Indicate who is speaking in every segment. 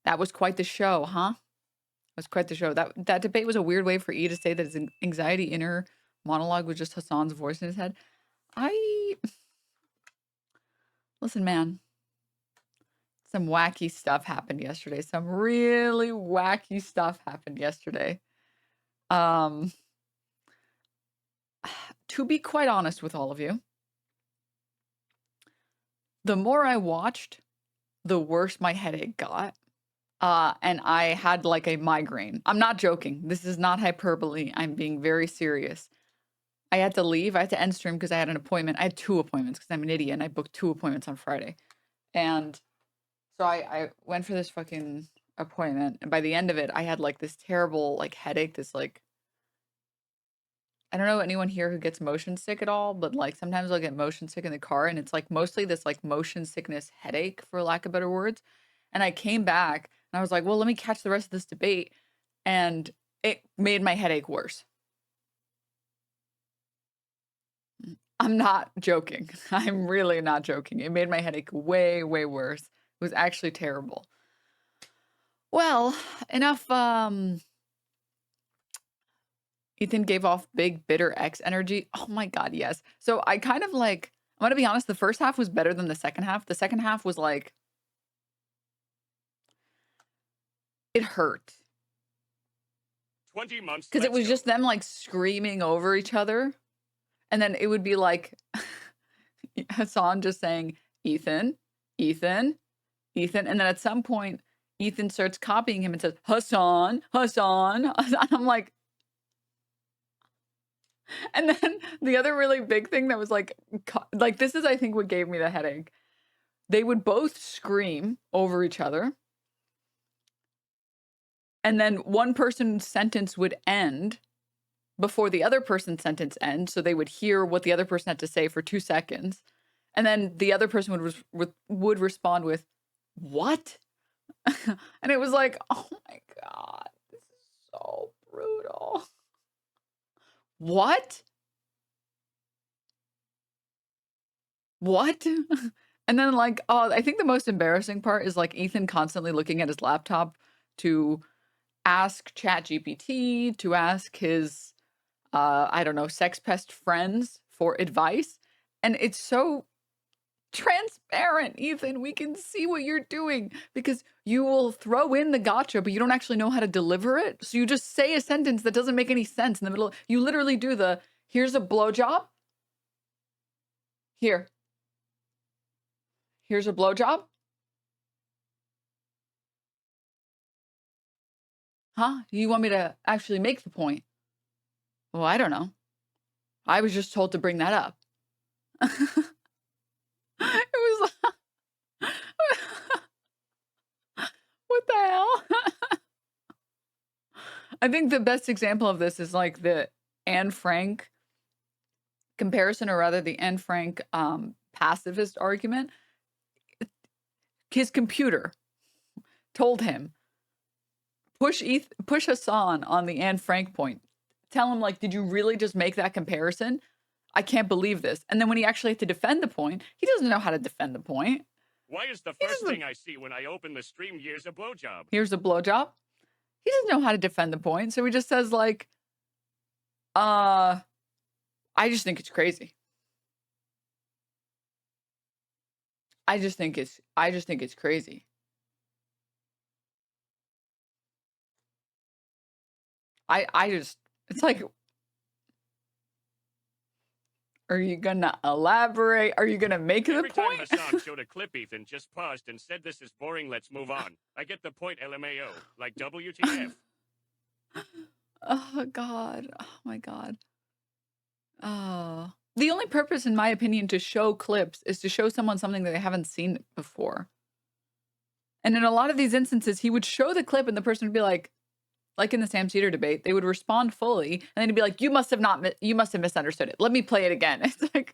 Speaker 1: That was quite the show, huh? It was quite the show. That debate was a weird way for E to say that his anxiety inner monologue was just Hassan's voice in his head. Listen, man. Some wacky stuff happened yesterday. Some really wacky stuff happened yesterday. To be quite honest with all of you, the more I watched, the worse my headache got. And I had like a migraine. I'm not joking. This is not hyperbole. I'm being very serious. I had to leave. I had to end stream because I had an appointment. I had 2 appointments because I'm an idiot and I booked 2 appointments on Friday. And so I went for this fucking appointment. And by the end of it, I had like this terrible like headache, this like, I don't know anyone here who gets motion sick at all, but like sometimes I'll get motion sick in the car and it's like mostly this like motion sickness headache, for lack of better words. And I came back and I was like, well, let me catch the rest of this debate. And it made my headache worse. I'm not joking. I'm really not joking. It made my headache way, way worse. It was actually terrible. Well, enough, Ethan gave off big, bitter X energy. Oh my God, yes. So I kind of like, I'm gonna be honest, the first half was better than the second half. The second half was like, it hurt.
Speaker 2: 20 months.
Speaker 1: Because it was just them like screaming over each other. And then it would be like Hassan just saying, Ethan, Ethan, Ethan. And then at some point, Ethan starts copying him and says, Hassan, Hassan. And I'm like, and then the other really big thing that was like this is, I think, what gave me the headache. They would both scream over each other. And then one person's sentence would end before the other person's sentence ends. So they would hear what the other person had to say for 2 seconds. And then the other person would respond with, what? And it was like, oh my God, this is so brutal. What? What? And then like, oh, I think the most embarrassing part is like Ethan constantly looking at his laptop to ask ChatGPT, to ask his, I don't know, sex pest friends for advice. And it's so transparent, Ethan. We can see what you're doing because you will throw in the gotcha, but you don't actually know how to deliver it. So you just say a sentence that doesn't make any sense in the middle. You literally do the, here's a blowjob. Here's a blowjob. Huh? You want me to actually make the point? Well, I don't know. I was just told to bring that up. It was what the hell? I think the best example of this is like the Anne Frank comparison, or rather the Anne Frank pacifist argument. His computer told him, push Hassan on the Anne Frank point. Tell him, like, did you really just make that comparison? I can't believe this. And then when he actually had to defend the point, he doesn't know how to defend the point.
Speaker 2: Why is the first thing I see when I open the stream, here's a blowjob?
Speaker 1: Here's a blowjob. He doesn't know how to defend the point. So he just says like, I just think it's crazy. I just think it's crazy. It's like, are you gonna elaborate? Are you gonna make the point?
Speaker 2: Every time Hassan showed a clip, Ethan just paused and said, this is boring, let's move on. I get the point, LMAO. Like WTF.
Speaker 1: Oh, God. Oh, my God. Oh. The only purpose, in my opinion, to show clips is to show someone something that they haven't seen before. And in a lot of these instances, he would show the clip and the person would be like in the Sam Cedar debate, they would respond fully, and then he'd be like, you must have misunderstood it. Let me play it again. It's like,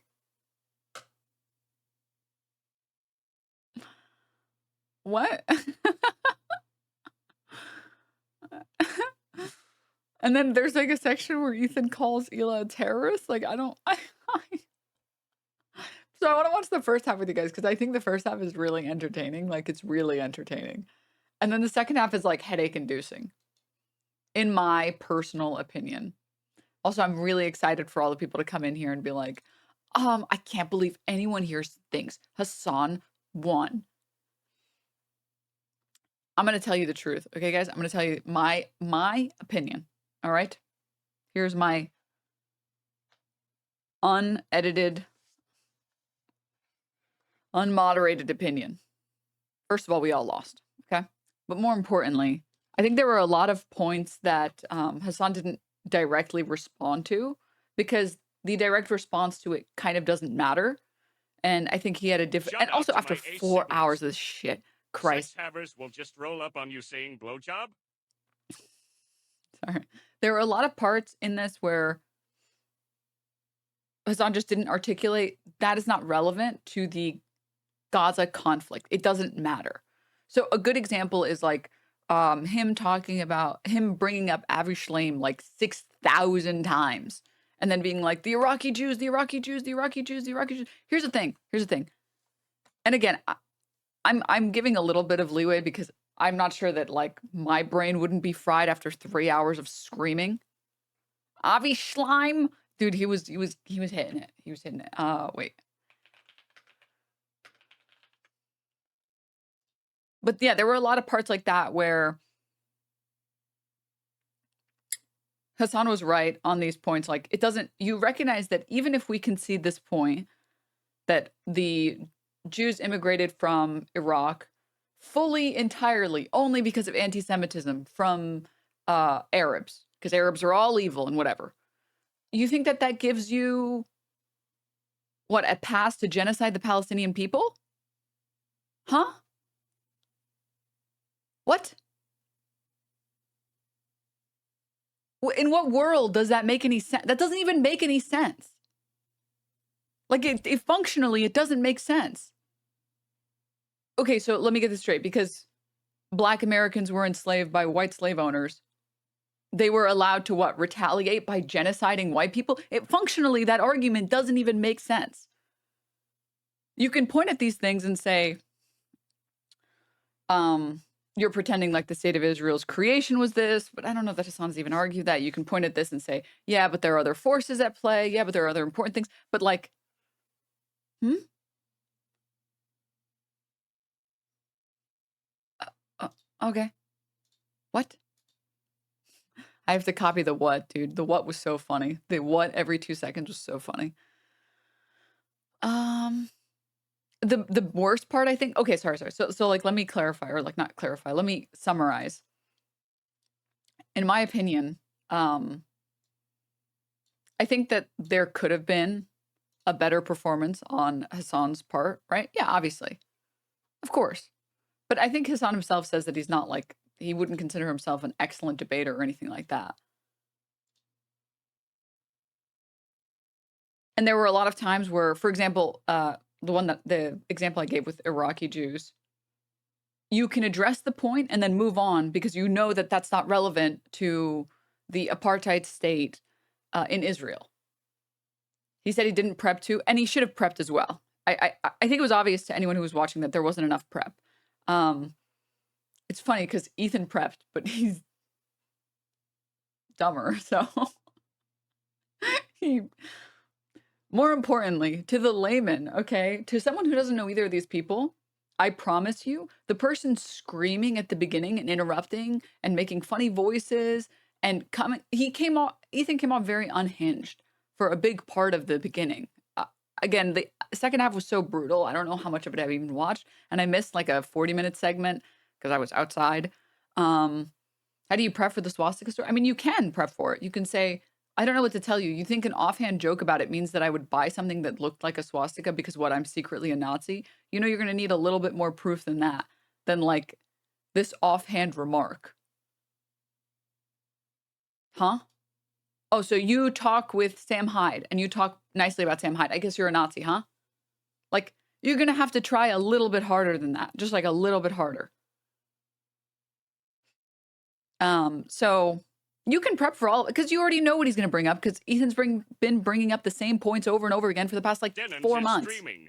Speaker 1: what? And then there's like a section where Ethan calls Hila a terrorist. Like, so I want to watch the first half with you guys because I think the first half is really entertaining. Like, it's really entertaining. And then the second half is like headache inducing, in my personal opinion. Also, I'm really excited for all the people to come in here and be like, I can't believe anyone here thinks Hassan won. I'm gonna tell you the truth. Okay, guys? I'm gonna tell you my opinion. All right? Here's my unedited, unmoderated opinion. First of all, we all lost. Okay. But more importantly, I think there were a lot of points that Hassan didn't directly respond to because the direct response to it kind of doesn't matter. And I think he had a different,
Speaker 2: Shout
Speaker 1: and
Speaker 2: out
Speaker 1: also
Speaker 2: to
Speaker 1: after
Speaker 2: my 8
Speaker 1: 4
Speaker 2: siblings.
Speaker 1: hours of this shit, Christ,
Speaker 2: Sex havers will just roll up on you saying blowjob.
Speaker 1: sorry. There were a lot of parts in this where Hassan just didn't articulate that is not relevant to the Gaza conflict. It doesn't matter. So a good example is like him talking about him bringing up Avi Shlaim like 6,000 times and then being like the Iraqi Jews, the Iraqi Jews, the Iraqi Jews, the Iraqi Jews. Here's the thing. Here's the thing. And again, I'm giving a little bit of leeway because I'm not sure that like my brain wouldn't be fried after 3 hours of screaming. Avi Shlaim, dude, he was hitting it. He was hitting it. Wait. But yeah, there were a lot of parts like that where Hassan was right on these points. Like, it doesn't, you recognize that even if we concede this point that the Jews immigrated from Iraq fully, entirely, only because of anti Semitism from Arabs, because Arabs are all evil and whatever. You think that that gives you what, a pass to genocide the Palestinian people? Huh? What? In what world does that make any sense? That doesn't even make any sense. Like, it functionally, it doesn't make sense. Okay, so let me get this straight. Because Black Americans were enslaved by white slave owners, they were allowed to what? Retaliate by genociding white people? Functionally, that argument doesn't even make sense. You can point at these things and say, you're pretending like the state of Israel's creation was this, but I don't know that Hassan's even argued that. You can point at this and say, yeah, but there are other forces at play. Yeah, but there are other important things. But like, okay. What? I have to copy the what, dude. The what was so funny. The what every 2 seconds was so funny. The worst part, I think. Okay, sorry. So like, let me clarify, or like not clarify. Let me summarize. In my opinion, I think that there could have been a better performance on Hassan's part, right? Yeah, obviously, of course. But I think Hassan himself says that he's not like he wouldn't consider himself an excellent debater or anything like that. And there were a lot of times where, for example, the example I gave with Iraqi Jews, you can address the point and then move on because you know that that's not relevant to the apartheid state in Israel. He said he didn't prep to, and he should have prepped as well. I think it was obvious to anyone who was watching that there wasn't enough prep. It's funny because Ethan prepped, but he's dumber. So he, more importantly, to the layman, okay, to someone who doesn't know either of these people, I promise you, the person screaming at the beginning and interrupting and making funny voices and coming, Ethan came off very unhinged for a big part of the beginning. Again, the second half was so brutal. I don't know how much of it I've even watched. And I missed like a 40-minute segment because I was outside. How do you prep for the swastika story? I mean, you can prep for it. You can say, I don't know what to tell you. You think an offhand joke about it means that I would buy something that looked like a swastika because what, I'm secretly a Nazi? You know, you're going to need a little bit more proof than that, than like this offhand remark. Huh? Oh, so you talk with Sam Hyde and you talk nicely about Sam Hyde. I guess you're a Nazi, huh? Like, you're going to have to try a little bit harder than that. Just like a little bit harder. So you can prep for all, because you already know what he's going to bring up, because Ethan's been bringing up the same points over and over again for the past like
Speaker 2: Denims
Speaker 1: 4
Speaker 2: is
Speaker 1: months.
Speaker 2: streaming.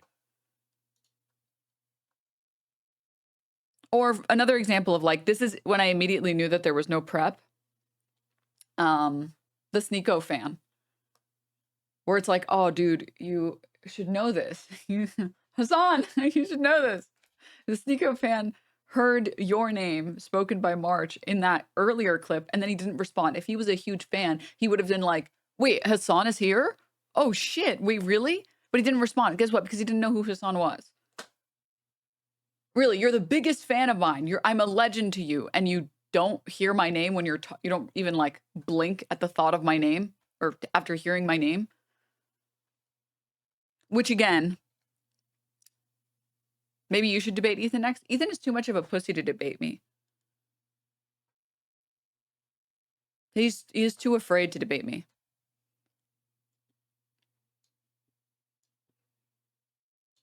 Speaker 1: Or another example of like, this is when I immediately knew that there was no prep. The Sneeko fan. Where it's like, oh, dude, you should know this. Hassan, you should know this. The Sneeko fan heard your name spoken by March in that earlier clip, and then he didn't respond. If he was a huge fan, he would have been like, wait, Hassan is here? Oh, shit. Wait, really? But he didn't respond. Guess what? Because he didn't know who Hassan was. Really, you're the biggest fan of mine. I'm a legend to you, and you don't hear my name when you don't even like blink at the thought of my name or after hearing my name. Which again, maybe you should debate Ethan next. Ethan is too much of a pussy to debate me. He is too afraid to debate me.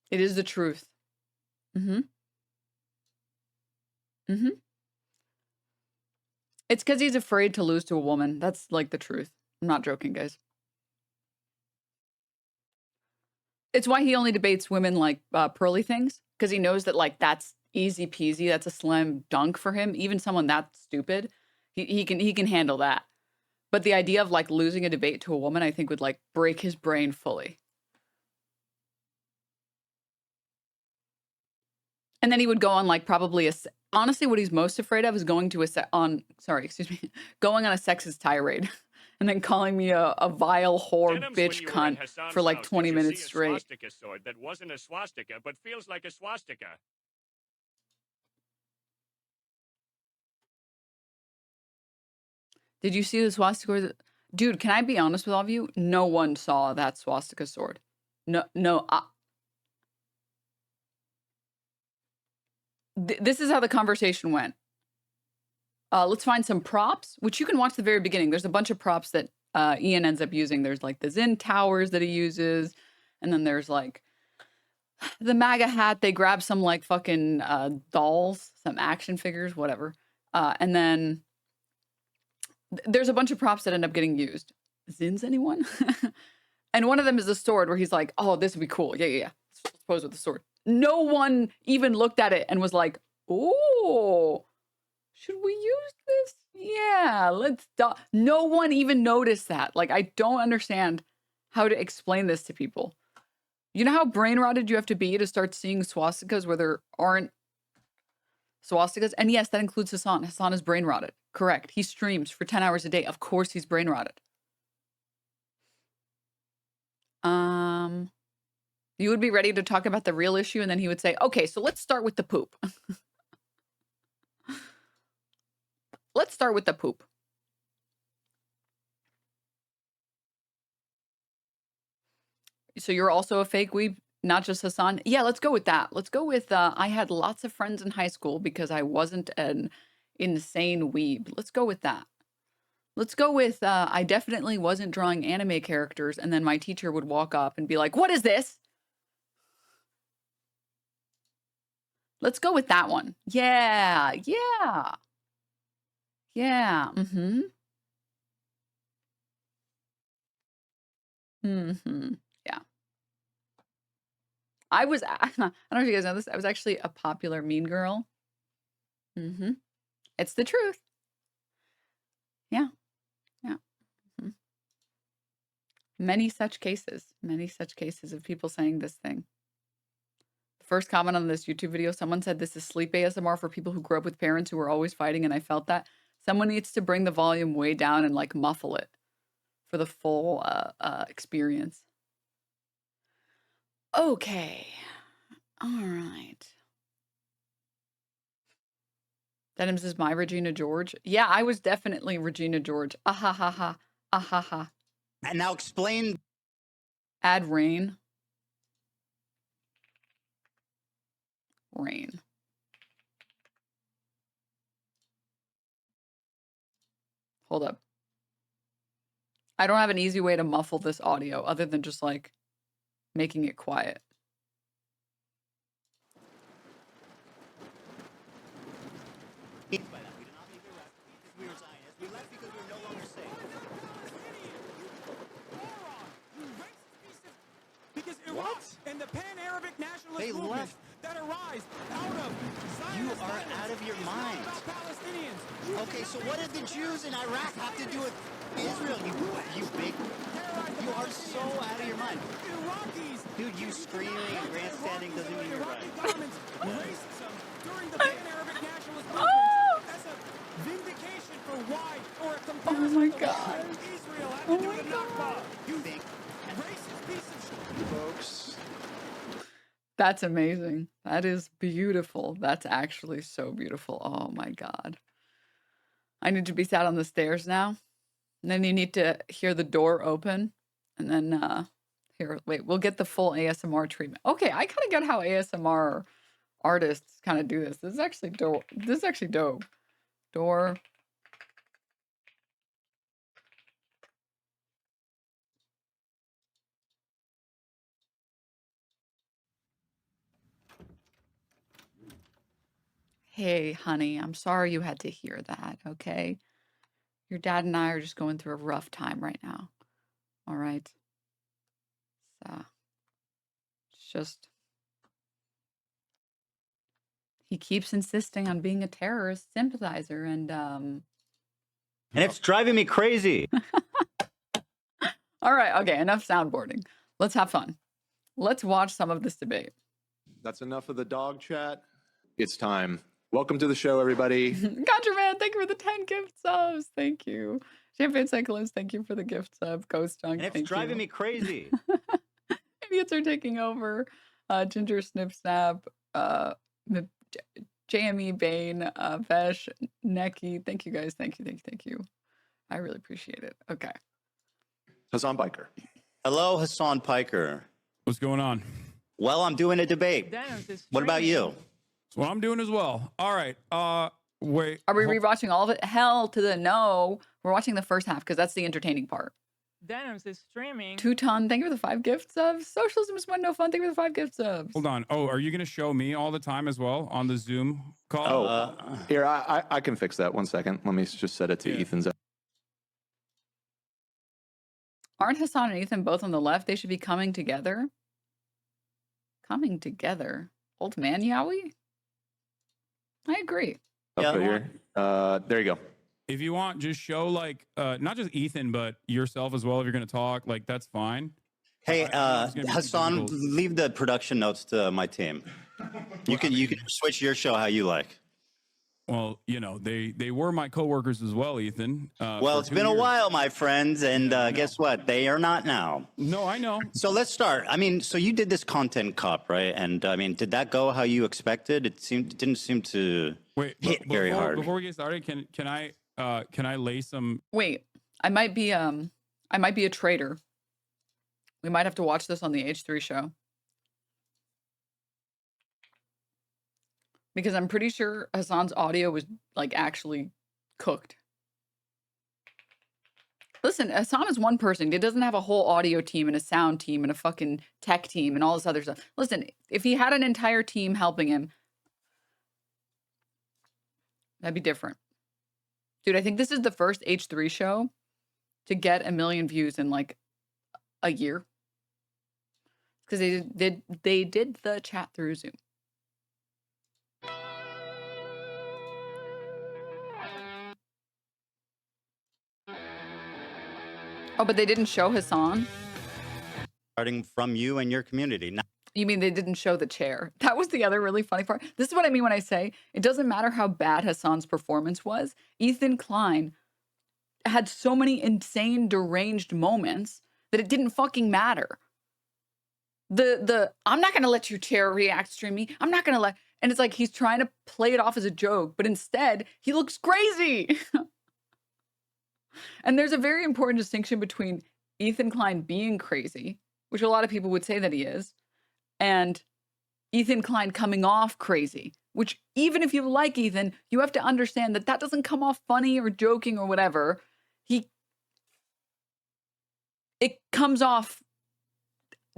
Speaker 1: It is the truth. Mm-hmm. Mm-hmm. It's because he's afraid to lose to a woman. That's like the truth. I'm not joking, guys. It's why he only debates women like pearly things, because he knows that like that's easy peasy. That's a slam dunk for him. Even someone that stupid, he can handle that. But the idea of like losing a debate to a woman, I think would like break his brain fully. And then he would go on like probably honestly what he's most afraid of is going to going on a sexist tirade and then calling me a vile whore
Speaker 2: Denims,
Speaker 1: bitch cunt for like 20 minutes straight.
Speaker 2: Swastika sword that wasn't a swastika but feels like a swastika.
Speaker 1: Did you see the swastika? Dude, can I be honest with all of you? No one saw that swastika sword. No. This is how the conversation went. Let's find some props, which you can watch the very beginning. There's a bunch of props that Ian ends up using. There's like the Zin towers that he uses. And then there's like the MAGA hat. They grab some like fucking dolls, some action figures, whatever. And then there's a bunch of props that end up getting used. Zins anyone? And one of them is the sword where he's like, oh, this would be cool. Yeah. Let's pose with the sword. No one even looked at it and was like, oh, should we use this? Yeah, let's. No one even noticed that. Like, I don't understand how to explain this to people. You know how brain rotted you have to be to start seeing swastikas where there aren't swastikas? And yes, that includes Hassan. Hassan is brain rotted. Correct. He streams for 10 hours a day. Of course he's brain rotted. You would be ready to talk about the real issue, and then he would say, okay, so let's start with the poop. Let's start with the poop. So you're also a fake weeb, not just Hassan? Yeah, let's go with that. Let's go with, I had lots of friends in high school because I wasn't an insane weeb. Let's go with that. Let's go with, I definitely wasn't drawing anime characters, and then my teacher would walk up and be like, what is this? Let's go with that one. Yeah. Mm-hmm. Yeah. I don't know if you guys know this. I was actually a popular mean girl. Mm-hmm. It's the truth. Yeah. Mm-hmm. Many such cases of people saying this thing. The first comment on this YouTube video, someone said this is sleep ASMR for people who grew up with parents who were always fighting, and I felt that. Someone needs to bring the volume way down and like muffle it for the full experience. Okay. All right. Denims is my Regina George. Yeah, I was definitely Regina George. Ahahaha. Ahaha.
Speaker 3: And now explain.
Speaker 1: Add rain. Rain. Hold up. I don't have an easy way to muffle this audio other than just like making it quiet.
Speaker 3: We did not leave Iraq because we were Zionists. We left because we were no longer safe.
Speaker 4: Because Iraq and the pan-Arabic nationalist movement, that arise out of
Speaker 3: You
Speaker 4: Zionist
Speaker 3: are
Speaker 4: violence
Speaker 3: out of your
Speaker 4: is not
Speaker 3: mind.
Speaker 4: about Palestinians. You
Speaker 3: Okay, so
Speaker 4: cannot
Speaker 3: what did the Jews in Iraq have to do with Israel? You big...
Speaker 4: terrorize the
Speaker 3: You are so
Speaker 4: Palestinians.
Speaker 3: out of your mind.
Speaker 4: Iraqis.
Speaker 3: Dude, you screaming and grandstanding doesn't mean you're
Speaker 4: Iraqi
Speaker 3: right.
Speaker 4: government's racism during the Pan-Arabic nationalist movement
Speaker 1: Oh,
Speaker 4: as a vindication for why, or a
Speaker 1: oh
Speaker 4: comparison
Speaker 1: my
Speaker 4: to why
Speaker 1: God.
Speaker 4: Israel had
Speaker 1: Oh
Speaker 4: to do
Speaker 1: my
Speaker 4: the Nakba.
Speaker 1: God.
Speaker 4: You
Speaker 3: Think...
Speaker 4: racist piece of shit.
Speaker 5: Folks.
Speaker 1: That's amazing. That is beautiful. That's actually so beautiful. Oh my God. I need to be sat on the stairs now. And then you need to hear the door open. And then here, wait, we'll get the full ASMR treatment. Okay, I kind of get how ASMR artists kind of do this. This is actually dope. This is actually dope. Door. Hey, honey, I'm sorry you had to hear that, okay? Your dad and I are just going through a rough time right now. All right. So it's just he keeps insisting on being a terrorist sympathizer and
Speaker 3: And it's driving me crazy.
Speaker 1: all right, okay, enough soundboarding. Let's have fun. Let's watch some of this debate.
Speaker 5: That's enough of the dog chat. It's time. Welcome to the show, everybody.
Speaker 1: Contraband, thank you for the 10 gift subs. Thank you. Champagne Cyclist, thank you for the gift sub. Ghost Junk,
Speaker 3: And it's
Speaker 1: thank
Speaker 3: driving
Speaker 1: you.
Speaker 3: me crazy.
Speaker 1: Idiots are taking over. Ginger Snip Snap, JME Bane, Vesh, Neki. Thank you guys. Thank you. I really appreciate it. Okay.
Speaker 5: Hassan Biker.
Speaker 3: Hello, Hassan Piker.
Speaker 6: What's going on?
Speaker 3: Well, I'm doing a debate. What about you?
Speaker 6: That's what I'm doing as well. All right. Wait.
Speaker 1: Are we
Speaker 6: hold-
Speaker 1: rewatching all of it? Hell to the no. We're watching the first half because that's the entertaining part.
Speaker 7: Denims is streaming.
Speaker 1: 2 ton, thank you for the 5 gift subs. Socialism is one no fun. Thank you for the 5 gift subs.
Speaker 6: Hold on. Oh, are you going to show me all the time as well on the Zoom call?
Speaker 5: Oh, here, I can fix that. 1 second. Let me just set it to
Speaker 6: Yeah.
Speaker 5: Ethan's.
Speaker 1: Aren't Hassan and Ethan both on the left? They should be coming together. Coming together. Old man Yowie? I agree.
Speaker 3: Yeah.
Speaker 5: Up here. There you go.
Speaker 6: If you want, just show like not just Ethan, but yourself as well. If you're going to talk, like that's fine.
Speaker 3: Hey,
Speaker 6: I know it's gonna be
Speaker 3: Hassan,
Speaker 6: difficult.
Speaker 3: leave the production notes to my team. You can switch your show how you like.
Speaker 6: Well, you know, they were my coworkers as well, Ethan.
Speaker 3: Well,
Speaker 6: for
Speaker 3: it's
Speaker 6: 2
Speaker 3: been a
Speaker 6: years.
Speaker 3: while, my friends, and guess what? They are not now.
Speaker 6: No, I know.
Speaker 3: So let's start. I mean, so you did this content cop, right? And I mean, did that go how you expected? It didn't seem to
Speaker 6: Wait,
Speaker 3: hit very hard.
Speaker 6: Before we get started, can I lay some?
Speaker 1: Wait, I might be a traitor. We might have to watch this on the H3 show. Because I'm pretty sure Hassan's audio was like actually cooked. Listen, Hassan is one person. He doesn't have a whole audio team and a sound team and a fucking tech team and all this other stuff. Listen, if he had an entire team helping him, that'd be different. Dude, I think this is the first H3 show to get 1 million views in like a year. Because they did the chat through Zoom. Oh, but they didn't show Hassan?
Speaker 3: Starting from you and your community. Now,
Speaker 1: You mean they didn't show the chair? That was the other really funny part. This is what I mean when I say it doesn't matter how bad Hassan's performance was. Ethan Klein had so many insane, deranged moments that it didn't fucking matter. I'm not gonna let your chair react stream me. I'm not gonna let, and it's like he's trying to play it off as a joke, but instead he looks crazy. And there's a very important distinction between Ethan Klein being crazy, which a lot of people would say that he is, and Ethan Klein coming off crazy, which even if you like Ethan, you have to understand that that doesn't come off funny or joking or whatever. It comes off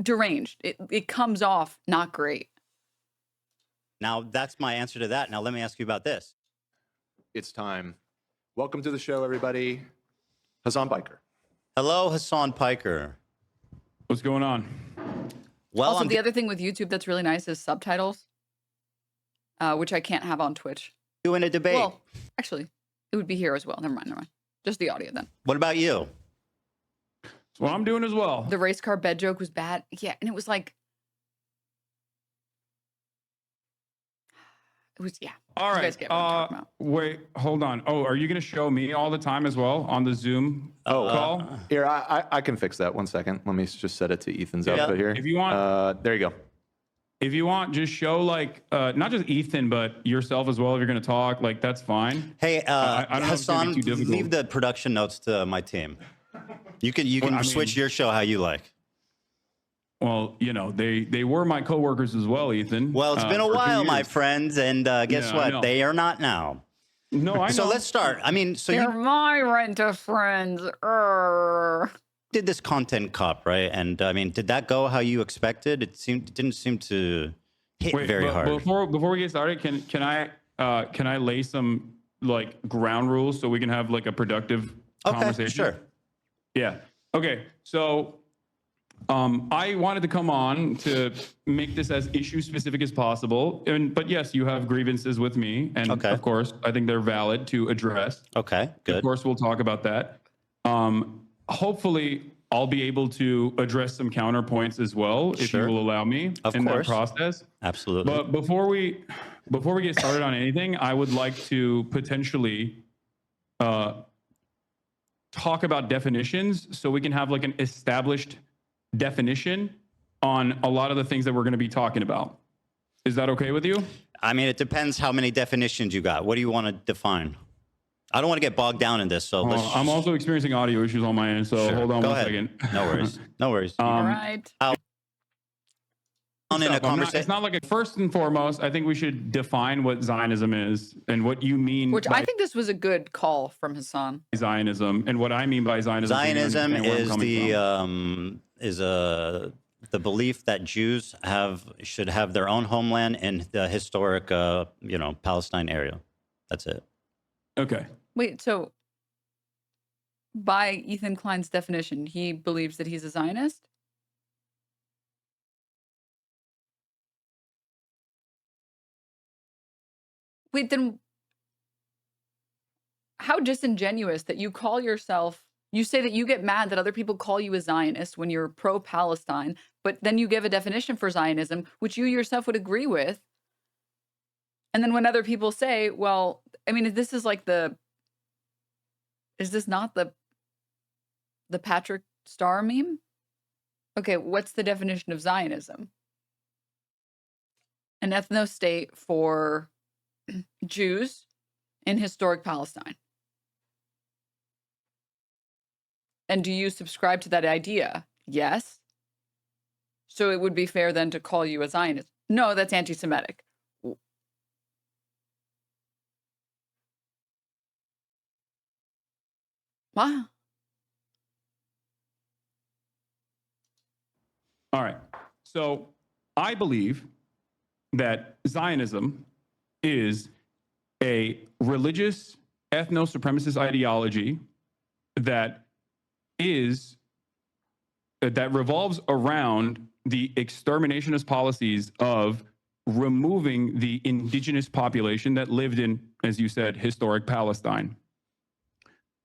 Speaker 1: deranged. It comes off not great.
Speaker 3: now that's my answer to that. Now let me ask you about this.
Speaker 5: It's time. Welcome to the show, everybody. Hassan Biker.
Speaker 3: Hello, Hassan Piker.
Speaker 6: What's going on?
Speaker 3: Well,
Speaker 1: Also,
Speaker 3: I'm
Speaker 1: the other thing with YouTube that's really nice is subtitles. which I can't have on Twitch.
Speaker 3: Doing a debate.
Speaker 1: Well, actually, it would be here as well. Never mind. Just the audio then.
Speaker 3: What about you?
Speaker 6: That's what I'm doing as well.
Speaker 1: The race car bed joke was bad. Yeah, and it was like, yeah.
Speaker 6: All
Speaker 1: You
Speaker 6: right.
Speaker 1: guys get what I'm talking about.
Speaker 6: Wait, hold on. Oh, are you going to show me all the time as well on the Zoom call?
Speaker 5: Here, I can fix that. 1 second. Let me just set it to Ethan's
Speaker 3: Yeah.
Speaker 5: output here.
Speaker 6: If you want,
Speaker 5: there you go.
Speaker 6: if you want, just show like not just Ethan, but yourself as well. If you're going to talk, like that's fine.
Speaker 3: Hey,
Speaker 6: I don't know if it's gonna
Speaker 3: Hassan,
Speaker 6: be too difficult.
Speaker 3: leave the production notes to my team. You can
Speaker 6: I
Speaker 3: switch
Speaker 6: mean-
Speaker 3: your show how you like.
Speaker 6: Well, you know, they were my coworkers as well, Ethan.
Speaker 3: Well, it's been a
Speaker 6: for 2
Speaker 3: while, my
Speaker 6: years.
Speaker 3: friends, and guess
Speaker 6: Yeah, I know.
Speaker 3: what? They are not now.
Speaker 6: No, I know.
Speaker 3: So let's start. I mean, so
Speaker 1: They're
Speaker 3: you
Speaker 1: my rent-a-friends.
Speaker 3: did this content cop, right? And I mean, did that go how you expected? It didn't seem to hit very
Speaker 6: but
Speaker 3: hard.
Speaker 6: Before we get started, can I lay some like ground rules so we can have like a productive conversation?
Speaker 3: Okay, sure.
Speaker 6: Yeah. Okay. So I wanted to come on to make this as issue specific as possible. But yes, you have grievances with me. And
Speaker 3: Okay.
Speaker 6: of course, I think they're valid to address.
Speaker 3: Okay,
Speaker 6: Of
Speaker 3: good.
Speaker 6: course, we'll talk about that. Hopefully, I'll be able to address some counterpoints as well, if
Speaker 3: Sure.
Speaker 6: you will allow me
Speaker 3: Of
Speaker 6: in
Speaker 3: course.
Speaker 6: that process.
Speaker 3: Absolutely.
Speaker 6: But before we get started on anything, I would like to potentially talk about definitions so we can have like an established definition on a lot of the things that we're going to be talking about. Is that okay with you?
Speaker 3: I mean, it depends how many definitions you got. What do you want to define? I don't want to get bogged down in this, so let's.
Speaker 6: I'm also experiencing audio issues on my end, so
Speaker 3: Sure.
Speaker 6: hold on
Speaker 3: Go
Speaker 6: one
Speaker 3: ahead.
Speaker 6: second.
Speaker 3: No worries. No worries.
Speaker 1: All right.
Speaker 3: On in a
Speaker 6: It's
Speaker 3: conversation.
Speaker 6: not like first and foremost, I think we should define what Zionism is and what you mean
Speaker 1: Which
Speaker 6: by
Speaker 1: I think this was a good call from Hassan.
Speaker 6: Zionism and what I mean by Zionism. so you
Speaker 3: Zionism
Speaker 6: understand where I'm
Speaker 3: is
Speaker 6: coming from.
Speaker 3: the belief that Jews should have their own homeland in the historic Palestine area. That's it.
Speaker 6: Okay.
Speaker 1: Wait, so by Ethan Klein's definition, he believes that he's a Zionist? Wait, then how disingenuous that you call yourself, you say that you get mad that other people call you a Zionist when you're pro-Palestine, but then you give a definition for Zionism, which you yourself would agree with. And then when other people say, well, I mean, this is like is this not the Patrick Star meme? Okay, what's the definition of Zionism? An ethno-state for Jews in historic Palestine. And do you subscribe to that idea? Yes. So it would be fair then to call you a Zionist. No, that's anti-Semitic. What?
Speaker 6: All right. So I believe that Zionism is a religious ethno-supremacist ideology that revolves around the exterminationist policies of removing the indigenous population that lived in, as you said, historic Palestine,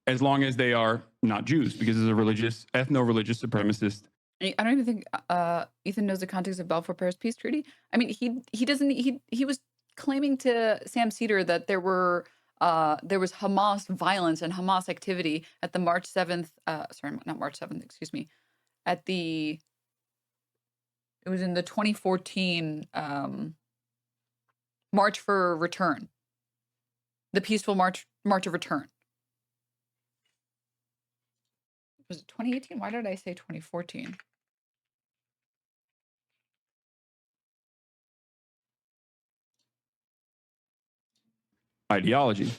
Speaker 6: as long as they are not Jews, because it's a religious, ethno-religious supremacist.
Speaker 1: I don't even think Ethan knows the context of Balfour Paris Peace Treaty. I mean, he was claiming to Sam Cedar that there was Hamas violence and Hamas activity at the March 7th, sorry, not March 7th, excuse me, it was in the 2014 March for Return, the peaceful March of Return. Was it 2018? Why did I say 2014?
Speaker 6: Ideology.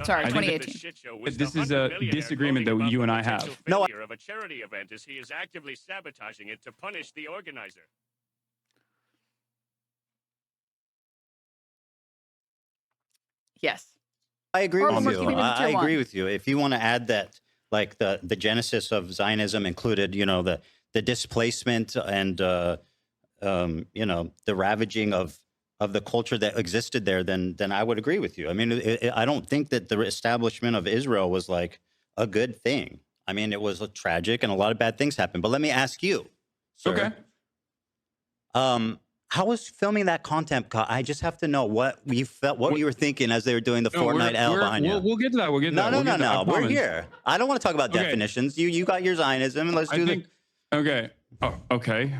Speaker 1: Sorry,
Speaker 6: I think that
Speaker 1: 2018.
Speaker 6: This is a disagreement that you and I have.
Speaker 3: No,
Speaker 2: Failure of a charity event as he is actively sabotaging it to punish the organizer.
Speaker 1: Yes.
Speaker 3: I agree
Speaker 1: Horrible
Speaker 3: with you.
Speaker 1: keeping it to
Speaker 3: I
Speaker 1: tier
Speaker 3: agree
Speaker 1: one.
Speaker 3: with you. If you want to add that, like the genesis of Zionism included, the displacement and the ravaging of of the culture that existed there, then I would agree with you. I mean, I don't think that the establishment of Israel was like a good thing. I mean, it was tragic and a lot of bad things happened. But let me ask you, sir,
Speaker 6: Okay.
Speaker 3: how was filming that content? I just have to know what you felt, what you were thinking as they were doing the
Speaker 6: No,
Speaker 3: Fortnite L behind you.
Speaker 6: we'll get to that. We'll get to
Speaker 3: No,
Speaker 6: that.
Speaker 3: no,
Speaker 6: We'll
Speaker 3: no,
Speaker 6: get to that. I
Speaker 3: no. We're
Speaker 6: promise.
Speaker 3: here. I don't want to talk about
Speaker 6: Okay.
Speaker 3: definitions. You got your Zionism, and let's
Speaker 6: I
Speaker 3: do
Speaker 6: think. Okay. Oh, okay.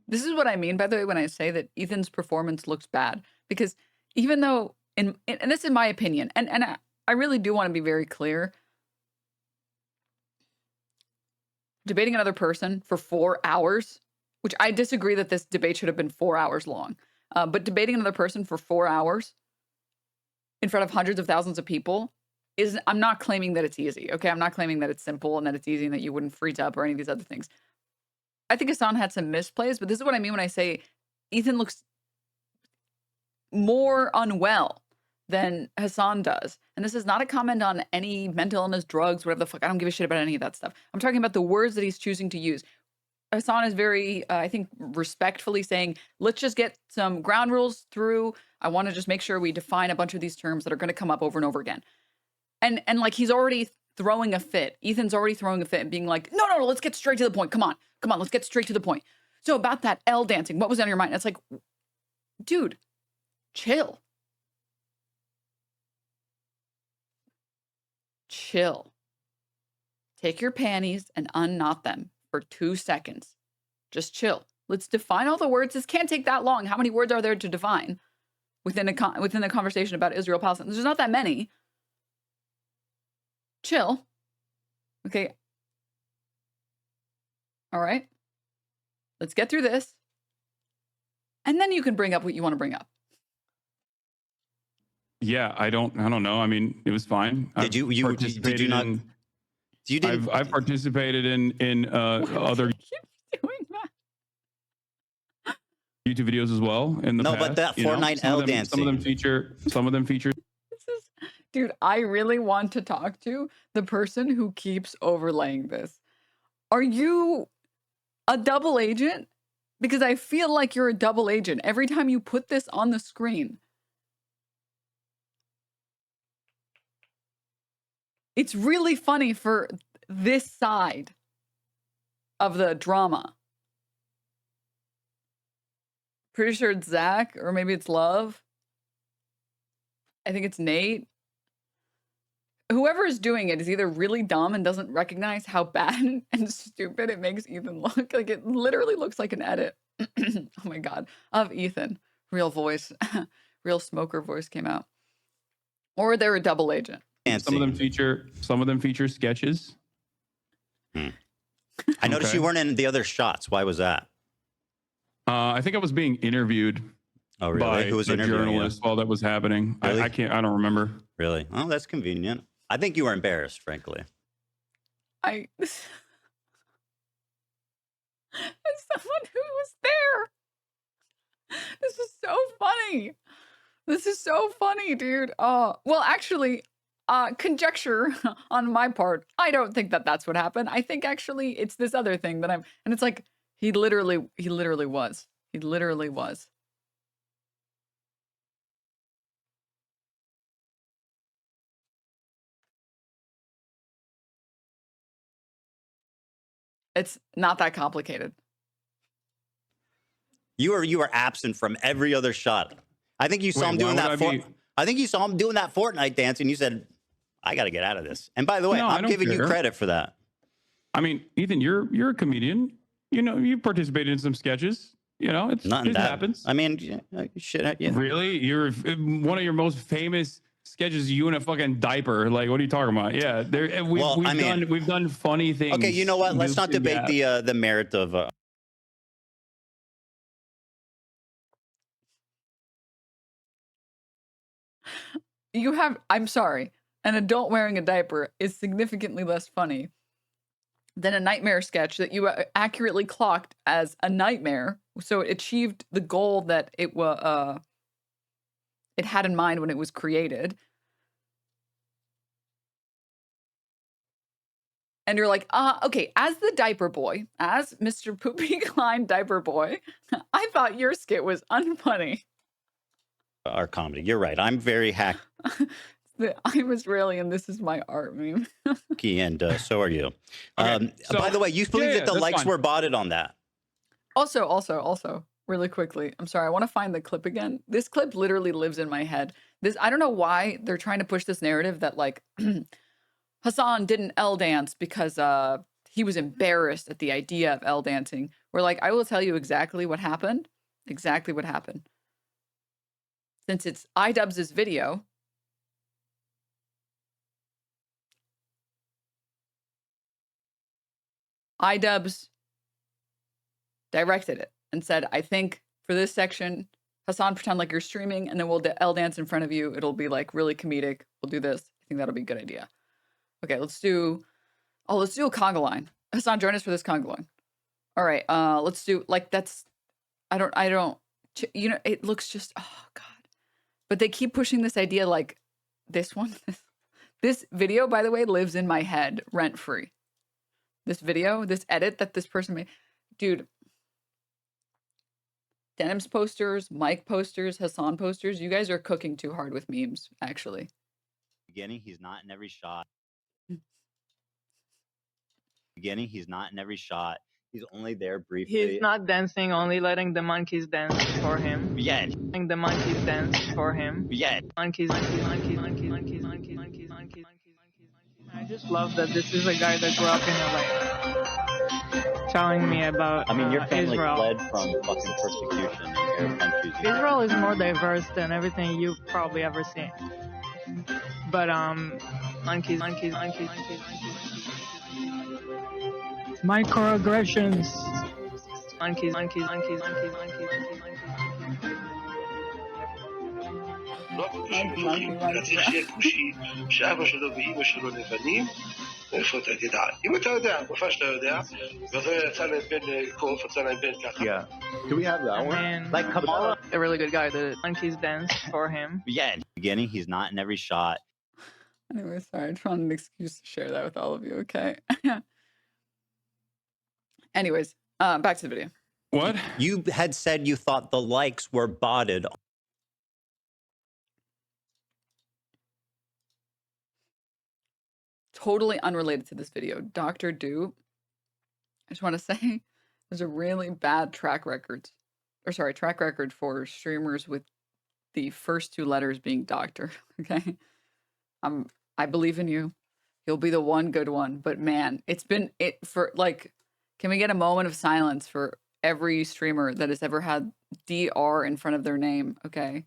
Speaker 1: This is what I mean, by the way, when I say that Ethan's performance looks bad, because even though, and this is my opinion, and I really do want to be very clear. Debating another person for 4 hours, which I disagree that this debate should have been 4 hours long, but debating another person for 4 hours in front of hundreds of thousands of people is, I'm not claiming that it's easy, okay? I'm not claiming that it's simple and that it's easy and that you wouldn't freeze up or any of these other things. I think Hassan had some misplays, but this is what I mean when I say Ethan looks more unwell than Hassan does. And this is not a comment on any mental illness, drugs, whatever the fuck. I don't give a shit about any of that stuff. I'm talking about the words that he's choosing to use. Hassan is very, I think, respectfully saying, let's just get some ground rules through. I want to just make sure we define a bunch of these terms that are going to come up over and over again. And like, he's already throwing a fit. Ethan's already throwing a fit and being like, no, let's get straight to the point. Come on, let's get straight to the point. So about that L dancing, what was on your mind? It's like, dude, chill. Chill. Take your panties and unknot them for 2 seconds. Just chill. Let's define all the words. This can't take that long. How many words are there to define within the conversation about Israel Palestine? There's not that many. Chill. Okay. All right. Let's get through this. And then you can bring up what you want to bring up.
Speaker 6: Yeah, I don't know. I mean, it was fine.
Speaker 3: Did you not? You didn't.
Speaker 6: I've participated in other
Speaker 1: Keep doing that.
Speaker 6: YouTube videos as well in the
Speaker 3: No,
Speaker 6: past.
Speaker 3: but that
Speaker 6: you know?
Speaker 3: Fortnite
Speaker 6: Some
Speaker 3: L
Speaker 6: of them-
Speaker 3: dancing.
Speaker 6: Some of them feature.
Speaker 1: Dude, I really want to talk to the person who keeps overlaying this. Are you a double agent? Because I feel like you're a double agent every time you put this on the screen. It's really funny for this side of the drama. Pretty sure it's Zach, or maybe it's Love. I think it's Nate. Whoever is doing it is either really dumb and doesn't recognize how bad and stupid it makes Ethan look. Like, it literally looks like an edit. Oh my God. Of Ethan. Real voice. Real smoker voice came out. Or they're a double agent.
Speaker 6: Some of them feature sketches.
Speaker 3: I noticed you weren't in the other shots. Why was that?
Speaker 6: I think I was being interviewed
Speaker 3: Oh, really?
Speaker 6: by
Speaker 3: Who was
Speaker 6: a
Speaker 3: interviewing you?
Speaker 6: journalist while that was happening.
Speaker 3: Really?
Speaker 6: I don't remember.
Speaker 3: Really? Oh, that's convenient. I think you were embarrassed, frankly.
Speaker 1: As someone who was there. This is so funny. This is so funny, dude. Well, actually, conjecture on my part. I don't think that that's what happened. I think actually it's this other thing that and it's like, he literally was. He literally was. It's not that complicated.
Speaker 3: You were absent from every other shot. I think you saw him doing that. I think you saw him doing that Fortnite dance, and you said, "I got to get out of this." And by the way,
Speaker 6: No, I
Speaker 3: I'm
Speaker 6: don't
Speaker 3: giving you
Speaker 6: care.
Speaker 3: credit for that.
Speaker 6: I mean, Ethan, you're a comedian. You know, you participated in some sketches. You know, it happens.
Speaker 3: I mean, shit. Yeah.
Speaker 6: Really? You're one of your most famous sketches, you in a fucking diaper. Like, what are you talking about? Yeah, we've done funny things.
Speaker 3: Okay, you know what? Let's not debate
Speaker 6: Yeah.
Speaker 3: the merit of.
Speaker 1: I'm sorry, an adult wearing a diaper is significantly less funny than a nightmare sketch that you accurately clocked as a nightmare. So it achieved the goal that it had in mind when it was created. And you're like, okay, as the diaper boy, as Mr. Poopy Klein diaper boy, I thought your skit was unfunny.
Speaker 3: our comedy. You're right. I'm very hacky,
Speaker 1: I'm Israeli and this is my art meme.
Speaker 3: and so are you.
Speaker 6: Okay,
Speaker 3: By the way, you believe that the
Speaker 6: that's
Speaker 3: likes
Speaker 6: fine.
Speaker 3: were botted on that?
Speaker 1: Also, really quickly, I'm sorry, I want to find the clip again. This clip literally lives in my head. I don't know why they're trying to push this narrative that like Hassan didn't L dance because he was embarrassed at the idea of L dancing. Where like I will tell you exactly what happened. Exactly what happened. Since it's iDubbbz's video. iDubbbz directed it and said, I think for this section, Hassan, pretend like you're streaming and then we'll L dance in front of you. It'll be like really comedic. We'll do this. I think that'll be a good idea. Okay, let's do a conga line. Hassan, join us for this conga line. All right, let's do like that's I don't you know, it looks just oh god. But they keep pushing this idea like this one. This video, by the way, lives in my head rent free. This video, this edit that this person made. Dude, Denims posters, Mike posters, Hassan posters. You guys are cooking too hard with memes, actually.
Speaker 3: Beginning, he's not in every shot. He's only there briefly.
Speaker 7: He's not dancing, only letting the monkeys dance for him.
Speaker 3: Yeah.
Speaker 7: Letting the monkeys dance for him.
Speaker 3: Yeah.
Speaker 7: Monkeys. I just love that this is a guy that grew up in LA. Telling me about
Speaker 3: I mean, your family
Speaker 7: Israel.
Speaker 3: fled from fucking persecution in Arab countries.
Speaker 7: Israel is more diverse than everything you've probably ever seen. But monkeys. Microaggressions. Monkeys.
Speaker 8: שאבא שלו ואימא שלו לבנים, איפה אתה תדע? אם אתה יודע, בפעם שאתה יודע, וזה יצא להם בן קוף, יצא להם בן ככה.
Speaker 5: Yeah. Do we have that one?
Speaker 7: And
Speaker 3: Like Kamala.
Speaker 7: a really good guy that monkeys dance for him.
Speaker 3: Yeah. Beginning, he's not in every shot.
Speaker 1: Anyway, sorry, I found an excuse to share that with all of you, okay? Anyways, back to the video.
Speaker 6: What?
Speaker 3: You had said you thought the likes were botted.
Speaker 1: Totally unrelated to this video. Dr. Dupe, I just want to say there's a really bad track record for streamers with the first two letters being doctor, okay? I believe in you. You'll be the one good one, but man, it's been for like, can we get a moment of silence for every streamer that has ever had DR in front of their name, okay?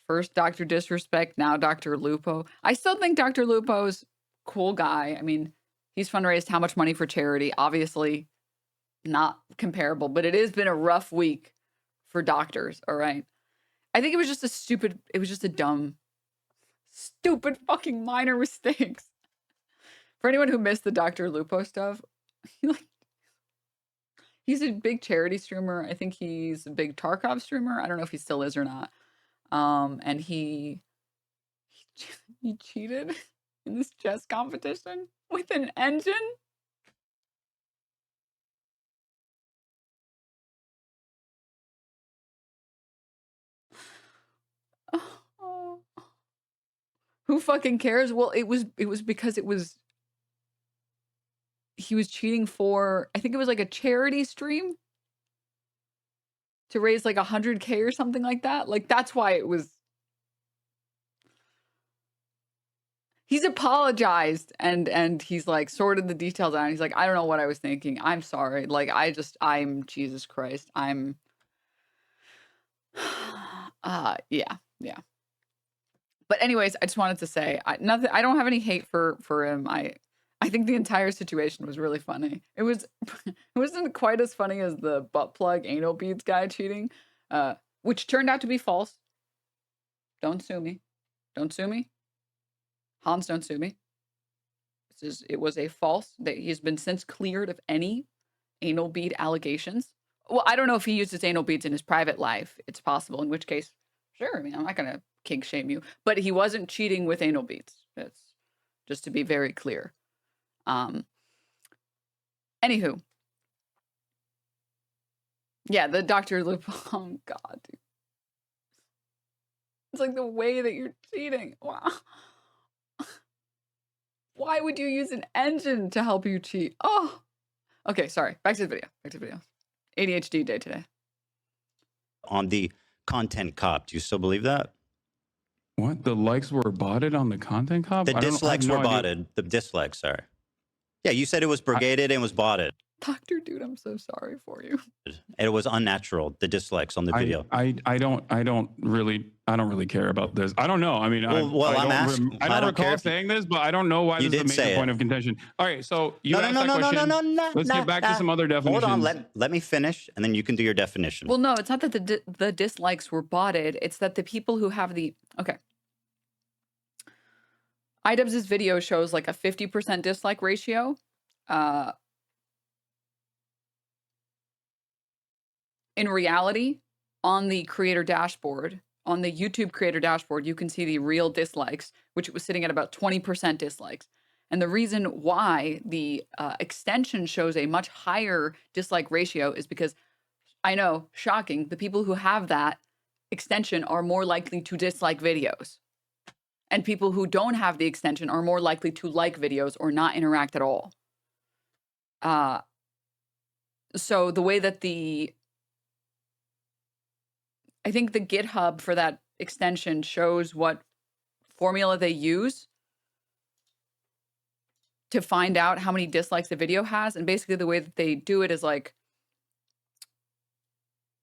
Speaker 1: First Dr. Disrespect, now Dr. Lupo. I still think Dr. Lupo's cool guy. I mean, he's fundraised how much money for charity? Obviously not comparable, but it has been a rough week for doctors, all right? I think it was just a dumb, stupid fucking minor mistakes. For anyone who missed the Dr. Lupo stuff, he's a big charity streamer. I think he's a big Tarkov streamer. I don't know if he still is or not. And he cheated in this chess competition with an engine. Oh. Who fucking cares? Well, it was because he was cheating for, I think it was like a charity stream to raise like 100K or something like that. Like that's why it was. He's apologized and he's like sorted the details out. He's like, I don't know what I was thinking. I'm sorry. Like I'm Jesus Christ. I'm yeah. But anyways, I just wanted to say I don't have any hate for him. I think the entire situation was really funny. It wasn't quite as funny as the butt plug anal beads guy cheating, which turned out to be false. Don't sue me. Hans, don't sue me. It was a false. He's been since cleared of any anal bead allegations. Well, I don't know if he uses anal beads in his private life. It's possible, in which case, sure. I mean, I'm not gonna kink shame you, but he wasn't cheating with anal beads. That's just to be very clear. Anywho, yeah, the Dr. Lupo. Oh God, dude. It's like the way that you're cheating. Wow. Why would you use an engine to help you cheat? Oh. Okay, sorry. Back to the video. Back to the video. ADHD day today.
Speaker 3: On the content cop. Do you still believe that?
Speaker 6: What? The likes were botted on the content cop?
Speaker 3: The
Speaker 6: I have
Speaker 3: dislikes
Speaker 6: no
Speaker 3: were
Speaker 6: idea.
Speaker 3: botted. The dislikes, sorry. Yeah, you said it was brigaded and was botted.
Speaker 1: Dr. Dude, I'm so sorry for you.
Speaker 3: It was unnatural, the dislikes on the video.
Speaker 6: I don't really care about this. I don't know. I mean,
Speaker 3: Well,
Speaker 6: I
Speaker 3: I'm
Speaker 6: don't
Speaker 3: asking.
Speaker 6: I
Speaker 3: I
Speaker 6: don't
Speaker 3: don't
Speaker 6: recall
Speaker 3: care if you-
Speaker 6: saying this, but I don't know why
Speaker 3: You
Speaker 6: this is
Speaker 3: did
Speaker 6: a
Speaker 3: say
Speaker 6: major
Speaker 3: it.
Speaker 6: point of contention. All right, so you asked that
Speaker 3: no,
Speaker 6: question.
Speaker 3: no.
Speaker 6: Let's get back to some other definitions.
Speaker 3: Hold on, let me finish, and then you can do your definition.
Speaker 1: Well, no, it's not that the dislikes were botted. It's that the people who have the... Okay. iDubbbz's video shows like a 50% dislike ratio. In reality, on the creator dashboard, on the YouTube creator dashboard, you can see the real dislikes, which was sitting at about 20% dislikes. And the reason why the extension shows a much higher dislike ratio is because, I know, shocking, the people who have that extension are more likely to dislike videos. And people who don't have the extension are more likely to like videos or not interact at all. So the way that I think the GitHub for that extension shows what formula they use to find out how many dislikes the video has. And basically the way that they do it is like,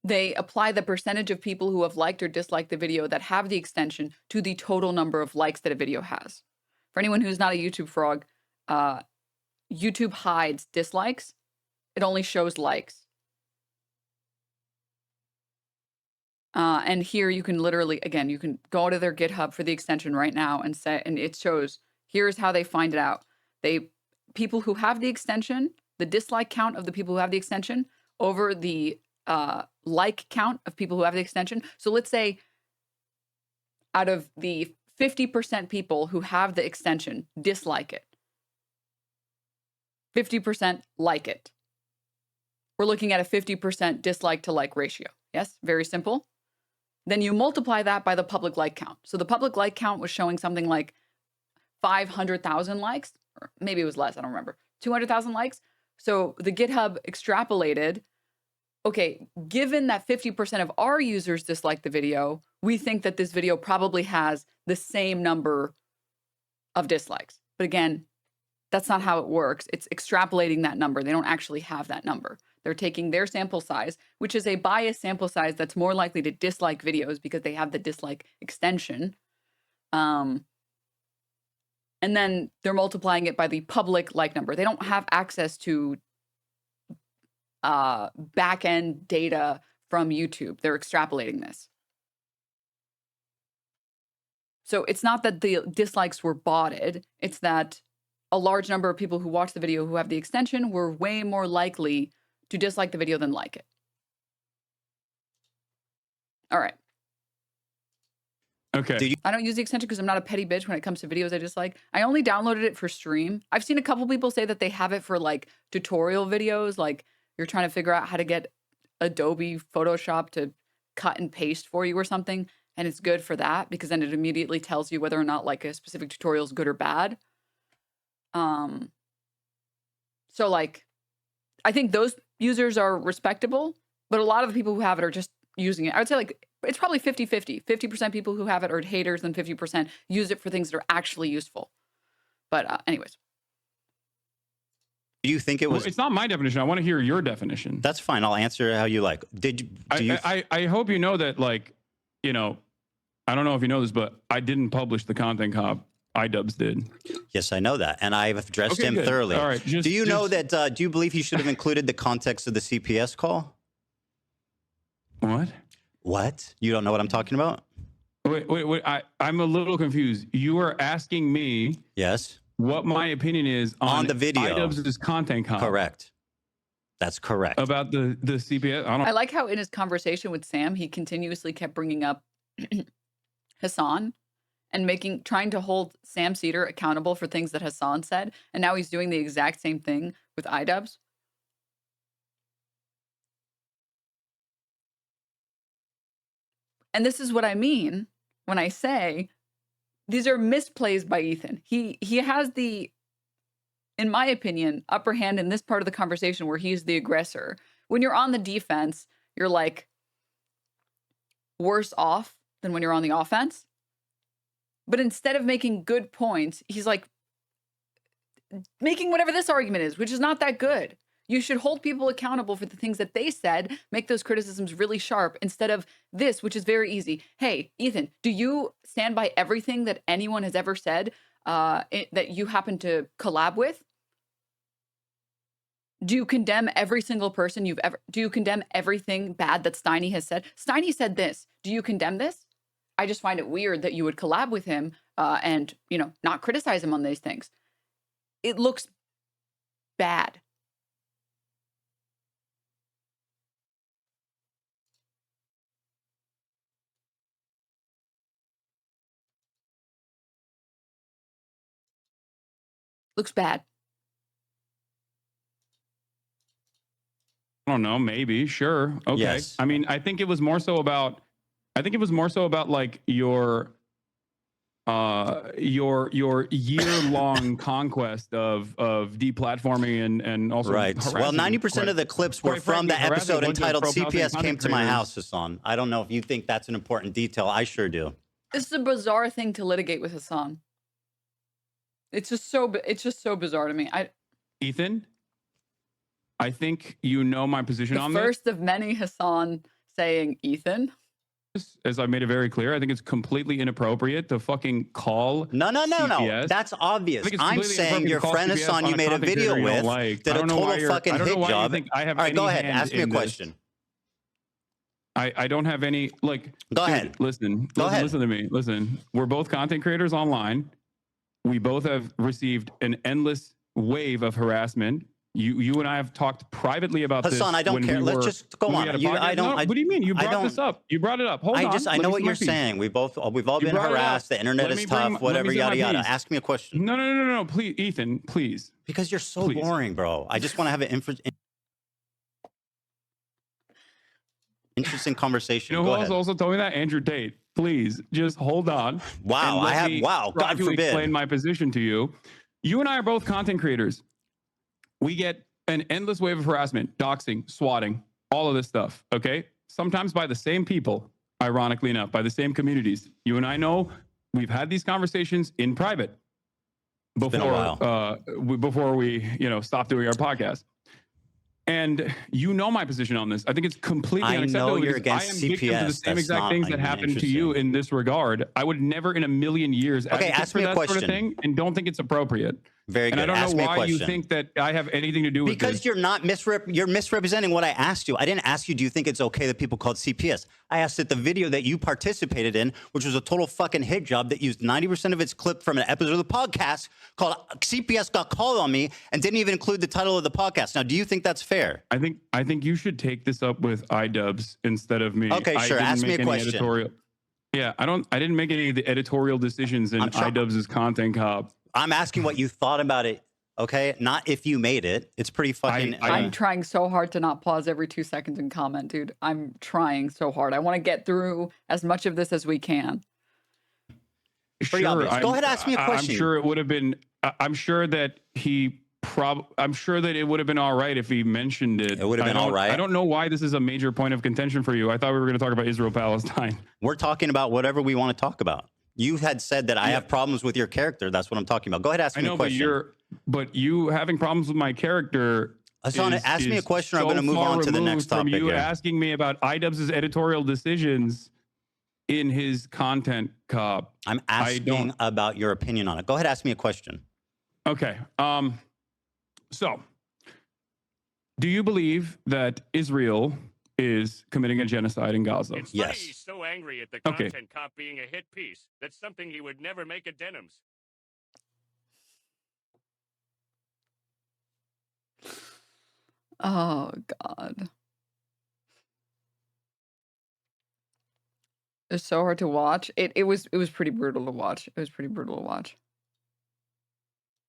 Speaker 1: they apply the percentage of people who have liked or disliked the video that have the extension to the total number of likes that a video has. For anyone who's not a YouTube frog, YouTube hides dislikes. It only shows likes. And here you can literally, again, you can go to their GitHub for the extension right now and it shows, here's how they find it out. People who have the extension, the dislike count of the people who have the extension over the like count of people who have the extension. So let's say out of the 50% people who have the extension dislike it, 50% like it. We're looking at a 50% dislike to like ratio. Yes, very simple. Then you multiply that by the public like count. So the public like count was showing something like 500,000 likes, or maybe it was less, I don't remember, 200,000 likes. So the GitHub extrapolated, okay, given that 50% of our users dislike the video, we think that this video probably has the same number of dislikes. But again, that's not how it works. It's extrapolating that number. They don't actually have that number. They're taking their sample size, which is a biased sample size that's more likely to dislike videos because they have the dislike extension. And then they're multiplying it by the public like number. They don't have access to back-end data from YouTube. They're extrapolating this. So it's not that the dislikes were botted. It's that a large number of people who watch the video who have the extension were way more likely to dislike the video than like it. All right.
Speaker 6: Okay.
Speaker 1: I don't use the extension because I'm not a petty bitch when it comes to videos I dislike. I only downloaded it for stream. I've seen a couple people say that they have it for like tutorial videos, like you're trying to figure out how to get Adobe Photoshop to cut and paste for you or something. And it's good for that because then it immediately tells you whether or not like a specific tutorial is good or bad. So like, I think those users are respectable, but a lot of the people who have it are just using it. I would say like, it's probably 50-50. 50% people who have it are haters and 50% use it for things that are actually useful. But anyways.
Speaker 3: Do you think it was...
Speaker 6: Well, it's not my definition. I want to hear your definition.
Speaker 3: That's fine. I'll answer how you like.
Speaker 6: I hope you know that, like, you know, I don't know if you know this, but I didn't publish the content cop. iDubbbz did.
Speaker 3: Yes, I know that. And I've addressed him
Speaker 6: good.
Speaker 3: thoroughly.
Speaker 6: All right.
Speaker 3: Do you know that, do you believe he should have included the context of the CPS call?
Speaker 6: What?
Speaker 3: What? You don't know what I'm talking about?
Speaker 6: Wait. I'm a little confused. You are asking me.
Speaker 3: Yes.
Speaker 6: What my opinion is on
Speaker 3: the video.
Speaker 6: iDubbbz's content cop.
Speaker 3: Correct. That's correct.
Speaker 6: About the CPS. I
Speaker 1: like how in his conversation with Sam, he continuously kept bringing up Hassan and trying to hold Sam Cedar accountable for things that Hassan said. And now he's doing the exact same thing with iDubbbz. And this is what I mean when I say these are misplays by Ethan. He has the, in my opinion, upper hand in this part of the conversation where he's the aggressor. When you're on the defense, you're like worse off than when you're on the offense. But instead of making good points, he's like making whatever this argument is, which is not that good. You should hold people accountable for the things that they said, make those criticisms really sharp instead of this, which is very easy. Hey, Ethan, do you stand by everything that anyone has ever said that you happen to collab with? Do you condemn every single person do you condemn everything bad that Steiny has said? Steiny said this. Do you condemn this? I just find it weird that you would collab with him and, not criticize him on these things. It looks bad. Looks bad.
Speaker 6: I don't know, maybe, sure. Okay.
Speaker 3: Yes.
Speaker 6: I mean, I think it was more so about like your year-long conquest of deplatforming and also
Speaker 3: Right. Well, 90% of the clips were from the episode entitled CPS Came to My House, Hassan. I don't know if you think that's an important detail. I sure do.
Speaker 1: This is a bizarre thing to litigate with Hassan. It's just so bizarre to me.
Speaker 6: Ethan, I think you know my position on
Speaker 1: The
Speaker 6: this.
Speaker 1: first of many Hassan saying Ethan.
Speaker 6: As I made it very clear, I think it's completely inappropriate to fucking call
Speaker 3: No.
Speaker 6: CPS.
Speaker 3: That's obvious.
Speaker 6: I think it's
Speaker 3: I'm
Speaker 6: completely
Speaker 3: saying your
Speaker 6: inappropriate to call
Speaker 3: friend
Speaker 6: CPS
Speaker 3: Hassan
Speaker 6: on
Speaker 3: you
Speaker 6: a
Speaker 3: made a
Speaker 6: content
Speaker 3: video
Speaker 6: creator you don't
Speaker 3: with
Speaker 6: like.
Speaker 3: did
Speaker 6: I
Speaker 3: a
Speaker 6: don't know why
Speaker 3: total
Speaker 6: you're-
Speaker 3: fucking
Speaker 6: I don't know
Speaker 3: hit
Speaker 6: why you
Speaker 3: job.
Speaker 6: think I have
Speaker 3: All right,
Speaker 6: any
Speaker 3: go ahead.
Speaker 6: hand
Speaker 3: Ask me a
Speaker 6: in this.
Speaker 3: question.
Speaker 6: I don't have any, like...
Speaker 3: Go
Speaker 6: dude,
Speaker 3: ahead.
Speaker 6: Listen to me. Listen, we're both content creators online. We both have received an endless wave of harassment. You and I have talked privately about this.
Speaker 3: Hassan, I don't
Speaker 6: when
Speaker 3: care.
Speaker 6: we
Speaker 3: Let's
Speaker 6: were-
Speaker 3: just go
Speaker 6: when we
Speaker 3: on.
Speaker 6: had a
Speaker 3: You-
Speaker 6: podcast.
Speaker 3: I don't-
Speaker 6: No,
Speaker 3: I-
Speaker 6: what do you mean? You
Speaker 3: I
Speaker 6: brought
Speaker 3: don't-
Speaker 6: this up. You brought it up. Hold on.
Speaker 3: I
Speaker 6: Let
Speaker 3: know
Speaker 6: me
Speaker 3: what
Speaker 6: say
Speaker 3: you're
Speaker 6: my piece.
Speaker 3: saying. We've all
Speaker 6: You
Speaker 3: been
Speaker 6: brought it up.
Speaker 3: harassed. The internet
Speaker 6: Let
Speaker 3: is
Speaker 6: me bring-
Speaker 3: tough.
Speaker 6: let
Speaker 3: Whatever,
Speaker 6: me say
Speaker 3: yada
Speaker 6: my
Speaker 3: yada.
Speaker 6: piece.
Speaker 3: Ask me a question.
Speaker 6: No. Please, Ethan, please.
Speaker 3: Because you're so
Speaker 6: Please.
Speaker 3: boring, bro. I just want to have an interesting conversation.
Speaker 6: You know
Speaker 3: Go
Speaker 6: who
Speaker 3: ahead.
Speaker 6: else also told me that? Andrew Tate. Please, just hold on.
Speaker 3: Wow,
Speaker 6: and let
Speaker 3: I have.
Speaker 6: me
Speaker 3: Wow,
Speaker 6: try
Speaker 3: God
Speaker 6: to
Speaker 3: forbid.
Speaker 6: explain my position to you. You and I are both content creators. We get an endless wave of harassment, doxing, swatting, all of this stuff. Okay, sometimes by the same people. Ironically enough, by the same communities. You and I know we've had these conversations in private
Speaker 3: been a while.
Speaker 6: before we stop doing our podcast. And you know my position on this. I think it's completely
Speaker 3: I know
Speaker 6: unacceptable.
Speaker 3: you're
Speaker 6: because
Speaker 3: against
Speaker 6: I am victim to the
Speaker 3: CPS.
Speaker 6: same
Speaker 3: That's
Speaker 6: exact
Speaker 3: not
Speaker 6: things that
Speaker 3: even
Speaker 6: happened to you
Speaker 3: interesting.
Speaker 6: in this regard. I would never in a million years
Speaker 3: Okay,
Speaker 6: advocate
Speaker 3: ask
Speaker 6: for
Speaker 3: me a
Speaker 6: that sort of
Speaker 3: question.
Speaker 6: thing and don't think it's appropriate.
Speaker 3: Very
Speaker 6: And
Speaker 3: good.
Speaker 6: I don't
Speaker 3: Ask
Speaker 6: know
Speaker 3: me a
Speaker 6: why you
Speaker 3: question.
Speaker 6: think that I have anything to do with
Speaker 3: Because
Speaker 6: this.
Speaker 3: you're not you're misrepresenting what I asked you. I didn't ask you, do you think it's okay that people called CPS? I asked that the video that you participated in, which was a total fucking hit job that used 90% of its clip from an episode of the podcast called CPS Got Called on Me and didn't even include the title of the podcast. Now, do you think that's fair?
Speaker 6: I think you should take this up with iDubbbz instead of me.
Speaker 3: Okay,
Speaker 6: I
Speaker 3: sure.
Speaker 6: didn't
Speaker 3: Ask me
Speaker 6: make
Speaker 3: a
Speaker 6: any
Speaker 3: question.
Speaker 6: Editorial. Yeah, I didn't make any of the editorial decisions in iDubbbz's content cop.
Speaker 3: I'm asking what you thought about it. Okay, not if you made it. It's pretty fucking.
Speaker 1: I'm trying so hard to not pause every 2 seconds and comment, dude. I'm trying so hard. I want to get through as much of this as we can.
Speaker 3: Pretty obvious. Go ahead, ask me a question.
Speaker 6: I'm sure it would have been. I'm sure that I'm sure that it would have been all right if he mentioned it.
Speaker 3: It would have been all right.
Speaker 6: I don't know why this is a major point of contention for you. I thought we were going to talk about Israel-Palestine.
Speaker 3: We're talking about whatever we want to talk about. You had said that I have problems with your character. That's what I'm talking about. Go ahead, ask me a question.
Speaker 6: But you having problems with my character.
Speaker 3: Hassan, ask me a question. Or I'm going to move on to the next topic.
Speaker 6: From you
Speaker 3: here.
Speaker 6: asking me about iDubbbz's editorial decisions in his content cop.
Speaker 3: I'm asking about your opinion on it. Go ahead, ask me a question.
Speaker 6: Okay. So, do you believe that Israel is committing a genocide in Gaza?
Speaker 2: It's funny he's so angry at the content cop being a hit piece. That's something he would never make at Denims.
Speaker 1: Oh God. It's so hard to watch. It was pretty brutal to watch. It was pretty brutal to watch.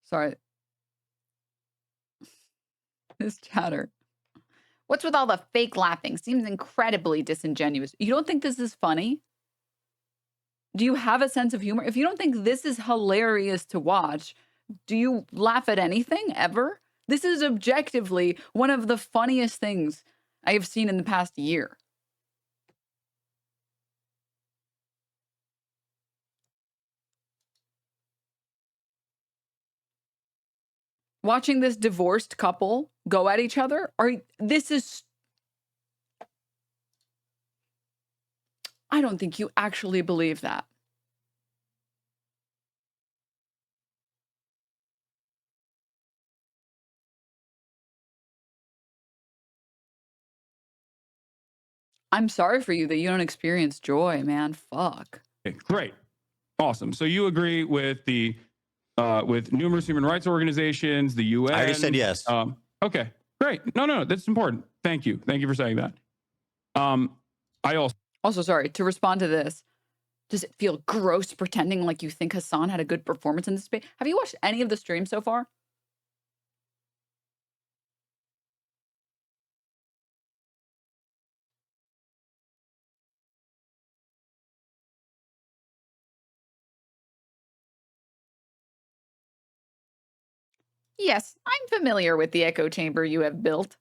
Speaker 1: Sorry. This chatter. What's with all the fake laughing? Seems incredibly disingenuous. You don't think this is funny? Do you have a sense of humor? If you don't think this is hilarious to watch, do you laugh at anything ever? This is objectively one of the funniest things I have seen in the past year. Watching this divorced couple go at each other, I don't think you actually believe that. I'm sorry for you that you don't experience joy, man. Fuck.
Speaker 6: Okay, great. Awesome. So you agree with the with numerous human rights organizations, the UN?
Speaker 3: I already said yes.
Speaker 6: Okay, great. No, that's important. Thank you. Thank you for saying that. I
Speaker 1: Also, sorry, to respond to this, does it feel gross pretending like you think Hassan had a good performance in this debate? Have you watched any of the streams so far? Yes, I'm familiar with the echo chamber you have built.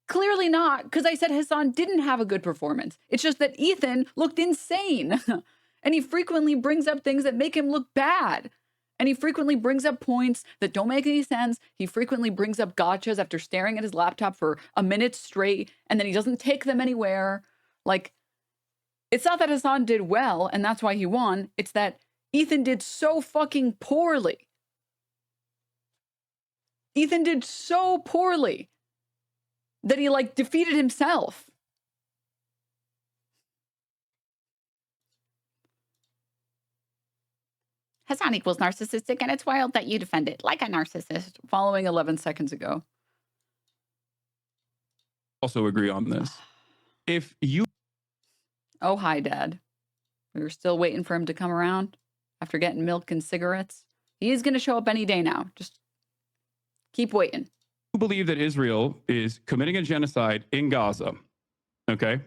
Speaker 1: Clearly not, because I said Hassan didn't have a good performance. It's just that Ethan looked insane. And he frequently brings up things that make him look bad. And he frequently brings up points that don't make any sense. He frequently brings up gotchas after staring at his laptop for a minute straight, and then he doesn't take them anywhere. Like, it's not that Hassan did well, and that's why he won. It's that Ethan did so fucking poorly. Ethan did so poorly that he, like, defeated himself. Hassan equals narcissistic, and it's wild that you defend it like a narcissist. Following 11 seconds ago.
Speaker 6: also agree on this. If you...
Speaker 1: Oh, hi, Dad. We were still waiting for him to come around after getting milk and cigarettes. He is going to show up any day now. Just keep waiting.
Speaker 6: You believe that Israel is committing a genocide in Gaza, okay?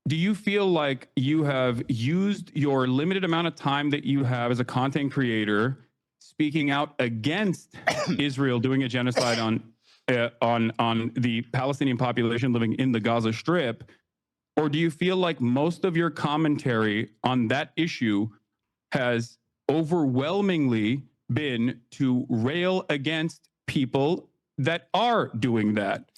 Speaker 6: Do you feel like you have used your limited amount of time that you have as a content creator speaking out against Israel doing a genocide on the Palestinian population living in the Gaza Strip? Or do you feel like most of your commentary on that issue has overwhelmingly been to rail against people that are doing that?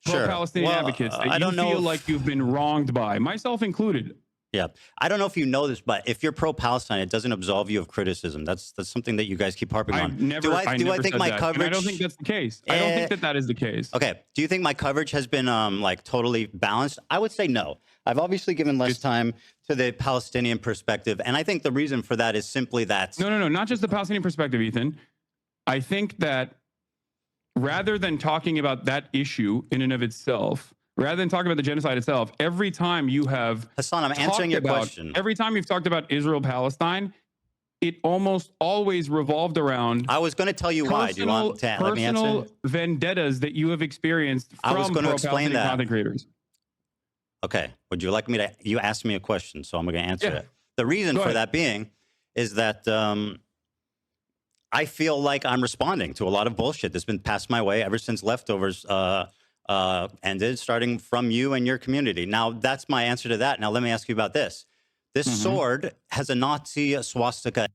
Speaker 3: Sure.
Speaker 6: Pro-Palestinian advocates that you feel like you've been wronged by, myself included.
Speaker 3: Yeah. I don't know if you know this, but if you're pro-Palestine, it doesn't absolve you of criticism. That's something that you guys keep harping on.
Speaker 6: Do I think my coverage... I don't think that's the case. I don't think that is the case.
Speaker 3: Okay. Do you think my coverage has been like totally balanced? I would say no. I've obviously given less time to the Palestinian perspective. And I think the reason for that is simply that...
Speaker 6: No. Not just the Palestinian perspective, Ethan. I think that rather than talking about that issue in and of itself, rather than talking about the genocide itself, every time you have...
Speaker 3: Hassan, I'm answering your question.
Speaker 6: Every time you've talked about Israel-Palestine, it almost always revolved around...
Speaker 3: I was going to tell you why. Do you want to let me answer?
Speaker 6: Personal vendettas that you have experienced from pro-Palestinian content creators.
Speaker 3: Okay. Would you like me to... You asked me a question, so I'm going to answer it. The reason for that being is that I feel like I'm responding to a lot of bullshit that's been passed my way ever since Leftovers ended, starting from you and your community. Now, that's my answer to that. Now, let me ask you about this. This sword has a Nazi swastika.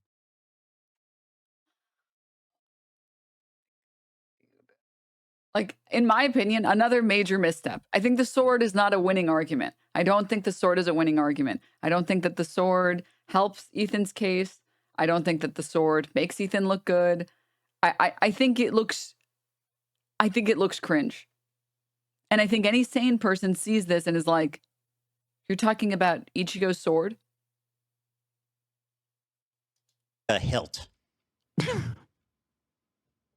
Speaker 1: Like, in my opinion, another major misstep. I think the sword is not a winning argument. I don't think the sword is a winning argument. I don't think that the sword helps Ethan's case. I don't think that the sword makes Ethan look good. I think it looks cringe. And I think any sane person sees this and is like, you're talking about Ichigo's sword?
Speaker 3: A hilt.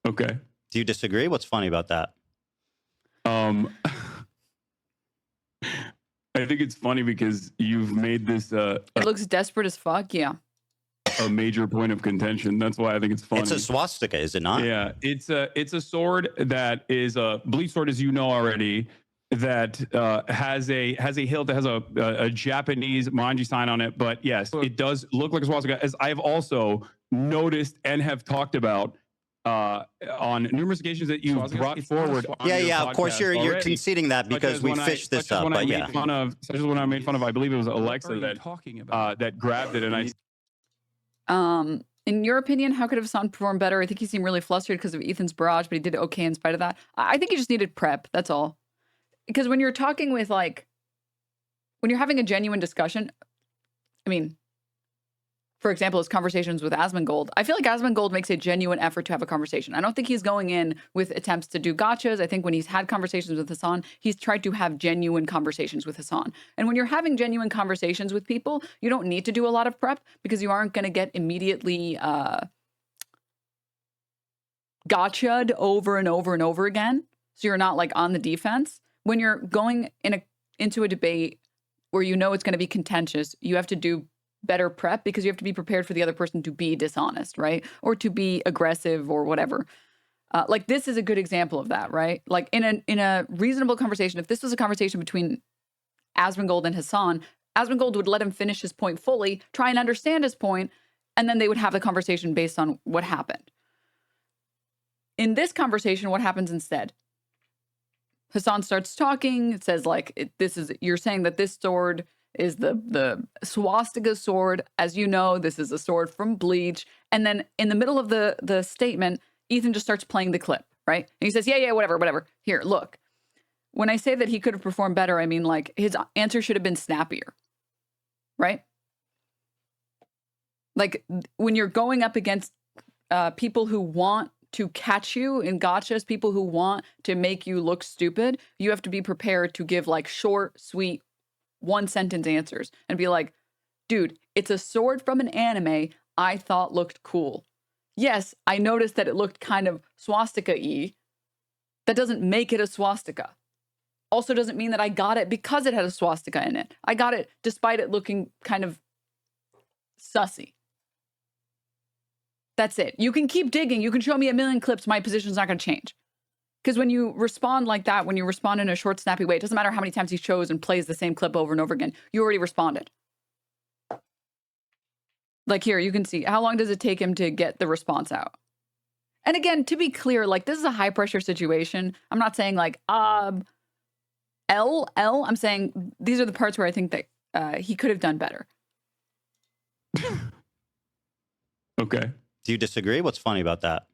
Speaker 6: Okay.
Speaker 3: Do you disagree? What's funny about that?
Speaker 6: I think it's funny because you've made this...
Speaker 1: it looks desperate as fuck, yeah.
Speaker 6: A major point of contention. That's why I think it's funny.
Speaker 3: It's a swastika, is it not?
Speaker 6: Yeah, it's a sword that is a bleach sword, as you know already, that has a hilt that has a Japanese manji sign on it. But yes, it does look like a swastika, as I've also noticed and have talked about on numerous occasions that you've brought forward.
Speaker 3: Yeah, of course you're conceding that because we fished this up. But yeah,
Speaker 6: such as when I made fun of, I believe it was Alexa that grabbed it, and
Speaker 1: in your opinion, how could Hassan perform better? I think he seemed really flustered because of Ethan's barrage, but he did okay in spite of that. I think he just needed prep. That's all. Because when you're talking with, like, when you're having a genuine discussion, I mean, for example, his conversations with Asmongold, I feel like Asmongold makes a genuine effort to have a conversation. I don't think he's going in with attempts to do gotchas. I think when he's had conversations with Hassan, he's tried to have genuine conversations with Hassan. And when you're having genuine conversations with people, you don't need to do a lot of prep because you aren't going to get immediately gotcha'd over and over and over again. So you're not like on the defense. When you're going into a debate where you know it's going to be contentious, you have to do better prep because you have to be prepared for the other person to be dishonest, right? Or to be aggressive or whatever. Like this is a good example of that, right? Like in a reasonable conversation, if this was a conversation between Asmongold and Hassan, Asmongold would let him finish his point fully, try and understand his point, and then they would have a conversation based on what happened. In this conversation, what happens instead? Hassan starts talking. It says like, you're saying that this sword is the swastika sword. As you know, this is a sword from Bleach. And then in the middle of the statement, Ethan just starts playing the clip, right? And he says, yeah, whatever. Here, look. When I say that he could have performed better, I mean like his answer should have been snappier, right? Like when you're going up against people who want to catch you in gotchas, people who want to make you look stupid, you have to be prepared to give like short, sweet, one-sentence answers and be like, dude, it's a sword from an anime I thought looked cool. Yes, I noticed that it looked kind of swastika-y. That doesn't make it a swastika. Also doesn't mean that I got it because it had a swastika in it. I got it despite it looking kind of sussy. That's it. You can keep digging. You can show me a million clips. My position's not going to change. Because when you respond like that, when you respond in a short, snappy way, it doesn't matter how many times he shows and plays the same clip over and over again. You already responded. Like here, you can see how long does it take him to get the response out? And again, to be clear, like this is a high pressure situation. I'm not saying like, I'm saying these are the parts where I think that he could have done better.
Speaker 6: Okay.
Speaker 3: Do you disagree? What's funny about that?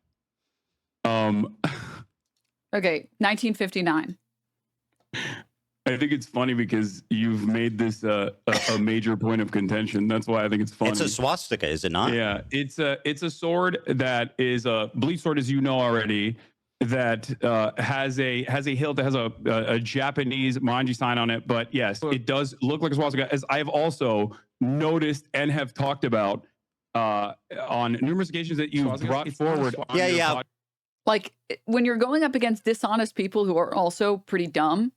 Speaker 1: Okay, 1959.
Speaker 6: I think it's funny because you've made this a major point of contention. That's why I think it's funny.
Speaker 3: It's a swastika, is it not?
Speaker 6: Yeah, it's a sword that is a bleach sword, as you know already, that has a hilt that has a Japanese manji sign on it. But yes, it does look like a swastika, as I've also noticed and have talked about on numerous occasions that you've brought forward.
Speaker 3: Yeah.
Speaker 1: Like when you're going up against dishonest people who are also pretty dumb,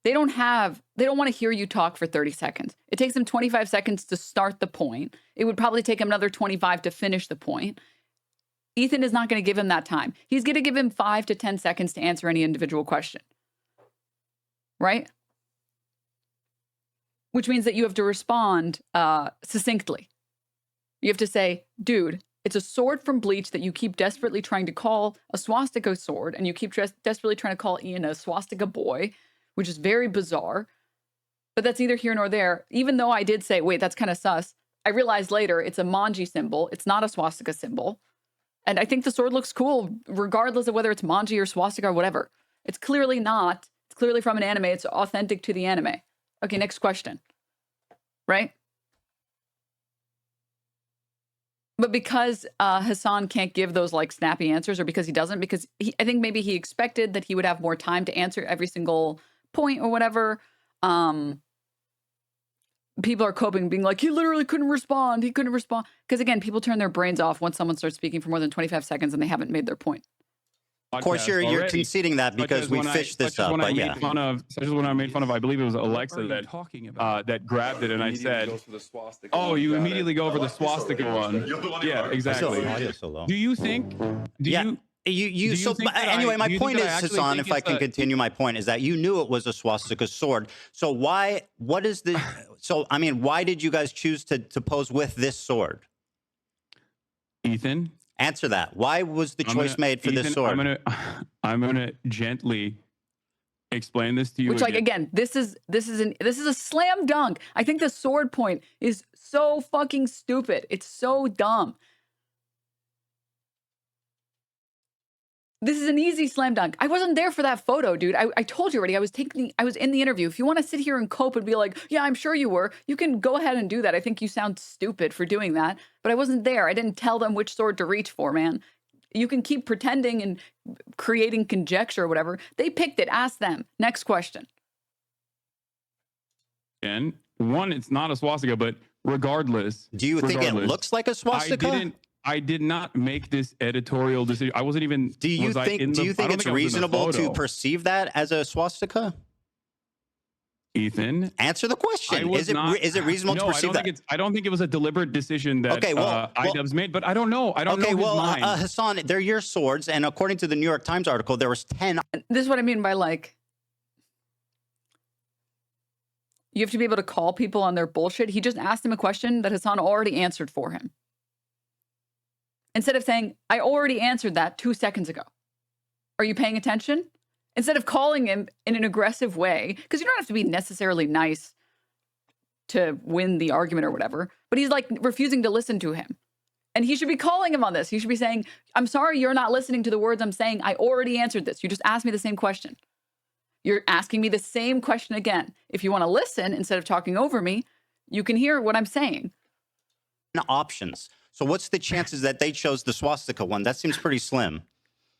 Speaker 1: they don't want to hear you talk for 30 seconds. It takes them 25 seconds to start the point. It would probably take him another 25 to finish the point. Ethan is not going to give him that time. He's going to give him 5 to 10 seconds to answer any individual question. Right? Which means that you have to respond succinctly. You have to say, dude, it's a sword from Bleach that you keep desperately trying to call a swastika sword, and you keep desperately trying to call Ian a swastika boy, which is very bizarre. But that's neither here nor there. Even though I did say, wait, that's kind of sus, I realized later it's a manji symbol. It's not a swastika symbol. And I think the sword looks cool, regardless of whether it's manji or swastika or whatever. It's clearly not. It's clearly from an anime. It's authentic to the anime. Okay, next question. Right? But because Hassan can't give those like snappy answers, or because he doesn't, because I think maybe he expected that he would have more time to answer every single point or whatever. People are coping, being like, he literally couldn't respond. He couldn't respond. Because again, people turn their brains off once someone starts speaking for more than 25 seconds and they haven't made their point.
Speaker 3: Of course, you're conceding that because we fished this up. But yeah.
Speaker 6: Such as when I made fun of, I believe it was Alexa that grabbed it, and I said, "Oh, you immediately go over the swastika one." Yeah, exactly.
Speaker 3: So low.
Speaker 6: Do you think?
Speaker 3: You so
Speaker 6: think that
Speaker 3: anyway, my
Speaker 6: do you
Speaker 3: point
Speaker 6: think
Speaker 3: is,
Speaker 6: that I actually
Speaker 3: Hassan,
Speaker 6: think
Speaker 3: if I
Speaker 6: it's
Speaker 3: can
Speaker 6: a-
Speaker 3: continue my point, is that you knew it was a swastika sword. So what is the, so, I mean, why did you guys choose to pose with this sword?
Speaker 6: Ethan,
Speaker 3: Answer that. Why was the choice made for this
Speaker 6: Ethan,
Speaker 3: sword?
Speaker 6: I'm gonna gently explain this to you.
Speaker 1: Which, like, again, this is a slam dunk. I think the sword point is so fucking stupid. It's so dumb. This is an easy slam dunk. I wasn't there for that photo, dude. I told you already. I was in the interview. If you want to sit here and cope and be like, yeah, I'm sure you were, you can go ahead and do that. I think you sound stupid for doing that. But I wasn't there. I didn't tell them which sword to reach for, man. You can keep pretending and creating conjecture or whatever. They picked it. Ask them. Next question.
Speaker 6: And one, it's not a swastika, but regardless.
Speaker 3: Do you think it looks like a swastika?
Speaker 6: I did not make this editorial decision. I wasn't even.
Speaker 3: Do you think it's reasonable to perceive that as a swastika?
Speaker 6: Ethan,
Speaker 3: answer the question. Is it reasonable to perceive that?
Speaker 6: I don't think it was a deliberate decision that IDubs made, but I don't know. I don't know his mind.
Speaker 3: Hassan, they're your swords, and according to the New York Times article, there was 10.
Speaker 1: This is what I mean by, like, you have to be able to call people on their bullshit. He just asked him a question that Hassan already answered for him. Instead of saying, I already answered that 2 seconds ago. Are you paying attention? Instead of calling him in an aggressive way, because you don't have to be necessarily nice to win the argument or whatever, but he's like refusing to listen to him. And he should be calling him on this. He should be saying, I'm sorry you're not listening to the words I'm saying. I already answered this. You just asked me the same question. You're asking me the same question again. If you want to listen instead of talking over me, you can hear what I'm saying.
Speaker 3: Options. So what's the chances that they chose the swastika one? That seems pretty slim.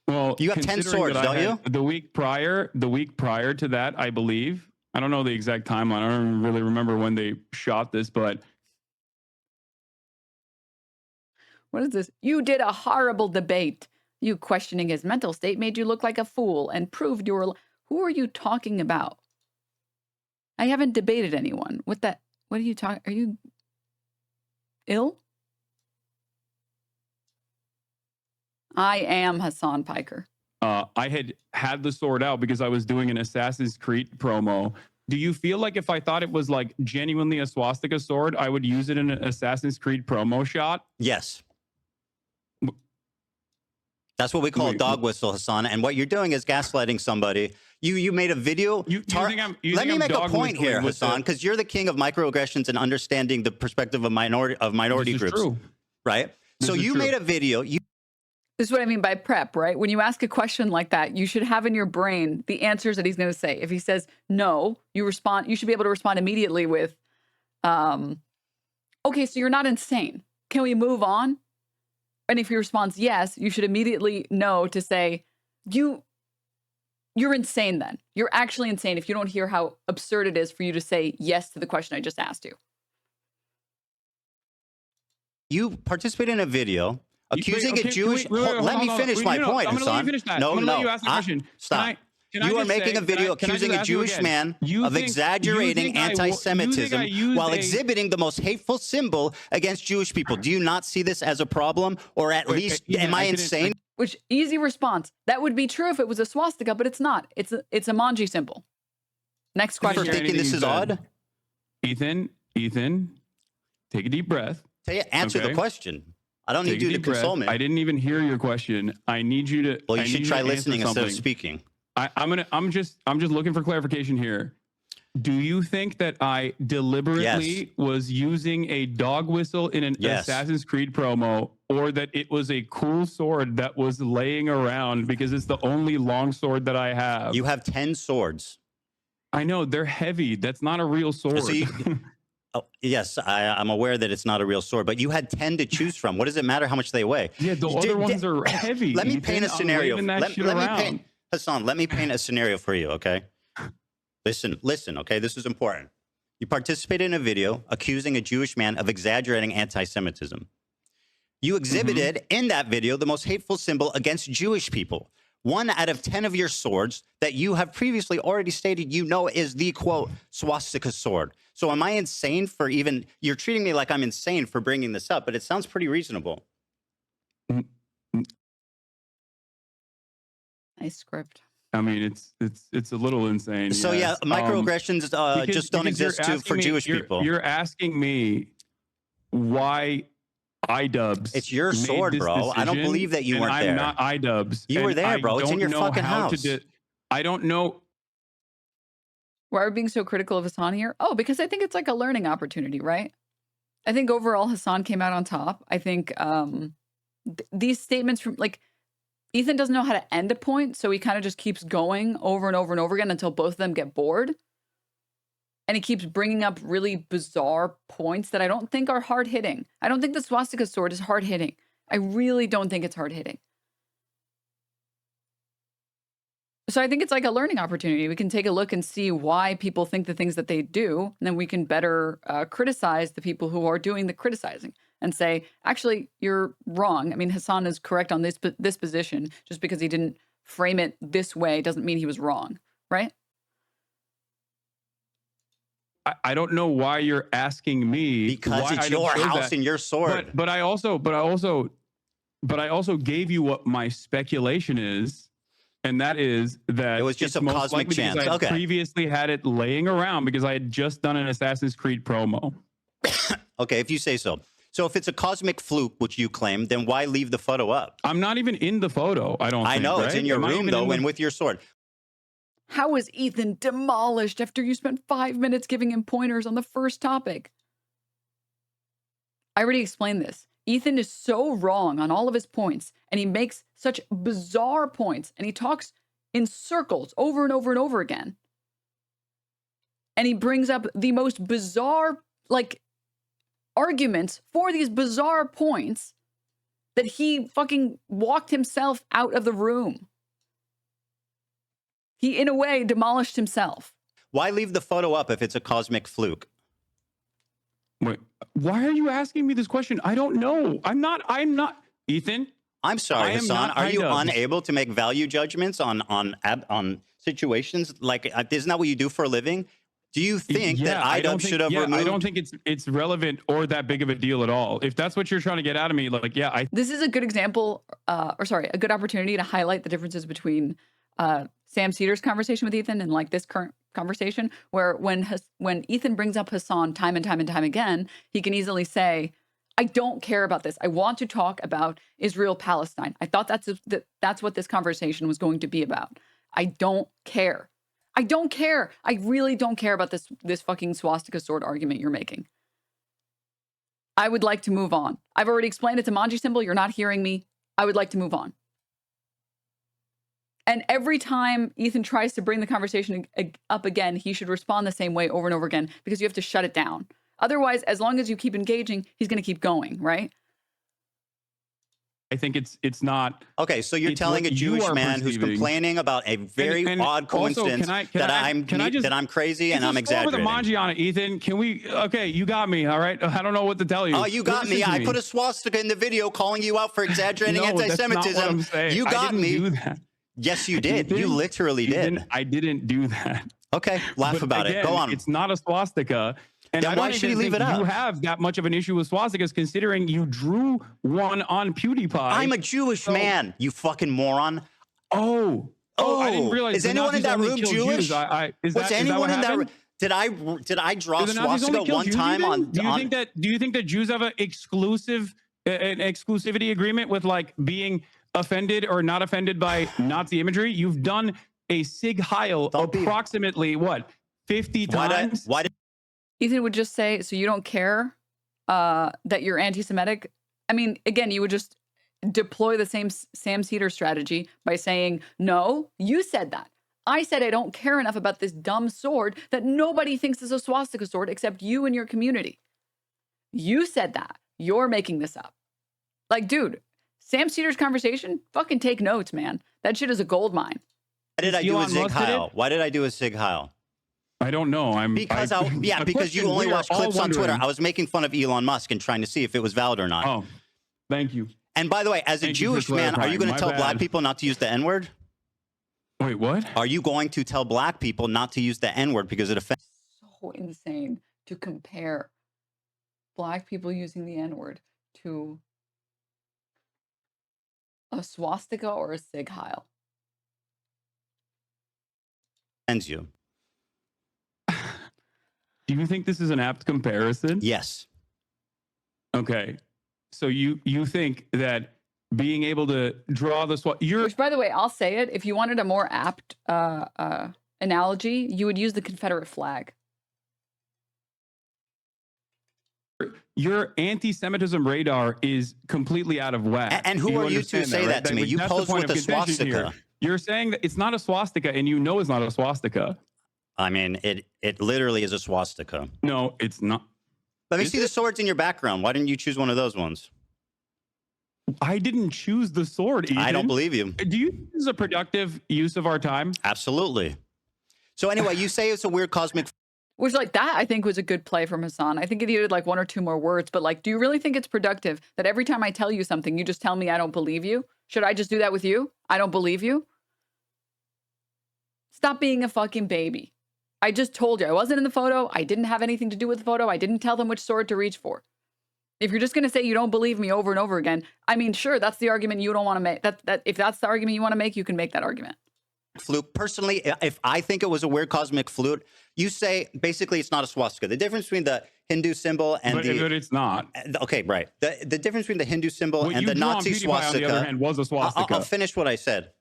Speaker 6: Well,
Speaker 3: you have 10 swords, don't you?
Speaker 6: The week prior to that, I believe. I don't know the exact timeline. I don't really remember when they shot this, but
Speaker 1: what is this? You did a horrible debate. You questioning his mental state made you look like a fool and proved you were. Who are you talking about? I haven't debated anyone. What are you talking? Are you ill? I am Hassan Piker.
Speaker 6: I had the sword out because I was doing an Assassin's Creed promo. Do you feel like if I thought it was like genuinely a swastika sword, I would use it in an Assassin's Creed promo shot?
Speaker 3: Yes. That's what we call a dog whistle, Hassan. And what you're doing is gaslighting somebody. You made a video. Let me make a point here, Hassan, because you're the king of microaggressions and understanding the perspective of minority groups. True. Right? So you made a video.
Speaker 1: This is what I mean by prep, right? When you ask a question like that, you should have in your brain the answers that he's going to say. If he says no, you should be able to respond immediately with, okay, so you're not insane. Can we move on? And if he responds yes, you should immediately know to say, you're insane then. You're actually insane if you don't hear how absurd it is for you to say yes to the question I just asked you.
Speaker 3: You participated in a video accusing a Jewish. Let me finish my point, Hassan. No, stop. You are making a video accusing a Jewish man of exaggerating anti-Semitism while exhibiting the most hateful symbol against Jewish people. Do you not see this as a problem? Or at least, am I insane?
Speaker 1: Which, easy response. That would be true if it was a swastika, but it's not. It's a manji symbol. Next question.
Speaker 3: For thinking this is odd?
Speaker 6: Ethan, take a deep breath.
Speaker 3: Answer the question. I don't need you to console me.
Speaker 6: I didn't even hear your question. I need you to.
Speaker 3: Well, you should try listening instead of speaking.
Speaker 6: I'm just looking for clarification here. Do you think that I deliberately was using a dog whistle in an Assassin's Creed promo, or that it was a cool sword that was laying around because it's the only long sword that I have?
Speaker 3: You have 10 swords.
Speaker 6: I know, they're heavy. That's not a real sword.
Speaker 3: So yes, I'm aware that it's not a real sword, but you had 10 to choose from. What does it matter how much they weigh?
Speaker 6: Yeah, the other ones are heavy.
Speaker 3: Let me paint a scenario. Hassan, let me paint a scenario for you, okay? Listen, okay? This is important. You participated in a video accusing a Jewish man of exaggerating anti-Semitism. You exhibited in that video the most hateful symbol against Jewish people. 1 out of 10 of your swords that you have previously already stated is the, quote, swastika sword. So am I insane for even... You're treating me like I'm insane for bringing this up, but it sounds pretty reasonable.
Speaker 1: Nice script.
Speaker 6: I mean, it's a little insane.
Speaker 3: So
Speaker 6: yes.
Speaker 3: yeah, microaggressions just don't
Speaker 6: because you're
Speaker 3: exist for
Speaker 6: asking me-
Speaker 3: Jewish
Speaker 6: you're-
Speaker 3: people.
Speaker 6: You're asking me why iDubbbz.
Speaker 3: It's your
Speaker 6: made
Speaker 3: sword,
Speaker 6: this
Speaker 3: bro. I don't
Speaker 6: decision,
Speaker 3: believe that you
Speaker 6: and
Speaker 3: weren't
Speaker 6: I'm
Speaker 3: there.
Speaker 6: not iDubbbz.
Speaker 3: You were
Speaker 6: and
Speaker 3: there,
Speaker 6: I
Speaker 3: bro. It's in
Speaker 6: don't
Speaker 3: your
Speaker 6: know
Speaker 3: fucking
Speaker 6: how
Speaker 3: house.
Speaker 6: I don't know.
Speaker 1: Why are we being so critical of Hassan here? Oh, because I think it's like a learning opportunity, right? I think overall Hassan came out on top. I think these statements from like Ethan doesn't know how to end a point, so he kind of just keeps going over and over and over again until both of them get bored. And he keeps bringing up really bizarre points that I don't think are hard hitting. I don't think the swastika sword is hard hitting. I really don't think it's hard hitting. So I think it's like a learning opportunity. We can take a look and see why people think the things that they do, and then we can better criticize the people who are doing the criticizing and say, actually, you're wrong. I mean, Hassan is correct on this position. Just because he didn't frame it this way doesn't mean he was wrong, right?
Speaker 6: I don't know why you're asking me
Speaker 3: Because
Speaker 6: why
Speaker 3: it's
Speaker 6: I didn't
Speaker 3: your
Speaker 6: show
Speaker 3: house
Speaker 6: that.
Speaker 3: and your sword.
Speaker 6: But I also gave you what my speculation is, and that is that
Speaker 3: It was just
Speaker 6: it's
Speaker 3: a
Speaker 6: most
Speaker 3: cosmic
Speaker 6: likely because
Speaker 3: chance.
Speaker 6: I had
Speaker 3: Okay.
Speaker 6: previously had it laying around because I had just done an Assassin's Creed promo.
Speaker 3: Okay, if you say so. So if it's a cosmic fluke, which you claim, then why leave the photo up?
Speaker 6: I'm not even in the photo. I don't.
Speaker 3: I
Speaker 6: think,
Speaker 3: know
Speaker 6: right?
Speaker 3: it's in your
Speaker 6: Am I
Speaker 3: room
Speaker 6: even
Speaker 3: though,
Speaker 6: in the-
Speaker 3: and with your sword.
Speaker 1: How was Ethan demolished after you spent 5 minutes giving him pointers on the first topic? I already explained this. Ethan is so wrong on all of his points, and he makes such bizarre points, and he talks in circles over and over and over again. And he brings up the most bizarre, like, arguments for these bizarre points that he fucking walked himself out of the room. He, in a way, demolished himself.
Speaker 3: Why leave the photo up if it's a cosmic fluke?
Speaker 6: Wait, why are you asking me this question? I don't know. I'm not. Ethan.
Speaker 3: I'm sorry,
Speaker 6: I am
Speaker 3: Hassan.
Speaker 6: not
Speaker 3: Are you
Speaker 6: iDubbbz.
Speaker 3: unable to make value judgments on situations? Like, isn't that what you do for a living? Do you think that
Speaker 6: I don't
Speaker 3: iDubbbz
Speaker 6: think-
Speaker 3: should have removed?
Speaker 6: I don't think it's relevant or that big of a deal at all. If that's what you're trying to get out of me, like, yeah, I
Speaker 1: This is a good example, a good opportunity to highlight the differences between Sam Cedar's conversation with Ethan and like this current conversation, where when Ethan brings up Hassan time and time and time again, he can easily say, I don't care about this. I want to talk about Israel-Palestine. I thought that's what this conversation was going to be about. I don't care. I don't care. I really don't care about this fucking swastika sword argument you're making. I would like to move on. I've already explained it's a Manji symbol. You're not hearing me. I would like to move on. And every time Ethan tries to bring the conversation up again, he should respond the same way over and over again, because you have to shut it down. Otherwise, as long as you keep engaging, he's going to keep going, right?
Speaker 6: think it's not.
Speaker 3: Okay, so you're
Speaker 6: It's
Speaker 3: telling a
Speaker 6: what you
Speaker 3: Jewish
Speaker 6: are
Speaker 3: man who's
Speaker 6: perceiving.
Speaker 3: complaining about a very
Speaker 6: And
Speaker 3: odd
Speaker 6: also,
Speaker 3: coincidence that I'm crazy and I'm
Speaker 6: Just go over the
Speaker 3: exaggerating.
Speaker 6: Manji on it, Ethan. Can we? Okay, you got me. All right. I don't know what to tell you.
Speaker 3: Oh, you got
Speaker 6: Listen
Speaker 3: me.
Speaker 6: to
Speaker 3: I put a swastika in the video calling you out for exaggerating
Speaker 6: No, that's not what
Speaker 3: anti-Semitism.
Speaker 6: I'm saying.
Speaker 3: You
Speaker 6: I
Speaker 3: got
Speaker 6: didn't
Speaker 3: me.
Speaker 6: do that.
Speaker 3: Yes, you did.
Speaker 6: Ethan,
Speaker 3: You literally did.
Speaker 6: Ethan, I didn't do that.
Speaker 3: Okay, laugh
Speaker 6: But
Speaker 3: about it.
Speaker 6: again,
Speaker 3: Go on.
Speaker 6: It's not a swastika. And
Speaker 3: Then
Speaker 6: I don't
Speaker 3: why should
Speaker 6: even
Speaker 3: he leave
Speaker 6: think
Speaker 3: it up?
Speaker 6: you have that much of an issue with swastikas, considering you drew one on PewDiePie.
Speaker 3: I'm a Jewish man, you fucking moron.
Speaker 6: Oh, I didn't realize.
Speaker 3: Is
Speaker 6: the
Speaker 3: anyone in
Speaker 6: Nazis
Speaker 3: that
Speaker 6: only
Speaker 3: room
Speaker 6: killed
Speaker 3: Jewish?
Speaker 6: Jews. Is
Speaker 3: Was
Speaker 6: that
Speaker 3: anyone
Speaker 6: what
Speaker 3: in that room?
Speaker 6: happened?
Speaker 3: Did I draw
Speaker 6: Do the Nazis
Speaker 3: swastika
Speaker 6: only kill
Speaker 3: one
Speaker 6: Jews,
Speaker 3: time
Speaker 6: Ethan?
Speaker 3: on?
Speaker 6: Do you think that Jews have an exclusivity agreement with like being offended or not offended by Nazi imagery? You've done a Sig Heil approximately what 50 times.
Speaker 3: Why did
Speaker 1: Ethan would just say, so you don't care that you're anti-Semitic? I mean, again, you would just deploy the same Sam Cedar strategy by saying, no, you said that. I said I don't care enough about this dumb sword that nobody thinks is a swastika sword except you and your community. You said that. You're making this up. Like, dude, Sam Cedar's conversation, fucking take notes, man. That shit is a gold mine.
Speaker 3: Why did I do a
Speaker 6: Elon
Speaker 3: Sig
Speaker 6: Musk did
Speaker 3: Heil?
Speaker 6: it?
Speaker 3: Why did I do a Sig Heil?
Speaker 6: I don't know.
Speaker 3: Because
Speaker 6: A
Speaker 3: you
Speaker 6: question
Speaker 3: only
Speaker 6: we are
Speaker 3: watch
Speaker 6: all
Speaker 3: clips on Twitter.
Speaker 6: wondering.
Speaker 3: I was making fun of Elon Musk and trying to see if it was valid or not.
Speaker 6: Oh, thank you.
Speaker 3: And by the way, as a
Speaker 6: Thank you for
Speaker 3: Jewish man, are you
Speaker 6: clarifying.
Speaker 3: going to
Speaker 6: My
Speaker 3: tell black
Speaker 6: bad.
Speaker 3: people not to use the N-word?
Speaker 6: Wait, what?
Speaker 3: Are you going to tell black people not to use the N-word because it offends?
Speaker 1: So insane to compare black people using the N-word to a swastika or a Sig Heil.
Speaker 3: Ends you.
Speaker 6: Do you think this is an apt comparison?
Speaker 3: Yes.
Speaker 6: Okay. So you think that being able to draw the you're
Speaker 1: Which, by the way, I'll say it. If you wanted a more apt analogy, you would use the Confederate flag.
Speaker 6: your anti-Semitism radar is completely out of whack.
Speaker 3: And who are you to say that to me? You
Speaker 6: that's the
Speaker 3: posed
Speaker 6: point
Speaker 3: with
Speaker 6: of
Speaker 3: a
Speaker 6: contention
Speaker 3: swastika.
Speaker 6: here. You're saying that it's not a swastika, and you know it's not a swastika.
Speaker 3: I mean, it literally is a swastika.
Speaker 6: No, it's not.
Speaker 3: Let me
Speaker 6: Is
Speaker 3: see
Speaker 6: it?
Speaker 3: the swords in your background. Why didn't you choose one of those ones?
Speaker 6: I didn't choose the sword, Ethan.
Speaker 3: I don't believe you.
Speaker 6: Do you think this is a productive use of our time?
Speaker 3: Absolutely. So anyway, you say it's a weird cosmic.
Speaker 1: Which, like, that I think was a good play from Hassan. I think it needed like one or two more words, but like, do you really think it's productive that every time I tell you something, you just tell me I don't believe you? Should I just do that with you? I don't believe you? Stop being a fucking baby. I just told you I wasn't in the photo. I didn't have anything to do with the photo. I didn't tell them which sword to reach for. If you're just going to say you don't believe me over and over again, I mean, sure, that's the argument you don't want to make. If that's the argument you want to make, you can make that argument.
Speaker 3: Flute. Personally, if I think it was a weird cosmic flute, you say basically it's not a swastika. The difference between the Hindu symbol and
Speaker 6: But it's not.
Speaker 3: Okay, right. The difference between the Hindu symbol
Speaker 6: What
Speaker 3: and
Speaker 6: you
Speaker 3: the
Speaker 6: drew on
Speaker 3: Nazi
Speaker 6: PewDiePie,
Speaker 3: swastika.
Speaker 6: on the other hand, was a swastika.
Speaker 3: I'll finish what I said.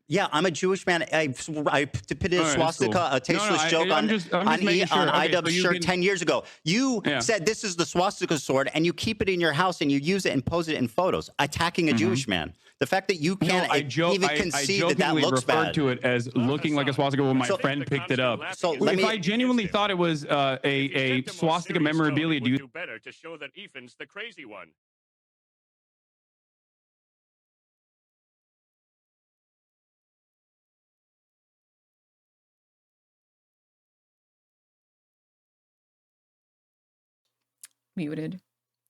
Speaker 3: Yeah, I'm a Jewish man. I depicted a
Speaker 6: All right,
Speaker 3: swastika,
Speaker 6: cool.
Speaker 3: a tasteless
Speaker 6: I'm
Speaker 3: joke
Speaker 6: just
Speaker 3: on
Speaker 6: making sure. Okay,
Speaker 3: IDubbbz
Speaker 6: so you
Speaker 3: shirt
Speaker 6: can-
Speaker 3: 10 years ago. You said this is the swastika sword, and you keep it in your house, and you use it and pose it in photos, attacking a Jewish man. The fact that you can't even concede that
Speaker 6: jokingly
Speaker 3: looks
Speaker 6: referred
Speaker 3: bad.
Speaker 6: to it as looking like a swastika when my friend picked it up.
Speaker 3: So
Speaker 6: If
Speaker 3: let me-
Speaker 6: I genuinely thought it was a swastika memorabilia, do you
Speaker 2: do better to show that Ethan's the crazy one?
Speaker 1: Muted.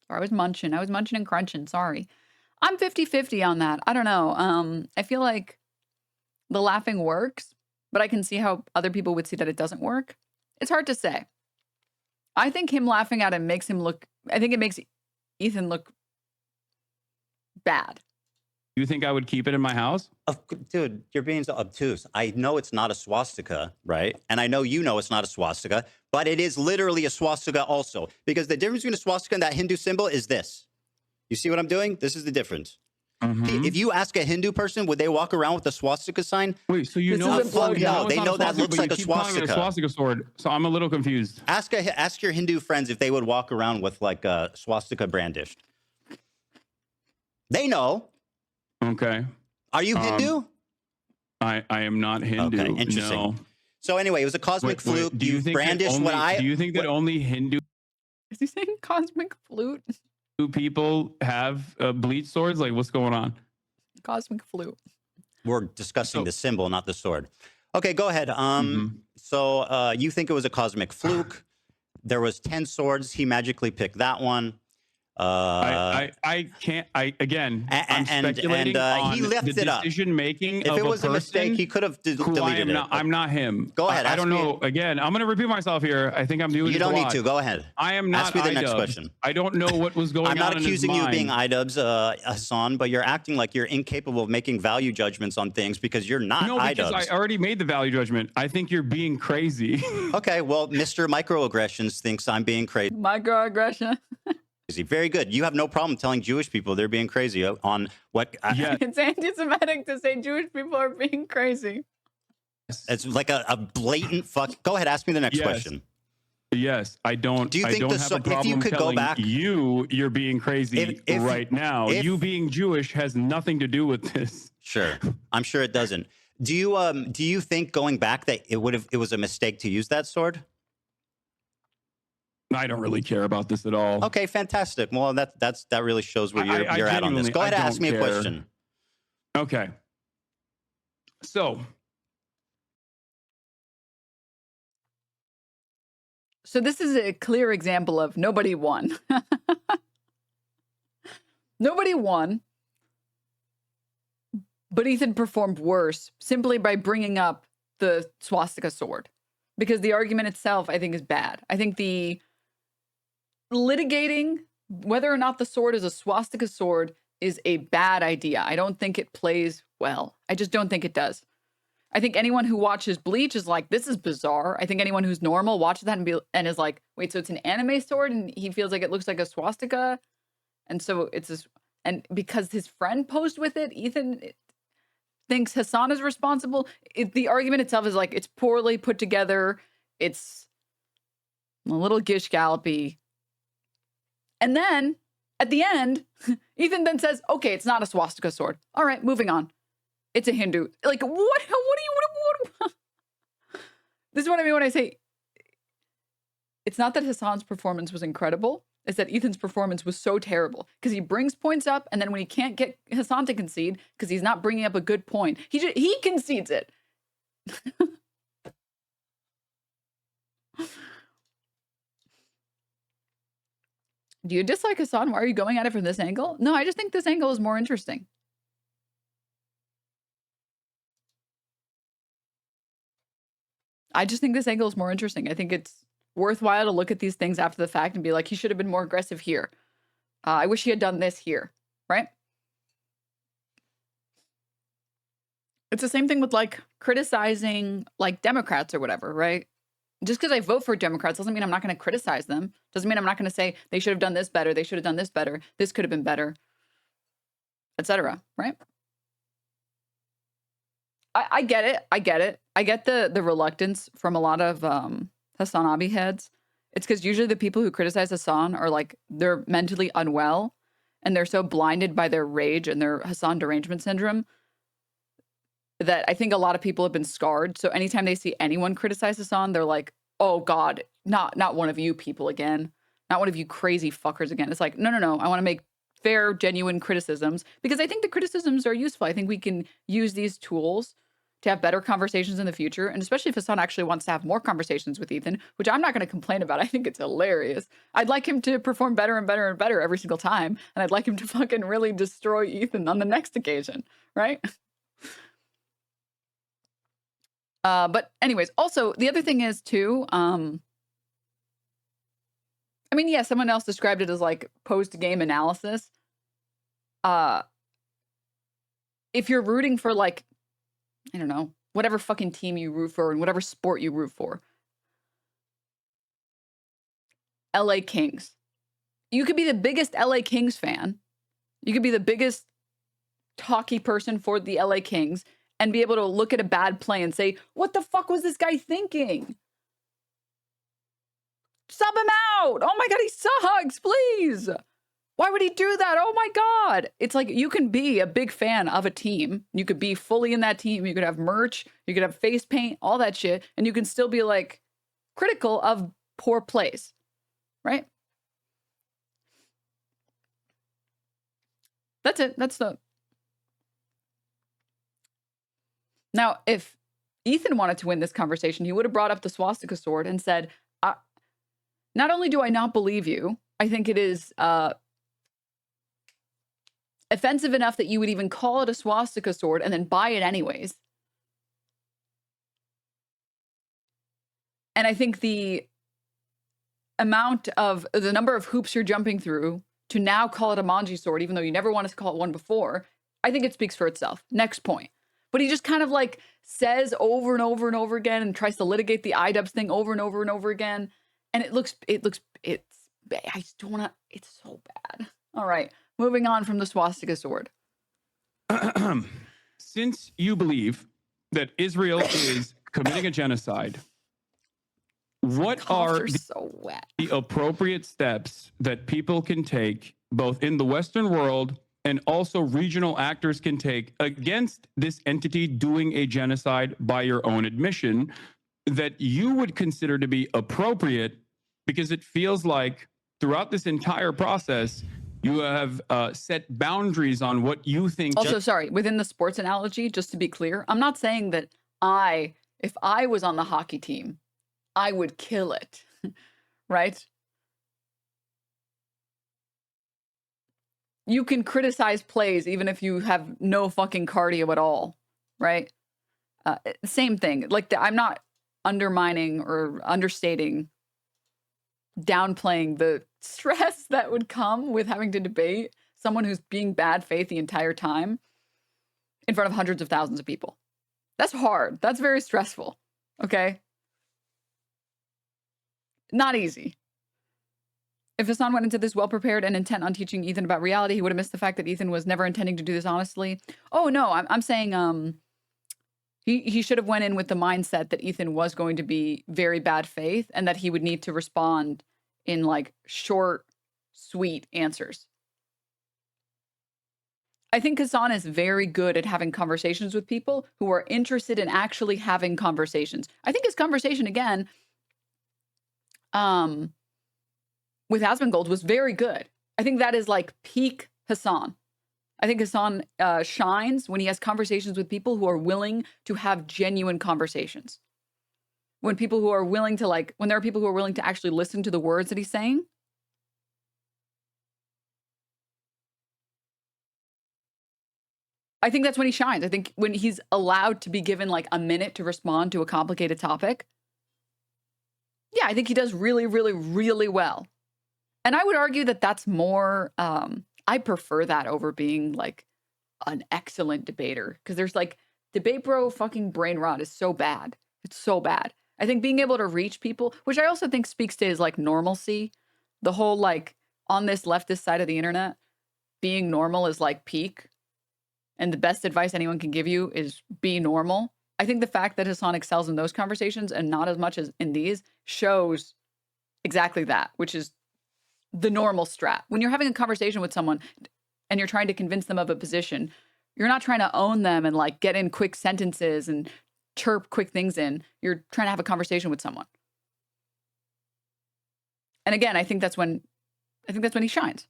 Speaker 1: Or I was munching and crunching. Sorry. I'm 50-50 on that. I don't know. I feel like the laughing works, but I can see how other people would see that it doesn't work. It's hard to say. I think him laughing at him makes him look, I think it makes Ethan look bad.
Speaker 6: you think I would keep it in my house?
Speaker 3: Dude, you're being so obtuse. I know it's not a swastika, right? And I know you know it's not a swastika, but it is literally a swastika also. Because the difference between a swastika and that Hindu symbol is this. You see what I'm doing? This is the difference. If you ask a Hindu person, would they walk around with the swastika sign?
Speaker 6: Wait, so you
Speaker 1: This
Speaker 6: know
Speaker 1: isn't plugged
Speaker 3: no,
Speaker 1: out.
Speaker 3: they
Speaker 6: it's
Speaker 3: know
Speaker 6: not
Speaker 3: that looks
Speaker 6: but
Speaker 3: like
Speaker 6: you
Speaker 3: a
Speaker 6: keep calling it
Speaker 3: swastika.
Speaker 6: swastika sword. So I'm a little confused.
Speaker 3: Ask your Hindu friends if they would walk around with like a swastika brandished. They know.
Speaker 6: Okay.
Speaker 3: Are you Hindu?
Speaker 6: I am not Hindu.
Speaker 3: Okay, interesting.
Speaker 6: No.
Speaker 3: So anyway, it was a cosmic fluke.
Speaker 6: Do you
Speaker 3: You
Speaker 6: think that
Speaker 3: brandished
Speaker 6: only,
Speaker 3: what I...
Speaker 6: Do you think that only Hindu
Speaker 1: Is he saying cosmic flute?
Speaker 6: people have bleach swords? Like, what's going on?
Speaker 1: Cosmic flute.
Speaker 3: We're discussing
Speaker 6: So-
Speaker 3: the symbol, not the sword. Okay, go ahead. So you think it was a cosmic fluke. There was 10 swords. He magically picked that one.
Speaker 6: I can't. I'm speculating on
Speaker 3: he left
Speaker 6: the
Speaker 3: it up.
Speaker 6: decision making.
Speaker 3: If
Speaker 6: of
Speaker 3: it was a mistake,
Speaker 6: person
Speaker 3: he could have
Speaker 6: who I
Speaker 3: deleted
Speaker 6: am
Speaker 3: it.
Speaker 6: not, I'm not him.
Speaker 3: Go ahead,
Speaker 6: I
Speaker 3: ask
Speaker 6: don't
Speaker 3: me-
Speaker 6: know. Again, I'm going to repeat myself here. I think I'm doing.
Speaker 3: You
Speaker 6: this
Speaker 3: don't
Speaker 6: a
Speaker 3: need
Speaker 6: lot.
Speaker 3: to. Go ahead.
Speaker 6: I am not.
Speaker 3: Ask me the next
Speaker 6: IDubbbz.
Speaker 3: question.
Speaker 6: I don't know what was going on.
Speaker 3: I'm not
Speaker 6: in his
Speaker 3: accusing you of being
Speaker 6: mind.
Speaker 3: IDubbbz, Hassan, but you're acting like you're incapable of making value judgments on things because you're not
Speaker 6: No, because
Speaker 3: IDubbbz.
Speaker 6: I already made the value judgment. I think you're being crazy.
Speaker 3: Okay, well, Mr. Microaggressions thinks I'm being crazy.
Speaker 1: Microaggression.
Speaker 3: Very good. You have no problem telling Jewish people they're being crazy on what...
Speaker 6: Yeah.
Speaker 1: It's anti-Semitic to say Jewish people are being crazy.
Speaker 3: It's like a blatant fuck. Go ahead, ask me the next
Speaker 6: Yes.
Speaker 3: question.
Speaker 6: Yes, I don't.
Speaker 3: Do you
Speaker 6: I
Speaker 3: think
Speaker 6: don't
Speaker 3: the
Speaker 6: have
Speaker 3: so-
Speaker 6: a
Speaker 3: if you
Speaker 6: problem
Speaker 3: could go
Speaker 6: telling
Speaker 3: back-
Speaker 6: you're being crazy
Speaker 3: If-
Speaker 6: right now.
Speaker 3: if-
Speaker 6: You being Jewish has nothing to do with this.
Speaker 3: Sure. I'm sure it doesn't. Do you think going back that it was a mistake to use that sword?
Speaker 6: I don't really care about this at all.
Speaker 3: Okay, fantastic. Well, that really shows where
Speaker 6: I
Speaker 3: you're at on this.
Speaker 6: genuinely-
Speaker 3: Go ahead
Speaker 6: I
Speaker 3: and ask
Speaker 6: don't
Speaker 3: me a
Speaker 6: care.
Speaker 3: question.
Speaker 6: Okay.
Speaker 1: So this is a clear example of nobody won. Nobody won. But Ethan performed worse simply by bringing up the swastika sword. Because the argument itself, I think, is bad. I think the litigating whether or not the sword is a swastika sword is a bad idea. I don't think it plays well. I just don't think it does. I think anyone who watches Bleach is like, this is bizarre. I think anyone who's normal watches that and is like, wait, so it's an anime sword and he feels like it looks like a swastika. And so it's this, and because his friend posed with it, Ethan thinks Hassan is responsible. The argument itself is like, it's poorly put together. It's a little gish gallopy. And then at the end, Ethan then says, okay, it's not a swastika sword. All right, moving on. It's a Hindu. Like, what this is what I mean when I say it's not that Hassan's performance was incredible. It's that Ethan's performance was so terrible because he brings points up, and then when he can't get Hassan to concede because he's not bringing up a good point, he concedes it. Do you dislike Hassan? Why are you going at it from this angle? No, I just think this angle is more interesting. I just think this angle is more interesting. I think it's worthwhile to look at these things after the fact and be like, he should have been more aggressive here. I wish he had done this here, right? It's the same thing with like criticizing like Democrats or whatever, right? Just because I vote for Democrats doesn't mean I'm not going to criticize them. Doesn't mean I'm not going to say they should have done this better. They should have done this better. This could have been better, etc. Right? I get it. I get it. I get the reluctance from a lot of Hassan Abi heads. It's because usually the people who criticize Hassan are like, they're mentally unwell and they're so blinded by their rage and their Hassan derangement syndrome that I think a lot of people have been scarred. So anytime they see anyone criticize Hassan, they're like, oh God, not one of you people again. Not one of you crazy fuckers again. It's like, no. I want to make fair, genuine criticisms because I think the criticisms are useful. I think we can use these tools to have better conversations in the future. And especially if Hassan actually wants to have more conversations with Ethan, which I'm not going to complain about. I think it's hilarious. I'd like him to perform better and better and better every single time. And I'd like him to fucking really destroy Ethan on the next occasion, right? But anyways, also the other thing is too, I mean, yeah, someone else described it as like post-game analysis. If you're rooting for like, I don't know, whatever fucking team you root for and whatever sport you root for. LA Kings. You could be the biggest LA Kings fan. You could be the biggest hockey person for the LA Kings and be able to look at a bad play and say, what the fuck was this guy thinking? Sub him out. Oh my God, he sucks, please. Why would he do that? Oh my God. It's like you can be a big fan of a team. You could be fully in that team. You could have merch. You could have face paint, all that shit. And you can still be like critical of poor plays, right? That's it. That's the... Now, if Ethan wanted to win this conversation, he would have brought up the swastika sword and said, not only do I not believe you, I think it is offensive enough that you would even call it a swastika sword and then buy it anyways. And I think the number of hoops you're jumping through to now call it a manji sword, even though you never wanted to call it one before, I think it speaks for itself. Next point. But he just kind of like says over and over and over again and tries to litigate the IDubbbz thing over and over and over again. And it's, I just don't want to, it's so bad. All right, moving on from the swastika sword.
Speaker 6: Since you believe that Israel is committing a genocide, what are the appropriate steps that people can take, both in the Western world and also regional actors can take against this entity doing a genocide by your own admission, that you would consider to be appropriate? Because it feels like throughout this entire process, you have set boundaries on what you think.
Speaker 1: Also, sorry, within the sports analogy, just to be clear, I'm not saying that if I was on the hockey team, I would kill it, right? You can criticize plays even if you have no fucking cardio at all, right? Same thing. Like, I'm not undermining or understating, downplaying the stress that would come with having to debate someone who's being bad faith the entire time in front of hundreds of thousands of people. That's hard. That's very stressful. Okay? Not easy. If Hassan went into this well-prepared and intent on teaching Ethan about reality, he would have missed the fact that Ethan was never intending to do this honestly. Oh, no, I'm saying he should have went in with the mindset that Ethan was going to be very bad faith and that he would need to respond in like short, sweet answers. I think Hassan is very good at having conversations with people who are interested in actually having conversations. I think his conversation, again, with Asmongold was very good. I think that is like peak Hassan. I think Hassan shines when he has conversations with people who are willing to have genuine conversations. When people who are willing to when there are people who are willing to actually listen to the words that he's saying. I think that's when he shines. I think when he's allowed to be given like a minute to respond to a complicated topic. Yeah, I think he does really, really, really well. And I would argue that that's more, I prefer that over being like an excellent debater. Because there's like, debate bro fucking brain rot is so bad. It's so bad. I think being able to reach people, which I also think speaks to his like normalcy. The whole like on this leftist side of the internet, being normal is like peak. And the best advice anyone can give you is be normal. I think the fact that Hassan excels in those conversations and not as much as in these shows exactly that, which is the normal strat. When you're having a conversation with someone and you're trying to convince them of a position, you're not trying to own them and like get in quick sentences and chirp quick things in. You're trying to have a conversation with someone. And again, I think that's when he shines.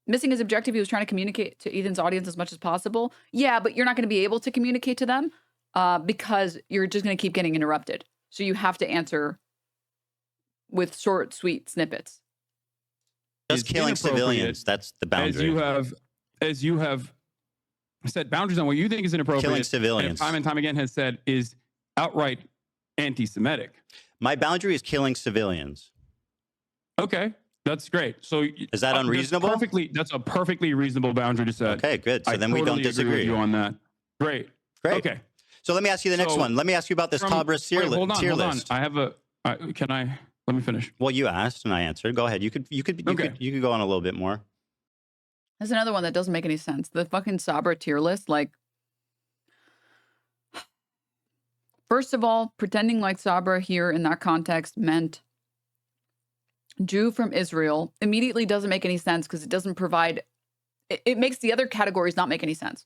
Speaker 1: Missing his objective, he was trying to communicate to Ethan's audience as much as possible. Yeah, but you're not going to be able to communicate to them because you're just going to keep getting interrupted. So you have to answer with short, sweet snippets.
Speaker 3: Just killing civilians, that's the boundary.
Speaker 6: As you have set boundaries on what you think is inappropriate.
Speaker 3: Killing civilians.
Speaker 6: And time again has said is outright anti-Semitic.
Speaker 3: My boundary is killing civilians.
Speaker 6: Okay. That's great. So
Speaker 3: is that unreasonable?
Speaker 6: That's a perfectly reasonable boundary to set.
Speaker 3: Okay, good. So then
Speaker 6: we
Speaker 3: don't disagree
Speaker 6: with you on that. Great.
Speaker 3: Okay. So let me ask you the next one. Let me ask you about this Tabra tier list.
Speaker 6: I have a. Let me finish.
Speaker 3: Well, you asked and I answered. Go ahead. You could go on a little bit more.
Speaker 1: There's another one that doesn't make any sense. The fucking Sabra tier list. Like, first of all, pretending like Sabra here in that context meant Jew from Israel immediately doesn't make any sense because it doesn't provide, it makes the other categories not make any sense.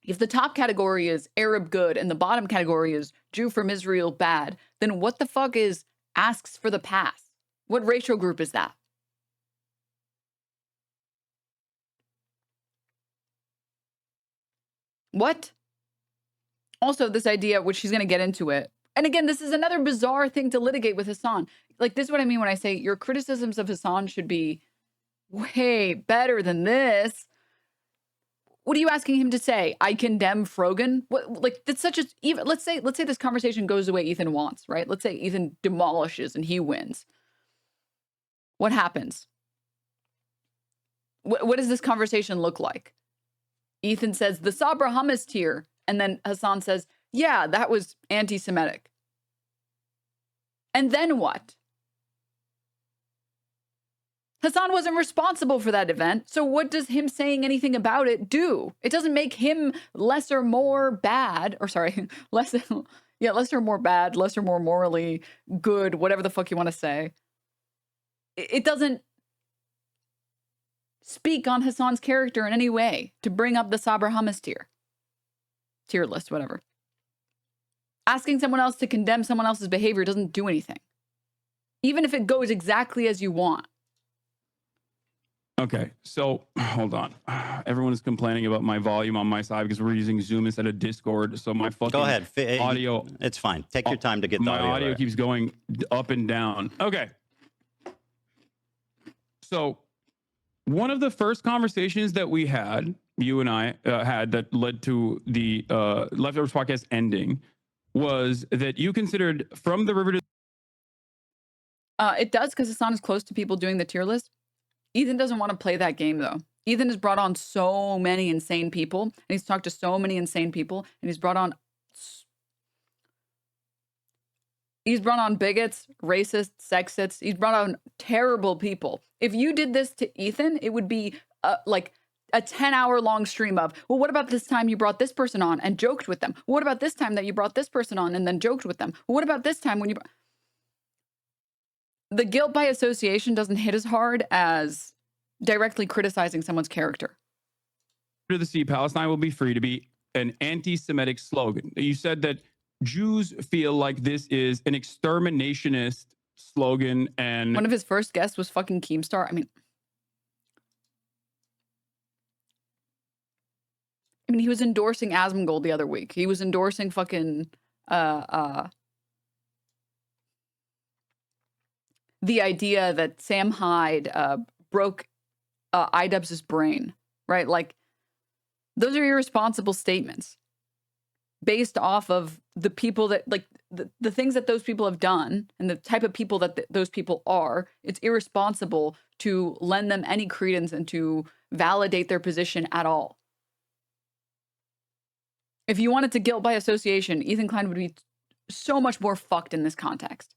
Speaker 1: If the top category is Arab good and the bottom category is Jew from Israel bad, then what the fuck is asks for the pass? What racial group is that? What? Also, this idea, which she's going to get into it. And again, this is another bizarre thing to litigate with Hassan. Like, this is what I mean when I say your criticisms of Hassan should be way better than this. What are you asking him to say? I condemn Frogan? What, like, that's such a, even, let's say this conversation goes the way Ethan wants, right? Let's say Ethan demolishes and he wins. What happens? What does this conversation look like? Ethan says, the Sabra hummus tier. And then Hassan says, yeah, that was anti-Semitic. And then what? Hassan wasn't responsible for that event. So what does him saying anything about it do? It doesn't make him less or more bad, or sorry, less or more bad, less or more morally good, whatever the fuck you want to say. It doesn't speak on Hassan's character in any way to bring up the Sabra hummus tier list, whatever. Asking someone else to condemn someone else's behavior doesn't do anything. Even if it goes exactly as you want.
Speaker 6: Okay, so hold on. Everyone is complaining about my volume on my side because we're using Zoom instead of Discord. So my fucking
Speaker 3: go ahead.
Speaker 6: Audio.
Speaker 3: It's fine. Take your time to get the audio.
Speaker 6: My audio
Speaker 3: right.
Speaker 6: keeps going up and down. Okay. So one of the first conversations that we had, you and I had, that led to the Leftovers podcast ending was that you considered From the River to...
Speaker 1: It does, because Hassan is close to people doing the tier list. Ethan doesn't want to play that game, though. Ethan has brought on so many insane people, and he's talked to so many insane people, and he's brought on bigots, racists, sexists. He's brought on terrible people. If you did this to Ethan, it would be like a 10-hour-long stream of, well, what about this time you brought this person on and joked with them? What about this time that you brought this person on and then joked with them? What about this time when you... The guilt by association doesn't hit as hard as directly criticizing someone's character.
Speaker 6: To the sea, Palestine will be free to be an anti-Semitic slogan. You said that Jews feel like this is an exterminationist slogan, and
Speaker 1: one of his first guests was fucking Keemstar. I mean, he was endorsing Asmongold the other week. He was endorsing fucking the idea that Sam Hyde broke Idubbbs' brain, right? Like, those are irresponsible statements based off of the people that, like, the things that those people have done and the type of people that those people are. It's irresponsible to lend them any credence and to validate their position at all. If you wanted to guilt by association, Ethan Klein would be so much more fucked in this context.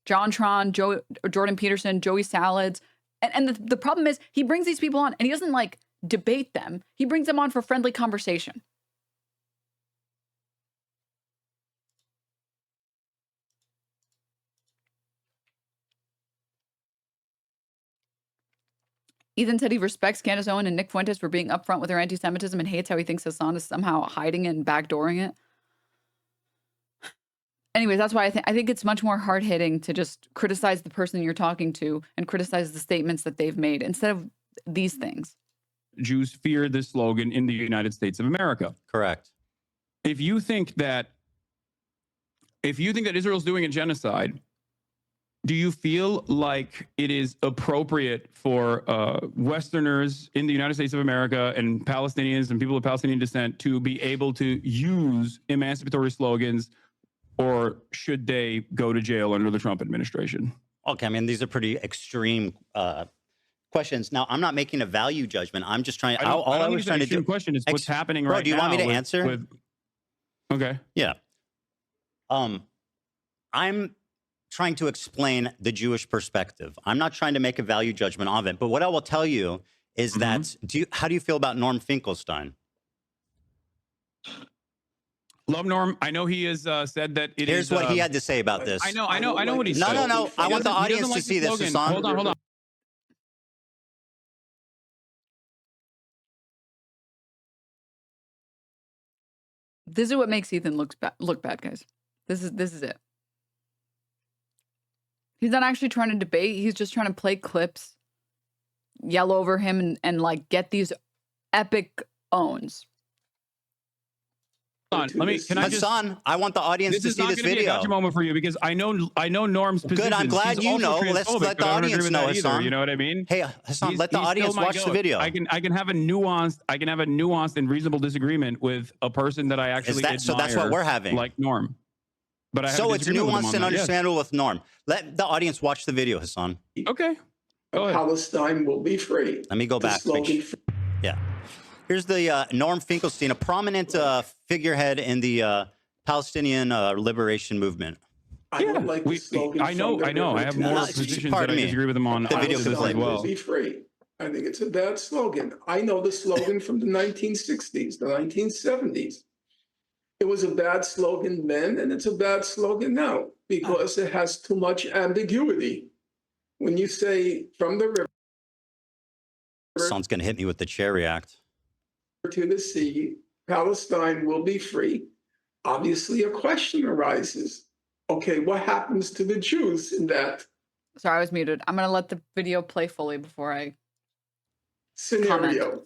Speaker 1: John Tron, Jordan Peterson, Joey Salads. And the problem is he brings these people on and he doesn't like debate them. He brings them on for friendly conversation. Ethan said he respects Candace Owen and Nick Fuentes for being upfront with their anti-Semitism and hates how he thinks Hassan is somehow hiding it and backdooring it. Anyways, that's why I think it's much more hard-hitting to just criticize the person you're talking to and criticize the statements that they've made instead of these things.
Speaker 6: Jews fear this slogan in the United States of America.
Speaker 3: Correct.
Speaker 6: If you think that Israel's doing a genocide, do you feel like it is appropriate for Westerners in the United States of America and Palestinians and people of Palestinian descent to be able to use emancipatory slogans, or should they go to jail under the Trump administration?
Speaker 3: Okay, I mean, these are pretty extreme questions. Now, I'm not making a value judgment. I'm just trying. All I was trying to do.
Speaker 6: Question is what's happening right now.
Speaker 3: Do you want me to answer?
Speaker 6: Okay.
Speaker 3: Yeah. I'm trying to explain the Jewish perspective. I'm not trying to make a value judgment of it. But what I will tell you is that how do you feel about Norm Finkelstein?
Speaker 6: Love Norm. I know he has said that it
Speaker 3: Here's what he had to say about this.
Speaker 6: I know what he said.
Speaker 3: No. I want the audience to see this, Hassan.
Speaker 6: Hold on.
Speaker 1: This is what makes Ethan look bad, guys. This is it. He's not actually trying to debate. He's just trying to play clips, yell over him, and like get these epic owns.
Speaker 3: Hassan, I want the audience to see this video. This is not going to be a
Speaker 6: gotcha moment for you because I know Norm's position.
Speaker 3: Good, I'm glad you know. Let's let the audience know, Hassan.
Speaker 6: You know what I mean?
Speaker 3: Hey, Hassan, let the audience watch the video.
Speaker 6: I can have a nuanced and reasonable disagreement with a person that I actually admire.
Speaker 3: So that's what we're having.
Speaker 6: Like Norm. But I have
Speaker 3: so it's nuanced and understandable with Norm. Let the audience watch the video, Hassan.
Speaker 6: Okay. Go ahead.
Speaker 8: Palestine will be free.
Speaker 3: Let me go back. Yeah. Here's the Norm Finkelstein, a prominent figurehead in the Palestinian liberation movement.
Speaker 8: I don't like the slogan.
Speaker 6: I know. I have more positions that I disagree with him on.
Speaker 3: The video
Speaker 6: as well.
Speaker 8: Be free. I think it's a bad slogan. I know the slogan from the 1960s, the 1970s. It was a bad slogan then, and it's a bad slogan now because it has too much ambiguity. When you say from the river,
Speaker 3: Someone's going to hit me with the Cherry Act.
Speaker 8: To the sea, Palestine will be free. Obviously, a question arises. Okay, what happens to the Jews in that?
Speaker 1: Sorry, I was muted. I'm going to let the video play fully before I
Speaker 8: scenario.
Speaker 1: Comment.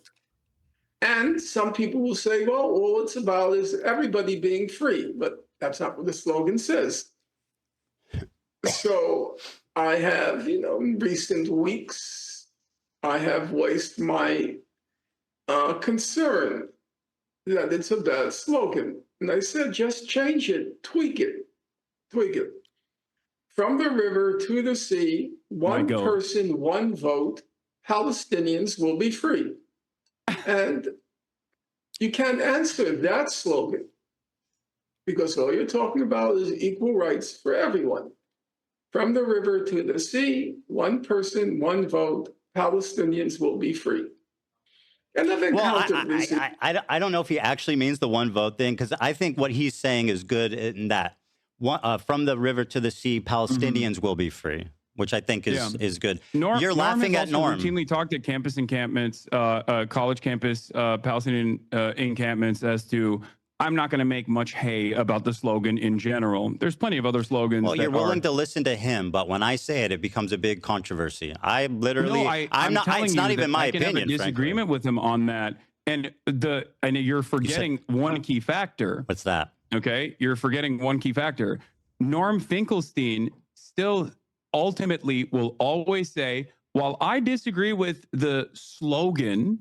Speaker 8: And some people will say, well, all it's about is everybody being free, but that's not what the slogan says. So I have, in recent weeks, I have voiced my concern that it's a bad slogan. And I said, just change it, tweak it. From the river to the sea, one person, one vote, Palestinians will be free. And you can't answer that slogan because all you're talking about is equal rights for everyone. From the river to the sea, one person, one vote, Palestinians will be free. And I've encountered recently.
Speaker 3: I don't know if he actually means the one vote thing, because I think what he's saying is good in that from the river to the sea, Palestinians will be free, which I think is good. You're laughing at Norm.
Speaker 6: Routinely talked at campus encampments, college campus, Palestinian encampments as to, I'm not going to make much hay about the slogan in general. There's plenty of other slogans.
Speaker 3: Well, you're willing to listen to him, but when I say it, it becomes a big controversy. I literally,
Speaker 6: no,
Speaker 3: I'm not. It's not even my opinion. I can have a disagreement
Speaker 6: with him on that, and you're forgetting one key factor.
Speaker 3: What's that?
Speaker 6: Okay, you're forgetting one key factor. Norm Finkelstein still ultimately will always say, while I disagree with the slogan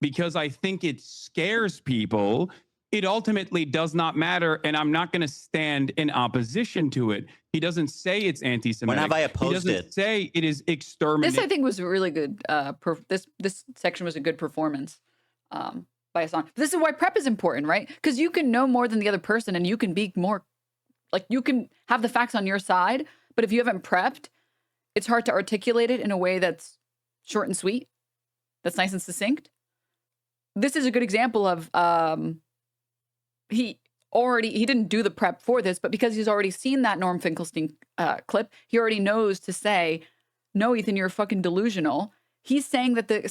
Speaker 6: because I think it scares people, it ultimately does not matter, and I'm not going to stand in opposition to it. He doesn't say it's anti-Semitic.
Speaker 3: When have I opposed it?
Speaker 6: He doesn't say it is exterminating.
Speaker 1: This, I think, was a really good. This section was a good performance by Hassan. This is why prep is important, right? Because you can know more than the other person, and you can be more, like, you can have the facts on your side. But if you haven't prepped, it's hard to articulate it in a way that's short and sweet, that's nice and succinct. This is a good example of. He didn't do the prep for this, but because he's already seen that Norm Finkelstein clip, he already knows to say, no, Ethan, you're fucking delusional. He's saying that the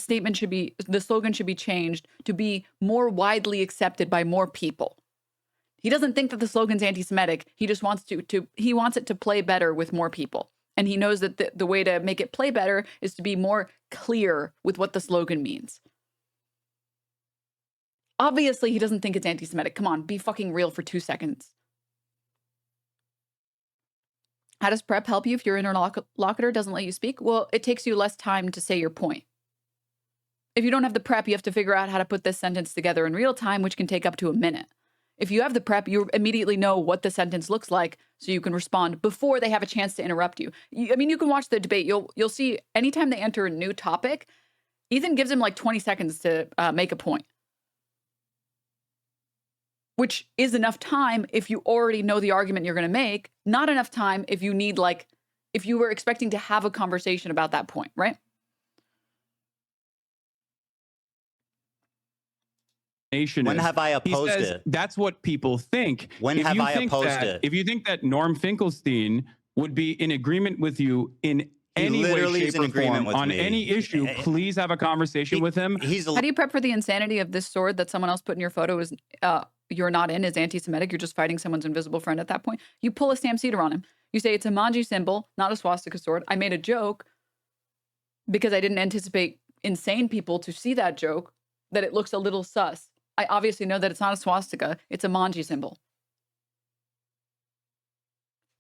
Speaker 1: slogan should be changed to be more widely accepted by more people. He doesn't think that the slogan's anti-Semitic. He just wants he wants it to play better with more people. And he knows that the way to make it play better is to be more clear with what the slogan means. Obviously, he doesn't think it's anti-Semitic. Come on, be fucking real for 2 seconds. How does prep help you if your interlocutor doesn't let you speak? Well, it takes you less time to say your point. If you don't have the prep, you have to figure out how to put this sentence together in real time, which can take up to a minute. If you have the prep, you immediately know what the sentence looks like, so you can respond before they have a chance to interrupt you. I mean, you can watch the debate. You'll see anytime they enter a new topic, Ethan gives him like 20 seconds to make a point. Which is enough time if you already know the argument you're going to make, not enough time if you need, like, if you were expecting to have a conversation about that point, right?
Speaker 3: When have I opposed it?
Speaker 6: That's what people think.
Speaker 3: When have I opposed it?
Speaker 6: If you think that Norm Finkelstein would be in agreement with you in any way, shape, or form on any issue, please have a conversation with him.
Speaker 1: How do you prep for the insanity of this sword that someone else put in your photo is you're not in, is anti-Semitic? You're just fighting someone's invisible friend at that point. You pull a Sam Cedar on him. You say it's a Manji symbol, not a swastika sword. I made a joke because I didn't anticipate insane people to see that joke, that it looks a little sus. I obviously know that it's not a swastika. It's a Manji symbol.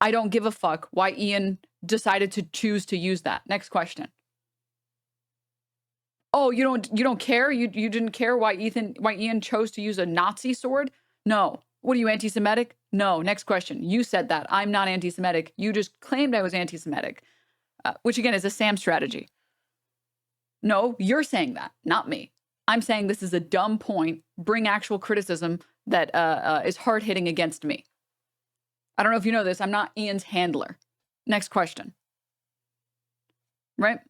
Speaker 1: I don't give a fuck why Ian decided to choose to use that. Next question. Oh, you don't care? You didn't care why Ian chose to use a Nazi sword? No. What are you, anti-Semitic? No. Next question. You said that. I'm not anti-Semitic. You just claimed I was anti-Semitic, which again is a Sam strategy. No, you're saying that, not me. I'm saying this is a dumb point. Bring actual criticism that is hard-hitting against me. I don't know if you know this. I'm not Ian's handler. Next question. Right?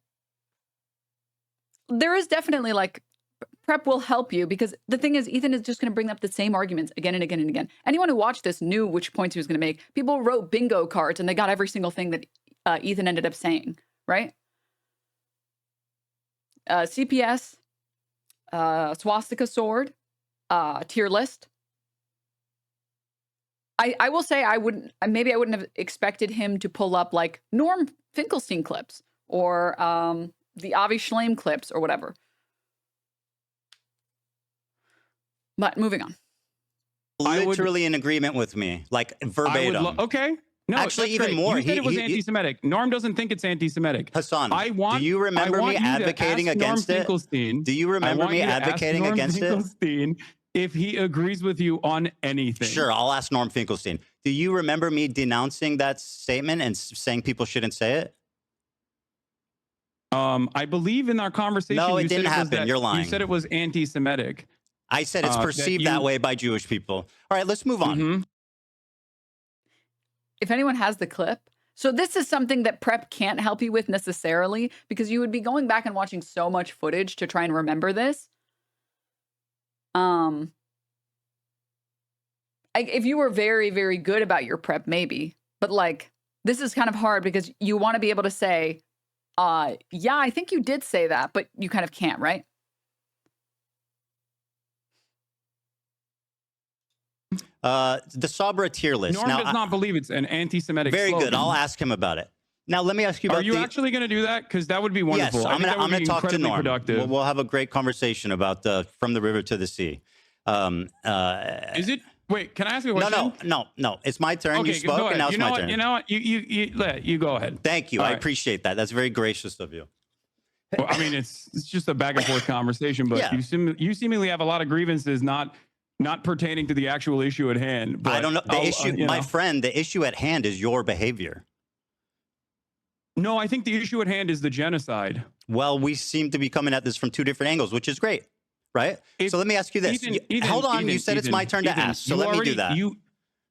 Speaker 1: There is definitely, like, prep will help you because the thing is, Ethan is just going to bring up the same arguments again and again and again. Anyone who watched this knew which points he was going to make. People wrote bingo cards and they got every single thing that Ethan ended up saying, right? CPS, swastika sword, tier list. I will say maybe I wouldn't have expected him to pull up like Norm Finkelstein clips or the Avi Shlaim clips or whatever. But moving on.
Speaker 3: Literally in agreement with me, like verbatim.
Speaker 6: Okay. No,
Speaker 3: actually, even more.
Speaker 6: You said it was anti-Semitic. Norm doesn't think it's anti-Semitic.
Speaker 3: Hassan, do you remember me advocating against it? Do you remember me advocating against it?
Speaker 6: If he agrees with you on anything.
Speaker 3: Sure, I'll ask Norm Finkelstein. Do you remember me denouncing that statement and saying people shouldn't say it?
Speaker 6: I believe in our conversation.
Speaker 3: No, it
Speaker 6: you said
Speaker 3: didn't
Speaker 6: was
Speaker 3: happen.
Speaker 6: that-
Speaker 3: You're lying.
Speaker 6: You said it was anti-Semitic.
Speaker 3: I said it's
Speaker 6: that
Speaker 3: perceived
Speaker 6: you-
Speaker 3: that way by Jewish people. All right, let's move on.
Speaker 6: Mhm.
Speaker 1: If anyone has the clip. So this is something that prep can't help you with necessarily, because you would be going back and watching so much footage to try and remember this. If you were very, very good about your prep, maybe. But like, this is kind of hard because you want to be able to say, yeah, I think you did say that, but you kind of can't, right?
Speaker 3: The Sabra tier list.
Speaker 6: Norm
Speaker 3: now,
Speaker 6: does not believe it's an anti-Semitic
Speaker 3: very
Speaker 6: slogan.
Speaker 3: good. I'll ask him about it. Now, let me ask you about
Speaker 6: Are you actually going to do that? Because that would be wonderful.
Speaker 3: Yes,
Speaker 6: I
Speaker 3: I'm
Speaker 6: think that would
Speaker 3: going
Speaker 6: be
Speaker 3: to talk to
Speaker 6: incredibly
Speaker 3: Norm.
Speaker 6: productive.
Speaker 3: We'll have a great conversation about from the river to the sea.
Speaker 6: Is it? Wait, can I ask you a
Speaker 3: No,
Speaker 6: question?
Speaker 3: no. It's my turn.
Speaker 6: Okay,
Speaker 3: You spoke,
Speaker 6: go
Speaker 3: and
Speaker 6: ahead.
Speaker 3: now it's my turn.
Speaker 6: You know what? You go ahead.
Speaker 3: Thank you.
Speaker 6: All
Speaker 3: I
Speaker 6: right.
Speaker 3: appreciate that. That's very gracious of you.
Speaker 6: Well, I mean, it's just a back and forth conversation, but
Speaker 3: Yeah.
Speaker 6: you seemingly have a lot of grievances not pertaining to the actual issue at hand. But
Speaker 3: I don't know. The issue,
Speaker 6: you
Speaker 3: my
Speaker 6: know.
Speaker 3: friend, the issue at hand is your behavior.
Speaker 6: No, I think the issue at hand is the genocide.
Speaker 3: Well, we seem to be coming at this from two different angles, which is great, right?
Speaker 6: If-
Speaker 3: So let me ask you this. Hold on. You said it's my turn to ask, so let me do that.
Speaker 6: You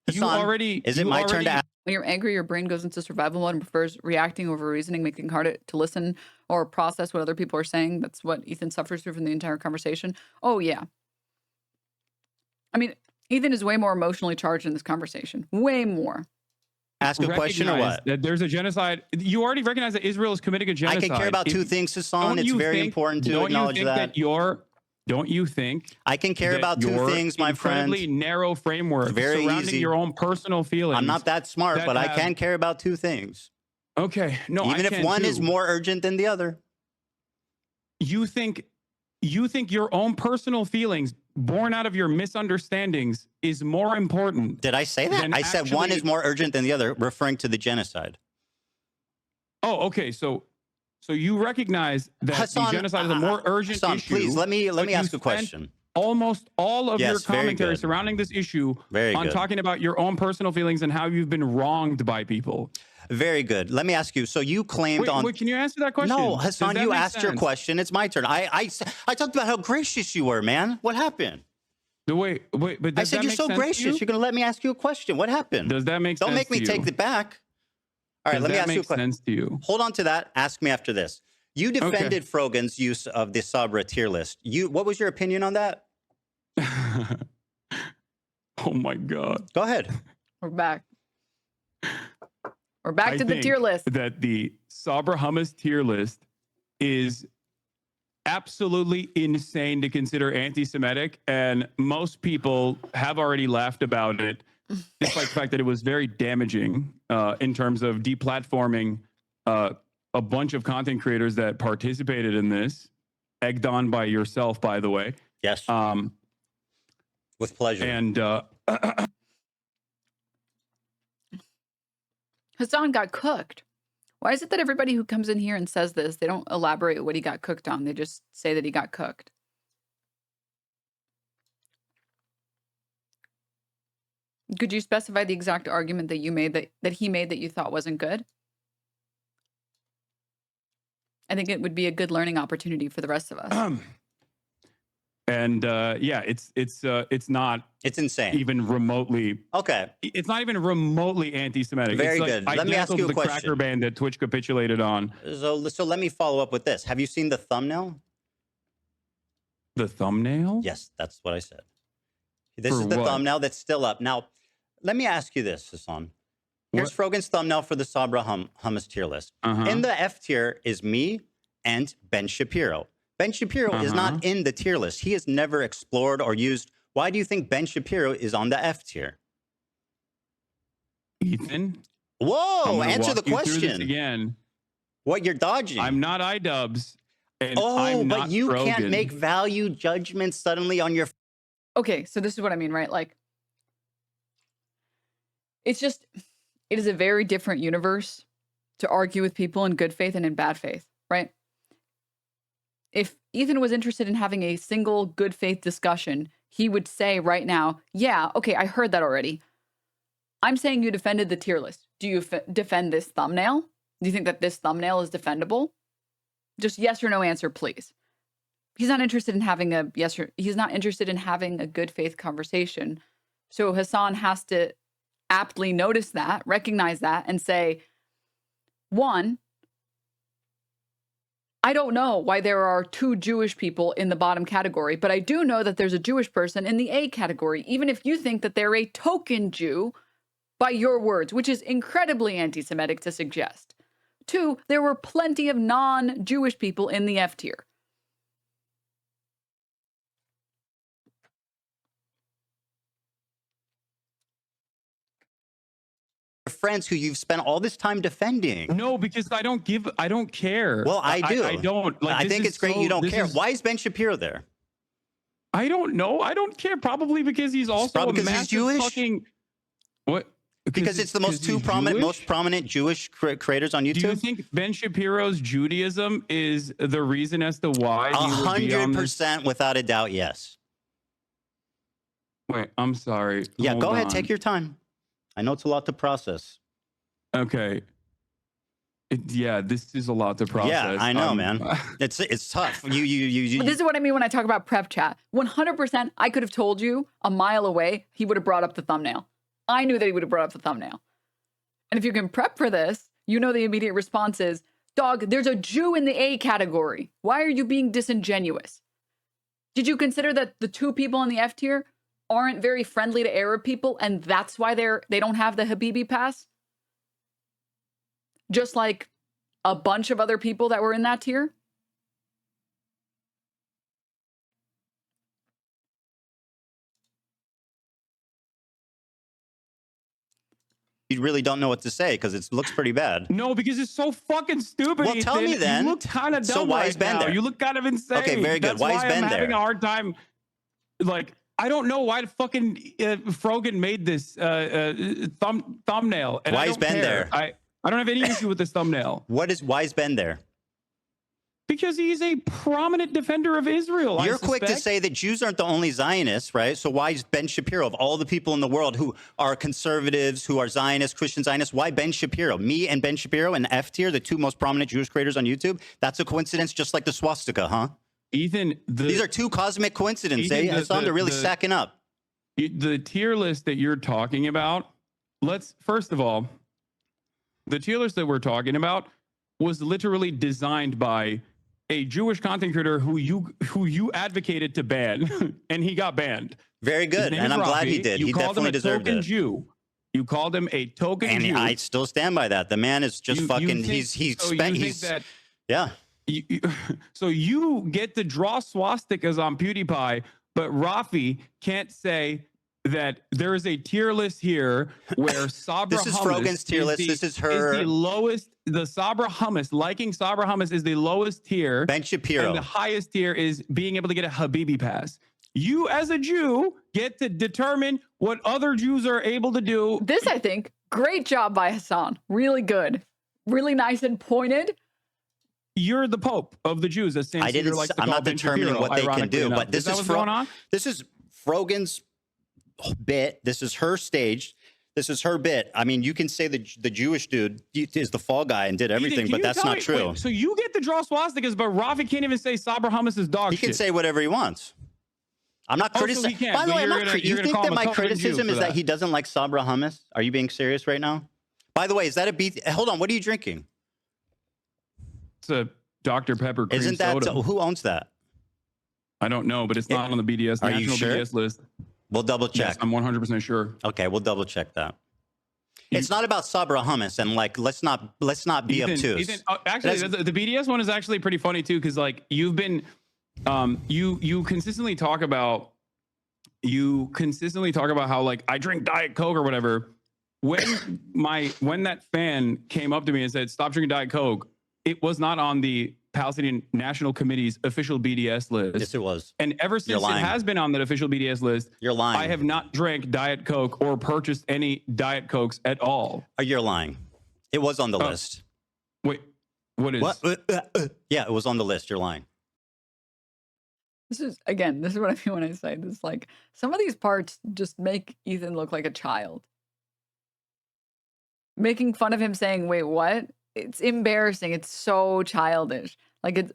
Speaker 3: Hassan,
Speaker 6: already.
Speaker 3: is it
Speaker 6: you
Speaker 3: my turn to
Speaker 6: already-
Speaker 3: ask?
Speaker 1: When you're angry, your brain goes into survival mode and prefers reacting over reasoning, making it harder to listen or process what other people are saying. That's what Ethan suffers through from the entire conversation. Oh, yeah. I mean, Ethan is way more emotionally charged in this conversation. Way more.
Speaker 3: Ask a question or
Speaker 6: recognize
Speaker 3: what?
Speaker 6: that there's a genocide. You already recognize that Israel is committing a
Speaker 3: I
Speaker 6: genocide.
Speaker 3: can care about
Speaker 6: If-
Speaker 3: two things, Hassan.
Speaker 6: don't
Speaker 3: It's
Speaker 6: you
Speaker 3: very
Speaker 6: think-
Speaker 3: important to
Speaker 6: don't
Speaker 3: acknowledge
Speaker 6: you think
Speaker 3: that.
Speaker 6: Don't you think
Speaker 3: I can care
Speaker 6: that
Speaker 3: about two
Speaker 6: your
Speaker 3: things, my friend.
Speaker 6: incredibly narrow framework
Speaker 3: Very
Speaker 6: surrounding
Speaker 3: easy.
Speaker 6: your own personal feelings?
Speaker 3: I'm not that smart,
Speaker 6: that
Speaker 3: but I
Speaker 6: have-
Speaker 3: can care about two things.
Speaker 6: Okay, no,
Speaker 3: Even
Speaker 6: I
Speaker 3: if
Speaker 6: can
Speaker 3: one
Speaker 6: too.
Speaker 3: is more urgent than the other.
Speaker 6: You think your own personal feelings born out of your misunderstandings is more important.
Speaker 3: Did I say that?
Speaker 6: Then
Speaker 3: I said one
Speaker 6: actually-
Speaker 3: is more urgent than the other, referring to the genocide.
Speaker 6: Oh, okay. So you recognize that
Speaker 3: Hassan,
Speaker 6: the genocide is a more urgent
Speaker 3: Hassan,
Speaker 6: issue.
Speaker 3: please let me
Speaker 6: but you
Speaker 3: ask a
Speaker 6: spent
Speaker 3: question.
Speaker 6: Almost all of your
Speaker 3: Yes, very
Speaker 6: commentary
Speaker 3: good.
Speaker 6: surrounding this issue
Speaker 3: Very
Speaker 6: on
Speaker 3: good.
Speaker 6: talking about your own personal feelings and how you've been wronged by people.
Speaker 3: Very good. Let me ask you. So you claimed on.
Speaker 6: Wait, can you answer that question?
Speaker 3: No,
Speaker 6: Does
Speaker 3: Hassan,
Speaker 6: that
Speaker 3: you
Speaker 6: make
Speaker 3: asked your
Speaker 6: sense?
Speaker 3: question. It's my turn. I talked about how gracious you were, man. What happened?
Speaker 6: Wait, but
Speaker 3: I
Speaker 6: does
Speaker 3: said
Speaker 6: that
Speaker 3: you're
Speaker 6: make
Speaker 3: so
Speaker 6: sense to
Speaker 3: gracious.
Speaker 6: you?
Speaker 3: You're going to let me ask you a question. What happened?
Speaker 6: Does that make
Speaker 3: Don't
Speaker 6: sense
Speaker 3: make me
Speaker 6: to
Speaker 3: take
Speaker 6: you?
Speaker 3: it back. All right,
Speaker 6: Does
Speaker 3: let me
Speaker 6: that
Speaker 3: ask you a
Speaker 6: make
Speaker 3: question.
Speaker 6: sense to you?
Speaker 3: Hold on to that. Ask me after this. You defended Frogan's use of the Sabra tier list. What was your opinion on that?
Speaker 6: Oh my God.
Speaker 3: Go ahead.
Speaker 1: We're back. We're back
Speaker 6: I
Speaker 1: to the
Speaker 6: think
Speaker 1: tier list.
Speaker 6: that the Sabra hummus tier list is absolutely insane to consider anti-Semitic, and most people have already laughed about it, despite the fact that it was very damaging in terms of deplatforming a bunch of content creators that participated in this, egged on by yourself, by the way.
Speaker 3: Yes, with pleasure.
Speaker 6: And
Speaker 1: Hassan got cooked. Why is it that everybody who comes in here and says this, they don't elaborate what he got cooked on? They just say that he got cooked. Could you specify the exact argument that you made that he made that you thought wasn't good? I think it would be a good learning opportunity for the rest of us.
Speaker 6: and yeah, it's not
Speaker 3: It's insane.
Speaker 6: even remotely.
Speaker 3: Okay.
Speaker 6: It's not even remotely anti-Semitic.
Speaker 3: Very
Speaker 6: it's like
Speaker 3: good. Let me ask
Speaker 6: identical
Speaker 3: you
Speaker 6: to
Speaker 3: a
Speaker 6: the
Speaker 3: question.
Speaker 6: Cracker Band that Twitch capitulated on.
Speaker 3: So let me follow up with this. Have you seen the thumbnail?
Speaker 6: The thumbnail?
Speaker 3: Yes, that's what I said. This
Speaker 6: For
Speaker 3: is the
Speaker 6: what?
Speaker 3: thumbnail that's still up. Now, let me ask you this, Hassan. Here's Frogan's thumbnail for the Sabra hummus tier list.
Speaker 6: Uh-huh.
Speaker 3: In the F tier is me and Ben Shapiro. Ben Shapiro is not in the tier list. He has never explored or used. Why do you think Ben Shapiro is on the F tier?
Speaker 6: Ethan?
Speaker 3: Whoa,
Speaker 6: I'm gonna
Speaker 3: answer the
Speaker 6: walk you through this
Speaker 3: question.
Speaker 6: again.
Speaker 3: What you're dodging?
Speaker 6: I'm not iDubbbz. And
Speaker 3: Oh,
Speaker 6: I'm
Speaker 3: but
Speaker 6: not
Speaker 3: you
Speaker 6: Rogan.
Speaker 3: can't make value judgments suddenly on your.
Speaker 1: Okay, so this is what I mean, right? Like, it's just, it is a very different universe to argue with people in good faith and in bad faith, right? If Ethan was interested in having a single good faith discussion, he would say right now, yeah, okay, I heard that already. I'm saying you defended the tier list. Do you defend this thumbnail? Do you think that this thumbnail is defendable? Just yes or no answer, please. He's not interested in having a he's not interested in having a good faith conversation. So Hassan has to aptly notice that, recognize that, and say, one, I don't know why there are 2 Jewish people in the bottom category, but I do know that there's a Jewish person in the A category, even if you think that they're a token Jew by your words, which is incredibly anti-Semitic to suggest. 2, there were plenty of non-Jewish people in the F tier.
Speaker 3: Friends who you've spent all this time defending.
Speaker 6: No, because I don't care.
Speaker 3: Well, I do.
Speaker 6: I don't. Like,
Speaker 3: I think it's great you don't care. Why is Ben Shapiro there?
Speaker 6: I don't know. I don't care. Probably because he's also
Speaker 3: Probably because
Speaker 6: a
Speaker 3: he's Jewish?
Speaker 6: fucking. What?
Speaker 3: Because it's the most prominent Jewish creators on YouTube.
Speaker 6: Do you think Ben Shapiro's Judaism is the reason as to why?
Speaker 3: 100%, without a doubt, yes.
Speaker 6: Wait, I'm sorry.
Speaker 3: Yeah,
Speaker 6: Hold
Speaker 3: go ahead.
Speaker 6: on.
Speaker 3: Take your time. I know it's a lot to process.
Speaker 6: Okay. Yeah, this is a lot to process.
Speaker 3: Yeah, I know, man. It's tough.
Speaker 1: But this is what I mean when I talk about prep chat. 100%, I could have told you a mile away, he would have brought up the thumbnail. I knew that he would have brought up the thumbnail. And if you can prep for this, you know the immediate response is, dog, there's a Jew in the A category. Why are you being disingenuous? Did you consider that the 2 people in the F tier aren't very friendly to Arab people, and that's why they don't have the Habibi pass? Just like a bunch of other people that were in that tier?
Speaker 3: You really don't know what to say because it looks pretty bad.
Speaker 6: No, because it's so fucking stupid.
Speaker 3: Well, tell me then.
Speaker 6: You look kind of dumb.
Speaker 3: So why
Speaker 6: right
Speaker 3: is Ben
Speaker 6: now.
Speaker 3: there?
Speaker 6: You look kind of insane.
Speaker 3: Okay, very good.
Speaker 6: That's
Speaker 3: Why is Ben
Speaker 6: I'm having
Speaker 3: there?
Speaker 6: a hard time. Like, I don't know why the fucking Frogan made this thumbnail. And
Speaker 3: Why
Speaker 6: I
Speaker 3: is
Speaker 6: don't
Speaker 3: Ben
Speaker 6: care.
Speaker 3: there?
Speaker 6: I don't have any issue with this thumbnail.
Speaker 3: Why is Ben there?
Speaker 6: Because he's a prominent defender of Israel.
Speaker 3: You're quick to say that Jews aren't the only Zionists, right? So why is Ben Shapiro, of all the people in the world who are conservatives, who are Zionists, Christian Zionists, why Ben Shapiro? Me and Ben Shapiro and F tier, the 2 most prominent Jewish creators on YouTube? That's a coincidence, just like the swastika, huh?
Speaker 6: Ethan,
Speaker 3: these are 2 cosmic coincidences.
Speaker 6: Ethan,
Speaker 3: Hassan, they're really stacking up.
Speaker 6: The tier list that you're talking about, first of all, the tier list that we're talking about was literally designed by a Jewish content creator who you advocated to ban, and he got banned.
Speaker 3: Very good, and I'm glad he did. He definitely deserved it.
Speaker 6: Jew. You called him a token Jew.
Speaker 3: And I still stand by that. The man is just fucking. Yeah.
Speaker 6: So you get to draw swastikas on PewDiePie, but Rafi can't say that there is a tier list here where Sabra
Speaker 3: This is
Speaker 6: Hummus
Speaker 3: Frogan's tier list. This is her.
Speaker 6: Is the lowest. The Sabra Hummus, liking Sabra Hummus is the lowest tier.
Speaker 3: Ben Shapiro.
Speaker 6: And the highest tier is being able to get a Habibi pass. You, as a Jew, get to determine what other Jews are able to do.
Speaker 1: This, I think, great job by Hassan. Really good. Really nice and pointed.
Speaker 6: You're the Pope of the Jews, as Sam Cedar likes to
Speaker 3: I'm
Speaker 6: call
Speaker 3: not
Speaker 6: Ben
Speaker 3: determining
Speaker 6: Shapiro,
Speaker 3: what they can do,
Speaker 6: enough.
Speaker 3: but this is
Speaker 6: going on.
Speaker 3: This is Frogan's bit. This is her stage. This is her bit. I mean, you can say the Jewish dude is the fall guy and did everything, but that's not true.
Speaker 6: Wait, so you get to draw swastikas, but Rafi can't even say Sabra Hummus is dog shit.
Speaker 3: He can say whatever he wants. I'm not criticizing. By the way, I'm not you think that my criticism is that he doesn't like Sabra Hummus? Are you being serious right now? By the way, is that a beef? Hold on. What are you drinking?
Speaker 6: It's a Dr. Pepper cream
Speaker 3: Isn't that
Speaker 6: soda.
Speaker 3: Who owns that?
Speaker 6: I don't know, but it's not on the BDS
Speaker 3: Are
Speaker 6: national
Speaker 3: you sure?
Speaker 6: BDS list.
Speaker 3: We'll double check.
Speaker 6: Yes, I'm 100% sure.
Speaker 3: Okay, we'll double check that. It's not about Sabra Hummus, and like let's not be obtuse.
Speaker 6: Actually, the BDS one is actually pretty funny too, because like you've been, you consistently talk about how like I drink Diet Coke or whatever. When that fan came up to me and said stop drinking Diet Coke, it was not on the Palestinian National Committee's official BDS list.
Speaker 3: Yes, it was.
Speaker 6: And ever since it has been on that official BDS list,
Speaker 3: you're lying.
Speaker 6: I have not drank Diet Coke or purchased any Diet Cokes at all.
Speaker 3: You're lying. It was on the list.
Speaker 6: Wait, what is?
Speaker 3: What? Yeah, it was on the list. You're lying.
Speaker 1: This is what I mean when I say this. Like, some of these parts just make Ethan look like a child. Making fun of him saying, wait, what? It's embarrassing. It's so childish. Like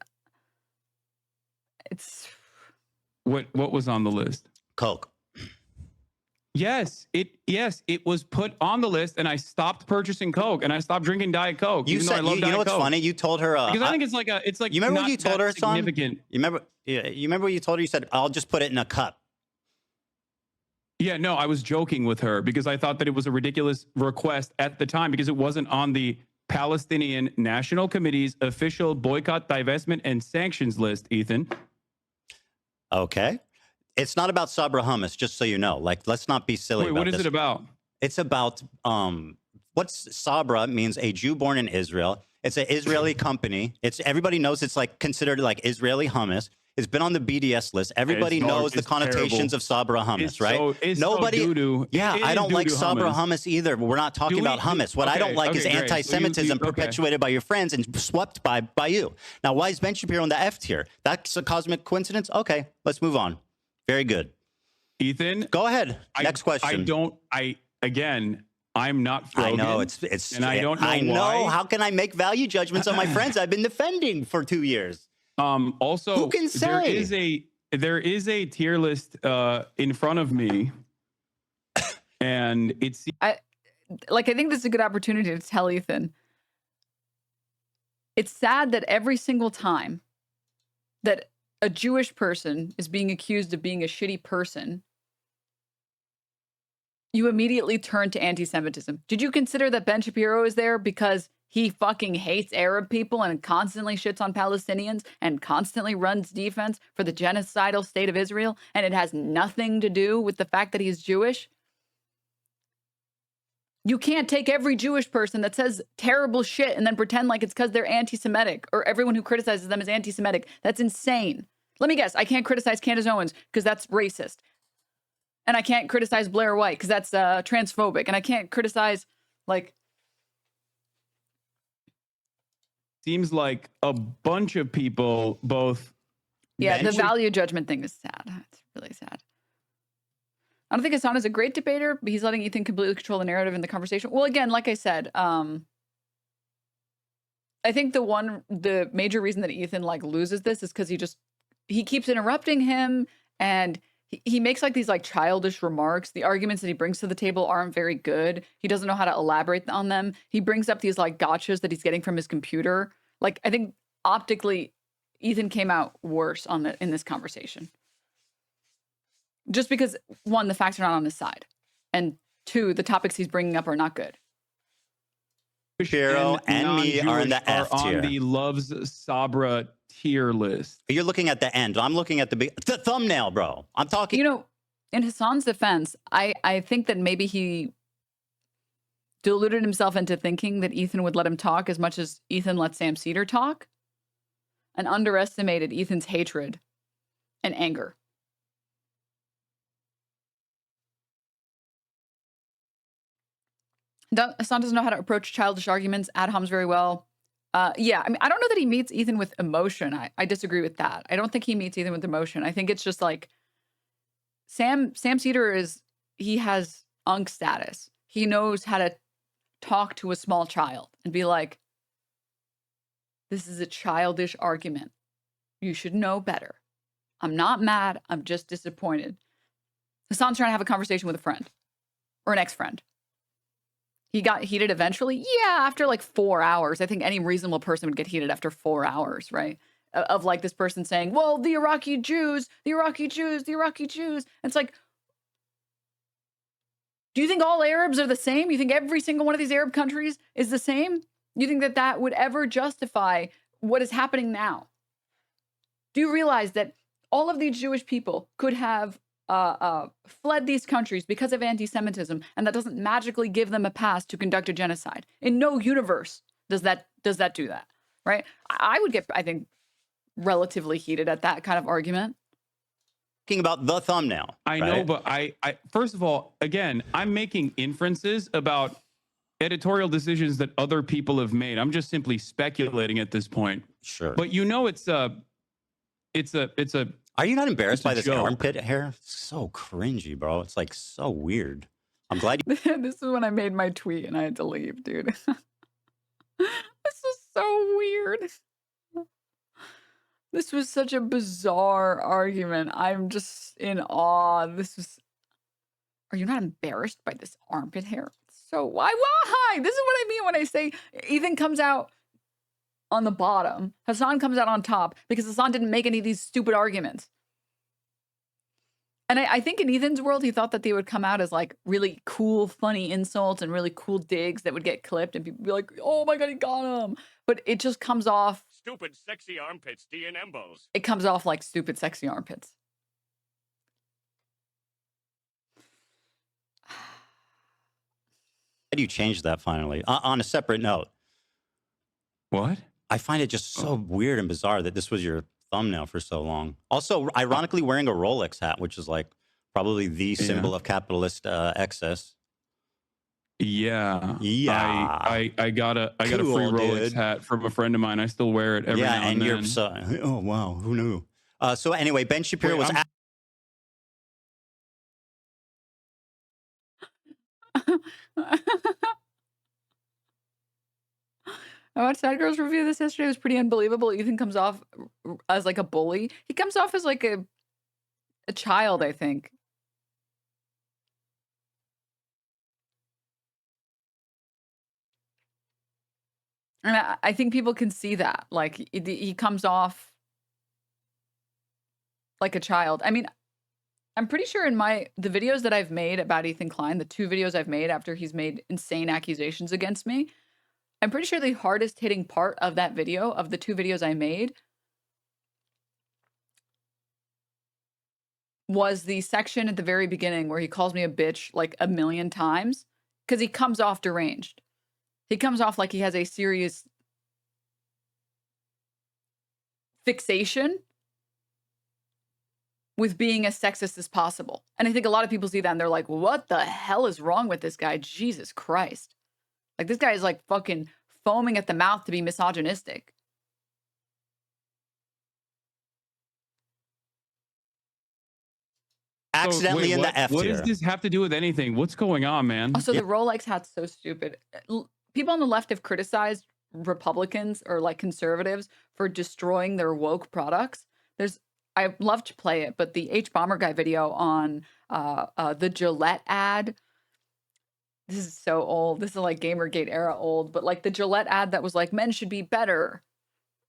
Speaker 1: it's
Speaker 6: What was on the list?
Speaker 3: Coke.
Speaker 6: Yes, it was put on the list, and I stopped purchasing Coke, and I stopped drinking Diet Coke.
Speaker 3: You
Speaker 6: even though I
Speaker 3: said
Speaker 6: love
Speaker 3: you
Speaker 6: Diet
Speaker 3: know what's
Speaker 6: Coke.
Speaker 3: funny? You told her
Speaker 6: Because I think it's like
Speaker 3: you remember
Speaker 6: not
Speaker 3: what you told
Speaker 6: that
Speaker 3: her, son?
Speaker 6: significant.
Speaker 3: You remember what you told her? You said, "I'll just put it in a cup."
Speaker 6: Yeah, no, I was joking with her because I thought that it was a ridiculous request at the time because it wasn't on the Palestinian National Committee's official boycott, divestment, and sanctions list, Ethan.
Speaker 3: Okay. It's not about Sabra hummus, just so you know. Like, let's not be silly
Speaker 6: Wait,
Speaker 3: about
Speaker 6: what is
Speaker 3: this.
Speaker 6: it about?
Speaker 3: It's about what's Sabra means a Jew born in Israel. It's an Israeli company. It's everybody knows it's like considered like Israeli hummus. It's been on the BDS list. Everybody knows the connotations of Sabra hummus, right?
Speaker 6: Nobody.
Speaker 3: I don't like Sabra hummus either. But we're not talking about hummus. What I don't like is
Speaker 6: great.
Speaker 3: anti-Semitism
Speaker 6: So
Speaker 3: perpetuated by your friends and swept by you. Now, why is Ben Shapiro on the F tier? That's a cosmic coincidence? Okay, let's move on. Very good.
Speaker 6: Ethan,
Speaker 3: go ahead. Next question.
Speaker 6: I'm not Frogan.
Speaker 3: I know
Speaker 6: and I don't know
Speaker 3: I know.
Speaker 6: why.
Speaker 3: How can I make value judgments on my friends I've been defending for 2 years?
Speaker 6: Also,
Speaker 3: who can say
Speaker 6: there is a tier list in front of me, and it's
Speaker 1: I think this is a good opportunity to tell Ethan. It's sad that every single time that a Jewish person is being accused of being a shitty person, you immediately turn to anti-Semitism. Did you consider that Ben Shapiro is there because he fucking hates Arab people and constantly shits on Palestinians and constantly runs defense for the genocidal state of Israel, and it has nothing to do with the fact that he's Jewish? You can't take every Jewish person that says terrible shit and then pretend like it's because they're anti-Semitic, or everyone who criticizes them is anti-Semitic. That's insane. Let me guess. I can't criticize Candace Owens because that's racist. And I can't criticize Blair White because that's transphobic. And I can't criticize, like...
Speaker 6: Seems like a bunch of people both...
Speaker 1: Yeah, the value judgment thing is sad. It's really sad. I don't think Hassan is a great debater, but he's letting Ethan completely control the narrative in the conversation. Well, again, like I said, I think the major reason that Ethan loses this is because he keeps interrupting him, and he makes these childish remarks. The arguments that he brings to the table aren't very good. He doesn't know how to elaborate on them. He brings up these gotchas that he's getting from his computer. I think optically, Ethan came out worse in this conversation. Just because, one, the facts are not on his side, and two, the topics he's bringing up are not good.
Speaker 3: Shapiro and me are in the F tier.
Speaker 6: On the loves Sabra tier list.
Speaker 3: You're looking at the end. I'm looking at the thumbnail, bro. I'm talking.
Speaker 1: In Hassan's defense, I think that maybe he deluded himself into thinking that Ethan would let him talk as much as Ethan let Sam Cedar talk, and underestimated Ethan's hatred and anger. Hassan doesn't know how to approach childish arguments. Ad homs very well. Yeah, I mean, I don't know that he meets Ethan with emotion. I disagree with that. I don't think he meets Ethan with emotion. I think it's just Sam Cedar he has unk status. He knows how to talk to a small child and be like, this is a childish argument. You should know better. I'm not mad. I'm just disappointed. Hassan's trying to have a conversation with a friend or an ex-friend. He got heated eventually. Yeah, after 4 hours. I think any reasonable person would get heated after 4 hours, right? Of this person saying, well, the Iraqi Jews, the Iraqi Jews, the Iraqi Jews. And it's do you think all Arabs are the same? You think every single one of these Arab countries is the same? You think that would ever justify what is happening now? Do you realize that all of these Jewish people could have fled these countries because of anti-Semitism, and that doesn't magically give them a pass to conduct a genocide? In no universe does that do that, right? I would get, I think, relatively heated at that kind of argument.
Speaker 3: Talking about the thumbnail.
Speaker 6: I know, but I first of all, again, I'm making inferences about editorial decisions that other people have made. I'm just simply speculating at this point.
Speaker 3: Sure.
Speaker 6: But it's a
Speaker 3: Are you not embarrassed by this
Speaker 6: joke.
Speaker 3: armpit hair? It's so cringy, bro. It's so weird. I'm glad you.
Speaker 1: This is when I made my tweet and I had to leave, dude. This is so weird. This was such a bizarre argument. I'm just in awe. This was. Are you not embarrassed by this armpit hair? So why? This is what I mean when I say Ethan comes out on the bottom, Hassan comes out on top because Hassan didn't make any of these stupid arguments. And I think in Ethan's world, he thought that they would come out as like really cool, funny insults and really cool digs that would get clipped and people be like, oh my God, he got him. But it just comes off.
Speaker 2: Stupid, sexy armpits, DNMs.
Speaker 1: It comes off like stupid, sexy armpits.
Speaker 3: How do you change that finally? On a separate note.
Speaker 6: What?
Speaker 3: I find it just so weird and bizarre that this was your thumbnail for so long. Also, ironically, wearing a Rolex hat, which is like probably the symbol of capitalist excess.
Speaker 6: Yeah.
Speaker 3: Yeah.
Speaker 6: I got a free
Speaker 3: Cool,
Speaker 6: Rolex
Speaker 3: dude.
Speaker 6: hat from a friend of mine. I still wear it every now and then.
Speaker 3: you're so, oh wow, who knew? So anyway, Ben Shapiro
Speaker 6: Wait,
Speaker 3: was.
Speaker 1: I watched that girl's review of this yesterday. It was pretty unbelievable. Ethan comes off as like a bully. He comes off as like a child, I think. And I think people can see that. Like he comes off like a child. I mean, I'm pretty sure in the videos that I've made about Ethan Klein, the 2 videos I've made after he's made insane accusations against me, I'm pretty sure the hardest hitting part of that video, of the 2 videos I made, was the section at the very beginning where he calls me a bitch like a million times because he comes off deranged. He comes off like he has a serious fixation with being as sexist as possible. And I think a lot of people see that and they're like, what the hell is wrong with this guy? Jesus Christ. Like, this guy is like fucking foaming at the mouth to be misogynistic.
Speaker 3: Accidentally
Speaker 6: wait,
Speaker 3: in
Speaker 6: what?
Speaker 3: the F
Speaker 6: What
Speaker 3: tier.
Speaker 6: does this have to do with anything? What's going on, man?
Speaker 1: Also, the Rolex hat's so stupid. People on the left have criticized Republicans or like conservatives for destroying their woke products. I love to play it, but the H Bomber Guy video on the Gillette ad. This is so old. This is like Gamergate era old, but like the Gillette ad that was like men should be better,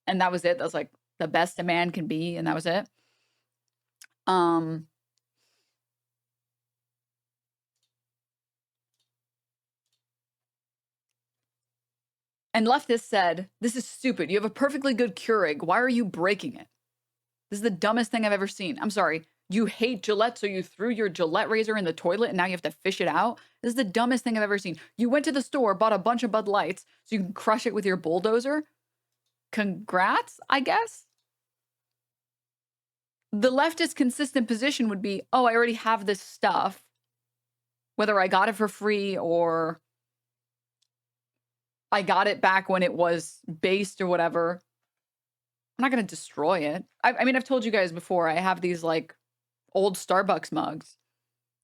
Speaker 1: and that was it. That was like the best a man can be, and that was it. And leftists said, this is stupid. You have a perfectly good Keurig. Why are you breaking it? This is the dumbest thing I've ever seen. I'm sorry. You hate Gillette, so you threw your Gillette razor in the toilet and now you have to fish it out? This is the dumbest thing I've ever seen. You went to the store, bought a bunch of Bud Lights so you can crush it with your bulldozer? Congrats, I guess? The leftist consistent position would be, oh, I already have this stuff. Whether I got it for free or I got it back when it was based or whatever. I'm not going to destroy it. I mean, I've told you guys before, I have these like old Starbucks mugs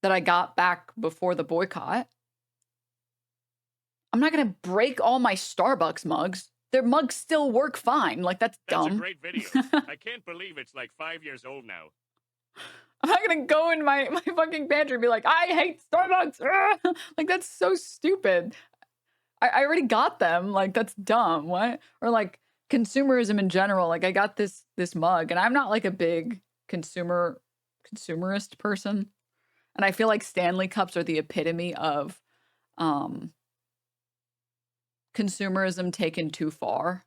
Speaker 1: that I got back before the boycott. I'm not going to break all my Starbucks mugs. Their mugs still work fine. Like, that's dumb.
Speaker 2: That's a great video. I can't believe it's like 5 years old now.
Speaker 1: I'm not going to go in my fucking pantry and be like, I hate Starbucks. Like, that's so stupid. I already got them. Like, that's dumb. What? Or like consumerism in general. Like, I got this mug and I'm not like a big consumerist person. And I feel like Stanley cups are the epitome of consumerism taken too far.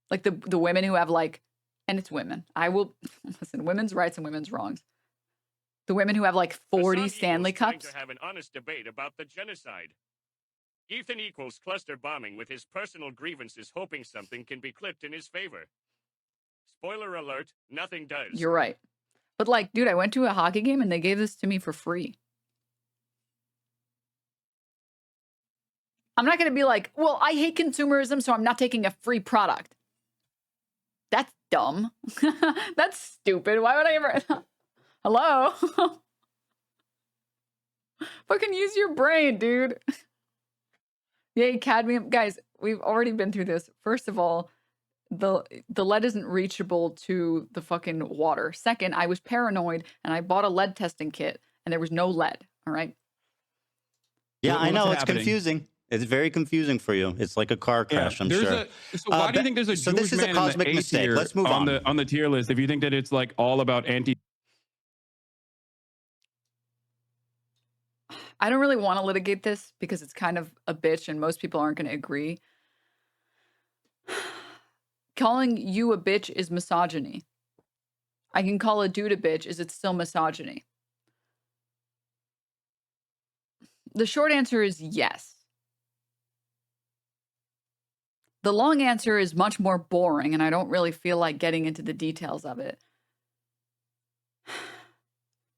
Speaker 1: Like the women who have like, and it's women. I will listen, women's rights and women's wrongs. The women who have like 40
Speaker 2: Hassan
Speaker 1: Stanley
Speaker 2: equals trying
Speaker 1: cups.
Speaker 2: to have an honest debate about the genocide. Ethan equals cluster bombing with his personal grievances, hoping something can be clipped in his favor. Spoiler alert, nothing does.
Speaker 1: You're right. But like, dude, I went to a hockey game and they gave this to me for free. I'm not going to be like, well, I hate consumerism, so I'm not taking a free product. That's dumb. That's stupid. Why would I ever? Hello? Fucking use your brain, dude. Yay, cadmium. Guys, we've already been through this. First of all, the lead isn't reachable to the fucking water. Second, I was paranoid and I bought a lead testing kit and there was no lead. All right.
Speaker 3: Yeah, I
Speaker 6: What's
Speaker 3: know it's
Speaker 6: happening?
Speaker 3: confusing. It's very confusing for you. It's like a car crash, I'm sure.
Speaker 6: So why do you
Speaker 3: but-
Speaker 6: think there's a
Speaker 3: so
Speaker 6: Jewish
Speaker 3: this is a
Speaker 6: man in the
Speaker 3: cosmic
Speaker 6: A
Speaker 3: mistake.
Speaker 6: tier
Speaker 3: Let's move on.
Speaker 6: on the tier list? If you think that it's like all about anti,
Speaker 1: I don't really want to litigate this because it's kind of a bitch and most people aren't going to agree. Calling you a bitch is misogyny. I can call a dude a bitch. Is it still misogyny? The short answer is yes. The long answer is much more boring, and I don't really feel like getting into the details of it.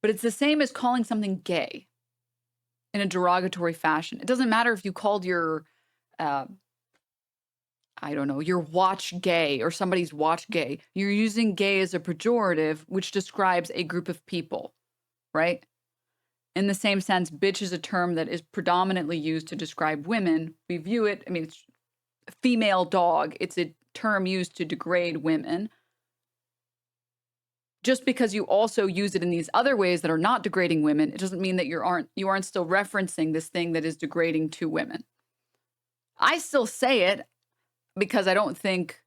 Speaker 1: But it's the same as calling something gay in a derogatory fashion. It doesn't matter if you called your, I don't know, your watch gay or somebody's watch gay. You're using gay as a pejorative, which describes a group of people, right? In the same sense, bitch is a term that is predominantly used to describe women. We view it, I mean, it's female dog. It's a term used to degrade women. Just because you also use it in these other ways that are not degrading women, it doesn't mean that you aren't still referencing this thing that is degrading to women. I still say it because I think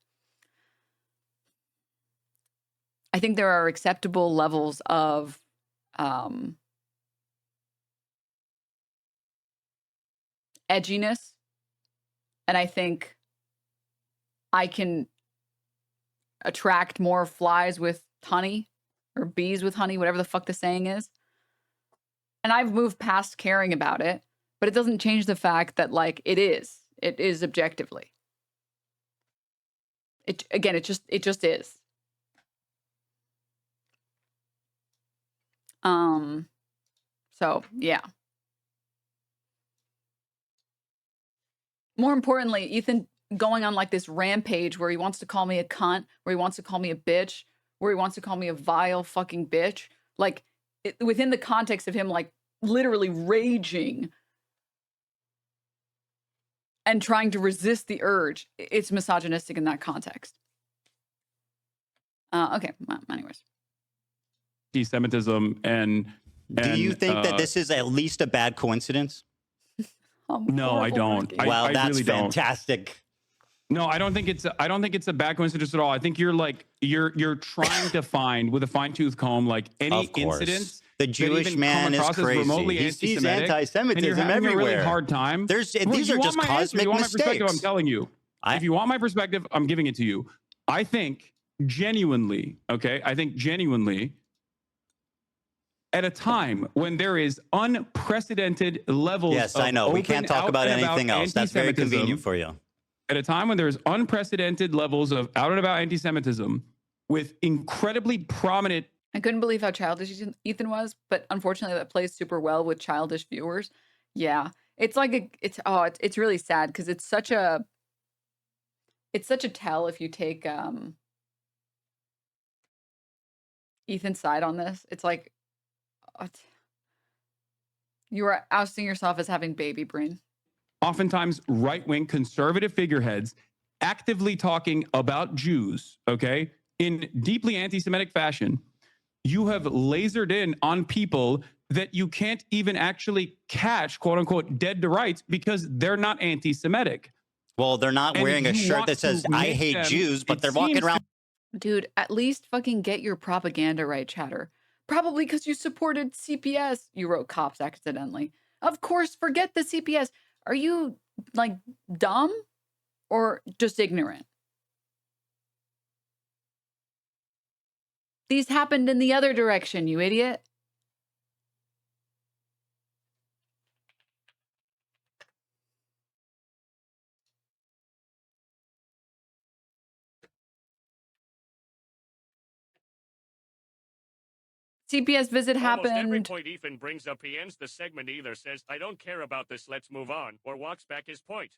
Speaker 1: there are acceptable levels of edginess, and I think I can attract more flies with honey or bees with honey, whatever the fuck the saying is. And I've moved past caring about it, but it doesn't change the fact that like it is objectively. It just is. So yeah. More importantly, Ethan going on like this rampage where he wants to call me a cunt, where he wants to call me a bitch, where he wants to call me a vile fucking bitch. Like within the context of him like literally raging and trying to resist the urge, it's misogynistic in that context. Okay, well, anyways.
Speaker 6: anti-Semitism and
Speaker 3: Do you think that this is at least a bad coincidence?
Speaker 6: No, I don't.
Speaker 3: Wow,
Speaker 6: I
Speaker 3: that's
Speaker 6: really don't.
Speaker 3: fantastic.
Speaker 6: No, I don't think it's a bad coincidence at all. I think you're trying to find with a fine-tooth comb like any
Speaker 3: Of course.
Speaker 6: incidents.
Speaker 3: The
Speaker 6: that
Speaker 3: Jewish
Speaker 6: even
Speaker 3: man
Speaker 6: come
Speaker 3: is
Speaker 6: across as
Speaker 3: crazy.
Speaker 6: remotely
Speaker 3: He sees
Speaker 6: anti-Semitic, and you're
Speaker 3: anti-Semitism
Speaker 6: having a
Speaker 3: everywhere.
Speaker 6: really hard time.
Speaker 3: These
Speaker 6: Well,
Speaker 3: are
Speaker 6: you want
Speaker 3: just
Speaker 6: my answer?
Speaker 3: cosmic
Speaker 6: You want my perspective? I'm
Speaker 3: mistakes.
Speaker 6: telling you. If you want my perspective, I'm giving it to you. I think genuinely, at a time when there is unprecedented levels
Speaker 3: Yes,
Speaker 6: of
Speaker 3: I know. We can't talk about anything else. That's very
Speaker 6: anti-Semitism,
Speaker 3: convenient for you.
Speaker 6: at a time when there's unprecedented levels of out and about anti-Semitism with incredibly prominent.
Speaker 1: I couldn't believe how childish Ethan was, but unfortunately that plays super well with childish viewers. Yeah. It's like it's really sad because it's such a tell if you take Ethan's side on this. It's like you are ousting yourself as having baby brain.
Speaker 6: Oftentimes right-wing conservative figureheads actively talking about Jews, okay, in deeply anti-Semitic fashion. You have lasered in on people that you can't even actually catch, quote unquote, dead to rights because they're not anti-Semitic.
Speaker 3: Well, they're not
Speaker 6: And
Speaker 3: wearing a
Speaker 6: if you
Speaker 3: shirt
Speaker 6: want
Speaker 3: that says
Speaker 6: to
Speaker 3: "I
Speaker 6: make
Speaker 3: hate
Speaker 6: them,
Speaker 3: Jews," but
Speaker 6: it
Speaker 3: they're walking
Speaker 6: seems
Speaker 3: around.
Speaker 1: Dude, at least fucking get your propaganda right, chatter. Probably because you supported CPS. You wrote cops accidentally. Of course, forget the CPS. Are you like dumb or just ignorant? These happened in the other direction, you idiot. CPS visit
Speaker 2: Almost every
Speaker 1: happened.
Speaker 2: point Ethan brings up, he ends the segment either says, "I don't care about this, let's move on," or walks back his point.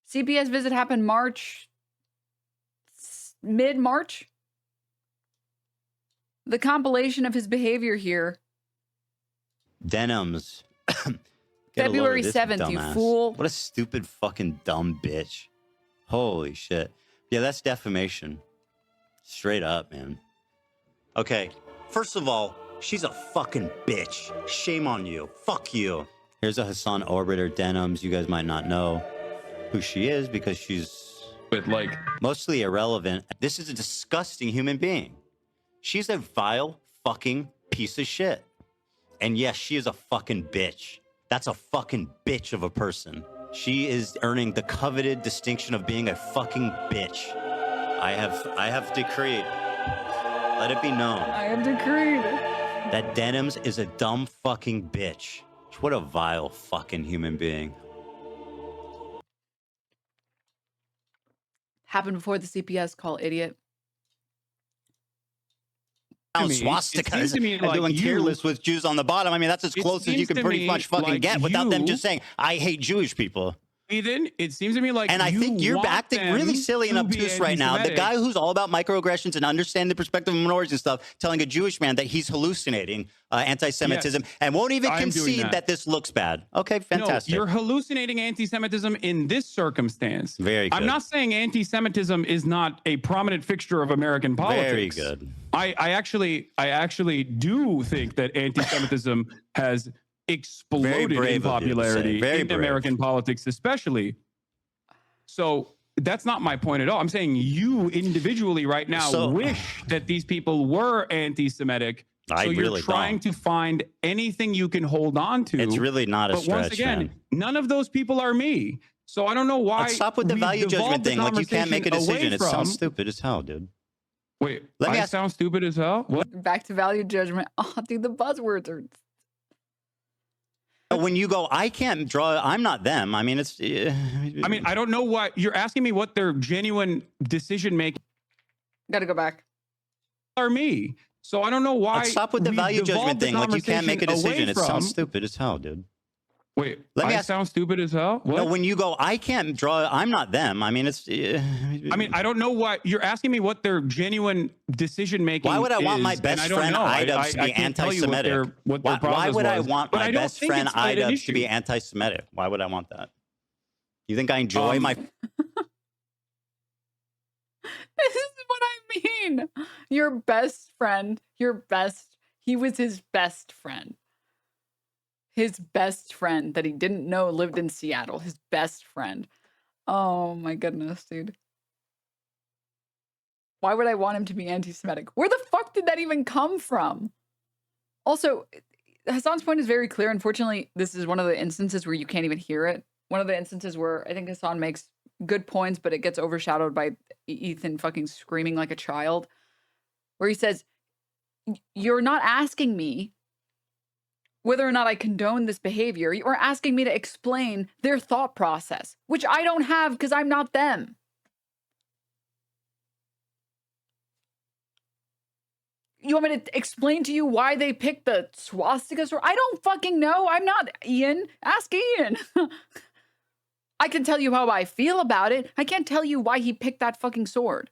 Speaker 1: CPS visit happened mid-March. The compilation of his behavior here.
Speaker 3: Denims. Get a load of
Speaker 1: February
Speaker 3: this
Speaker 1: 7th, you
Speaker 3: dumbass.
Speaker 1: fool.
Speaker 3: What a stupid fucking dumb bitch. Holy shit. Yeah, that's defamation. Straight up, man. Okay, first of all, she's a fucking bitch. Shame on you. Fuck you. Here's a Hassan orbiter, Denims. You guys might not know who she is because she's
Speaker 6: But like,
Speaker 3: mostly irrelevant. This is a disgusting human being. She's a vile fucking piece of shit. And yes, she is a fucking bitch. That's a fucking bitch of a person. She is earning the coveted distinction of being a fucking bitch. I have decreed. Let it be known
Speaker 1: I have decreed.
Speaker 3: that Denims is a dumb fucking bitch. What a vile fucking human being.
Speaker 1: Happened before the CPS call, idiot.
Speaker 6: To me, it
Speaker 3: Swastikas
Speaker 6: seems to me
Speaker 3: and
Speaker 6: like
Speaker 3: doing
Speaker 6: you-
Speaker 3: tier lists with Jews on the bottom. I mean, that's as
Speaker 6: It
Speaker 3: close as you
Speaker 6: seems
Speaker 3: can
Speaker 6: to
Speaker 3: pretty
Speaker 6: me
Speaker 3: much fucking
Speaker 6: like
Speaker 3: get without them
Speaker 6: you-
Speaker 3: just saying, I hate Jewish people.
Speaker 6: Ethan, it seems to me like
Speaker 3: And I think you're
Speaker 6: want
Speaker 3: acting
Speaker 6: them
Speaker 3: really silly and
Speaker 6: to be
Speaker 3: obtuse right now. The
Speaker 6: anti-Semitic.
Speaker 3: guy who's all about microaggressions and understanding the perspective of minorities and stuff, telling a Jewish man that he's hallucinating anti-Semitism and won't even
Speaker 6: I'm doing
Speaker 3: concede
Speaker 6: that.
Speaker 3: that this looks bad. Okay, fantastic.
Speaker 6: No, you're hallucinating anti-Semitism in this circumstance.
Speaker 3: Very good.
Speaker 6: I'm not saying anti-Semitism is not a prominent fixture of American politics.
Speaker 3: Very good.
Speaker 6: I actually do think that anti-Semitism has exploded
Speaker 3: brave
Speaker 6: in
Speaker 3: of you to say.
Speaker 6: popularity
Speaker 3: Very
Speaker 6: in
Speaker 3: brave.
Speaker 6: American politics, especially. So that's not my point at all. I'm saying you individually right now
Speaker 3: So-
Speaker 6: wish that these people were anti-Semitic.
Speaker 3: I
Speaker 6: So you're
Speaker 3: really
Speaker 6: trying to find anything you can hold on to.
Speaker 3: It's really not a
Speaker 6: But
Speaker 3: stretch,
Speaker 6: once again,
Speaker 3: man.
Speaker 6: none of those people are me. So I don't know why.
Speaker 3: Let's stop with the
Speaker 6: we
Speaker 3: value judgment
Speaker 6: devolved the
Speaker 3: thing. Like, you can't make a
Speaker 6: conversation
Speaker 3: decision.
Speaker 6: away
Speaker 3: It sounds
Speaker 6: from-
Speaker 3: stupid as hell, dude.
Speaker 6: Wait,
Speaker 3: Let me
Speaker 6: I
Speaker 3: ask-
Speaker 6: sound stupid as hell? What?
Speaker 1: Back to value judgment. Oh, dude, the buzzwords are.
Speaker 3: When you go, I can't draw, I'm not them. I mean, it's.
Speaker 6: I mean, I don't know what you're asking me what their genuine decision making
Speaker 1: Gotta go back.
Speaker 6: are me. So I don't know why.
Speaker 3: Let's stop with the
Speaker 6: we
Speaker 3: value
Speaker 6: devolved
Speaker 3: judgment
Speaker 6: the
Speaker 3: thing. Like, you can't make a
Speaker 6: conversation away
Speaker 3: decision. It sounds
Speaker 6: from-
Speaker 3: stupid as hell, dude.
Speaker 6: Wait,
Speaker 3: Let me
Speaker 6: I
Speaker 3: ask-
Speaker 6: sound stupid as hell? What?
Speaker 3: No, when you go, I can't draw, I'm not them. I mean, it's.
Speaker 6: I mean, I don't know what you're asking me what their genuine decision making.
Speaker 3: Why would I want my
Speaker 6: is,
Speaker 3: best
Speaker 6: and I don't
Speaker 3: friend
Speaker 6: know.
Speaker 3: Ida
Speaker 6: I
Speaker 3: to be
Speaker 6: can't tell you what
Speaker 3: anti-Semitic?
Speaker 6: what their
Speaker 3: Why
Speaker 6: process
Speaker 3: would I
Speaker 6: was.
Speaker 3: want
Speaker 6: But
Speaker 3: my
Speaker 6: I don't
Speaker 3: best
Speaker 6: think
Speaker 3: friend
Speaker 6: it's an
Speaker 3: Ida to
Speaker 6: issue.
Speaker 3: be anti-Semitic? Why would I want that? You think I enjoy my?
Speaker 1: This is what I mean. Your best friend, he was his best friend. His best friend that he didn't know lived in Seattle. His best friend. Oh my goodness, dude. Why would I want him to be anti-Semitic? Where the fuck did that even come from? Also, Hassan's point is very clear. Unfortunately, this is one of the instances where you can't even hear it. One of the instances where I think Hassan makes good points, but it gets overshadowed by Ethan fucking screaming like a child. Where he says, you're not asking me whether or not I condone this behavior. You're asking me to explain their thought process, which I don't have because I'm not them. You want me to explain to you why they picked the swastika sword? I don't fucking know. I'm not Ian. Ask Ian. I can tell you how I feel about it. I can't tell you why he picked that fucking sword.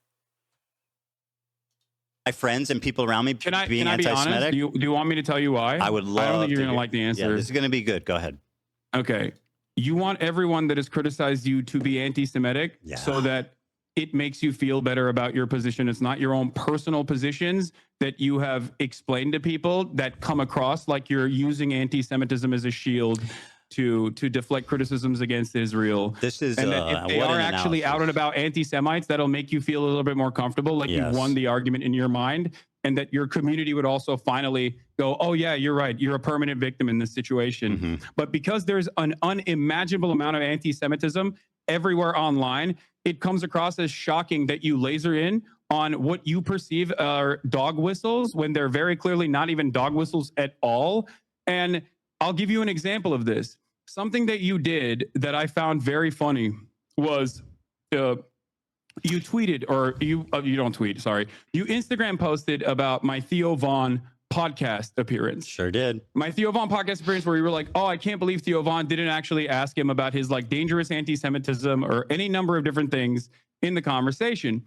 Speaker 3: My friends and people around me
Speaker 6: Can I
Speaker 3: being
Speaker 6: be honest?
Speaker 3: anti-Semitic?
Speaker 6: Do you want me to tell you why?
Speaker 3: I would love.
Speaker 6: I don't think you're
Speaker 3: to
Speaker 6: gonna
Speaker 3: hear-
Speaker 6: like the
Speaker 3: Yeah,
Speaker 6: answer.
Speaker 3: this is gonna be good. Go ahead.
Speaker 6: Okay. You want everyone that has criticized you to be anti-Semitic
Speaker 3: Yeah.
Speaker 6: so that it makes you feel better about your position. It's not your own personal positions that you have explained to people that come across like you're using anti-Semitism as a shield to deflect criticisms against Israel.
Speaker 3: This is
Speaker 6: And that if they
Speaker 3: what
Speaker 6: are
Speaker 3: an
Speaker 6: actually out and
Speaker 3: analysis.
Speaker 6: about anti-Semites, that'll make you feel a little bit more comfortable, like
Speaker 3: Yes.
Speaker 6: you've won the argument in your mind, and that your community would also finally go, oh yeah, you're right. You're a permanent victim in this situation.
Speaker 3: Mhm.
Speaker 6: But because there's an unimaginable amount of anti-Semitism everywhere online, it comes across as shocking that you laser in on what you perceive are dog whistles when they're very clearly not even dog whistles at all. And I'll give you an example of this. Something that you did that I found very funny was you tweeted, or you don't tweet, sorry. You Instagram posted about my Theo Von podcast appearance.
Speaker 3: Sure did.
Speaker 6: My Theo Von podcast appearance where you were like, oh, I can't believe Theo Von didn't actually ask him about his like dangerous anti-Semitism or any number of different things in the conversation,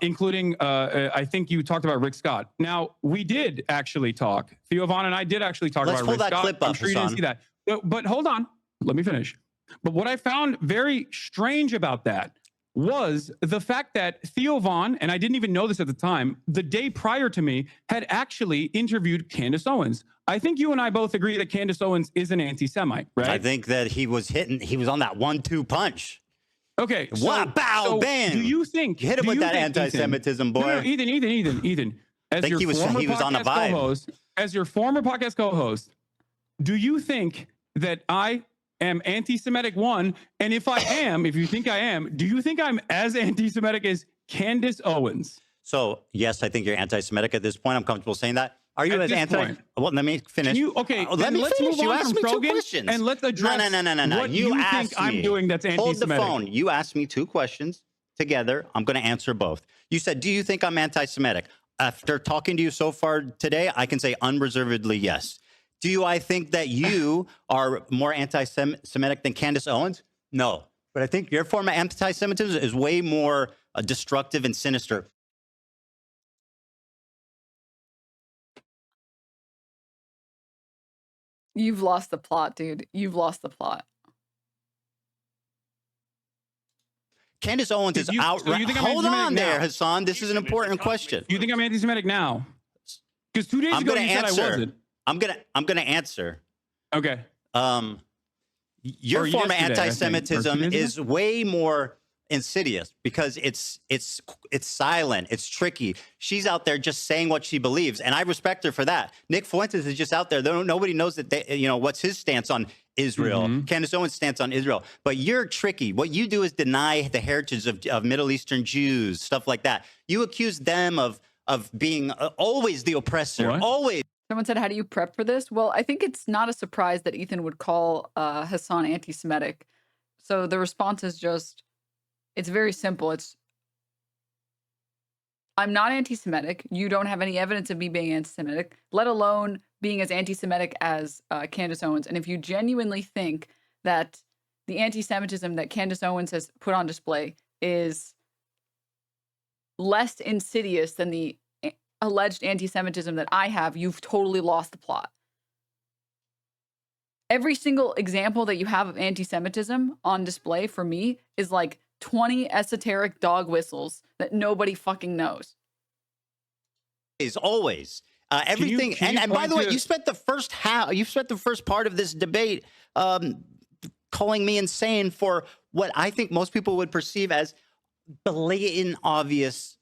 Speaker 6: including, I think you talked about Rick Scott. Now, we did actually talk. Theo Von and I did actually talk
Speaker 3: Let's
Speaker 6: about
Speaker 3: pull
Speaker 6: Rick
Speaker 3: that
Speaker 6: Scott.
Speaker 3: clip
Speaker 6: I'm
Speaker 3: up,
Speaker 6: sure you didn't
Speaker 3: Hassan.
Speaker 6: see that. But hold on, let me finish. But what I found very strange about that was the fact that Theo Vaughn, and I didn't even know this at the time, the day prior to me, had actually interviewed Candace Owens. I think you and I both agree that Candace Owens is an anti-Semite, right?
Speaker 3: I think that he was on that 1-2 punch.
Speaker 6: Okay.
Speaker 3: What? Bow, bang.
Speaker 6: Do you think...
Speaker 3: You hit him with that anti-Semitism, boy.
Speaker 6: No, Ethan. As
Speaker 3: think
Speaker 6: your
Speaker 3: he was on a vibe.
Speaker 6: co-host, as your former podcast co-host, do you think that I am anti-Semitic, one? And if you think I am, do you think I'm as anti-Semitic as Candace Owens?
Speaker 3: So, yes, I think you're anti-Semitic at this point. I'm comfortable saying that. Are you as anti?
Speaker 6: Point.
Speaker 3: Well, let me finish.
Speaker 6: Let me finish.
Speaker 3: You asked me 2 questions.
Speaker 6: And let's address
Speaker 3: No.
Speaker 6: what you think I'm doing that's anti-Semitic.
Speaker 3: Hold the phone. You asked me 2 questions together. I'm going to answer both. You said, do you think I'm anti-Semitic? After talking to you so far today, I can say unreservedly yes. I think that you are more anti-Semitic than Candace Owens? No. But I think your form of anti-Semitism is way more destructive and sinister.
Speaker 1: You've lost the plot, dude. You've lost the plot.
Speaker 3: Candace Owens is outright. Hold on there, Hassan. This is an important question.
Speaker 6: You think I'm anti-Semitic now? Because 2 days ago you said I wasn't.
Speaker 3: I'm gonna answer.
Speaker 6: Okay.
Speaker 3: Your form of anti-Semitism is way more insidious because it's silent, it's tricky. She's out there just saying what she believes, and I respect her for that. Nick Fuentes is just out there. Nobody knows that what's his stance on Israel. Candace Owens' stance on Israel. But you're tricky. What you do is deny the heritage of Middle Eastern Jews, stuff like that. You accuse them of being always the oppressor, always.
Speaker 1: Someone said, how do you prep for this? Well, I think it's not a surprise that Ethan would call Hassan anti-Semitic. So the response is just, it's very simple. I'm not anti-Semitic. You don't have any evidence of me being anti-Semitic, let alone being as anti-Semitic as Candace Owens. And if you genuinely think that the anti-Semitism that Candace Owens has put on display is less insidious than the alleged anti-Semitism that I have, you've totally lost the plot. Every single example that you have of anti-Semitism on display for me is like 20 esoteric dog whistles that nobody fucking knows.
Speaker 3: Is always everything. And by the way, you spent the first part of this debate calling me insane for what I think most people would perceive as blatant, obvious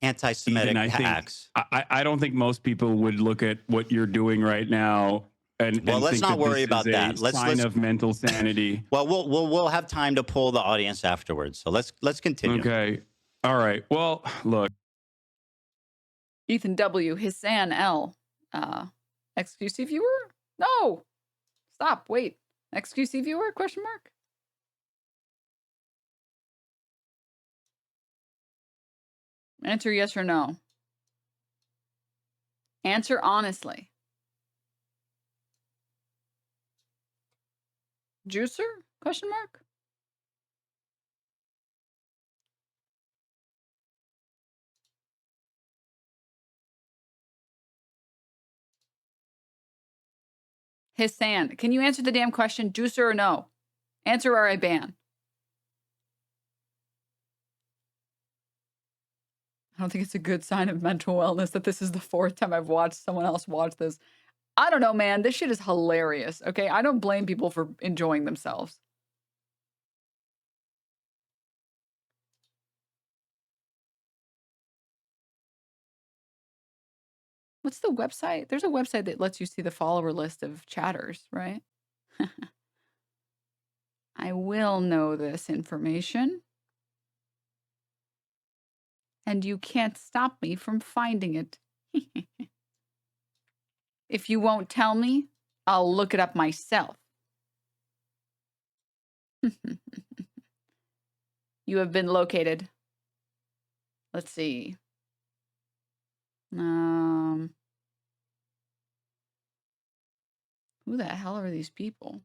Speaker 3: anti-Semitic acts.
Speaker 6: I don't think most people would look at what you're doing right now and
Speaker 3: let's not worry about that.
Speaker 6: Let's sign of mental sanity.
Speaker 3: Well, we'll have time to pull the audience afterwards. So let's continue.
Speaker 6: Okay. All right. Well, look.
Speaker 1: Ethan W. Hassan L. XQC viewer? No. Stop. Wait. XQC viewer? Question mark. Answer yes or no. Answer honestly. Juicer? Question mark. Hassan, can you answer the damn question, juicer or no? Answer or I ban. I don't think it's a good sign of mental wellness that this is the 4th time I've watched someone else watch this. I don't know, man. This shit is hilarious, okay? I don't blame people for enjoying themselves. What's the website? There's a website that lets you see the follower list of chatters, right? I will know this information. And you can't stop me from finding it. If you won't tell me, I'll look it up myself. You have been located. Let's see. Who the hell are these people?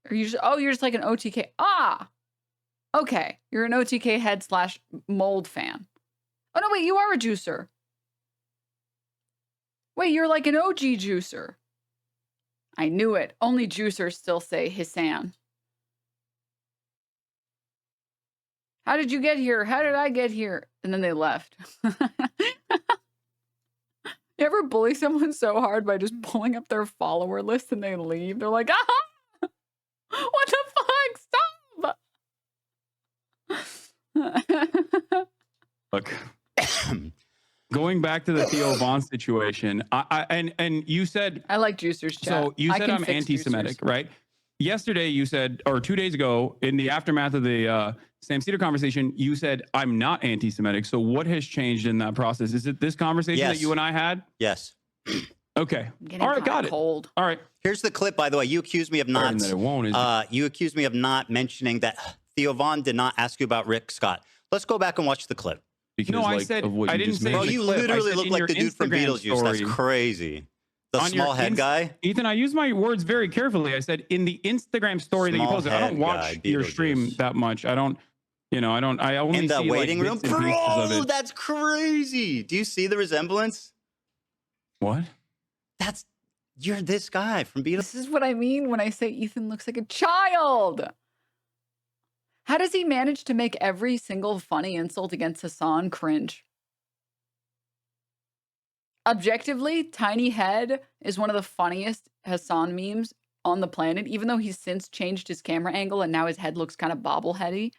Speaker 1: Are you just, oh, you're just like an OTK. Ah, okay. You're an OTK head / mold fan. Oh, no, wait, you are a juicer. Wait, you're like an OG juicer. I knew it. Only juicers still say Hassan. How did you get here? How did I get here? And then they left. You ever bully someone so hard by just pulling up their follower list and they leave? They're like, ah, what the fuck? Stop.
Speaker 6: Look, going back to the Theo Von situation, and you said
Speaker 1: I like juicers, chat.
Speaker 6: so. You
Speaker 1: I
Speaker 6: said
Speaker 1: can
Speaker 6: I'm
Speaker 1: fix
Speaker 6: anti-Semitic,
Speaker 1: juicers.
Speaker 6: right? Yesterday, you said, or 2 days ago, in the aftermath of the Sam Cedar conversation, you said I'm not anti-Semitic. So what has changed in that process? Is it this conversation that
Speaker 3: Yes.
Speaker 6: you and I had?
Speaker 3: Yes.
Speaker 6: Okay.
Speaker 1: I'm getting
Speaker 6: All right,
Speaker 1: kinda
Speaker 6: got it.
Speaker 1: cold.
Speaker 6: All right.
Speaker 3: Here's the clip, by the way. You accused me of
Speaker 6: Certain
Speaker 3: not.
Speaker 6: that it won't, is
Speaker 3: You accused me of not mentioning that Theo Von did not ask you about Rick Scott. Let's go back and watch the clip.
Speaker 6: because
Speaker 1: No,
Speaker 6: like,
Speaker 1: I
Speaker 7: said-
Speaker 6: of what
Speaker 7: I
Speaker 6: you
Speaker 7: didn't
Speaker 6: just
Speaker 7: say
Speaker 6: made
Speaker 3: Bro,
Speaker 6: in the
Speaker 3: you
Speaker 6: clip. I
Speaker 3: literally
Speaker 6: said
Speaker 3: look
Speaker 6: in
Speaker 3: like
Speaker 6: your
Speaker 3: the dude from
Speaker 6: Instagram
Speaker 3: Beetlejuice. That's
Speaker 6: story-
Speaker 3: crazy. The
Speaker 6: on your
Speaker 3: small head guy.
Speaker 6: Ethan, I use my words very carefully. I said in the Instagram story that you
Speaker 3: Small
Speaker 6: posted. I don't
Speaker 3: head
Speaker 6: watch
Speaker 3: guy,
Speaker 6: your stream
Speaker 3: Beetlejuice.
Speaker 6: that much. I don't. I only
Speaker 3: In the
Speaker 6: see
Speaker 3: waiting
Speaker 6: like
Speaker 3: room.
Speaker 6: bits and pieces of
Speaker 3: Bro,
Speaker 6: it.
Speaker 3: that's crazy. Do you see the resemblance?
Speaker 6: What?
Speaker 3: You're this guy from Beetlejuice.
Speaker 1: This is what I mean when I say Ethan looks like a child. How does he manage to make every single funny insult against Hassan cringe? Objectively, Tiny Head is one of the funniest Hassan memes on the planet, even though he's since changed his camera angle and now his head looks kind of bobbleheady.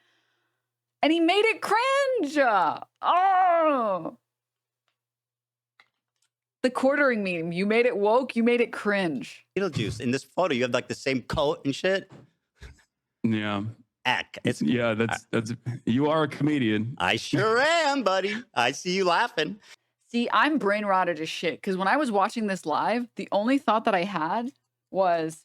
Speaker 1: And he made it cringe. Oh. The quartering meme. You made it woke, you made it cringe.
Speaker 3: Beetlejuice. In this photo, you have like the same coat and shit.
Speaker 6: Yeah.
Speaker 3: It's
Speaker 6: Yeah. That's. You are a comedian.
Speaker 3: I sure am, buddy. I see you laughing.
Speaker 1: See, I'm brain rotted as shit because when I was watching this live, the only thought that I had was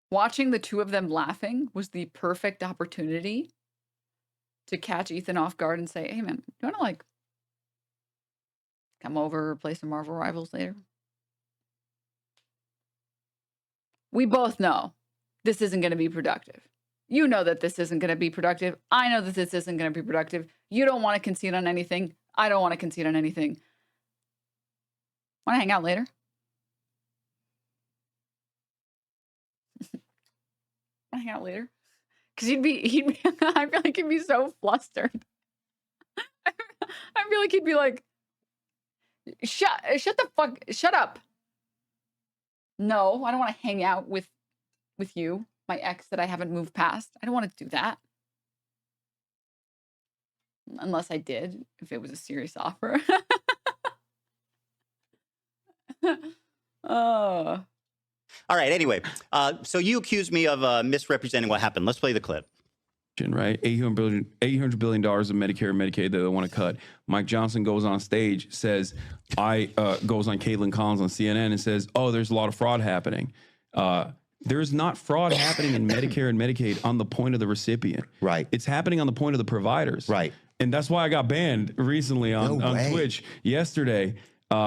Speaker 1: watching the two of them laughing was the perfect opportunity to catch Ethan off guard and say, hey man, do you want to like come over, play some Marvel Rivals later? We both know this isn't going to be productive. You know that this isn't going to be productive. I know that this isn't going to be productive. You don't want to concede on anything. I don't want to concede on anything. Want to hang out later? Want to hang out later? Because he'd be, I feel like he'd be so flustered. I feel like he'd be like, shut up. No, I don't want to hang out with you, my ex that I haven't moved past. I don't want to do that. Unless I did, if it was a serious offer. Oh.
Speaker 3: All right. Anyway, so you accused me of misrepresenting what happened. Let's play the clip.
Speaker 6: Right, $800 billion of Medicare and Medicaid that they want to cut. Mike Johnson goes on stage, says, goes on Caitlin Collins on CNN and says, oh, there's a lot of fraud happening. There's not fraud happening in Medicare and Medicaid on the point of the recipient.
Speaker 9: Right.
Speaker 6: It's happening on the point of the providers.
Speaker 9: Right.
Speaker 6: And that's why I got banned recently on Twitch yesterday.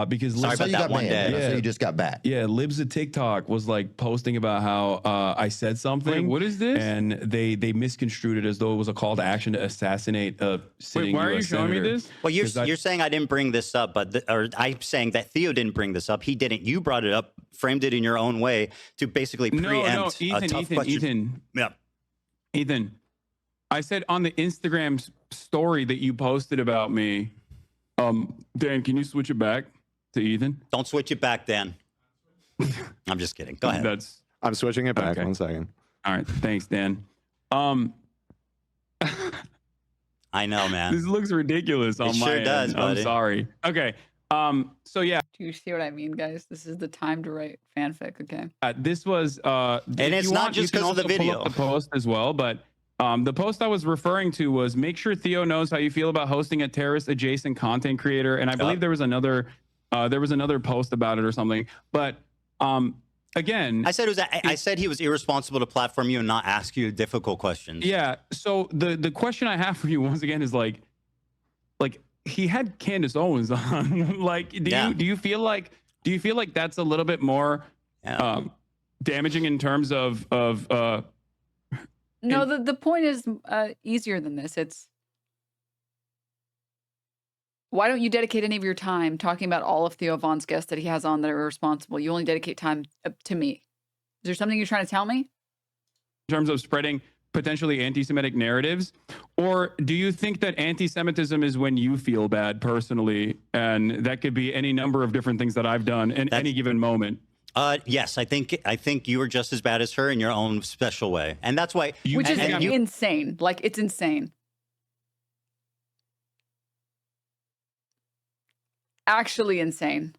Speaker 6: Because
Speaker 3: Sorry about that one day.
Speaker 9: So you just got back.
Speaker 6: yeah, Libs of TikTok was like posting about how I said something.
Speaker 7: Wait, what is this?
Speaker 6: And they misconstrued it as though it was a call to action to assassinate a sitting
Speaker 7: Wait, why are you
Speaker 6: US
Speaker 7: showing me
Speaker 6: senator.
Speaker 7: this?
Speaker 3: Well, you're
Speaker 6: 'Cause I-
Speaker 3: you're saying I didn't bring this up, but or I'm saying that Theo didn't bring this up. He didn't. You brought it up, framed it in your own way to basically preempt a tough question. Yeah.
Speaker 6: Ethan, I said on the Instagram story that you posted about me, Dan, can you switch it back to Ethan?
Speaker 3: Don't switch it back, Dan. I'm just kidding. Go ahead.
Speaker 6: That's
Speaker 5: I'm switching it back.
Speaker 6: Okay.
Speaker 5: 1 second.
Speaker 6: all right. Thanks, Dan.
Speaker 3: I know, man.
Speaker 6: This looks ridiculous on
Speaker 3: It
Speaker 6: my
Speaker 3: sure
Speaker 6: end.
Speaker 3: does, buddy.
Speaker 6: I'm sorry. Okay. So yeah,
Speaker 1: Do you see what I mean, guys? This is the time to write fanfic, okay?
Speaker 6: this was
Speaker 3: And it's not just because of the video.
Speaker 6: The post as well, but the post I was referring to was make sure Theo knows how you feel about hosting a terrorist adjacent content creator, and I believe there was another post about it or something. But again,
Speaker 3: I said I said he was irresponsible to platform you and not ask you difficult questions.
Speaker 6: yeah. So the question I have for you once again is like he had Candace Owens on. Like, do you feel like that's a little bit more damaging in terms of
Speaker 1: No,
Speaker 6: And
Speaker 1: the point is easier than this. It's why don't you dedicate any of your time talking about all of Theo Vaughn's guests that he has on that are responsible? You only dedicate time to me. Is there something you're trying to tell me?
Speaker 6: in terms of spreading potentially anti-Semitic narratives, or do you think that anti-Semitism is when you feel bad personally, and that could be any number of different things that I've done in any given moment?
Speaker 3: Yes, I think you were just as bad as her in your own special way, and that's why.
Speaker 1: Which is
Speaker 3: and you-
Speaker 1: insane. Like, it's insane. Actually insane.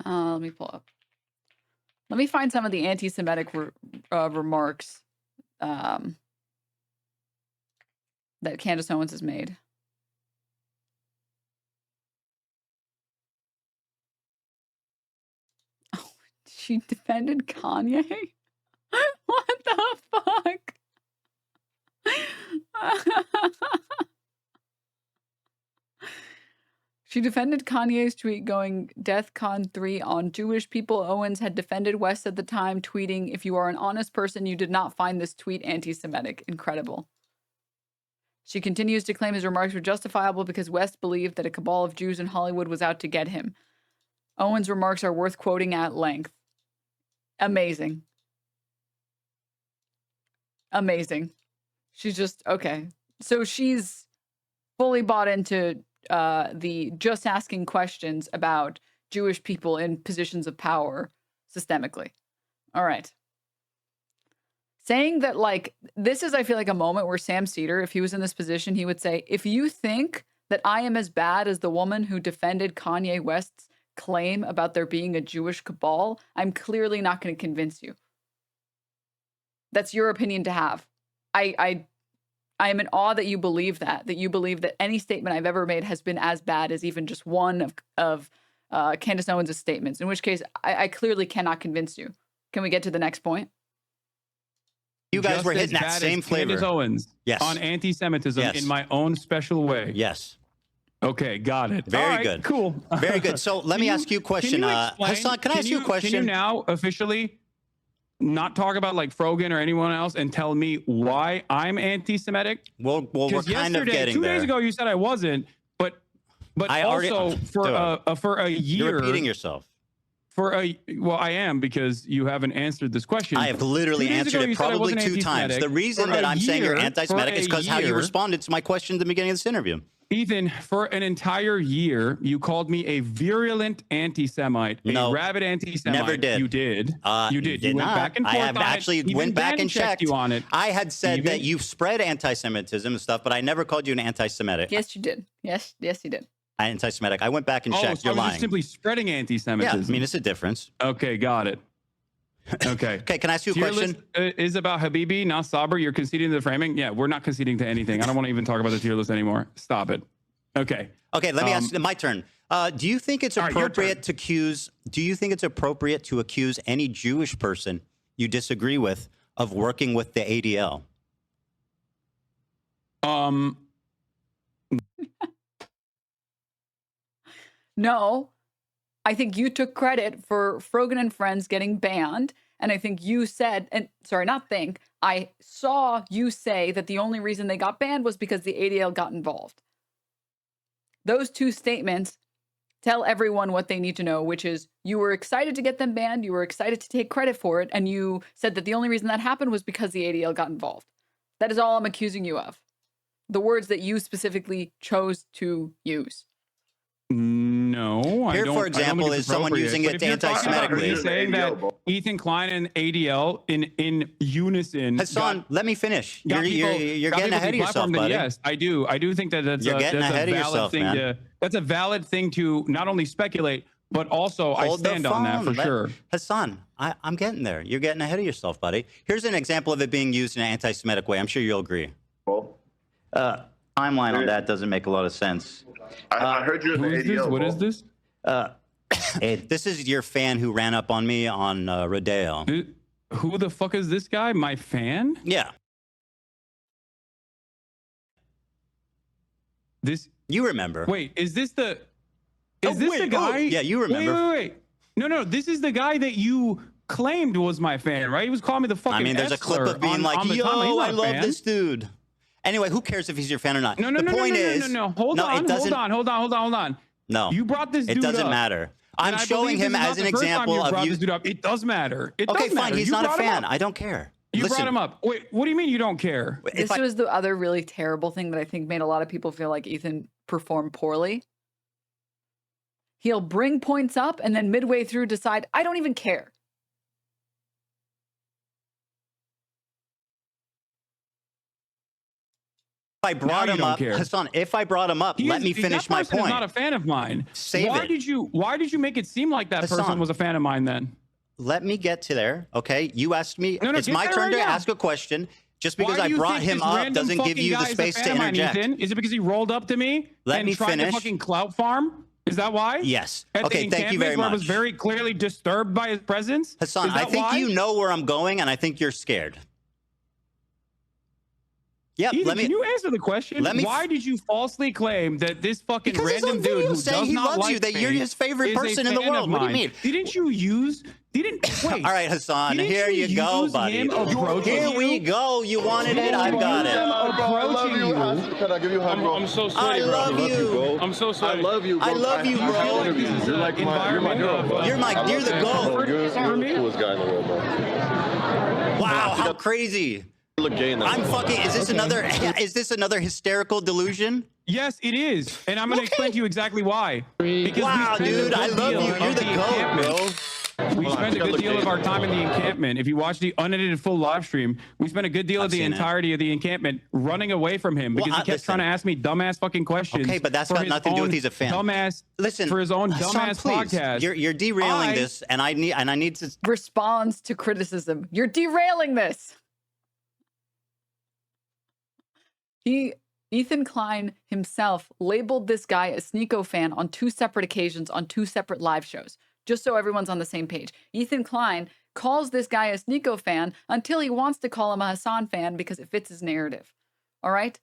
Speaker 1: Let me pull up. Let me find some of the anti-Semitic remarks that Candace Owens has made. Oh, she defended Kanye? What the fuck? She defended Kanye's tweet going DEFCON 3 on Jewish people. Owens had defended West at the time, tweeting, "If you are an honest person, you did not find this tweet anti-Semitic." Incredible. She continues to claim his remarks were justifiable because West believed that a cabal of Jews in Hollywood was out to get him. Owens' remarks are worth quoting at length. Amazing. Amazing. She's just, okay. So she's fully bought into the just asking questions about Jewish people in positions of power systemically. All right. Saying that, like, this is, I feel like, a moment where Sam Cedar, if he was in this position, he would say, if you think that I am as bad as the woman who defended Kanye West's claim about there being a Jewish cabal, I'm clearly not going to convince you. That's your opinion to have. I am in awe that you believe that you believe that any statement I've ever made has been as bad as even just one of Candace Owens' statements, in which case I clearly cannot convince you. Can we get to the next point?
Speaker 3: You guys
Speaker 6: Just
Speaker 3: were
Speaker 6: as
Speaker 3: hitting that
Speaker 6: bad
Speaker 3: same
Speaker 6: as
Speaker 3: flavor.
Speaker 6: Candace Owens
Speaker 3: Yes.
Speaker 6: on anti-Semitism
Speaker 3: Yes.
Speaker 6: in my own special way.
Speaker 3: Yes.
Speaker 6: Okay, got it.
Speaker 3: Very
Speaker 6: All right,
Speaker 3: good.
Speaker 6: Cool.
Speaker 3: Very good. So let me ask you a question. Hassan, can I ask you a question?
Speaker 6: Can you now officially not talk about like Frogan or anyone else and tell me why I'm anti-Semitic?
Speaker 3: Well, we're
Speaker 6: Because
Speaker 3: kind of
Speaker 6: yesterday,
Speaker 3: getting
Speaker 6: 2
Speaker 3: there.
Speaker 6: days ago, you said I wasn't, but
Speaker 3: I already-
Speaker 6: also for a year.
Speaker 3: You're repeating yourself.
Speaker 6: Well, I am, because you haven't answered this question.
Speaker 3: I have literally
Speaker 6: 2 days
Speaker 3: answered
Speaker 6: ago,
Speaker 3: it
Speaker 6: you said I
Speaker 3: probably
Speaker 6: wasn't
Speaker 3: 2 times.
Speaker 6: anti-Semitic.
Speaker 3: The reason
Speaker 6: For
Speaker 3: that
Speaker 6: a
Speaker 3: I'm saying you're
Speaker 6: year-
Speaker 3: anti-Semitic
Speaker 6: for
Speaker 3: is
Speaker 6: a
Speaker 3: because how you
Speaker 6: year-
Speaker 3: responded to my question at the beginning of this interview.
Speaker 6: Ethan, for an entire year, you called me a virulent anti-Semite,
Speaker 3: No,
Speaker 6: a rabid anti-Semite.
Speaker 3: never did.
Speaker 6: You did. You did. You went
Speaker 3: not.
Speaker 6: back and
Speaker 3: I
Speaker 6: forth
Speaker 3: have
Speaker 6: on
Speaker 3: actually
Speaker 6: it. Even
Speaker 3: went back
Speaker 6: Ben
Speaker 3: and checked
Speaker 6: you on it.
Speaker 3: I had said that
Speaker 6: Even-
Speaker 3: you've spread anti-Semitism and stuff, but I never called you an anti-Semitic.
Speaker 1: Yes, you did. Yes, you did.
Speaker 3: Anti-Semitic. I went back and checked.
Speaker 6: So
Speaker 3: You're
Speaker 6: I was
Speaker 3: lying.
Speaker 6: just simply spreading
Speaker 3: Yeah,
Speaker 6: anti-Semitism.
Speaker 3: I mean, it's a difference.
Speaker 6: Okay, got it. Okay.
Speaker 3: Okay, can I ask you a
Speaker 6: Tier
Speaker 3: question?
Speaker 6: list is about Habibi, not Sabr. You're conceding to the framing. Yeah, we're not conceding to anything. I don't want to even talk about the tier list anymore. Stop it. Okay.
Speaker 3: Okay, let me ask my turn. Do you think it's
Speaker 6: All right, your
Speaker 3: appropriate to accuse? Do you think it's appropriate to accuse any Jewish person you disagree with of working with the ADL?
Speaker 1: No, I think you took credit for Frogan and Friends getting banned. And I think you said, and sorry, not think, I saw you say that the only reason they got banned was because the ADL got involved. Those two statements tell everyone what they need to know, which is you were excited to get them banned. You were excited to take credit for it. And you said that the only reason that happened was because the ADL got involved. That is all I'm accusing you of. The words that you specifically chose to use.
Speaker 6: No, I
Speaker 3: Here,
Speaker 6: don't.
Speaker 3: for
Speaker 6: I don't
Speaker 3: example,
Speaker 6: think
Speaker 3: is
Speaker 6: it's
Speaker 3: someone
Speaker 6: appropriate.
Speaker 3: using
Speaker 6: But
Speaker 3: it
Speaker 6: if you're talking about
Speaker 3: anti-Semitically.
Speaker 6: me saying that Ethan Klein and ADL in unison.
Speaker 3: Hassan, let me finish. You're
Speaker 6: got
Speaker 3: getting
Speaker 6: people
Speaker 3: ahead of yourself,
Speaker 6: deplatformed, then
Speaker 3: buddy.
Speaker 6: yes, I do. I do think that that's
Speaker 3: You're
Speaker 6: a,
Speaker 3: getting
Speaker 6: that's
Speaker 3: ahead
Speaker 6: a
Speaker 3: of
Speaker 6: valid
Speaker 3: yourself,
Speaker 6: thing
Speaker 3: man.
Speaker 6: to. That's a valid thing to not only speculate, but also I
Speaker 3: Hold the
Speaker 6: stand on that
Speaker 3: phone.
Speaker 6: for sure.
Speaker 3: Hassan, I'm getting there. You're getting ahead of yourself, buddy. Here's an example of it being used in an anti-Semitic way. I'm sure you'll agree. Timeline on that doesn't make a lot of sense.
Speaker 9: I heard you in the
Speaker 6: Who is this?
Speaker 9: ADL.
Speaker 6: What is this?
Speaker 3: This is your fan who ran up on me on Rodeo.
Speaker 6: Who the fuck is this guy? My fan?
Speaker 3: Yeah.
Speaker 6: This
Speaker 3: You remember?
Speaker 6: wait, is this the
Speaker 3: Oh,
Speaker 6: the
Speaker 3: wait,
Speaker 6: guy?
Speaker 3: yeah, you remember.
Speaker 6: Wait. No, this is the guy that you claimed was my fan, right? He was calling me the fucking.
Speaker 3: I mean, there's a clip of being like, "Yo, I love this dude." Anyway, who cares if he's your fan or not?
Speaker 6: No.
Speaker 3: The point is,
Speaker 6: Hold on.
Speaker 3: No,
Speaker 6: You brought this dude
Speaker 3: it doesn't
Speaker 6: up.
Speaker 3: matter.
Speaker 6: And
Speaker 3: I'm
Speaker 6: I
Speaker 3: showing
Speaker 6: believe
Speaker 3: him
Speaker 6: this is
Speaker 3: as
Speaker 6: not
Speaker 3: an
Speaker 6: the first time
Speaker 3: example
Speaker 6: you
Speaker 3: of
Speaker 6: brought
Speaker 3: you.
Speaker 6: this dude up. It does matter. It
Speaker 3: Okay,
Speaker 6: does
Speaker 3: fine.
Speaker 6: matter.
Speaker 3: He's
Speaker 6: You
Speaker 3: not a
Speaker 6: brought him
Speaker 3: fan.
Speaker 6: up.
Speaker 3: I don't care.
Speaker 6: You
Speaker 3: Listen,
Speaker 6: brought him up. Wait, what do you mean you don't care?
Speaker 3: if
Speaker 1: This
Speaker 3: I-
Speaker 1: was the other really terrible thing that I think made a lot of people feel like Ethan performed poorly. He'll bring points up and then midway through decide, I don't even care.
Speaker 3: If I brought
Speaker 6: you
Speaker 3: him
Speaker 6: don't
Speaker 3: up,
Speaker 6: care.
Speaker 3: Hassan, if I brought him up, let me finish my
Speaker 6: That person is
Speaker 3: point.
Speaker 6: not a fan of mine.
Speaker 3: Save
Speaker 6: why
Speaker 3: it.
Speaker 6: did you make it seem like that person
Speaker 3: Hassan.
Speaker 6: was a fan of mine then?
Speaker 3: Let me get to there, okay? You asked me.
Speaker 6: No,
Speaker 3: It's
Speaker 6: get
Speaker 3: my
Speaker 6: there
Speaker 3: turn
Speaker 6: right
Speaker 3: to
Speaker 6: now.
Speaker 3: ask a question. Just because
Speaker 6: Why
Speaker 3: I
Speaker 6: do you
Speaker 3: brought
Speaker 6: think
Speaker 3: him
Speaker 6: this
Speaker 3: up
Speaker 6: random
Speaker 3: doesn't give
Speaker 6: fucking
Speaker 3: you the
Speaker 6: guy is a
Speaker 3: space
Speaker 6: fan
Speaker 3: to
Speaker 6: of mine,
Speaker 3: interject.
Speaker 6: Ethan? Is it because he rolled up to me
Speaker 3: Let
Speaker 6: and
Speaker 3: me
Speaker 6: tried
Speaker 3: finish.
Speaker 6: to fucking clout farm? Is that why?
Speaker 3: Yes.
Speaker 6: At
Speaker 3: Okay,
Speaker 6: the
Speaker 3: thank you very
Speaker 6: encampment where I was
Speaker 3: much.
Speaker 6: very clearly disturbed by his presence?
Speaker 3: Hassan,
Speaker 6: Is
Speaker 3: I
Speaker 6: that
Speaker 3: think
Speaker 6: why?
Speaker 3: you know where I'm going, and I think you're scared. Yep,
Speaker 6: Ethan,
Speaker 3: let me.
Speaker 6: can you answer the question?
Speaker 3: let me-
Speaker 6: Why did you falsely claim that this fucking
Speaker 3: Because he's
Speaker 6: random
Speaker 3: on
Speaker 6: dude
Speaker 3: video
Speaker 6: who
Speaker 3: saying
Speaker 6: does
Speaker 3: he
Speaker 6: not
Speaker 3: loves
Speaker 6: like
Speaker 3: you, that
Speaker 6: me
Speaker 3: you're his favorite
Speaker 6: is a
Speaker 3: person in the
Speaker 6: fan of
Speaker 3: world. What do you
Speaker 6: mine?
Speaker 3: mean?
Speaker 6: Didn't you use? Wait.
Speaker 3: All right, Hassan,
Speaker 6: Didn't
Speaker 3: here you go,
Speaker 6: use
Speaker 3: buddy.
Speaker 6: him approaching
Speaker 3: Here we
Speaker 6: you?
Speaker 3: go. You wanted it, I've got it.
Speaker 6: Approaching you.
Speaker 9: Can I give you a hug, bro?
Speaker 4: I'm so
Speaker 3: I
Speaker 4: sweaty, bro.
Speaker 3: love you.
Speaker 9: bro.
Speaker 4: I'm so
Speaker 9: I
Speaker 4: sweaty.
Speaker 9: love you, bro.
Speaker 3: I love you,
Speaker 9: I
Speaker 3: bro.
Speaker 9: feel like
Speaker 6: This is
Speaker 9: you're
Speaker 6: an
Speaker 9: like my hero, bro.
Speaker 3: You're the GOAT.
Speaker 9: You're
Speaker 6: For me?
Speaker 9: the coolest guy in the world, bro.
Speaker 3: Wow, how crazy.
Speaker 9: You look gay in that.
Speaker 3: I'm fucking. Is this another hysterical delusion?
Speaker 6: Yes, it is, and I'm going to explain to you exactly why. Because
Speaker 3: Wow,
Speaker 6: we spent a
Speaker 3: dude, I
Speaker 6: good
Speaker 3: love
Speaker 6: deal
Speaker 3: you.
Speaker 6: of
Speaker 3: You're the GOAT,
Speaker 6: encampment.
Speaker 3: bro.
Speaker 6: We
Speaker 9: Hold on,
Speaker 6: spent a
Speaker 9: I gotta
Speaker 6: good deal
Speaker 9: look
Speaker 6: of our
Speaker 9: gay.
Speaker 6: time in the encampment. If you watch the unedited full live stream, we spent a good deal
Speaker 3: I've
Speaker 6: of the
Speaker 3: seen it.
Speaker 6: entirety of the encampment running away from him because he kept
Speaker 3: listen.
Speaker 6: trying to ask me dumbass fucking questions.
Speaker 3: Okay, but that's
Speaker 6: for
Speaker 3: got
Speaker 6: his
Speaker 3: nothing to do with
Speaker 6: own
Speaker 3: he's a fan.
Speaker 6: Dumbass.
Speaker 3: Listen,
Speaker 6: for his own
Speaker 3: Hassan,
Speaker 6: dumbass
Speaker 3: please.
Speaker 6: podcast.
Speaker 3: You're derailing
Speaker 6: I-
Speaker 3: this, and I need to.
Speaker 1: Responds to criticism. You're derailing this. Ethan Klein himself labeled this guy a Sneeko fan on 2 separate occasions on 2 separate live shows, just so everyone's on the same page. Ethan Klein calls this guy a Sneeko fan until he wants to call him a Hassan fan because it fits his narrative. All right?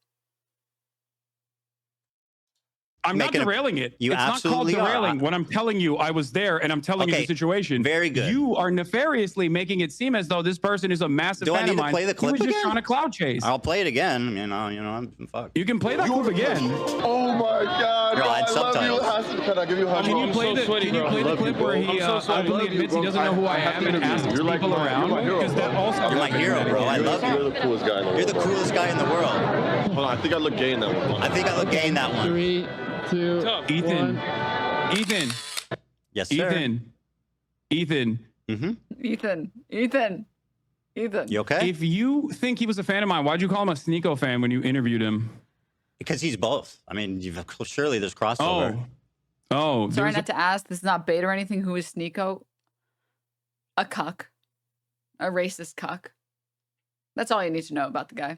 Speaker 6: I'm not
Speaker 3: Making a-
Speaker 6: derailing it.
Speaker 3: You
Speaker 6: it's not called
Speaker 3: absolutely are.
Speaker 6: derailing when I'm telling you I was there and I'm telling you
Speaker 3: Okay,
Speaker 6: the situation.
Speaker 3: very good.
Speaker 6: You are nefariously making it seem as though this person is a massive
Speaker 3: Do I
Speaker 6: fan
Speaker 3: need
Speaker 6: of
Speaker 3: to
Speaker 6: mine.
Speaker 3: play the clip
Speaker 6: He was just
Speaker 3: again?
Speaker 6: trying to cloud chase.
Speaker 3: I'll play it again. I'm fucked.
Speaker 6: You can play that clip again.
Speaker 9: Oh my God,
Speaker 3: Bro,
Speaker 9: bro,
Speaker 3: I
Speaker 9: I
Speaker 3: had
Speaker 9: love you,
Speaker 3: subtitles.
Speaker 9: Hassan. Can I give you a hug,
Speaker 6: Can
Speaker 9: bro?
Speaker 6: you play
Speaker 4: so
Speaker 6: the
Speaker 4: sweaty,
Speaker 6: Can you
Speaker 4: bro.
Speaker 6: play
Speaker 9: I
Speaker 6: the
Speaker 9: love
Speaker 6: clip
Speaker 9: you,
Speaker 6: where
Speaker 9: bro.
Speaker 6: he
Speaker 4: I'm so sweaty.
Speaker 6: openly
Speaker 9: I love you,
Speaker 6: admits he
Speaker 9: bro.
Speaker 6: doesn't know who I
Speaker 9: have
Speaker 6: am
Speaker 9: to
Speaker 6: and
Speaker 9: interview
Speaker 6: asks
Speaker 9: you. You're like
Speaker 6: people
Speaker 9: my-
Speaker 6: around?
Speaker 9: you're my hero,
Speaker 6: Because that
Speaker 9: bro.
Speaker 6: also
Speaker 3: You're my hero, bro. I love you.
Speaker 9: You're the coolest guy in the world.
Speaker 3: You're the
Speaker 9: bro.
Speaker 3: coolest guy in the world.
Speaker 9: Hold on, I think I look gay in that one.
Speaker 3: I think I look gay in that one.
Speaker 10: 3, 2,
Speaker 4: Tough.
Speaker 6: Ethan.
Speaker 10: 1.
Speaker 6: Ethan.
Speaker 3: Yes, sir.
Speaker 6: Ethan.
Speaker 3: Mm-hmm.
Speaker 1: Ethan.
Speaker 3: You okay?
Speaker 6: If you think he was a fan of mine, why'd you call him a Sneeko fan when you interviewed him?
Speaker 3: Because he's both. I mean, surely there's crossover.
Speaker 6: Oh.
Speaker 1: Sorry
Speaker 6: there's a-
Speaker 1: not to ask. This is not bait or anything. Who is Sneeko? A cuck. A racist cuck. That's all you need to know about the guy.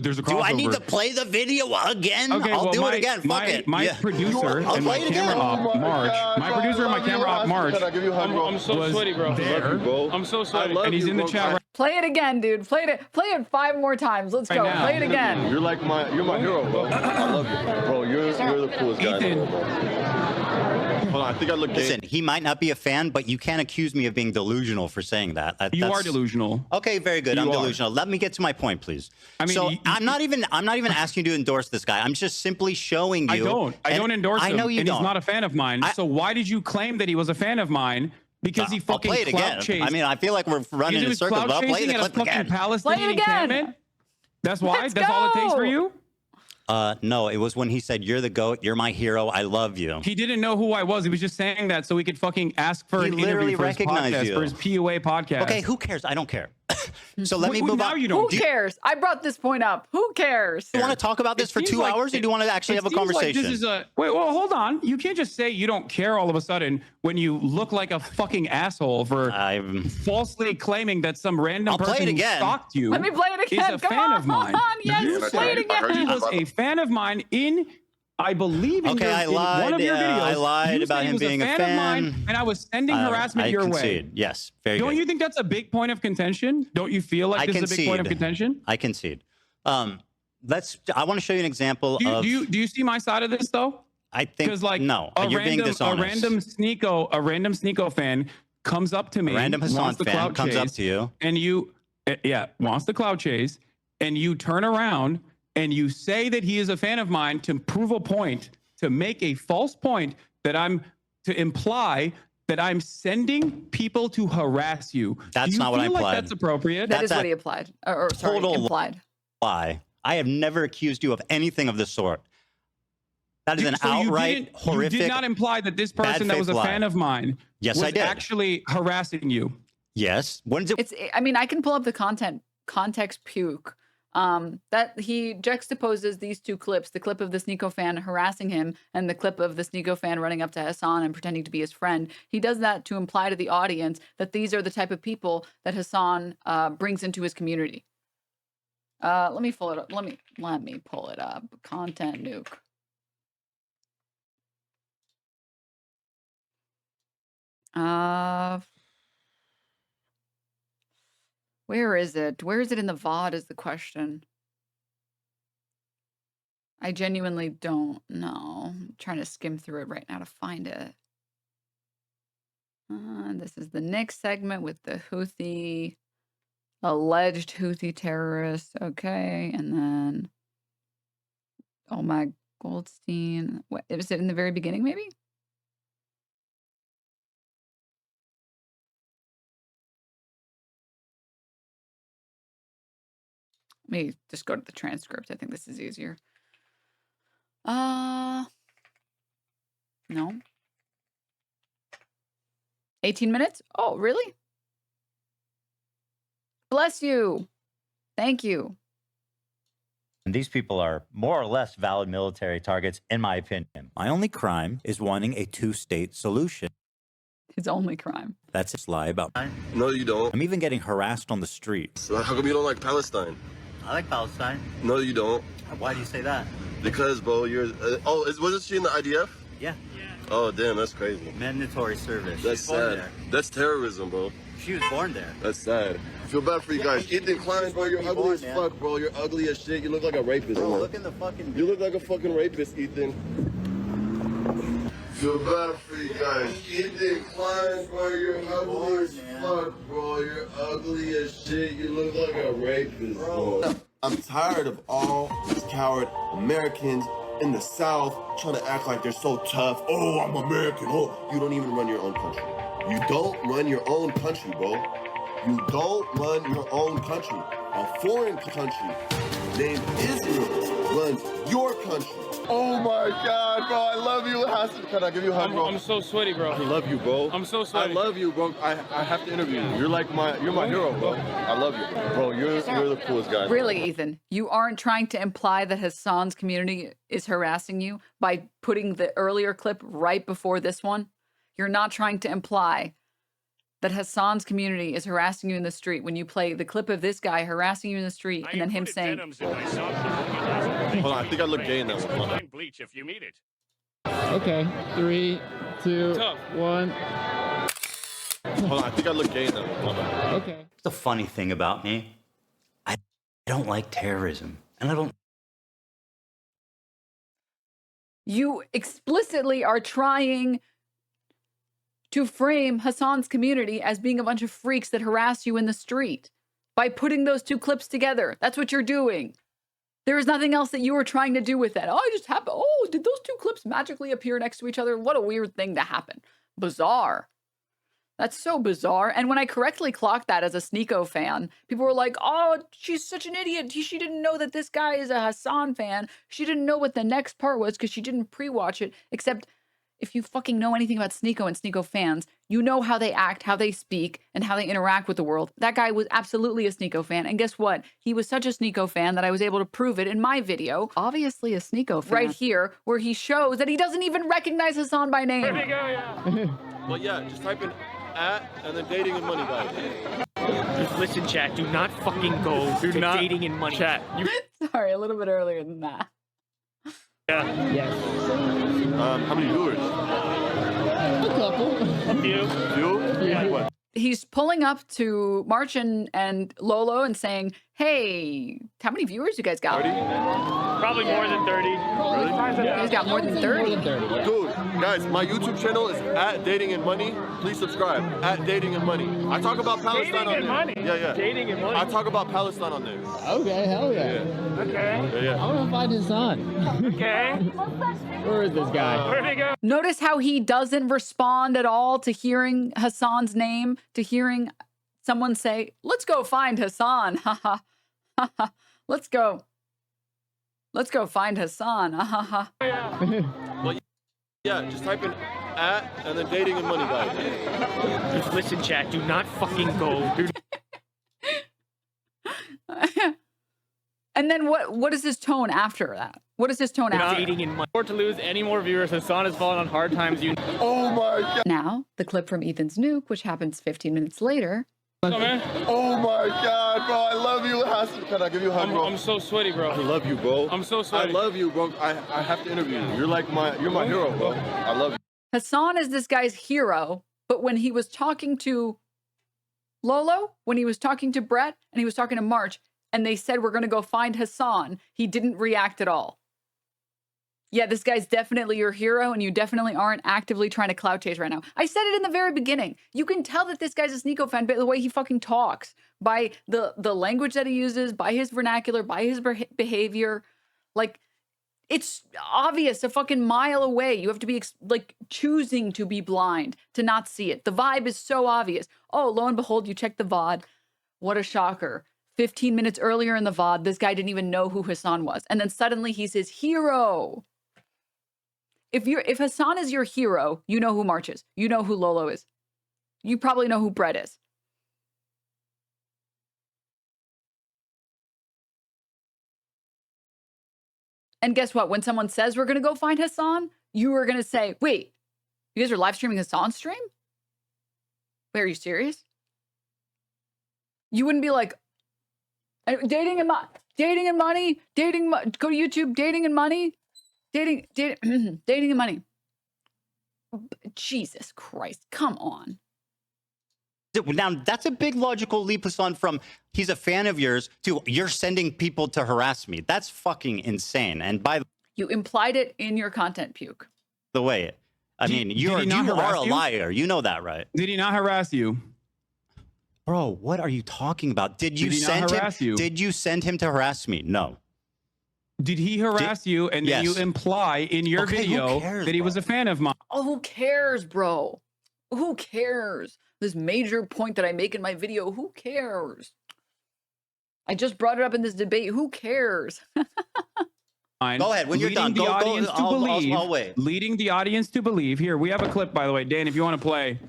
Speaker 6: there's a crossover.
Speaker 3: Do I need to play the video again?
Speaker 6: Okay,
Speaker 3: I'll
Speaker 6: well,
Speaker 3: do
Speaker 6: my,
Speaker 3: it again. Fuck
Speaker 6: my,
Speaker 3: it.
Speaker 6: My
Speaker 3: Yeah.
Speaker 6: producer
Speaker 3: I'll
Speaker 6: and my
Speaker 3: play it
Speaker 6: camera
Speaker 3: again.
Speaker 6: op,
Speaker 9: Oh my
Speaker 6: March.
Speaker 9: God,
Speaker 6: My
Speaker 9: bro,
Speaker 6: producer
Speaker 9: I
Speaker 6: and my
Speaker 9: love you,
Speaker 6: camera op,
Speaker 9: Hassan.
Speaker 6: March.
Speaker 9: Can I give you a hug, bro?
Speaker 4: I'm so
Speaker 6: was
Speaker 4: sweaty, bro.
Speaker 6: there.
Speaker 9: Bro.
Speaker 4: I'm so sweaty.
Speaker 9: I love
Speaker 6: And he's
Speaker 9: you,
Speaker 6: in the
Speaker 9: bro.
Speaker 6: chat right
Speaker 1: Play it again, dude. Play it 5 more times. Let's
Speaker 6: Right
Speaker 1: go.
Speaker 6: now.
Speaker 1: Play it again.
Speaker 9: You're my hero, bro. I love you, bro. You're the coolest guy in the
Speaker 6: Ethan.
Speaker 9: world, bro. Hold on, I think I look gay.
Speaker 3: Listen, he might not be a fan, but you can't accuse me of being delusional for saying that.
Speaker 6: You
Speaker 3: That's-
Speaker 6: are delusional.
Speaker 3: Okay, very good.
Speaker 6: You
Speaker 3: I'm
Speaker 6: are.
Speaker 3: delusional. Let me get to my point, please.
Speaker 6: I mean,
Speaker 3: so
Speaker 6: you-
Speaker 3: I'm not even asking you to endorse this guy. I'm just simply showing you.
Speaker 6: I don't endorse him.
Speaker 3: I know you
Speaker 6: and
Speaker 3: don't.
Speaker 6: he's not a fan of mine. So why did you claim that he was a fan of mine? Because he
Speaker 3: I'll
Speaker 6: fucking
Speaker 3: play it
Speaker 6: clout
Speaker 3: again.
Speaker 6: chased.
Speaker 3: I mean, I feel like we're running
Speaker 6: He
Speaker 3: in
Speaker 6: was
Speaker 3: circles,
Speaker 6: clout
Speaker 3: but I'll play
Speaker 6: chasing
Speaker 3: the
Speaker 6: at a
Speaker 3: clip
Speaker 6: fucking
Speaker 3: again.
Speaker 6: Palestinian
Speaker 1: again.
Speaker 6: encampment. That's why.
Speaker 1: Let's
Speaker 6: That's all it takes for
Speaker 1: go.
Speaker 6: you.
Speaker 3: No, it was when he said, "You're the GOAT. You're my hero. I love you."
Speaker 6: He didn't know who I was. He was just saying that so he could fucking ask for
Speaker 3: He
Speaker 6: an
Speaker 3: literally
Speaker 6: interview for his
Speaker 3: recognized
Speaker 6: podcast,
Speaker 3: you.
Speaker 6: for his PUA podcast.
Speaker 3: Okay, who cares? I don't care. So let me move
Speaker 6: now
Speaker 3: on.
Speaker 6: you
Speaker 1: Who
Speaker 6: don't.
Speaker 1: cares? I brought this point up. Who cares?
Speaker 3: Do you want to talk about this for
Speaker 6: It
Speaker 3: 2
Speaker 6: seems like-
Speaker 3: hours, or do you want to actually have a
Speaker 6: It seems like
Speaker 3: conversation?
Speaker 6: this is a wait. Well, hold on. You can't just say you don't care all of a sudden when you look like a fucking asshole for
Speaker 3: I'm-
Speaker 6: falsely claiming that some random
Speaker 3: I'll play
Speaker 6: person
Speaker 3: it
Speaker 6: who
Speaker 3: again.
Speaker 6: stalked you
Speaker 1: Let me play it
Speaker 6: is
Speaker 1: again.
Speaker 6: a
Speaker 1: Come
Speaker 6: fan
Speaker 1: on.
Speaker 6: of mine.
Speaker 1: Yes, play it
Speaker 9: I heard
Speaker 1: again.
Speaker 6: He was a fan of mine in. I believe in,
Speaker 3: Okay, I
Speaker 6: in one of your
Speaker 3: lied,
Speaker 6: videos.
Speaker 3: I lied
Speaker 6: you
Speaker 3: about
Speaker 6: said he
Speaker 3: him
Speaker 6: was
Speaker 3: being a
Speaker 6: of
Speaker 3: fan.
Speaker 6: mine, and I was sending harassment
Speaker 3: I
Speaker 6: your
Speaker 3: concede.
Speaker 6: way.
Speaker 3: Yes, very
Speaker 6: Don't
Speaker 3: good.
Speaker 6: you think that's a big point of contention? Don't you feel like
Speaker 3: I
Speaker 6: this is a big point of
Speaker 3: concede.
Speaker 6: contention?
Speaker 3: I concede. I want to show you an example
Speaker 6: Do
Speaker 3: of.
Speaker 6: you see my side of this though?
Speaker 3: I think
Speaker 6: Because like
Speaker 3: no,
Speaker 6: a
Speaker 3: you're being dishonest.
Speaker 6: a random Sneeko fan comes up to me,
Speaker 3: A random Hassan
Speaker 6: wants the
Speaker 3: fan
Speaker 6: clout
Speaker 3: comes up
Speaker 6: chase,
Speaker 3: to you.
Speaker 6: and you, wants the clout chase, and you turn around and you say that he is a fan of mine to prove a point, to make a false point to imply that I'm sending people to harass you.
Speaker 3: That's
Speaker 6: Do you
Speaker 3: not what I
Speaker 6: feel like
Speaker 3: implied.
Speaker 6: that's appropriate?
Speaker 1: That is
Speaker 3: That's
Speaker 1: what he applied. Or sorry,
Speaker 3: total
Speaker 1: implied.
Speaker 3: lie. I have never accused you of anything of the sort. That is an outright horrific.
Speaker 6: You did not imply that this person that was a
Speaker 3: lie.
Speaker 6: fan of mine
Speaker 3: Yes,
Speaker 6: was
Speaker 3: I did.
Speaker 6: actually harassing you.
Speaker 3: Yes. When is it?
Speaker 1: I mean, I can pull up the context puke. That he juxtaposes these two clips, the clip of the Sneeko fan harassing him and the clip of the Sneeko fan running up to Hassan and pretending to be his friend. He does that to imply to the audience that these are the type of people that Hassan brings into his community. Let me pull it up. Let me pull it up. Content nuke. Where is it? Where is it in the VOD is the question. I genuinely don't know. I'm trying to skim through it right now to find it. This is the next segment with the Houthi, alleged Houthi terrorists. Okay, and then, oh my, Goldstein. What, is it in the very beginning, maybe? Let me just go to the transcript. I think this is easier. No. 18 minutes? Oh, really? Bless you. Thank you.
Speaker 3: And these people are more or less valid military targets, in my opinion. My only crime is wanting a two-state solution.
Speaker 1: His only crime.
Speaker 3: That's his lie about.
Speaker 9: No, you don't.
Speaker 3: I'm even getting harassed on the street.
Speaker 9: So how come you don't like Palestine?
Speaker 3: I like Palestine.
Speaker 9: No, you don't.
Speaker 3: Why do you say that?
Speaker 9: Because, bro, you're. Wasn't she in the IDF?
Speaker 3: Yeah.
Speaker 9: Oh, damn, that's crazy.
Speaker 3: Mandatory service.
Speaker 9: That's sad. That's terrorism, bro.
Speaker 3: She was born there.
Speaker 9: That's sad. I feel bad for you guys. Ethan Klein, bro, you're ugly as fuck, bro. You're ugly as shit. You look like a rapist,
Speaker 3: Bro,
Speaker 9: man.
Speaker 3: look in the fucking.
Speaker 9: You look like a fucking rapist, Ethan. Feel bad for you guys. Ethan Klein, bro, you're ugly as fuck, bro. You're ugly as shit. You look like a rapist, bro. I'm tired of all these coward Americans in the South trying to act like they're so tough. Oh, I'm American. Oh, you don't even run your own country. You don't run your own country, bro. You don't run your own country. A foreign country named Israel runs your country. Oh my God, bro, I love you, Hassan. Can I give you a hug, bro?
Speaker 10: I'm so sweaty, bro.
Speaker 9: I love you, bro.
Speaker 10: I'm so sweaty.
Speaker 9: I love you, bro. I have to interview you. You're like you're my hero, bro. I love you, bro. You're the coolest guy.
Speaker 1: Really, Ethan, you aren't trying to imply that Hassan's community is harassing you by putting the earlier clip right before this one? You're not trying to imply that Hassan's community is harassing you in the street when you play the clip of this guy harassing you in the street and then him saying,
Speaker 2: Denims in my Soundboard.
Speaker 9: Hold on, I think I look gay in that one. Hold on.
Speaker 2: Find bleach if you need it.
Speaker 10: Okay, 3, 2, 1.
Speaker 9: Hold on, I think I look gay in that one. Hold on.
Speaker 10: Okay.
Speaker 3: The funny thing about me, I don't like terrorism, and I don't.
Speaker 1: you explicitly are trying to frame Hassan's community as being a bunch of freaks that harass you in the street by putting those two clips together. That's what you're doing. There is nothing else that you were trying to do with that. Oh, I just happened. Oh, did those two clips magically appear next to each other? What a weird thing to happen. Bizarre. That's so bizarre. And when I correctly clocked that as a Sneeko fan, people were like, oh, she's such an idiot. She didn't know that this guy is a Hassan fan. She didn't know what the next part was because she didn't pre-watch it. Except if you fucking know anything about Sneeko and Sneeko fans, you know how they act, how they speak, and how they interact with the world. That guy was absolutely a Sneeko fan. And guess what? He was such a Sneeko fan that I was able to prove it in my video. Obviously a Sneeko fan. Right here, where he shows that he doesn't even recognize Hassan by name.
Speaker 10: There we go, yeah.
Speaker 9: Well, yeah, just type in @ and then dating and money, guys.
Speaker 10: Just listen, chat. Do not fucking go to dating and money. Chat.
Speaker 1: Sorry, a little bit earlier than that.
Speaker 10: Yeah. Yes.
Speaker 9: How many viewers?
Speaker 10: A couple. A few.
Speaker 9: You?
Speaker 10: Yeah.
Speaker 9: Like what?
Speaker 1: he's pulling up to March and Lolo and saying, "Hey, how many viewers you guys got?"
Speaker 2: 30? Probably more than 30.
Speaker 1: Really? He's got more than 30.
Speaker 9: Dude, guys, my YouTube channel is at Dating and Money. Please subscribe. At Dating and Money. I talk about Palestine
Speaker 2: Dating
Speaker 9: on
Speaker 2: and
Speaker 9: there.
Speaker 2: money.
Speaker 9: Yeah.
Speaker 2: Dating and money.
Speaker 9: I talk about Palestine on there.
Speaker 11: Okay, hell yeah.
Speaker 2: Okay.
Speaker 9: Yeah.
Speaker 11: I want to find his son.
Speaker 2: Okay.
Speaker 11: Where is this guy?
Speaker 2: Where'd he go?
Speaker 1: Notice how he doesn't respond at all to hearing Hassan's name, to hearing someone say, "Let's go find Hassan." Ha ha. Ha ha. Let's go find Hassan. Ha ha ha.
Speaker 9: Well, yeah, just type in at and then Dating and Money, guys.
Speaker 10: Just listen, chat. Do not fucking go. Do
Speaker 1: And then what is his tone after that? What is his tone
Speaker 10: not
Speaker 1: after?
Speaker 10: dating in money. Or to lose any more viewers, Hassan has fallen on hard times.
Speaker 9: Oh my god.
Speaker 1: Now, the clip from Ethan's nuke, which happens 15 minutes later.
Speaker 9: Oh my god, bro. I love you, Hassan. Can I give you a hug, bro?
Speaker 10: I'm so sweaty, bro.
Speaker 9: I love you, bro.
Speaker 10: I'm so sweaty.
Speaker 9: I love you, bro. I have to interview you. You're my hero, bro. I love you.
Speaker 1: Hassan is this guy's hero, but when he was talking to Lolo, when he was talking to Brett, and he was talking to March, and they said, "We're going to go find Hassan," he didn't react at all. Yeah, this guy's definitely your hero, and you definitely aren't actively trying to clout chase right now. I said it in the very beginning. You can tell that this guy's a Sneeko fan by the way he fucking talks, by the language that he uses, by his vernacular, by his behavior. Like, it's obvious a fucking mile away. You have to be like choosing to be blind to not see it. The vibe is so obvious. Oh, lo and behold, you check the VOD. What a shocker. 15 minutes earlier in the VOD, this guy didn't even know who Hassan was. And then suddenly he's his hero. If Hassan is your hero, you know who March is. You know who Lolo is. You probably know who Brett is. And guess what? When someone says we're going to go find Hassan, you are going to say, "Wait, you guys are live streaming Hassan's stream? Wait, are you serious?" You wouldn't be like, dating and money, go to YouTube, dating and money, dating and money. Jesus Christ, come on.
Speaker 3: Now, that's a big logical leap, Hassan, from he's a fan of yours to you're sending people to harass me. That's fucking insane. And by
Speaker 1: You implied it in your content, Puke.
Speaker 3: the way, I mean, you are a liar. You know that, right?
Speaker 6: Did he not harass you?
Speaker 3: Bro, what are you talking about? Did you
Speaker 6: Did he not
Speaker 3: send him?
Speaker 6: harass you?
Speaker 3: Did you send him to harass me? No.
Speaker 6: Did he harass you and then you
Speaker 3: Yes.
Speaker 6: imply in your
Speaker 3: Okay, who
Speaker 6: video
Speaker 3: cares,
Speaker 6: that he
Speaker 3: bro?
Speaker 6: was a fan of mine?
Speaker 1: Oh, who cares, bro? Who cares? This major point that I make in my video, who cares? I just brought it up in this debate. Who cares?
Speaker 3: Go ahead. When you're done,
Speaker 6: Leading the audience to believe.
Speaker 3: I'll wait.
Speaker 6: Leading the audience to believe. Here, we have a clip, by the way. Dan, if you want to play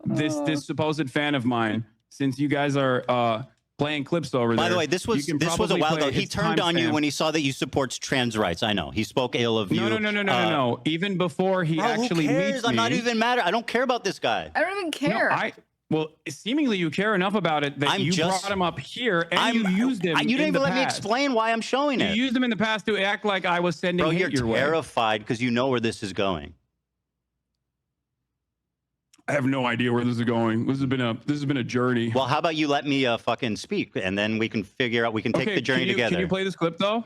Speaker 6: this supposed fan of mine, since you guys are playing clips over there.
Speaker 3: By the way, this was a while ago. He turned on you when he saw that you support trans rights. I know. He spoke ill of you.
Speaker 6: No. Even before he actually
Speaker 3: who cares?
Speaker 6: meets
Speaker 3: I'm
Speaker 6: me.
Speaker 3: not even mad. I don't care about this guy.
Speaker 1: I don't even care.
Speaker 6: Well, seemingly you care enough about it that you brought him up here and you used him.
Speaker 3: You didn't even let me
Speaker 6: past.
Speaker 3: explain why I'm showing it.
Speaker 6: You used him in the past to act like I was sending
Speaker 3: Bro,
Speaker 6: hate
Speaker 3: you're
Speaker 6: your way.
Speaker 3: terrified because you know where this is going.
Speaker 6: I have no idea where this is going. This has been a journey.
Speaker 3: Well, how about you let me fucking speak, and then we can figure out. We can take the journey together.
Speaker 6: Can you play this clip though?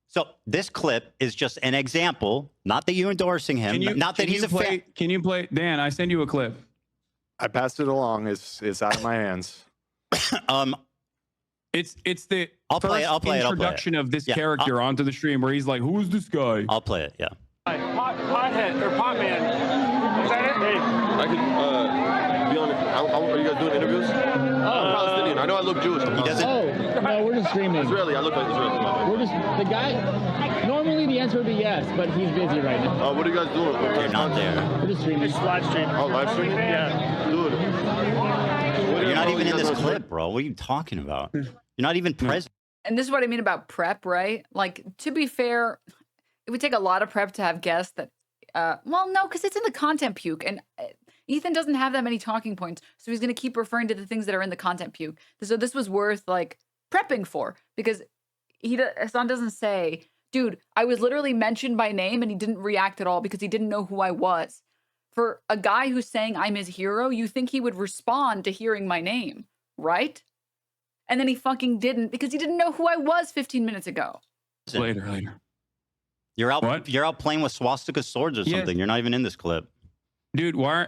Speaker 3: So this clip is just an example. Not that you're endorsing him. Not that he's a fan.
Speaker 6: Can you play? Dan, I send you a clip.
Speaker 5: I passed it along. It's out of my hands.
Speaker 6: It's the
Speaker 3: I'll play it.
Speaker 6: introduction of this character onto the stream where he's like, "Who's this guy?"
Speaker 3: I'll play it. Yeah.
Speaker 2: Pothead or Potman. Is that it? Hey.
Speaker 9: I could be on it. Are you guys doing interviews? I'm Palestinian. I know I look Jewish.
Speaker 3: He doesn't.
Speaker 11: Oh, no, we're just streaming.
Speaker 9: Israeli. I look like Israeli.
Speaker 11: We're just, the guy, normally the answer would be yes, but he's busy right now.
Speaker 9: What are you guys doing?
Speaker 3: You're not there.
Speaker 11: We're just streaming.
Speaker 2: It's live stream.
Speaker 9: Oh, live stream?
Speaker 2: Yeah.
Speaker 9: Dude.
Speaker 3: You're not even in this clip, bro. What are you talking about? You're not even present.
Speaker 1: And this is what I mean about prep, right? Like, to be fair, it would take a lot of prep to have guests that, well, no, because it's in the content puke. And Ethan doesn't have that many talking points. So he's going to keep referring to the things that are in the content puke. So this was worth, like, prepping for. Because Hassan doesn't say, dude, I was literally mentioned by name and he didn't react at all because he didn't know who I was. For a guy who's saying I'm his hero, you think he would respond to hearing my name, right? And then he fucking didn't because he didn't know who I was 15 minutes ago.
Speaker 6: Later.
Speaker 3: You're out.
Speaker 6: What?
Speaker 3: You're out playing with swastika swords or something. You're not even in this clip,
Speaker 6: dude. Why?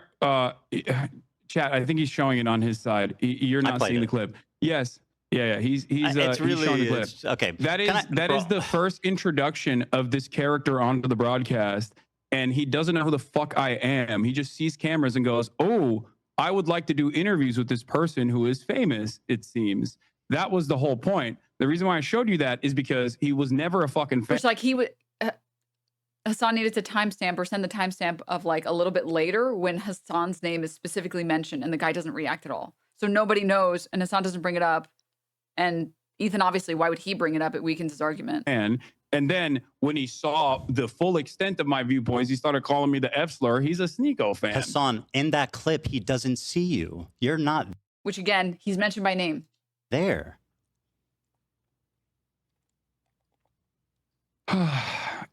Speaker 6: Chat. I think he's showing it on his side. You're not seeing the clip. Yes. Yeah. He's
Speaker 3: it's really
Speaker 6: he's showing the clip.
Speaker 3: okay.
Speaker 6: That is the first introduction of this character onto the broadcast, and he doesn't know who the fuck I am. He just sees cameras and goes, "Oh, I would like to do interviews with this person who is famous." It seems that was the whole point. The reason why I showed you that is because he was never a fucking fan.
Speaker 1: It's like he would. Hassan needed to timestamp or send the timestamp of like a little bit later when Hassan's name is specifically mentioned and the guy doesn't react at all. So nobody knows and Hassan doesn't bring it up. And Ethan, obviously, why would he bring it up? It weakens his argument.
Speaker 6: And then when he saw the full extent of my viewpoints, he started calling me the F slur. He's a Sneeko fan.
Speaker 3: Hassan, in that clip, he doesn't see you. You're not.
Speaker 1: Which again, he's mentioned by name.
Speaker 3: There.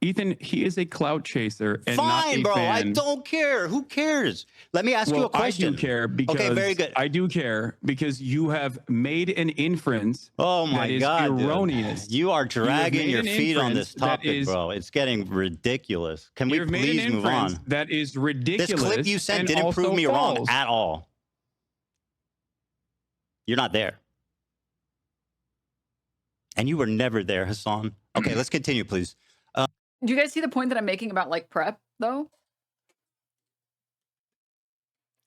Speaker 6: Ethan, he is a clout chaser and
Speaker 3: Fine,
Speaker 6: not a
Speaker 3: bro.
Speaker 6: fan.
Speaker 3: I don't care. Who cares? Let me ask you a question.
Speaker 6: I do care because
Speaker 3: okay, very good.
Speaker 6: I do care because you have made an inference.
Speaker 3: Oh my
Speaker 6: that is
Speaker 3: God,
Speaker 6: erroneous.
Speaker 3: Dude. You are dragging your feet on this topic, bro. It's getting ridiculous. Can we please move on?
Speaker 6: That is ridiculous.
Speaker 3: This clip you sent didn't prove me wrong at all. You're not there. And you were never there, Hassan. Okay, let's continue, please.
Speaker 1: Do you guys see the point that I'm making about like prep though?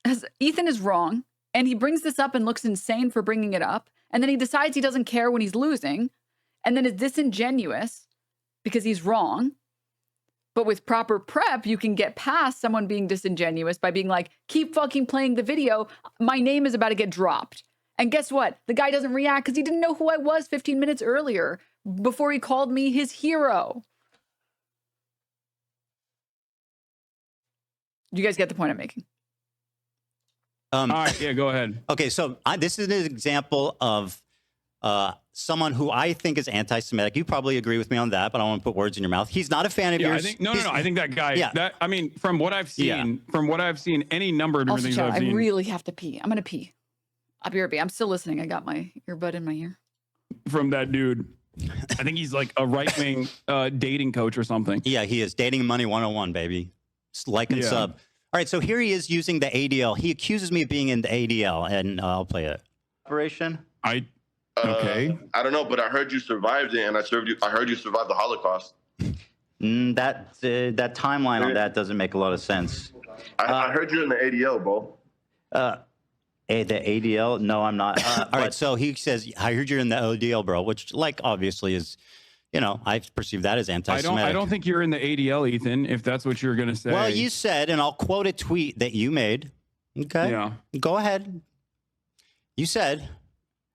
Speaker 1: As Ethan is wrong and he brings this up and looks insane for bringing it up. And then he decides he doesn't care when he's losing and then is disingenuous because he's wrong. But with proper prep, you can get past someone being disingenuous by being like, keep fucking playing the video. My name is about to get dropped. And guess what? The guy doesn't react because he didn't know who I was 15 minutes earlier before he called me his hero. Do you guys get the point I'm making?
Speaker 6: All right, yeah, go ahead.
Speaker 3: Okay, so this is an example of someone who I think is anti-Semitic. You probably agree with me on that, but I don't want to put words in your mouth. He's not a fan of yours.
Speaker 6: I think, no. I think that guy.
Speaker 3: Yeah.
Speaker 6: That I mean, from what I've seen, any number of different things I've seen.
Speaker 1: I really have to pee. I'm gonna pee. I'll be right back. I'm still listening. I got my earbud in my ear.
Speaker 6: From that dude. I think he's like a right-wing dating coach or something.
Speaker 3: Yeah, he is. Dating Money 101, baby. Like and sub. All right, so here he is using the ADL. He accuses me of being in the ADL, and I'll play it. Operation?
Speaker 6: Okay.
Speaker 9: I don't know, but I heard you survived it, and I heard you survived the Holocaust.
Speaker 3: That timeline on that doesn't make a lot of sense.
Speaker 9: I heard you in the ADL, bro.
Speaker 3: The ADL? No, I'm not. All right, so he says, I heard you're in the ADL, bro, which, like, obviously is, you know, I perceive that as anti-Semitic.
Speaker 6: I don't think you're in the ADL, Ethan, if that's what you're going to say.
Speaker 3: Well, you said, and I'll quote a tweet that you made. Okay?
Speaker 6: Yeah.
Speaker 3: Go ahead. You said,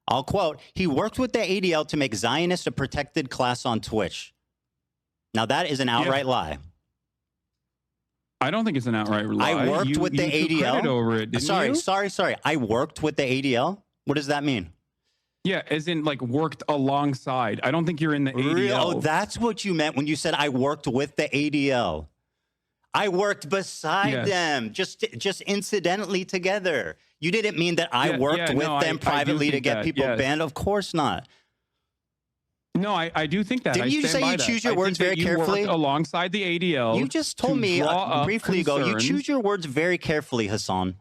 Speaker 3: I'll quote, he worked with the ADL to make Zionists a protected class on Twitch. Now, that is an outright lie.
Speaker 6: I don't think it's an outright lie.
Speaker 3: I worked with the ADL.
Speaker 6: Took credit over it, didn't you?
Speaker 3: Sorry. I worked with the ADL. What does that mean?
Speaker 6: Yeah, as in like worked alongside. I don't think you're in the ADL.
Speaker 3: Oh, that's what you meant when you said I worked with the ADL. I worked beside them, just incidentally together. You didn't mean that I worked with them privately to get people banned. Of course not.
Speaker 6: No, I do think that.
Speaker 3: Didn't you say you choose your words very carefully?
Speaker 6: Alongside the ADL.
Speaker 3: You just told me briefly ago, you choose your words very carefully, Hassan.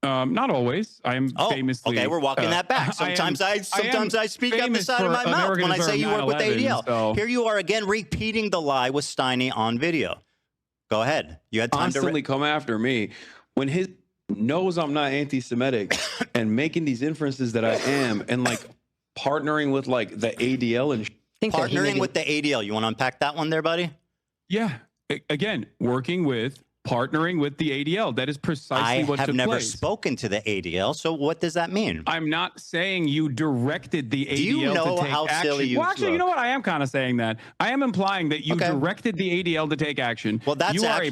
Speaker 6: Not always. I'm famously.
Speaker 3: Okay, we're walking that back. Sometimes I speak out the side of my mouth when I say you work with the ADL. So. Here you are again repeating the lie with Steiny on video. Go ahead. You had time
Speaker 12: constantly come after me when his knows I'm not anti-Semitic and making these inferences that I am and like partnering with like the ADL and
Speaker 3: partnering with the ADL. You want to unpack that one there, buddy?
Speaker 6: Yeah. Again, partnering with the ADL. That is precisely what took place. I have
Speaker 3: never spoken to the ADL, so what does that mean?
Speaker 6: I'm not saying you directed the ADL
Speaker 3: Do you know
Speaker 6: to take
Speaker 3: how
Speaker 6: action.
Speaker 3: silly you
Speaker 6: Well, actually,
Speaker 3: look?
Speaker 6: you know what? I am kind of saying that. I am implying that you directed the ADL to take action.
Speaker 3: Well, that's a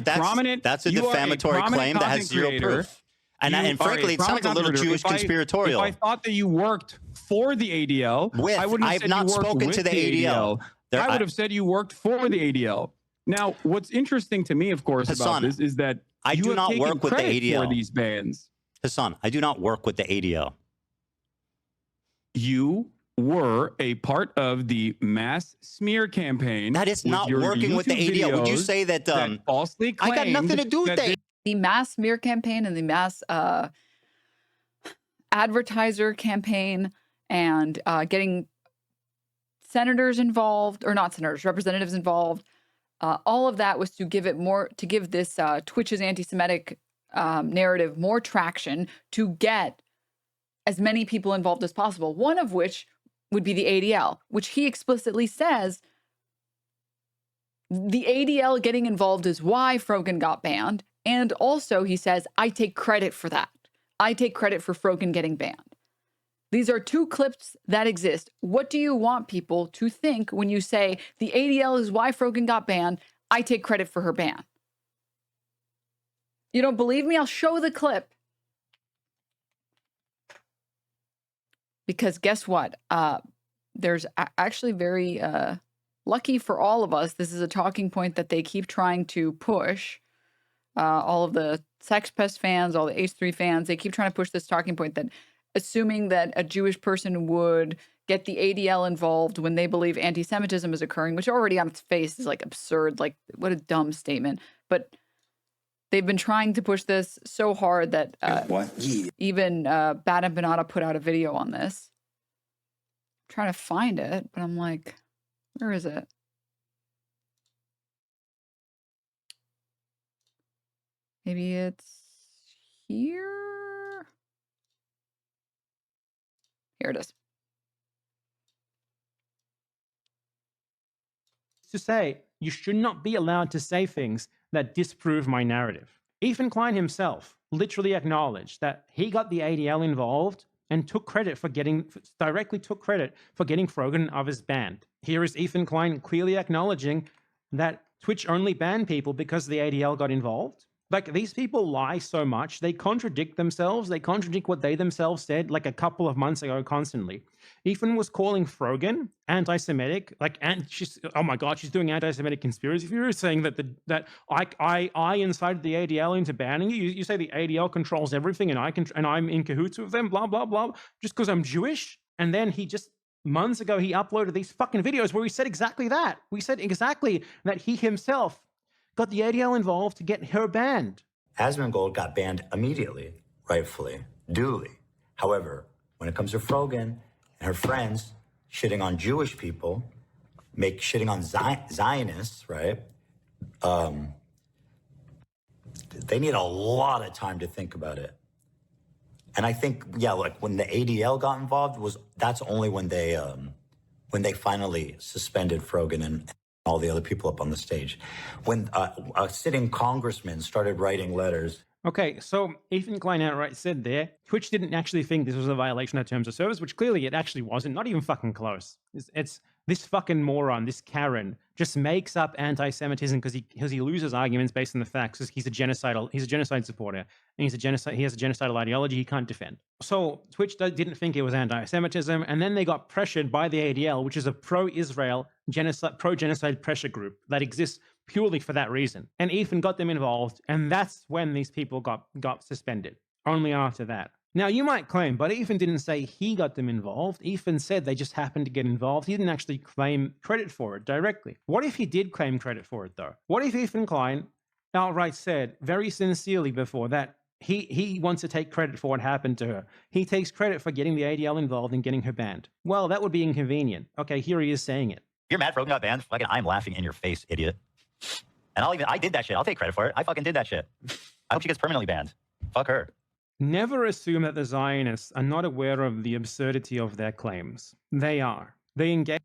Speaker 3: defamatory claim that has zero proof. And frankly, it sounds a little Jewish conspiratorial.
Speaker 6: If I thought that you worked for the ADL, I wouldn't have said you worked with the ADL. I would have said you worked for the ADL. Now, what's interesting to me, of course, about
Speaker 3: Hassan,
Speaker 6: this is that
Speaker 3: I
Speaker 6: you
Speaker 3: do
Speaker 6: have
Speaker 3: not
Speaker 6: taken
Speaker 3: work with the
Speaker 6: credit
Speaker 3: ADL.
Speaker 6: for these bans.
Speaker 3: Hassan, I do not work with the ADL.
Speaker 6: You were a part of the mass smear campaign.
Speaker 3: That is
Speaker 6: with
Speaker 3: not
Speaker 6: your
Speaker 3: working with the
Speaker 6: YouTube
Speaker 3: ADL. Would you
Speaker 6: videos
Speaker 3: say that
Speaker 6: falsely
Speaker 3: I got nothing
Speaker 6: claimed
Speaker 3: to do with
Speaker 6: that
Speaker 3: that?
Speaker 1: The mass smear campaign and the mass advertiser campaign and getting senators involved, or not senators, representatives involved. All of that was to give it more, to give this Twitch's anti-Semitic narrative more traction, to get as many people involved as possible. One of which would be the ADL, which he explicitly says the ADL getting involved is why Frogan got banned. And also he says, I take credit for that. I take credit for Frogan getting banned. These are two clips that exist. What do you want people to think when you say the ADL is why Frogan got banned? I take credit for her ban. You don't believe me? I'll show the clip. Because guess what? There's actually very lucky for all of us. This is a talking point that they keep trying to push. All of the Sex Pest fans, all the H3 fans, they keep trying to push this talking point that assuming that a Jewish person would get the ADL involved when they believe anti-Semitism is occurring, which already on its face is like absurd, like what a dumb statement. But they've been trying to push this so hard that even Bada Banata put out a video on this. I'm trying to find it, but I'm like, where is it? Maybe it's here. Here it is.
Speaker 13: To say you should not be allowed to say things that disprove my narrative. Ethan Klein himself literally acknowledged that he got the ADL involved and took credit for directly took credit for getting Frogan of his banned. Here is Ethan Klein clearly acknowledging that Twitch only banned people because the ADL got involved. Like, these people lie so much, they contradict themselves, they contradict what they themselves said like a couple of months ago constantly. Ethan was calling Frogan anti-Semitic, like, and she's, oh my God, she's doing anti-Semitic conspiracy theories, saying that I incited the ADL into banning you. You say the ADL controls everything and I'm in cahoots with them, blah, blah, blah, just because I'm Jewish. And then he just, months ago, he uploaded these fucking videos where we said exactly that. We said exactly that he himself got the ADL involved to get her banned.
Speaker 14: Asmongold got banned immediately, rightfully, duly. However, when it comes to Frogan and her friends shitting on Jewish people, shitting on Zionists, right? They need a lot of time to think about it. And I think, yeah, like when the ADL got involved, that's only when they finally suspended Frogan and all the other people up on the stage. When a sitting congressman started writing letters.
Speaker 13: Okay, so Ethan Klein outright said there, Twitch didn't actually think this was a violation of terms of service, which clearly it actually wasn't, not even fucking close. It's this fucking moron, this Karen, just makes up anti-Semitism because he loses arguments based on the facts, because he's a genocide supporter, and he has a genocidal ideology he can't defend. So Twitch didn't think it was anti-Semitism, and then they got pressured by the ADL, which is a pro-Israel, pro-genocide pressure group that exists purely for that reason. And Ethan got them involved, and that's when these people got suspended. Only after that. Now, you might claim, but Ethan didn't say he got them involved. Ethan said they just happened to get involved. He didn't actually claim credit for it directly. What if he did claim credit for it, though? What if Ethan Klein outright said, very sincerely before that, he wants to take credit for what happened to her. He takes credit for getting the ADL involved and getting her banned. Well, that would be inconvenient. Okay, here he is saying it.
Speaker 14: You're mad Frogan got banned? Fucking, I'm laughing in your face, idiot. And I did that shit. I'll take credit for it. I fucking did that shit. I hope she gets permanently banned. Fuck her.
Speaker 13: Never assume that the Zionists are not aware of the absurdity of their claims. They are. They engage.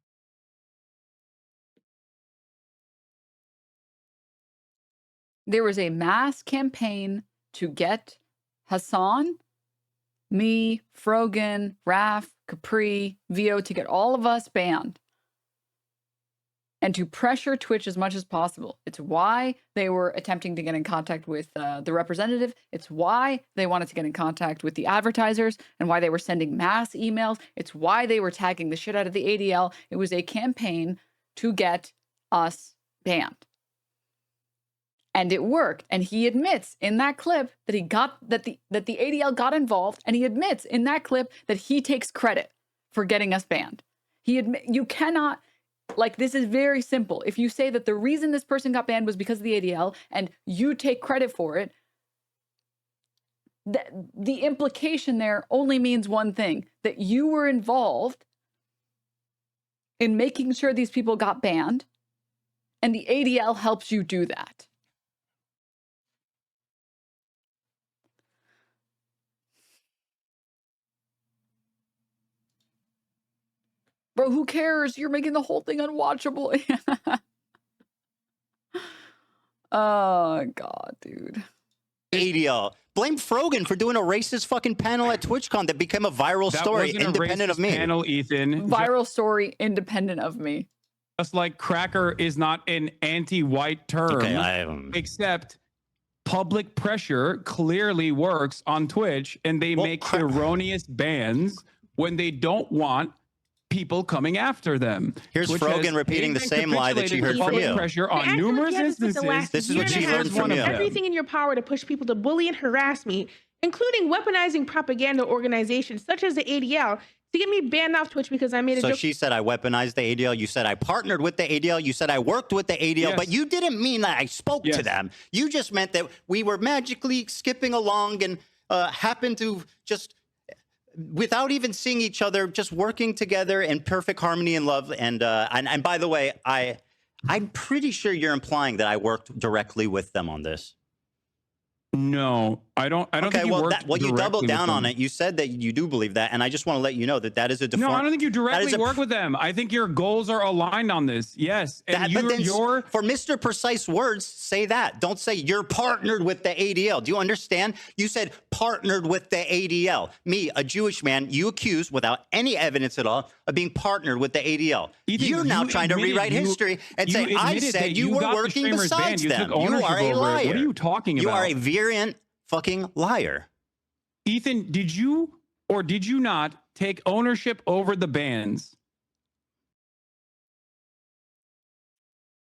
Speaker 1: There was a mass campaign to get Hassan, me, Frogan, Raf, Capri, Vio, to get all of us banned. And to pressure Twitch as much as possible. It's why they were attempting to get in contact with the representative. It's why they wanted to get in contact with the advertisers and why they were sending mass emails. It's why they were tagging the shit out of the ADL. It was a campaign to get us banned. And it worked. And he admits in that clip that the ADL got involved, and he admits in that clip that he takes credit for getting us banned. You cannot, like, this is very simple. If you say that the reason this person got banned was because of the ADL and you take credit for it, the implication there only means one thing, that you were involved in making sure these people got banned, and the ADL helps you do that. Bro, who cares? You're making the whole thing unwatchable. Oh, God, dude.
Speaker 3: ADL. Blame Frogan for doing a racist fucking panel at TwitchCon that became a viral story independent of me.
Speaker 6: Panel, Ethan.
Speaker 1: Viral story independent of me.
Speaker 6: Just like cracker is not an anti-white term,
Speaker 3: okay,
Speaker 6: except public pressure clearly works on Twitch, and they make erroneous bans when they don't want people coming after them.
Speaker 3: Here's Frogan repeating the same lie that you heard from you.
Speaker 6: Pressure on numerous instances.
Speaker 3: This is what she learned from you.
Speaker 15: Everything in your power to push people to bully and harass me, including weaponizing propaganda organizations such as the ADL to get me banned off Twitch because I made a joke.
Speaker 3: So she said I weaponized the ADL. You said I partnered with the ADL. You said I worked with the ADL, but you didn't mean that I spoke to them. You just meant that we were magically skipping along and happened to just, without even seeing each other, just working together in perfect harmony and love. And by the way, I'm pretty sure you're implying that I worked directly with them on this.
Speaker 6: No, I don't. I don't think you worked
Speaker 3: you doubled down on
Speaker 6: them.
Speaker 3: it. You said that you do believe that, and I just want to let you know that that is a
Speaker 6: No, I don't think you directly work with them. I think your goals are aligned on this. Yes, and
Speaker 3: for Mr. Precise words, say that. Don't say you're partnered with the ADL. Do you understand? You said partnered with the ADL. Me, a Jewish man, you accused without any evidence at all of being partnered with the ADL.
Speaker 6: Ethan,
Speaker 3: you're now trying to rewrite history and say I said you were working besides them. You are a liar.
Speaker 6: What are you talking about?
Speaker 3: You are a virulent fucking liar.
Speaker 6: Ethan, did you or did you not take ownership over the bans?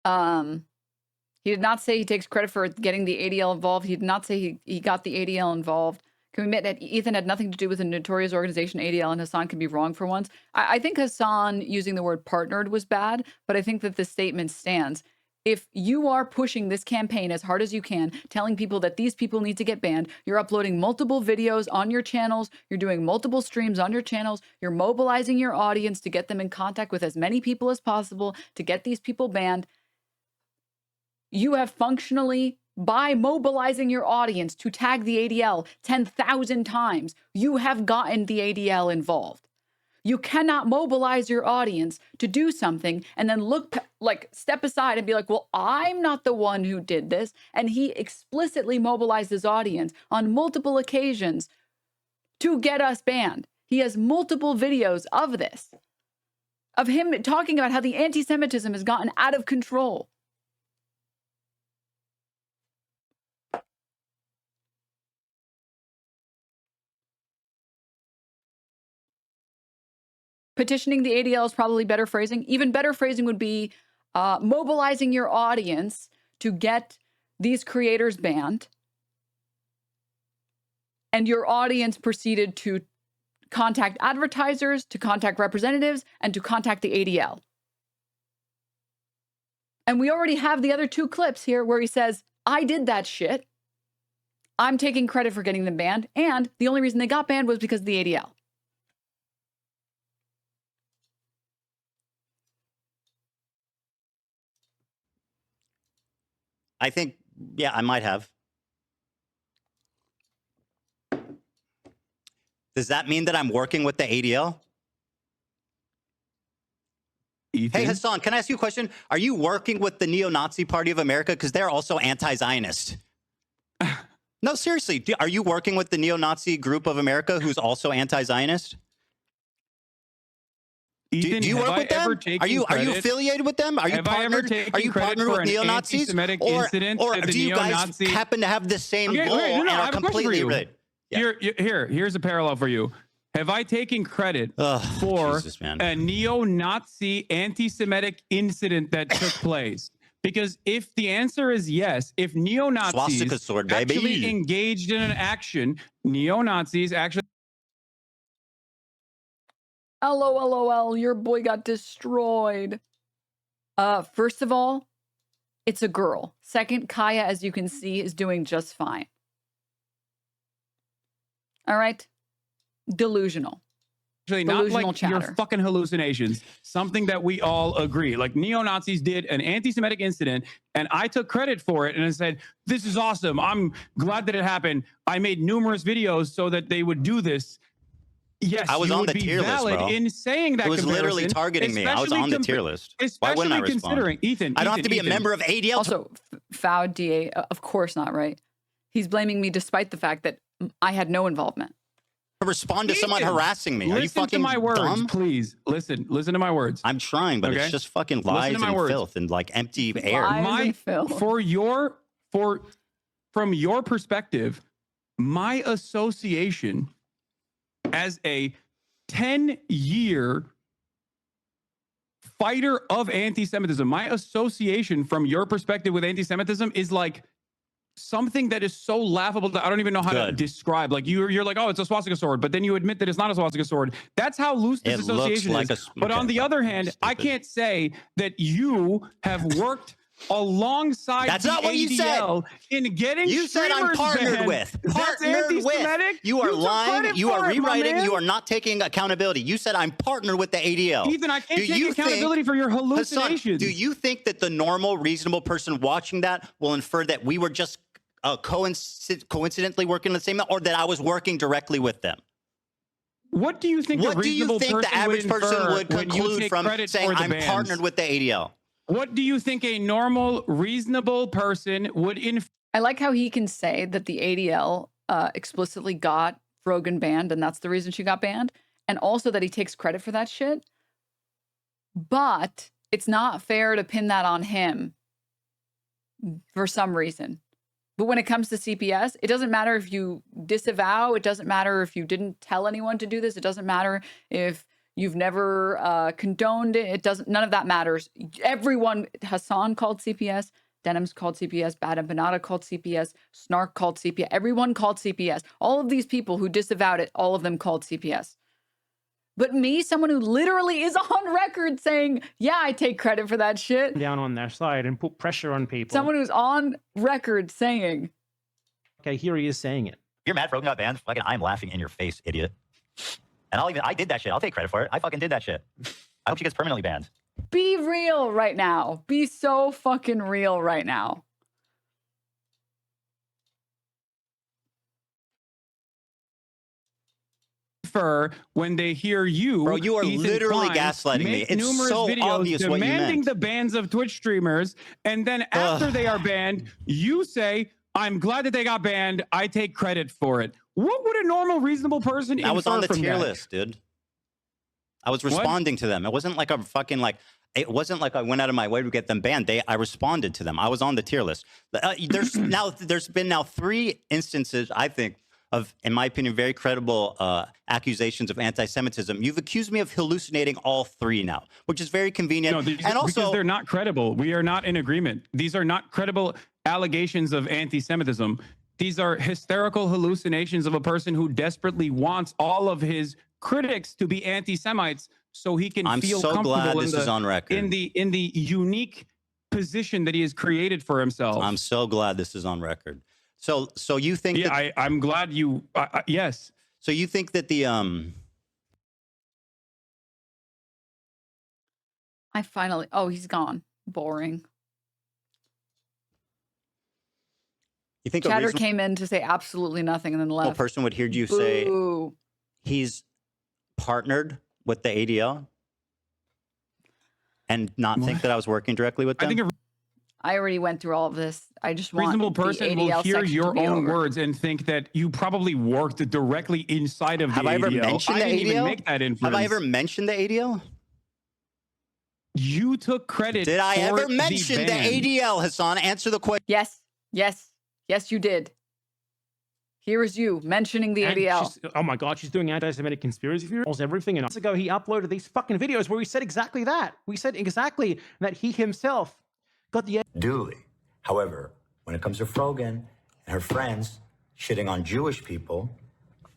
Speaker 1: He did not say he takes credit for getting the ADL involved. He did not say he got the ADL involved. Can we admit that Ethan had nothing to do with a notorious organization, ADL, and Hassan can be wrong for once? I think Hassan using the word partnered was bad, but I think that the statement stands. If you are pushing this campaign as hard as you can, telling people that these people need to get banned, you're uploading multiple videos on your channels, you're doing multiple streams on your channels, you're mobilizing your audience to get them in contact with as many people as possible to get these people banned, you have functionally, by mobilizing your audience to tag the ADL 10,000 times, you have gotten the ADL involved. You cannot mobilize your audience to do something and then step aside and be like, well, I'm not the one who did this. And he explicitly mobilized his audience on multiple occasions to get us banned. He has multiple videos of this, of him talking about how the anti-Semitism has gotten out of control. Petitioning the ADL is probably better phrasing. Even better phrasing would be mobilizing your audience to get these creators banned. And your audience proceeded to contact advertisers, to contact representatives, and to contact the ADL. And we already have the other two clips here where he says, I did that shit. I'm taking credit for getting them banned. And the only reason they got banned was because of the ADL.
Speaker 3: I think, yeah, I might have. Does that mean that I'm working with the ADL?
Speaker 6: Ethan?
Speaker 3: Hey, Hassan, can I ask you a question? Are you working with the Neo-Nazi Party of America? Because they're also anti-Zionist. No, seriously. Are you working with the Neo-Nazi Group of America who's also anti-Zionist?
Speaker 6: Ethan,
Speaker 3: do you work with them? Are you affiliated with them? Are you partnered with neo-Nazis? Or do you guys happen to have the same goal and are completely related?
Speaker 6: Here's a parallel for you. Have I taken credit for a neo-Nazi anti-Semitic incident that took place? Because if the answer is yes, if
Speaker 3: Swastika
Speaker 6: neo-Nazis
Speaker 3: sword,
Speaker 6: actually
Speaker 3: baby.
Speaker 6: engaged in an action, neo-Nazis actually...
Speaker 1: LOL, your boy got destroyed. First of all, it's a girl. Second, Kaya, as you can see, is doing just fine. All right? Delusional.
Speaker 6: Actually, not
Speaker 1: Delusional
Speaker 6: like
Speaker 1: chatter.
Speaker 6: your fucking hallucinations. Something that we all agree. Like neo-Nazis did an anti-Semitic incident, and I took credit for it, and I said, "This is awesome. I'm glad that it happened. I made numerous videos so that they would do this." Yes,
Speaker 3: I was
Speaker 6: you
Speaker 3: on
Speaker 6: would
Speaker 3: the
Speaker 6: be
Speaker 3: tier list,
Speaker 6: valid
Speaker 3: bro.
Speaker 6: in saying that.
Speaker 3: It was literally
Speaker 6: comparison,
Speaker 3: targeting me. I was on the tier list. Why wouldn't I
Speaker 6: Especially
Speaker 3: respond?
Speaker 6: considering Ethan.
Speaker 3: I don't have to be a member of ADL.
Speaker 1: Also, Foul DA, of course not, right? He's blaming me despite the fact that I had no involvement.
Speaker 3: Respond to someone
Speaker 6: Ethan,
Speaker 3: harassing me. Are you
Speaker 6: listen
Speaker 3: fucking
Speaker 6: to my words,
Speaker 3: dumb?
Speaker 6: Please listen to my words.
Speaker 3: I'm trying, but
Speaker 6: Okay?
Speaker 3: it's just fucking
Speaker 6: Listen
Speaker 3: lies
Speaker 6: to my
Speaker 3: and
Speaker 6: words.
Speaker 3: filth and like empty air.
Speaker 6: From your perspective, my association as a 10-year fighter of anti-Semitism, my association from your perspective with anti-Semitism is like something that is so laughable that I don't even know how to describe. Like you're like, oh, it's a swastika sword, but then you admit that it's not a swastika sword. That's how loose this
Speaker 3: It looks
Speaker 6: association
Speaker 3: like
Speaker 6: is.
Speaker 3: a-
Speaker 6: But on
Speaker 3: okay.
Speaker 6: the other hand, I can't say that you have worked alongside
Speaker 3: That's
Speaker 6: the
Speaker 3: not what you said.
Speaker 6: ADL in getting
Speaker 3: You said I'm
Speaker 6: streamers
Speaker 3: partnered
Speaker 6: banned.
Speaker 3: with.
Speaker 6: That's
Speaker 3: Partnered with.
Speaker 6: anti-Semitic?
Speaker 3: You are
Speaker 6: took
Speaker 3: lying.
Speaker 6: credit
Speaker 3: You are
Speaker 6: for it, my
Speaker 3: rewriting.
Speaker 6: man.
Speaker 3: You are not taking accountability. You said I'm partnered with the ADL.
Speaker 6: Ethan, I can't
Speaker 3: Do
Speaker 6: take
Speaker 3: you
Speaker 6: accountability for your
Speaker 3: Hassan,
Speaker 6: hallucinations.
Speaker 3: do you think that the normal, reasonable person watching that will infer that we were just coincidentally working the same, or that I was working directly with them?
Speaker 6: What do you think
Speaker 3: What
Speaker 6: a
Speaker 3: do you
Speaker 6: reasonable
Speaker 3: think the
Speaker 6: person
Speaker 3: average
Speaker 6: would
Speaker 3: person
Speaker 6: infer
Speaker 3: would
Speaker 6: when you
Speaker 3: conclude
Speaker 6: take
Speaker 3: from
Speaker 6: credit
Speaker 3: saying
Speaker 6: for the
Speaker 3: I'm
Speaker 6: bans?
Speaker 3: partnered with the ADL?
Speaker 6: What do you think a normal, reasonable person would infer?
Speaker 1: I like how he can say that the ADL explicitly got Rogan banned, and that's the reason she got banned, and also that he takes credit for that shit. But it's not fair to pin that on him for some reason. But when it comes to CPS, it doesn't matter if you disavow. It doesn't matter if you didn't tell anyone to do this. It doesn't matter if you've never condoned it. It doesn't. None of that matters. Everyone, Hassan called CPS, Denims called CPS, Bad Empanada called CPS, Snark called CPS. Everyone called CPS. All of these people who disavowed it, all of them called CPS. But me, someone who literally is on record saying, yeah, I take credit for that shit.
Speaker 13: Down on their side and put pressure on people.
Speaker 1: Someone who's on record saying.
Speaker 13: Okay, here he is saying it.
Speaker 14: You're mad Rogan got banned? Fucking I'm laughing in your face, idiot. And I did that shit. I'll take credit for it. I fucking did that shit. I hope she gets permanently banned.
Speaker 1: Be real right now. Be so fucking real right now.
Speaker 6: When they hear you,
Speaker 3: Bro, you are
Speaker 6: Ethan
Speaker 3: literally
Speaker 6: Klein,
Speaker 3: gaslighting me.
Speaker 6: make
Speaker 3: It's
Speaker 6: numerous
Speaker 3: so
Speaker 6: videos
Speaker 3: obvious what you
Speaker 6: demanding
Speaker 3: meant.
Speaker 6: the bans of Twitch streamers, and then after they are banned, you say, "I'm glad that they got banned. I take credit for it." What would a normal, reasonable person?
Speaker 3: I was on the
Speaker 6: infer from
Speaker 3: tier
Speaker 6: that?
Speaker 3: list, dude. I was responding to them. It wasn't like a fucking like. It wasn't like I went out of my way to get them banned. I responded to them. I was on the tier list. There's been 3 instances, I think, of, in my opinion, very credible accusations of anti-Semitism. You've accused me of hallucinating all 3 now, which is very convenient.
Speaker 6: No,
Speaker 3: and also,
Speaker 6: because they're not credible. We are not in agreement. These are not credible allegations of anti-Semitism. These are hysterical hallucinations of a person who desperately wants all of his critics to be anti-Semites so he can
Speaker 3: I'm
Speaker 6: feel
Speaker 3: so
Speaker 6: comfortable
Speaker 3: glad
Speaker 6: in
Speaker 3: this
Speaker 6: the,
Speaker 3: is on record.
Speaker 6: in the unique position that he has created for himself.
Speaker 3: I'm so glad this is on record. So you think?
Speaker 6: Yeah,
Speaker 3: that,
Speaker 6: I'm glad you. Yes.
Speaker 3: So you think that the
Speaker 1: I finally. Oh, he's gone. Boring.
Speaker 3: You think
Speaker 1: Chatter
Speaker 3: a reasonable
Speaker 1: came in to say absolutely nothing and then left.
Speaker 3: person would hear you
Speaker 1: Boo.
Speaker 3: say he's partnered with the ADL and not think that I was working directly with them?
Speaker 6: I think a
Speaker 1: I already went through all of this. I just want
Speaker 6: reasonable
Speaker 1: the
Speaker 6: person will
Speaker 1: ADL
Speaker 6: hear
Speaker 1: section
Speaker 6: your
Speaker 1: to be
Speaker 6: own
Speaker 1: over.
Speaker 6: words and think that you probably worked directly inside of the
Speaker 3: Have I ever
Speaker 6: ADL.
Speaker 3: mentioned
Speaker 6: I
Speaker 3: the
Speaker 6: didn't even
Speaker 3: ADL?
Speaker 6: make that inference.
Speaker 3: Have I ever mentioned the ADL?
Speaker 6: You took credit.
Speaker 3: Did I
Speaker 6: for
Speaker 3: ever mention the
Speaker 6: ban.
Speaker 3: ADL, Hassan? Answer the question.
Speaker 1: Yes. Yes. Yes, you did. Here is you mentioning the
Speaker 13: And
Speaker 1: ADL.
Speaker 13: oh my God, she's doing anti-Semitic conspiracy theories, everything. And months ago, he uploaded these fucking videos where he said exactly that. We said exactly that he himself got the
Speaker 14: duly. However, when it comes to Frogan and her friends shitting on Jewish people,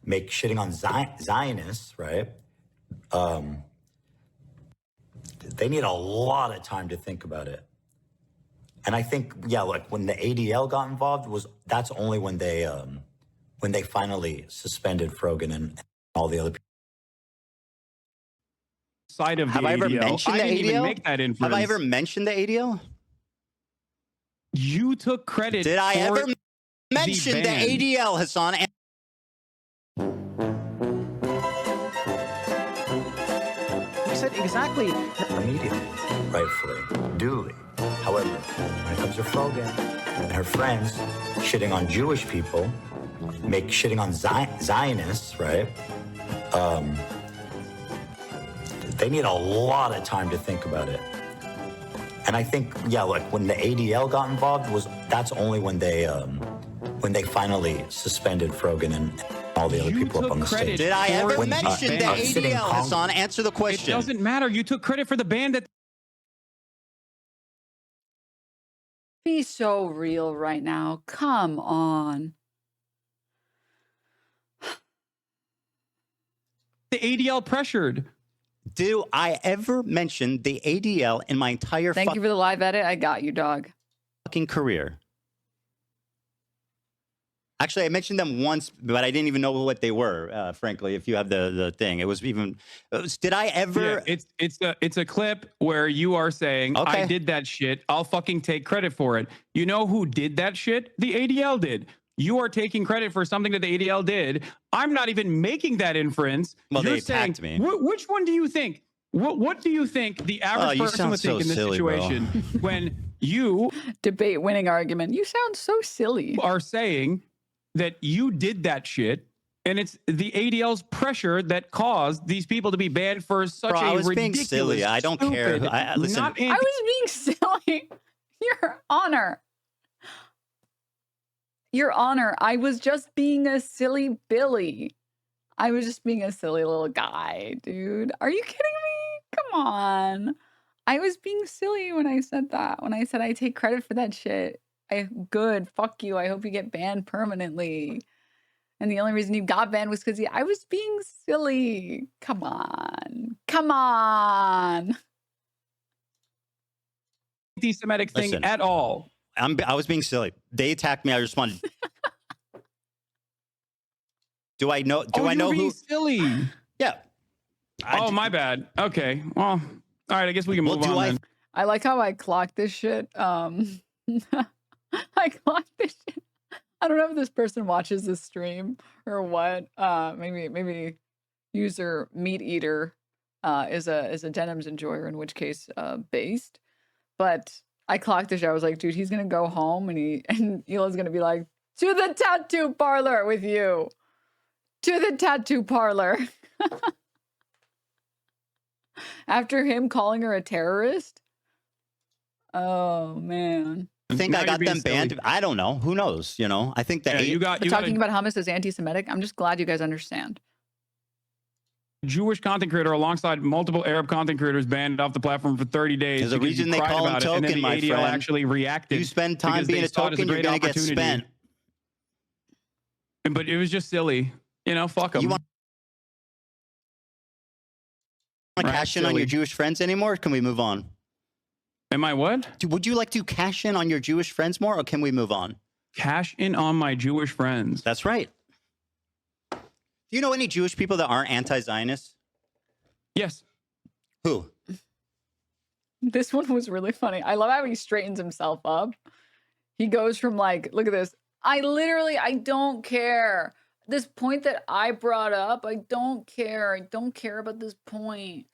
Speaker 14: shitting on Zionists, right? They need a lot of time to think about it. And I think, yeah, like when the ADL got involved, that's only when they finally suspended Frogan and all the other people.
Speaker 6: Side of the
Speaker 3: Have I ever
Speaker 6: ADL.
Speaker 3: mentioned
Speaker 6: I
Speaker 3: the
Speaker 6: didn't even
Speaker 3: ADL?
Speaker 6: make that inference.
Speaker 3: Have I ever mentioned the ADL?
Speaker 6: You took credit.
Speaker 3: Did I
Speaker 6: for
Speaker 3: ever mention the
Speaker 6: ban.
Speaker 3: ADL, Hassan?
Speaker 13: You said exactly.
Speaker 14: Immediately, rightfully, duly. However, when it comes to Frogan and her friends shitting on Jewish people, shitting on Zionists, right? They need a lot of time to think about it. And I think, yeah, like when the ADL got involved, that's only when they finally suspended Frogan and all the other people up on the stage.
Speaker 3: Did I ever
Speaker 14: When,
Speaker 3: mention the
Speaker 14: sitting
Speaker 3: ADL, Hassan? Answer the question.
Speaker 6: It doesn't matter. You took credit for the ban that.
Speaker 1: Be so real right now. Come on.
Speaker 6: The ADL pressured.
Speaker 3: Do I ever mention the ADL in my entire
Speaker 1: Thank you for the live edit. I got you, dog.
Speaker 3: fucking career? Actually, I mentioned them once, but I didn't even know what they were. Frankly, if you have the thing, did I ever?
Speaker 6: Yeah, it's a clip where you are saying,
Speaker 3: Okay.
Speaker 6: I did that shit. I'll fucking take credit for it. You know who did that shit? The ADL did. You are taking credit for something that the ADL did. I'm not even making that inference.
Speaker 3: Well,
Speaker 6: You're
Speaker 3: they attacked
Speaker 6: saying,
Speaker 3: me.
Speaker 6: Which one do you think? What do you think the average
Speaker 3: you
Speaker 6: person
Speaker 3: sound
Speaker 6: would
Speaker 3: so
Speaker 6: think in this
Speaker 3: silly, bro.
Speaker 6: situation when you
Speaker 1: Debate winning argument. You sound so silly.
Speaker 6: are saying that you did that shit and it's the ADL's pressure that caused these people to be banned for such
Speaker 3: Bro,
Speaker 6: a
Speaker 3: I was being
Speaker 6: ridiculous,
Speaker 3: silly. I don't care.
Speaker 6: stupid,
Speaker 3: Listen,
Speaker 6: not
Speaker 1: I was being silly. Your Honor. Your Honor, I was just being a silly Billy. I was just being a silly little guy, dude. Are you kidding me? Come on. I was being silly when I said that. When I said I take credit for that shit. Good. Fuck you. I hope you get banned permanently. And the only reason you got banned was because I was being silly. Come on. Come on.
Speaker 6: anti-Semitic thing
Speaker 3: Listen.
Speaker 6: at all.
Speaker 3: I was being silly. They attacked me. I responded. Do I know? Do I know
Speaker 6: being
Speaker 3: who?
Speaker 6: silly.
Speaker 3: Yeah.
Speaker 6: My bad. Okay. Well, all right. I guess we can move on then.
Speaker 1: I like how I clocked this shit. I clocked this shit. I don't know if this person watches this stream or what. Maybe user meat eater is a Denims enjoyer, in which case based. But I clocked this shit. I was like, dude, he's gonna go home and Elon's gonna be like, to the tattoo parlor with you. To the tattoo parlor. After him calling her a terrorist. Oh man.
Speaker 3: I think I got them banned. I don't know. Who knows? You know, I think that
Speaker 1: talking about hummus as anti-Semitic. I'm just glad you guys understand.
Speaker 6: Jewish content creator alongside multiple Arab content creators banned off the platform for 30 days.
Speaker 3: There's a
Speaker 6: because
Speaker 3: reason
Speaker 6: you
Speaker 3: they
Speaker 6: cried
Speaker 3: call him
Speaker 6: about it, and then
Speaker 3: token,
Speaker 6: the
Speaker 3: my
Speaker 6: ADL
Speaker 3: friend.
Speaker 6: actually reacted.
Speaker 3: You spend time
Speaker 6: because
Speaker 3: being
Speaker 6: they
Speaker 3: a
Speaker 6: saw it as
Speaker 3: token, you're
Speaker 6: great
Speaker 3: gonna get
Speaker 6: opportunity.
Speaker 3: spent.
Speaker 6: But it was just silly. You know, fuck them.
Speaker 3: You want to cash in on your Jewish friends anymore? Or can we move on?
Speaker 6: Am I what?
Speaker 3: Would you like to cash in on your Jewish friends more, or can we move on?
Speaker 6: Cash in on my Jewish friends.
Speaker 3: That's right. Do you know any Jewish people that aren't anti-Zionists?
Speaker 6: Yes.
Speaker 3: Who?
Speaker 1: This one was really funny. I love how he straightens himself up. He goes from like, look at this. I don't care. This point that I brought up, I don't care. I don't care about this point.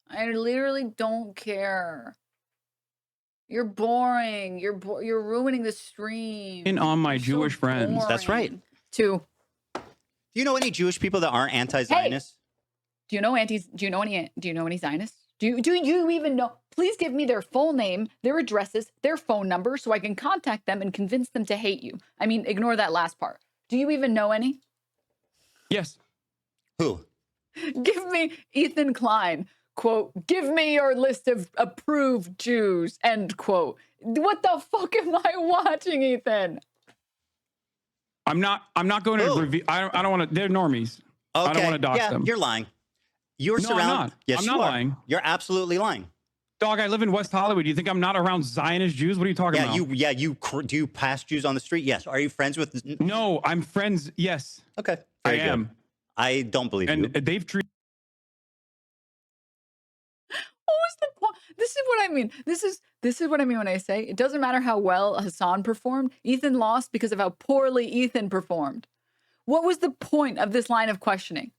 Speaker 1: I literally don't care. You're boring. You're ruining the stream.
Speaker 6: In on my Jewish friends.
Speaker 3: That's right.
Speaker 1: Two.
Speaker 3: Do you know any Jewish people that aren't anti-Zionists?
Speaker 1: Do you know any Zionists? Do you even know? Please give me their full name, their addresses, their phone number, so I can contact them and convince them to hate you. I mean, ignore that last part. Do you even know any?
Speaker 6: Yes.
Speaker 3: Who?
Speaker 1: Give me Ethan Klein, quote, give me your list of approved Jews, end quote. What the fuck am I watching, Ethan?
Speaker 6: I'm not going to review. I don't want to. They're normies. I don't want to dox them.
Speaker 3: You're lying. You're
Speaker 6: No, I'm
Speaker 3: surrounded.
Speaker 6: not.
Speaker 3: Yes,
Speaker 6: I'm
Speaker 3: you
Speaker 6: not
Speaker 3: are.
Speaker 6: lying.
Speaker 3: You're absolutely lying.
Speaker 6: Dog, I live in West Hollywood. Do you think I'm not around Zionist Jews? What are you talking about?
Speaker 3: Do you pass Jews on the street? Yes. Are you friends with?
Speaker 6: No, I'm friends. Yes.
Speaker 3: Okay.
Speaker 6: I
Speaker 3: Very good.
Speaker 6: am.
Speaker 3: I don't believe you.
Speaker 6: And they've treated.
Speaker 1: What was the point? This is what I mean. This is what I mean when I say it doesn't matter how well Hassan performed. Ethan lost because of how poorly Ethan performed. What was the point of this line of questioning?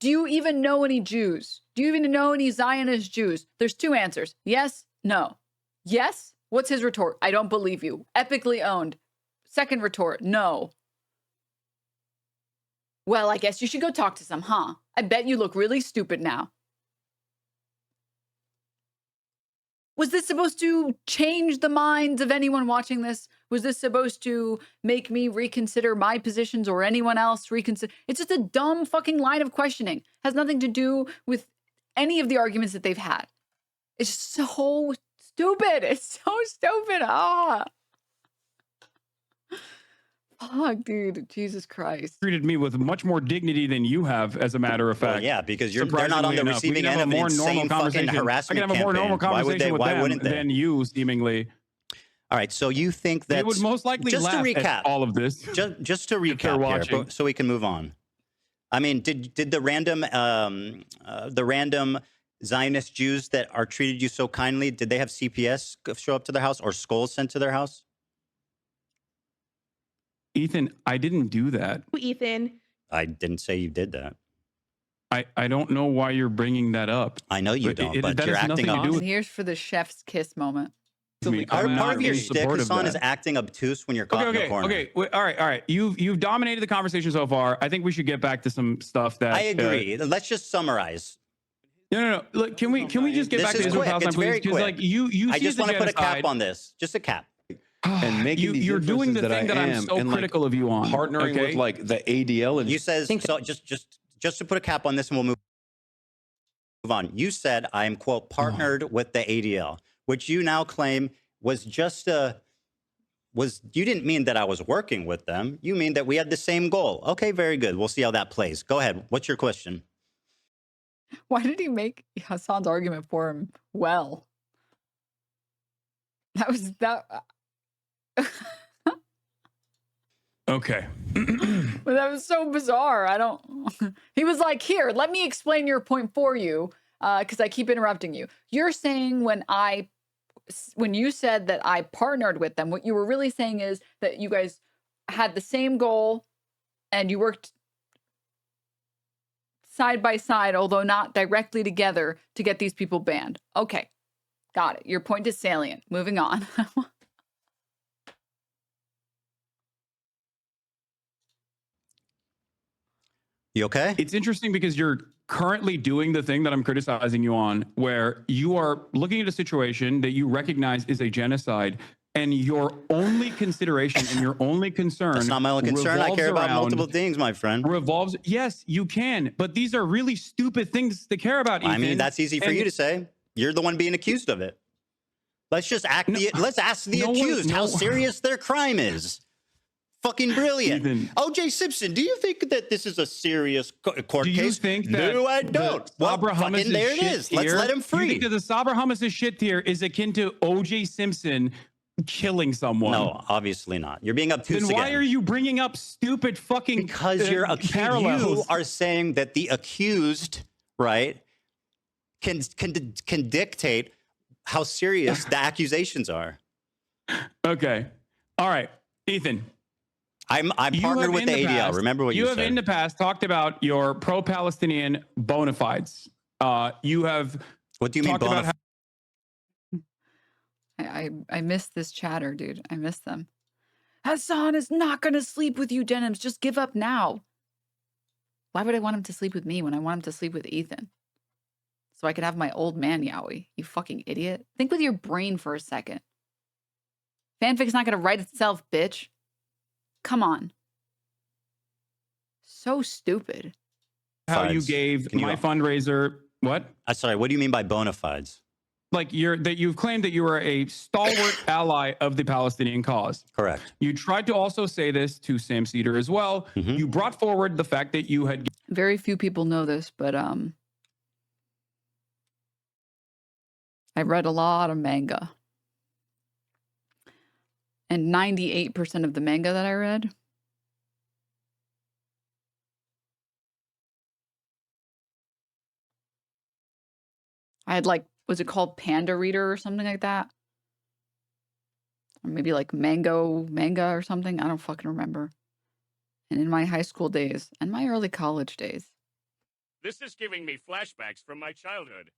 Speaker 1: Do you even know any Jews? Do you even know any Zionist Jews? There's two answers. Yes, no. Yes? What's his retort? I don't believe you. Epically owned. Second retort, no. Well, I guess you should go talk to some, huh? I bet you look really stupid now. Was this supposed to change the minds of anyone watching this? Was this supposed to make me reconsider my positions or anyone else reconsider? It's just a dumb fucking line of questioning. Has nothing to do with any of the arguments that they've had. It's so stupid. It's so stupid. Ah. Fuck, dude. Jesus Christ.
Speaker 6: Treated me with much more dignity than you have, as a matter of fact.
Speaker 3: Well, yeah, because they're not on the receiving end of an insane fucking harassment
Speaker 6: I can have a more normal conversation with them than you, seemingly.
Speaker 3: All right, so you think that
Speaker 6: they would most likely
Speaker 3: just
Speaker 6: laugh
Speaker 3: to recap
Speaker 6: at all of this.
Speaker 3: Just to recap here, so we can move on. I mean, did the random Zionist Jews that are treated you so kindly, did they have CPS show up to their house or skulls sent to their house?
Speaker 6: Ethan, I didn't do that.
Speaker 15: Ethan.
Speaker 3: I didn't say you did that.
Speaker 6: I don't know why you're bringing that up.
Speaker 3: I know you don't, but you're acting
Speaker 1: And
Speaker 3: obtuse.
Speaker 1: here's for the chef's kiss moment.
Speaker 3: Part of your shtick, Hassan, is acting obtuse when you're caught in the corner.
Speaker 6: Okay, all right. You've dominated the conversation so far. I think we should get back to some stuff that
Speaker 3: I agree. Let's just summarize.
Speaker 6: No. Look, can we just get back to Israel Palestine, please? Because like you
Speaker 3: I just want to put a cap on this. Just a cap.
Speaker 12: And making these
Speaker 6: you're doing the
Speaker 12: that
Speaker 6: thing that I'm so critical of you on.
Speaker 12: Partnering with like the ADL and
Speaker 3: you says so. Just to put a cap on this, and we'll move on. You said I'm quote partnered with the ADL, which you now claim was just you didn't mean that I was working with them. You mean that we had the same goal. Okay, very good. We'll see how that plays. Go ahead. What's your question?
Speaker 1: Why did he make Hassan's argument for him well? That.
Speaker 6: Okay.
Speaker 1: But that was so bizarre. He was like, here, let me explain your point for you, because I keep interrupting you. You're saying when you said that I partnered with them, what you were really saying is that you guys had the same goal and you worked side by side, although not directly together, to get these people banned. Okay. Got it. Your point is salient. Moving on.
Speaker 3: You okay?
Speaker 6: It's interesting because you're currently doing the thing that I'm criticizing you on, where you are looking at a situation that you recognize is a genocide, and your only consideration and your only concern—
Speaker 3: That's not my only concern. I care about multiple things, my friend.
Speaker 6: Yes, you can, but these are really stupid things to care about, Ethan.
Speaker 3: I mean, that's easy for you to say. You're the one being accused of it. Let's just let's ask the accused how serious their crime is. Fucking brilliant. OJ Simpson, do you think that this is a serious court case?
Speaker 6: Do you think that
Speaker 3: no, I don't. Well, fucking there it is. Let's let him free.
Speaker 6: You think that the Sabra Hummus's shit tier is akin to OJ Simpson killing someone?
Speaker 3: No, obviously not. You're being obtuse
Speaker 6: Then why
Speaker 3: again.
Speaker 6: are you bringing up stupid fucking
Speaker 3: Because you're
Speaker 6: parallels?
Speaker 3: You are saying that the accused, right, can dictate how serious the accusations are.
Speaker 6: Okay. All right. Ethan.
Speaker 3: I'm partnered with the ADL. Remember what you said.
Speaker 6: You have in the past talked about your pro-Palestinian bona fides. You have.
Speaker 3: What do you mean bona
Speaker 1: fides? I missed this chatter, dude. I missed them. Hassan is not going to sleep with you, Denims. Just give up now. Why would I want him to sleep with me when I want him to sleep with Ethan? So I could have my old man Yowie. You fucking idiot. Think with your brain for a second. Fanfic's not going to write itself, bitch. Come on. So stupid.
Speaker 6: How you gave my fundraiser What?
Speaker 3: Sorry, what do you mean by bona fides?
Speaker 6: Like you've claimed that you were a stalwart ally of the Palestinian cause.
Speaker 3: Correct.
Speaker 6: You tried to also say this to Sam Cedar as well. You brought forward the fact that you had
Speaker 1: Very few people know this, but I read a lot of manga. And 98% of the manga that I read I had like, was it called Panda Reader or something like that? Or maybe like manga or something. I don't fucking remember. And in my high school days and my early college days.
Speaker 2: This is giving me flashbacks from my childhood.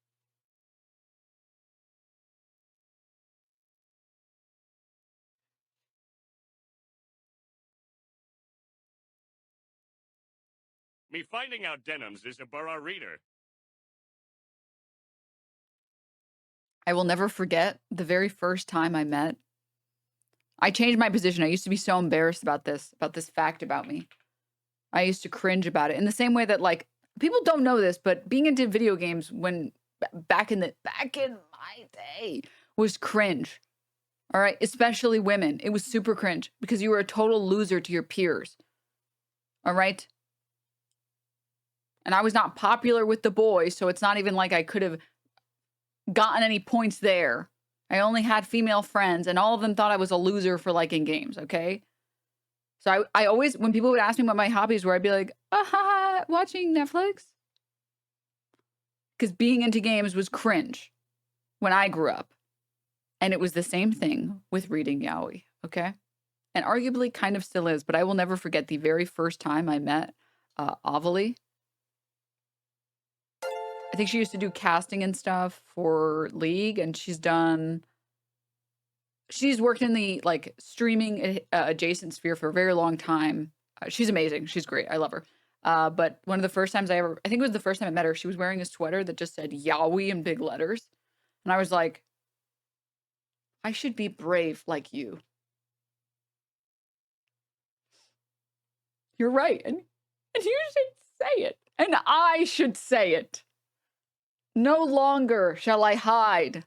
Speaker 2: Me finding out Denims is a borough reader.
Speaker 1: I will never forget the very first time I met. I changed my position. I used to be so embarrassed about this fact about me. I used to cringe about it in the same way that like people don't know this, but being into video games when back in my day was cringe. All right, especially women. It was super cringe because you were a total loser to your peers. All right? And I was not popular with the boys, so it's not even like I could have gotten any points there. I only had female friends, and all of them thought I was a loser for liking games, okay? So I always, when people would ask me what my hobbies were, I'd be like, watching Netflix. Because being into games was cringe when I grew up. And it was the same thing with reading yaoi, okay? And arguably kind of still is, but I will never forget the very first time I met Avali. I think she used to do casting and stuff for League, and she's worked in the like streaming adjacent sphere for a very long time. She's amazing. She's great. I love her. But one of the first times I think it was the first time I met her, she was wearing a sweater that just said yaoi in big letters. And I was like, I should be brave like you. You're right. And you should say it. And I should say it. No longer shall I hide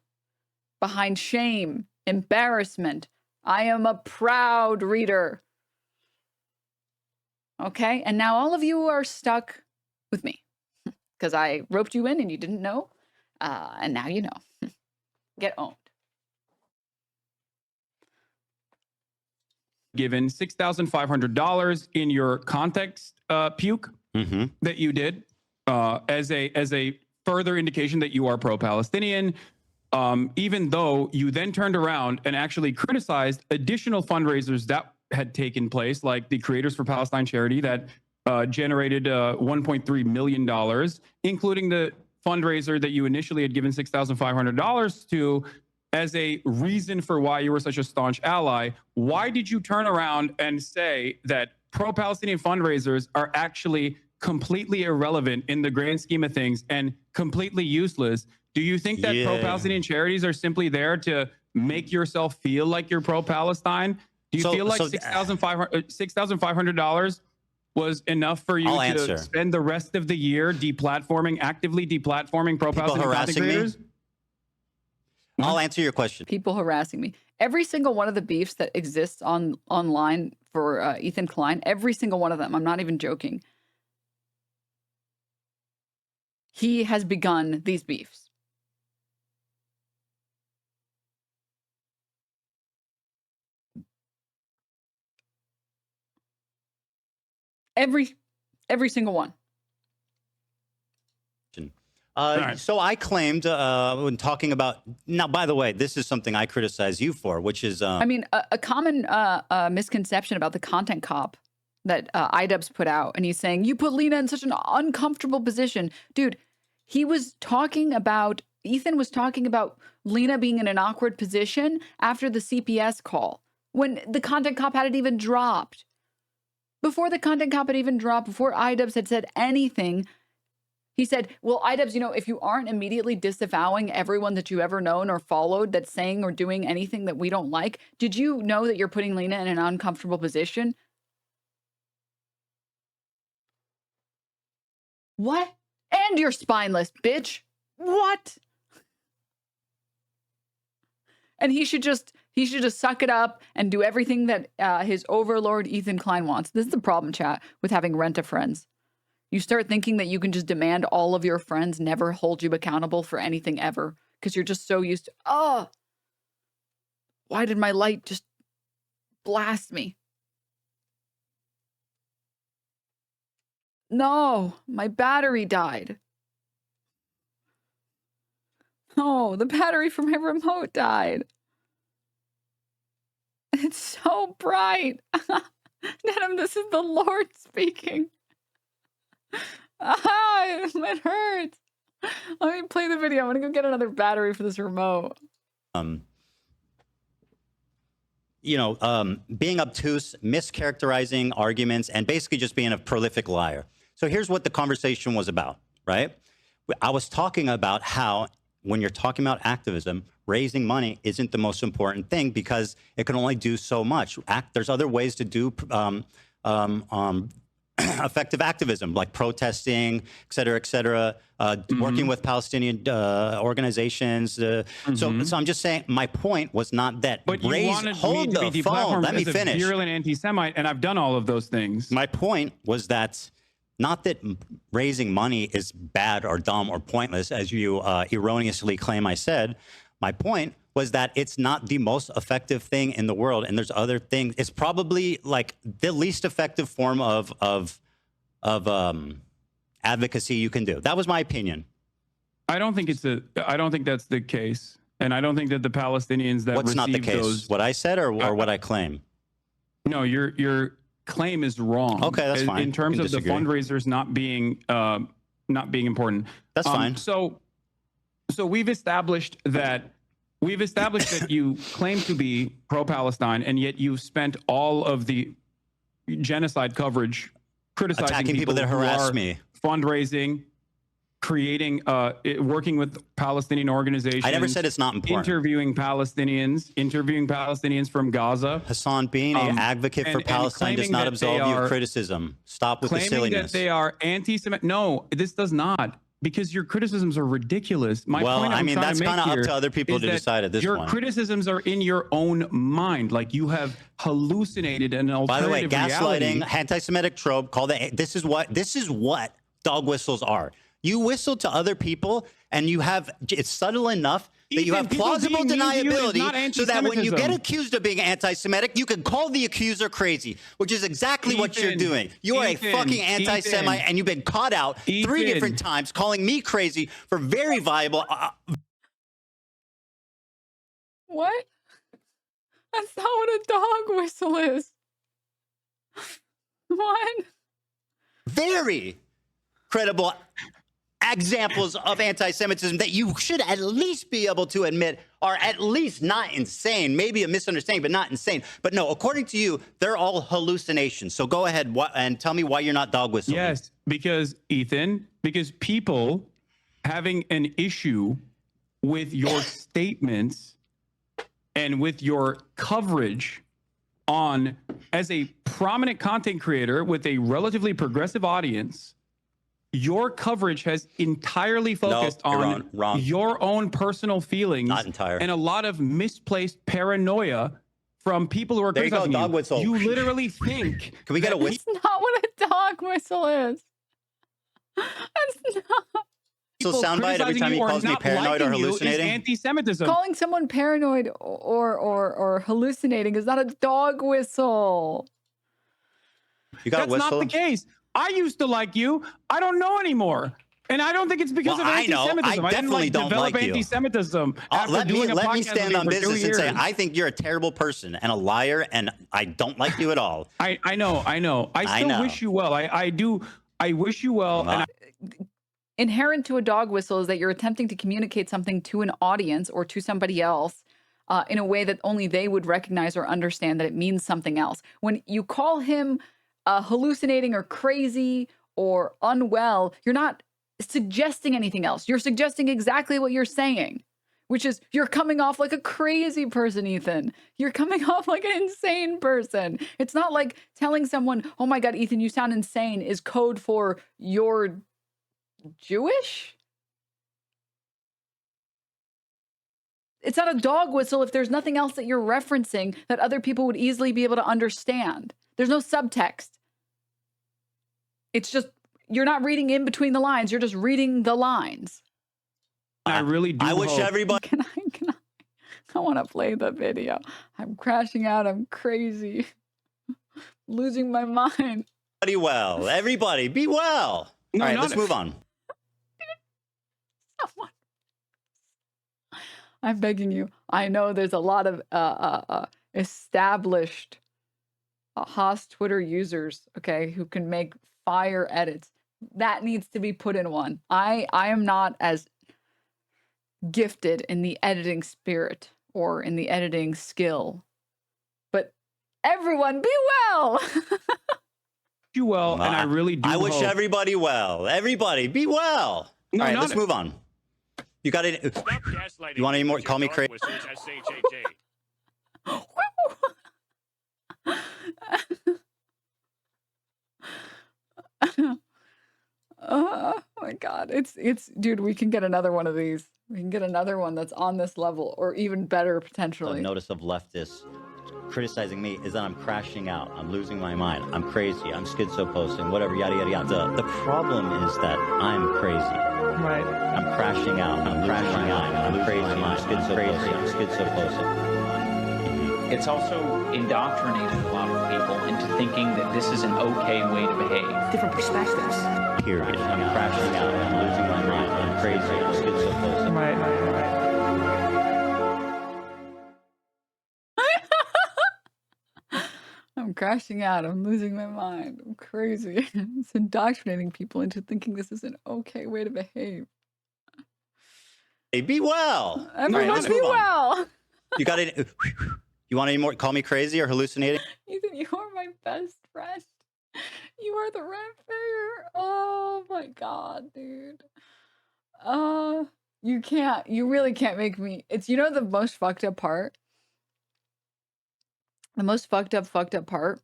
Speaker 1: behind shame, embarrassment. I am a proud reader. Okay? And now all of you are stuck with me because I roped you in and you didn't know. And now you know. Get owned.
Speaker 6: given $6,500 in your context puke that you did as a further indication that you are pro-Palestinian, even though you then turned around and actually criticized additional fundraisers that had taken place, like the Creators for Palestine charity that generated $1.3 million, including the fundraiser that you initially had given $6,500 to as a reason for why you were such a staunch ally. Why did you turn around and say that pro-Palestinian fundraisers are actually completely irrelevant in the grand scheme of things and completely useless? Do you think that pro-Palestinian charities are simply there to make yourself feel like you're pro-Palestine? Do you feel like $6,500 was enough for you to spend the rest of the year actively deplatforming pro-Palestinian content creators?
Speaker 3: I'll answer your question.
Speaker 1: People harassing me. Every single one of the beefs that exists online for Ethan Klein, every single one of them, I'm not even joking. He has begun these beefs. Every single one.
Speaker 3: So I claimed when talking about, now, by the way, this is something I criticize you for, which is...
Speaker 1: I mean, a common misconception about the content cop that iDubbbz put out, and he's saying, you put Lena in such an uncomfortable position. Dude, Ethan was talking about Lena being in an awkward position after the CPS call, when the content cop hadn't even dropped. Before the content cop had even dropped, before iDubbbz had said anything, he said, well, iDubbbz, if you aren't immediately disavowing everyone that you ever known or followed that's saying or doing anything that we don't like, did you know that you're putting Lena in an uncomfortable position? What? And you're spineless, bitch. What? And he should just suck it up and do everything that his overlord Ethan Klein wants. This is the problem, chat, with having rent-a-friends. You start thinking that you can just demand all of your friends never hold you accountable for anything ever because you're just so used to, oh, why did my light just blast me? No, my battery died. No, the battery for my remote died. It's so bright. Denim, this is the Lord speaking. Ah, it hurts. Let me play the video. I'm gonna go get another battery for this remote.
Speaker 3: Being obtuse, mischaracterizing arguments, and basically just being a prolific liar. So here's what the conversation was about, right? I was talking about how when you're talking about activism, raising money isn't the most important thing because it can only do so much. There's other ways to do effective activism, like protesting, et cetera, working with Palestinian organizations. So I'm just saying, my point was not that.
Speaker 6: But you wanted me to be deplatformed
Speaker 3: Let me
Speaker 6: as a
Speaker 3: finish.
Speaker 6: virulent anti-Semite, and I've done all of those things.
Speaker 3: My point was that not that raising money is bad or dumb or pointless, as you erroneously claim I said. My point was that it's not the most effective thing in the world, and there's other things. It's probably like the least effective form of advocacy you can do. That was my opinion.
Speaker 6: I don't think that's the case, and I don't think that the Palestinians that
Speaker 3: What's not the
Speaker 6: received
Speaker 3: case?
Speaker 6: those.
Speaker 3: What I said or what I claim?
Speaker 6: No, your claim is wrong.
Speaker 3: Okay, that's fine.
Speaker 6: In terms of
Speaker 3: disagree.
Speaker 6: the fundraisers not being important.
Speaker 3: That's fine.
Speaker 6: So we've established that you claim to be pro-Palestine, and yet you've spent all of the genocide coverage criticizing
Speaker 3: attacking people that
Speaker 6: who
Speaker 3: harass
Speaker 6: are
Speaker 3: me,
Speaker 6: fundraising, creating, working with Palestinian organizations.
Speaker 3: I never said it's not important.
Speaker 6: Interviewing Palestinians from Gaza.
Speaker 3: Hassan, being an advocate for Palestine does not absolve you of criticism. Stop with the silliness.
Speaker 6: Claiming that they are anti-Semitic. No, this does not. Because your criticisms are ridiculous. My point
Speaker 3: I mean, that's
Speaker 6: kind of
Speaker 3: up to other people to decide at this point.
Speaker 6: Your criticisms are in your own mind. Like you have hallucinated an alternative reality.
Speaker 3: By the way, gaslighting, anti-Semitic trope, this is what dog whistles are. You whistle to other people and it's subtle enough that you have plausible deniability so that when you get accused of being anti-Semitic, you can call the accuser crazy, which is exactly what you're doing. You are a fucking anti-Semite and you've been caught out 3 different times calling me crazy for very viable...
Speaker 1: What? That's not what a dog whistle is. What?
Speaker 3: Very credible examples of anti-Semitism that you should at least be able to admit are at least not insane. Maybe a misunderstanding, but not insane. But no, according to you, they're all hallucinations. So go ahead and tell me why you're not dog whistling.
Speaker 6: Yes, because people having an issue with your statements and with your coverage as a prominent content creator with a relatively progressive audience, your coverage has entirely focused on
Speaker 3: wrong.
Speaker 6: Your own personal feelings.
Speaker 3: Not entire.
Speaker 6: And a lot of misplaced paranoia from people who are criticizing you.
Speaker 3: Dog whistle.
Speaker 6: You literally think.
Speaker 3: Can we get a whistle?
Speaker 1: That's not what a dog whistle is. That's not.
Speaker 3: So soundbite every time he calls me paranoid or hallucinating?
Speaker 6: Anti-Semitism.
Speaker 1: Calling someone paranoid or hallucinating is not a dog whistle.
Speaker 3: You got a whistle?
Speaker 6: That's not the case. I used to like you. I don't know anymore. And I don't think it's because of anti-Semitism.
Speaker 3: I definitely don't like you.
Speaker 6: Anti-Semitism.
Speaker 3: Let me stand on business and say I think you're a terrible person and a liar, and I don't like you at all.
Speaker 6: I know. I still wish you well. I do. I wish you well.
Speaker 1: Inherent to a dog whistle is that you're attempting to communicate something to an audience or to somebody else in a way that only they would recognize or understand that it means something else. When you call him hallucinating or crazy or unwell, you're not suggesting anything else. You're suggesting exactly what you're saying, which is you're coming off like a crazy person, Ethan. You're coming off like an insane person. It's not like telling someone, oh my God, Ethan, you sound insane is code for you're Jewish. It's not a dog whistle if there's nothing else that you're referencing that other people would easily be able to understand. There's no subtext. It's just, you're not reading in between the lines. You're just reading the lines.
Speaker 6: I really do.
Speaker 3: I wish everybody.
Speaker 1: I want to play the video. I'm crashing out. I'm crazy. Losing my mind.
Speaker 3: Well, everybody, be well.
Speaker 6: No,
Speaker 3: all right,
Speaker 6: not
Speaker 3: let's move on.
Speaker 1: I'm begging you. I know there's a lot of established Haas Twitter users, okay, who can make fire edits. That needs to be put in one. I am not as gifted in the editing spirit or in the editing skill, but everyone be well.
Speaker 6: You well, and I really do.
Speaker 3: I wish
Speaker 6: hope-
Speaker 3: everybody well. Everybody be well.
Speaker 6: No,
Speaker 3: all right,
Speaker 6: not
Speaker 3: let's move on. You got it. You want any more? Call me crazy.
Speaker 1: Oh my God. It's dude, we can get another one of these. We can get another one that's on this level or even better potentially.
Speaker 3: A notice of leftists criticizing me is that I'm crashing out. I'm losing my mind. I'm crazy. I'm schizo-posting, whatever, yada, yada, yada. The problem is that I'm crazy.
Speaker 7: Right.
Speaker 3: I'm crashing out. I'm crashing out. I'm crazy. I'm schizo-posting. I'm schizo-posting.
Speaker 16: It's also indoctrinated a lot of people into thinking that this is an okay way to behave. Different perspectives.
Speaker 3: Period. I'm crashing out. I'm losing my mind. I'm crazy. I'm schizo-posting.
Speaker 7: Right.
Speaker 1: I'm crashing out. I'm losing my mind. I'm crazy. It's indoctrinating people into thinking this is an okay way to behave.
Speaker 3: Hey, be well.
Speaker 1: Everyone
Speaker 3: let's
Speaker 1: be
Speaker 3: move on.
Speaker 1: well.
Speaker 3: You got it. You want any more? Call me crazy or hallucinating?
Speaker 1: Ethan, you are my best friend. You are the rent payer. Oh my God, dude. You really can't make me. It's, you know, the most fucked up part? The most fucked up part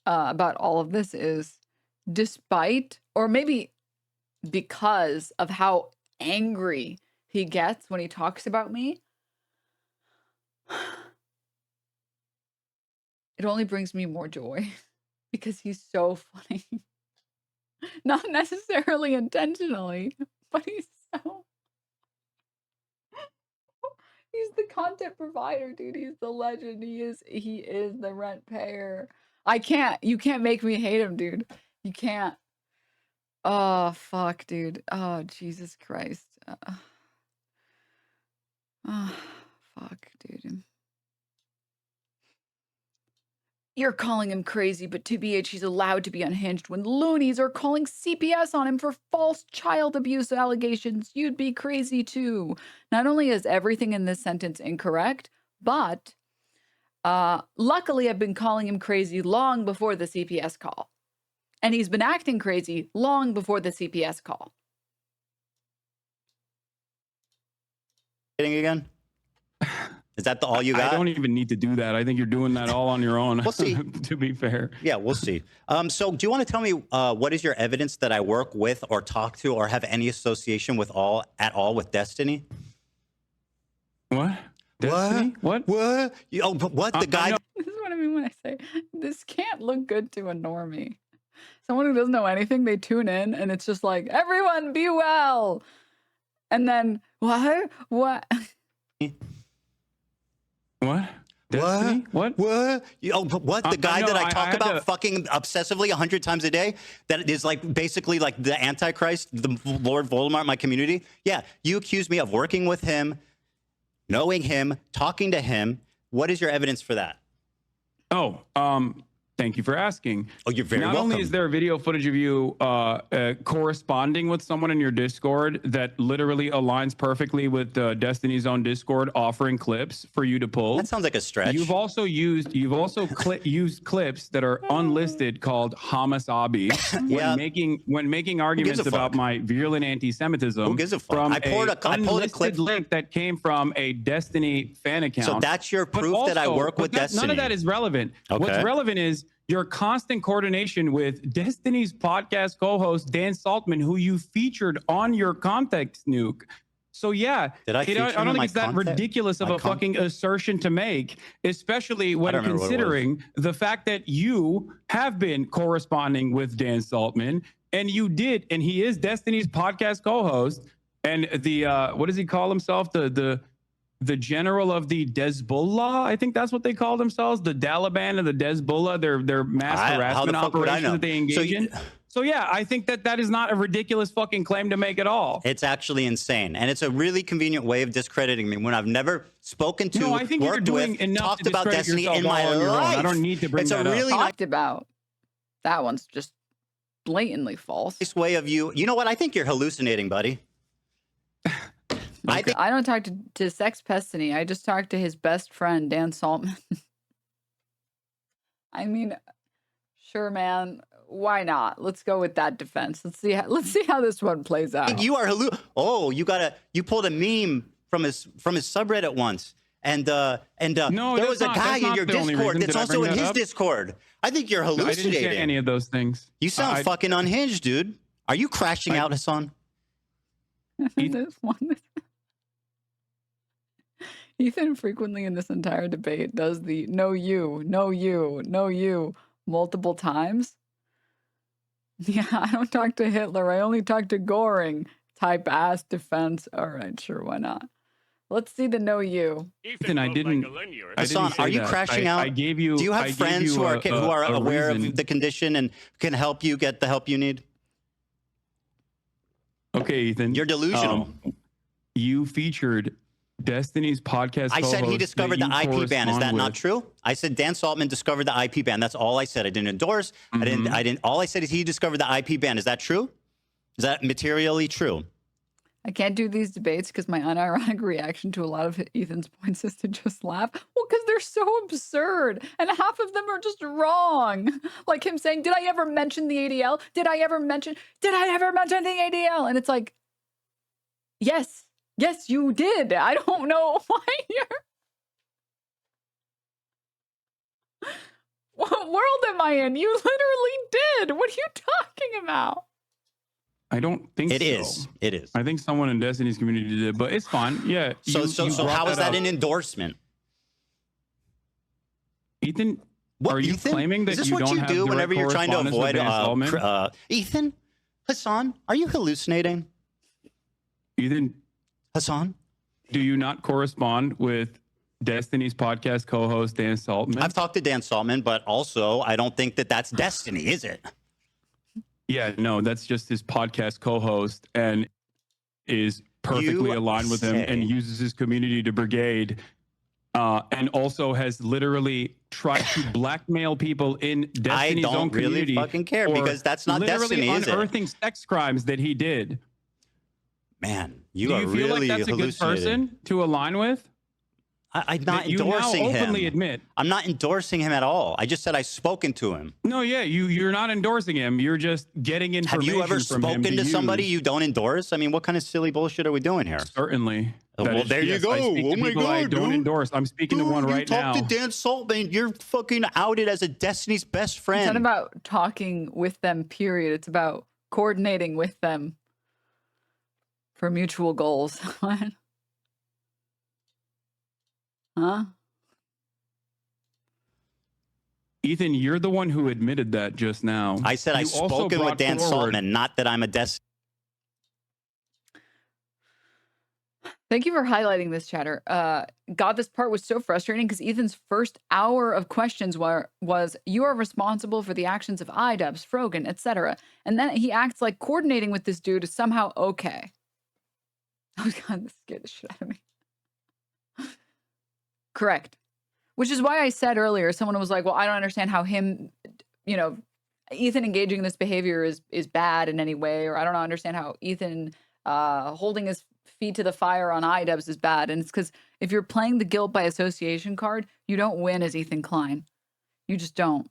Speaker 1: about all of this is, despite, or maybe because of how angry he gets when he talks about me, it only brings me more joy because he's so funny. Not necessarily intentionally, but he's the content provider, dude. He's the legend. He is the rent payer. You can't make me hate him, dude. You can't. Oh, fuck, dude. Oh, Jesus Christ. Oh, fuck, dude. You're calling him crazy, but TBH, he's allowed to be unhinged when loonies are calling CPS on him for false child abuse allegations. You'd be crazy too. Not only is everything in this sentence incorrect, but luckily I've been calling him crazy long before the CPS call. And he's been acting crazy long before the CPS call.
Speaker 3: Again? Is that all you got?
Speaker 6: I don't even need to do that. I think you're doing that all on your own.
Speaker 3: We'll see.
Speaker 6: To be fair.
Speaker 3: Yeah, we'll see. So do you want to tell me what is your evidence that I work with or talk to or have any association with at all with Destiny?
Speaker 6: What? Destiny? What?
Speaker 3: What? What? The guy?
Speaker 1: This is what I mean when I say this can't look good to a normie. Someone who doesn't know anything, they tune in and it's just like, everyone be well. And then, what?
Speaker 6: What? Destiny? What?
Speaker 3: What? What? The guy that I talk about fucking obsessively 100 times a day? That is like basically like the Antichrist, the Lord Voldemort in my community? Yeah, you accuse me of working with him, knowing him, talking to him. What is your evidence for that?
Speaker 6: Oh, thank you for asking.
Speaker 3: Oh, you're very welcome.
Speaker 6: Not only is there video footage of you corresponding with someone in your Discord that literally aligns perfectly with Destiny's own Discord, offering clips for you to pull.
Speaker 3: That sounds like a stretch.
Speaker 6: You've also used clips that are unlisted called Hamasabi when making arguments about my virulent anti-Semitism.
Speaker 3: Who gives a fuck?
Speaker 6: From
Speaker 3: I pulled a clip
Speaker 6: link that came from a Destiny fan account.
Speaker 3: So that's your proof that I work with Destiny.
Speaker 6: None of that is relevant.
Speaker 3: Okay.
Speaker 6: What's relevant is your constant coordination with Destiny's podcast co-host Dan Saltman, who you featured on your context nuke. So yeah,
Speaker 3: Did I feature
Speaker 6: I
Speaker 3: him
Speaker 6: don't
Speaker 3: in
Speaker 6: think
Speaker 3: my
Speaker 6: it's that
Speaker 3: content?
Speaker 6: ridiculous of
Speaker 3: My
Speaker 6: a fucking assertion to make, especially when
Speaker 3: don't remember what it was.
Speaker 6: considering the fact that you have been corresponding with Dan Saltman, and you did, and he is Destiny's podcast co-host, and the what does he call himself? The general of the Hezbollah, I think that's what they call themselves, the Taliban and the Hezbollah, their mass
Speaker 3: How the
Speaker 6: harassment
Speaker 3: fuck would I
Speaker 6: operation
Speaker 3: know?
Speaker 6: that they engage in. So yeah, I think that is not a ridiculous fucking claim to make at all.
Speaker 3: It's actually insane, and it's a really convenient way of discrediting me when I've never spoken to,
Speaker 6: No, I think you're
Speaker 3: worked
Speaker 6: doing
Speaker 3: with,
Speaker 6: enough
Speaker 3: talked
Speaker 6: to
Speaker 3: about
Speaker 6: discredit
Speaker 3: Destiny
Speaker 6: yourself
Speaker 3: in my
Speaker 6: all on your own.
Speaker 3: life.
Speaker 6: I don't need to bring
Speaker 3: it's
Speaker 6: that
Speaker 3: a
Speaker 6: up.
Speaker 3: really
Speaker 1: Talked about. That one's just blatantly false.
Speaker 3: nice way of you. You know what? I think you're hallucinating, buddy.
Speaker 1: I don't talk to Sex Pestiny. I just talk to his best friend, Dan Saltman. I mean, sure, man. Why not? Let's go with that defense. Let's see how this one plays
Speaker 3: I
Speaker 1: out.
Speaker 3: think you are you pulled a meme from his subreddit once. And
Speaker 6: No,
Speaker 3: there was a guy in your Discord that's also in his Discord. I think you're
Speaker 6: No, I didn't
Speaker 3: hallucinating.
Speaker 6: say any of those things.
Speaker 3: You sound fucking unhinged, dude. Are you crashing out, Hassan?
Speaker 1: This one. Ethan frequently in this entire debate does the no you multiple times. Yeah, I don't talk to Hitler. I only talk to Goring. Type ass defense. All right, sure, why not? Let's see the no you.
Speaker 6: Ethan, I didn't.
Speaker 3: Hassan, are you crashing out?
Speaker 6: I gave you.
Speaker 3: Do you have friends who are aware of the condition and can help you get the help you need?
Speaker 6: Okay, Ethan.
Speaker 3: You're delusional.
Speaker 6: You featured Destiny's podcast.
Speaker 3: I said he
Speaker 6: co-host
Speaker 3: discovered the
Speaker 6: that you
Speaker 3: IP ban. Is that
Speaker 6: correspond
Speaker 3: not
Speaker 6: with.
Speaker 3: true? I said Dan Saltman discovered the IP ban. That's all I said. I didn't endorse. I didn't. All I said is he discovered the IP ban. Is that true? Is that materially true?
Speaker 1: I can't do these debates because my unironic reaction to a lot of Ethan's points is to just laugh. Well, because they're so absurd and half of them are just wrong. Like him saying, did I ever mention the ADL? Did I ever mention the ADL? And it's like, yes, you did. I don't know why you're... What world am I in? You literally did. What are you talking about?
Speaker 6: I don't think
Speaker 3: It
Speaker 6: so.
Speaker 3: is. It is.
Speaker 6: I think someone in Destiny's community did, but it's fine. Yeah.
Speaker 3: So
Speaker 6: you
Speaker 3: how is that
Speaker 6: up.
Speaker 3: an endorsement?
Speaker 6: Ethan,
Speaker 3: What,
Speaker 6: are you
Speaker 3: Ethan?
Speaker 6: claiming that
Speaker 3: Is this
Speaker 6: you
Speaker 3: what
Speaker 6: don't
Speaker 3: you
Speaker 6: have
Speaker 3: do
Speaker 6: direct
Speaker 3: whenever you're trying to
Speaker 6: correspondence with
Speaker 3: avoid
Speaker 6: Dan Saltman?
Speaker 3: Ethan? Hassan, are you hallucinating?
Speaker 6: Ethan,
Speaker 3: Hassan?
Speaker 6: do you not correspond with Destiny's podcast co-host Dan Saltman?
Speaker 3: I've talked to Dan Saltman, but also I don't think that that's Destiny, is it?
Speaker 6: Yeah, no, that's just his podcast co-host and is perfectly aligned with him and uses his community to brigade and also has literally tried to blackmail people in Destiny's
Speaker 3: I
Speaker 6: own
Speaker 3: don't really
Speaker 6: community.
Speaker 3: fucking care
Speaker 6: for
Speaker 3: because that's not
Speaker 6: literally
Speaker 3: Destiny, is it?
Speaker 6: unearthing sex crimes that he did.
Speaker 3: Man, you
Speaker 6: Do
Speaker 3: are
Speaker 6: you feel
Speaker 3: really
Speaker 6: like that's a good
Speaker 3: hallucinating.
Speaker 6: person to align with?
Speaker 3: I'm not
Speaker 6: that you now
Speaker 3: endorsing him.
Speaker 6: openly admit.
Speaker 3: I'm not endorsing him at all. I just said I've spoken to him.
Speaker 6: No, yeah, you're not endorsing him. You're just getting
Speaker 3: Have
Speaker 6: information
Speaker 3: you ever
Speaker 6: from him
Speaker 3: spoken to somebody
Speaker 6: use.
Speaker 3: you don't endorse? I mean, what kind of silly bullshit are we doing here?
Speaker 6: Certainly.
Speaker 3: Oh,
Speaker 6: That
Speaker 3: well,
Speaker 6: is-
Speaker 3: there you
Speaker 6: yes,
Speaker 3: go.
Speaker 6: I speak to
Speaker 3: Oh my
Speaker 6: people I
Speaker 3: God,
Speaker 6: don't
Speaker 3: dude.
Speaker 6: endorse. I'm speaking to one right
Speaker 3: you
Speaker 6: now.
Speaker 3: talked to Dan Saltman. You're fucking outed as a Destiny's best
Speaker 1: It's
Speaker 3: friend.
Speaker 1: not about talking with them, period. It's about coordinating with them for mutual goals. What? Huh?
Speaker 6: Ethan, you're the one who admitted that just now.
Speaker 3: I said I've
Speaker 6: You also
Speaker 3: spoken with
Speaker 6: brought
Speaker 3: Dan
Speaker 6: forward-
Speaker 3: Saltman, not that I'm a Destiny.
Speaker 1: Thank you for highlighting this, chatter. God, this part was so frustrating because Ethan's first hour of questions was, you are responsible for the actions of iDubbbz, Frogan, etc. And then he acts like coordinating with this dude is somehow okay. Oh God, this scared the shit out of me. Correct. Which is why I said earlier, someone was like, well, I don't understand how him, Ethan engaging in this behavior is bad in any way, or I don't understand how Ethan holding his feet to the fire on iDubbbz is bad. And it's because if you're playing the guilt by association card, you don't win as Ethan Klein. You just don't.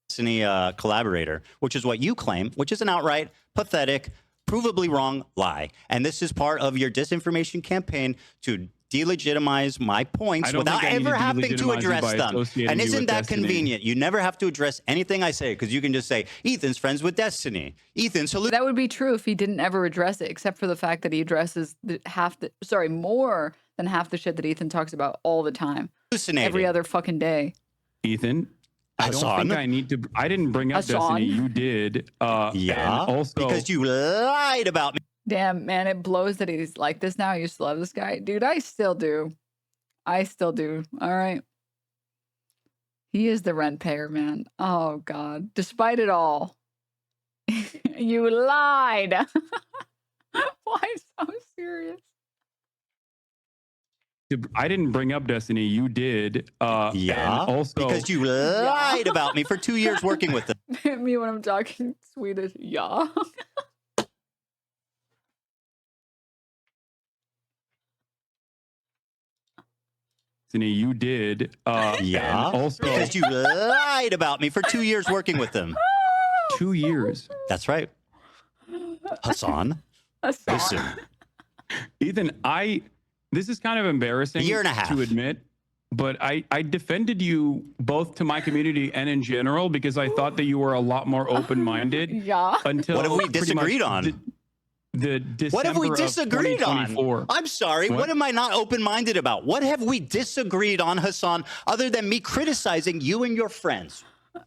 Speaker 3: Destiny collaborator, which is what you claim, which is an outright pathetic, provably wrong lie. And this is part of your disinformation campaign to delegitimize my points
Speaker 6: don't
Speaker 3: without
Speaker 6: think I need
Speaker 3: ever
Speaker 6: to
Speaker 3: having to
Speaker 6: delegitimize you
Speaker 3: address
Speaker 6: by
Speaker 3: them.
Speaker 6: associating
Speaker 3: And
Speaker 6: you
Speaker 3: isn't
Speaker 6: with
Speaker 3: that
Speaker 6: Destiny.
Speaker 3: convenient? You never have to address anything I say because you can just say, Ethan's friends with Destiny. Ethan's
Speaker 1: That would be true if he didn't ever address it, except for the fact that he addresses more than half the shit that Ethan talks about all the time.
Speaker 3: hallucinating.
Speaker 1: Every other fucking day.
Speaker 6: Ethan, I don't
Speaker 3: Hassan?
Speaker 6: think I need to. I didn't bring up
Speaker 1: Hassan?
Speaker 6: Destiny. You did.
Speaker 3: Yeah,
Speaker 6: and also
Speaker 3: because you lied about me.
Speaker 1: Damn, man, it blows that he's like this now. I used to love this guy. Dude, I still do. I still do. All right. He is the rent payer, man. Oh, God. Despite it all, you lied. Why so serious?
Speaker 6: I didn't bring up Destiny. You did.
Speaker 3: Yeah,
Speaker 6: and also
Speaker 3: because you lied about me for 2 years working with them.
Speaker 1: Me when I'm talking Swedish. Yeah.
Speaker 6: Destiny. You did.
Speaker 3: Yeah,
Speaker 6: and also
Speaker 3: because you lied about me for 2 years working with them.
Speaker 6: 2 years.
Speaker 3: That's right, Hassan. Listen,
Speaker 6: Ethan, this is kind of embarrassing
Speaker 3: a year and a half
Speaker 6: to admit, but I defended you both to my community and in general because I thought that you were a lot more open-minded.
Speaker 1: Yeah.
Speaker 6: Until
Speaker 3: what have we
Speaker 6: pretty
Speaker 3: disagreed
Speaker 6: much
Speaker 3: on?
Speaker 6: The December
Speaker 3: What have we
Speaker 6: of
Speaker 3: disagreed on?
Speaker 6: 2024.
Speaker 3: I'm sorry. What am I not open-minded about? What have we disagreed on, Hassan, other than me criticizing you and your friends?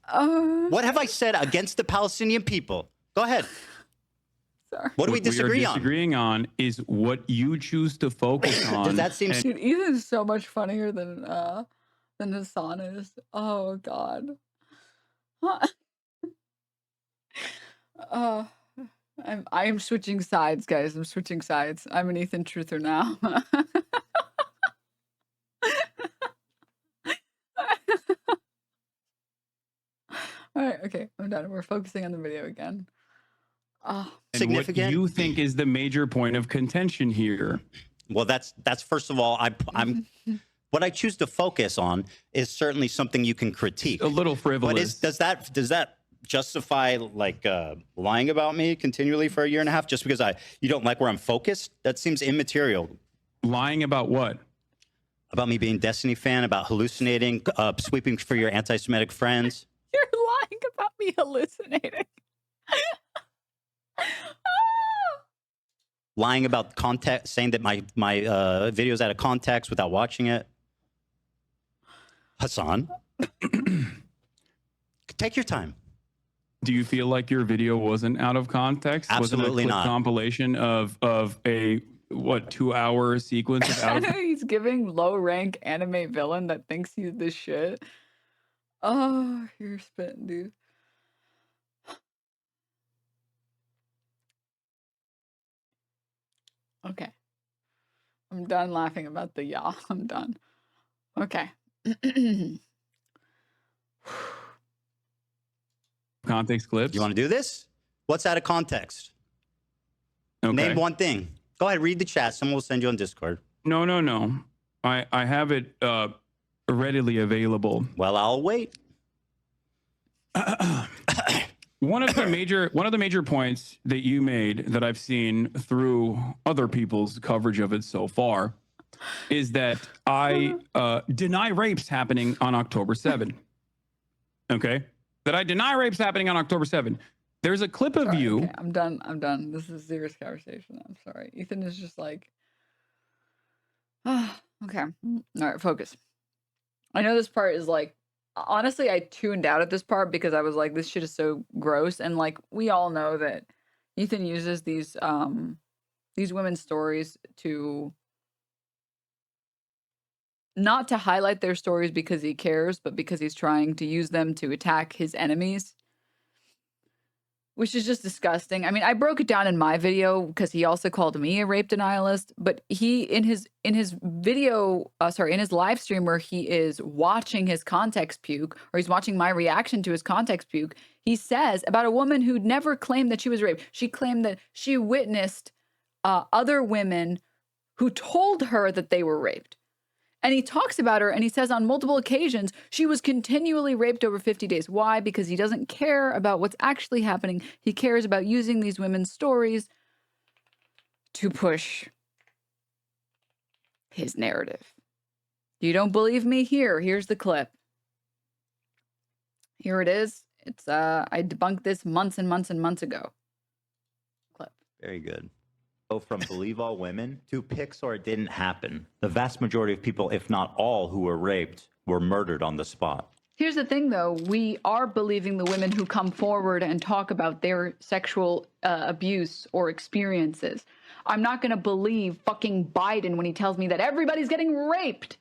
Speaker 3: What have I said against the Palestinian people? Go ahead.
Speaker 1: Sorry.
Speaker 3: What do we disagree on?
Speaker 6: Disagreeing on is what you choose to focus on.
Speaker 3: Does that seem?
Speaker 1: Dude, Ethan's so much funnier than Hassan is. Oh, God. I'm switching sides, guys. I'm switching sides. I'm an Ethan truther now. All right, okay, I'm done. We're focusing on the video again. Oh,
Speaker 6: and
Speaker 3: significant.
Speaker 6: What you think is the major point of contention here?
Speaker 3: Well, that's first of all, I'm what I choose to focus on is certainly something you can critique.
Speaker 6: A little frivolous.
Speaker 3: But does that justify like lying about me continually for a year and a half just because you don't like where I'm focused? That seems immaterial.
Speaker 6: Lying about what?
Speaker 3: About me being a Destiny fan, about hallucinating, sweeping for your anti-Semitic friends.
Speaker 1: you're lying about me hallucinating.
Speaker 3: Lying about context, saying that my video's out of context without watching it. Hassan, take your time.
Speaker 6: Do you feel like your video wasn't out of context?
Speaker 3: Absolutely
Speaker 6: wasn't a
Speaker 3: not.
Speaker 6: Compilation of a 2-hour sequence of out of
Speaker 1: He's giving low rank anime villain that thinks he's the shit. Oh, you're spitting, dude. Okay. I'm done laughing about the yaw. I'm done. Okay.
Speaker 6: context clips.
Speaker 3: You want to do this? What's out of context?
Speaker 6: Okay.
Speaker 3: Name one thing. Go ahead, read the chat. Someone will send you on Discord.
Speaker 6: No. I have it readily available.
Speaker 3: Well, I'll wait.
Speaker 6: One of the major points that you made that I've seen through other people's coverage of it so far is that I deny rapes happening on October 7. Okay? That I deny rapes happening on October 7. There's a clip of you.
Speaker 1: Okay, I'm done. This is a serious conversation. I'm sorry. Ethan is just like, okay. All right, focus. I know this part is like, honestly, I tuned out at this part because I was like, this shit is so gross. And like, we all know that Ethan uses these women's stories to not to highlight their stories because he cares, but because he's trying to use them to attack his enemies, which is just disgusting. I mean, I broke it down in my video because he also called me a rape denialist, but he in his video, in his live stream where he is watching his context puke, or he's watching my reaction to his context puke, he says about a woman who never claimed that she was raped. She claimed that she witnessed other women who told her that they were raped. And he talks about her and he says on multiple occasions, she was continually raped over 50 days. Why? Because he doesn't care about what's actually happening. He cares about using these women's stories to push his narrative. You don't believe me? Here's the clip. Here it is. It's I debunked this months and months and months ago. Clip.
Speaker 3: Very good. Go from believe all women to pics or it didn't happen. The vast majority of people, if not all, who were raped were murdered on the spot.
Speaker 1: Here's the thing, though. We are believing the women who come forward and talk about their sexual abuse or experiences. I'm not going to believe fucking Biden when he tells me that everybody's getting raped.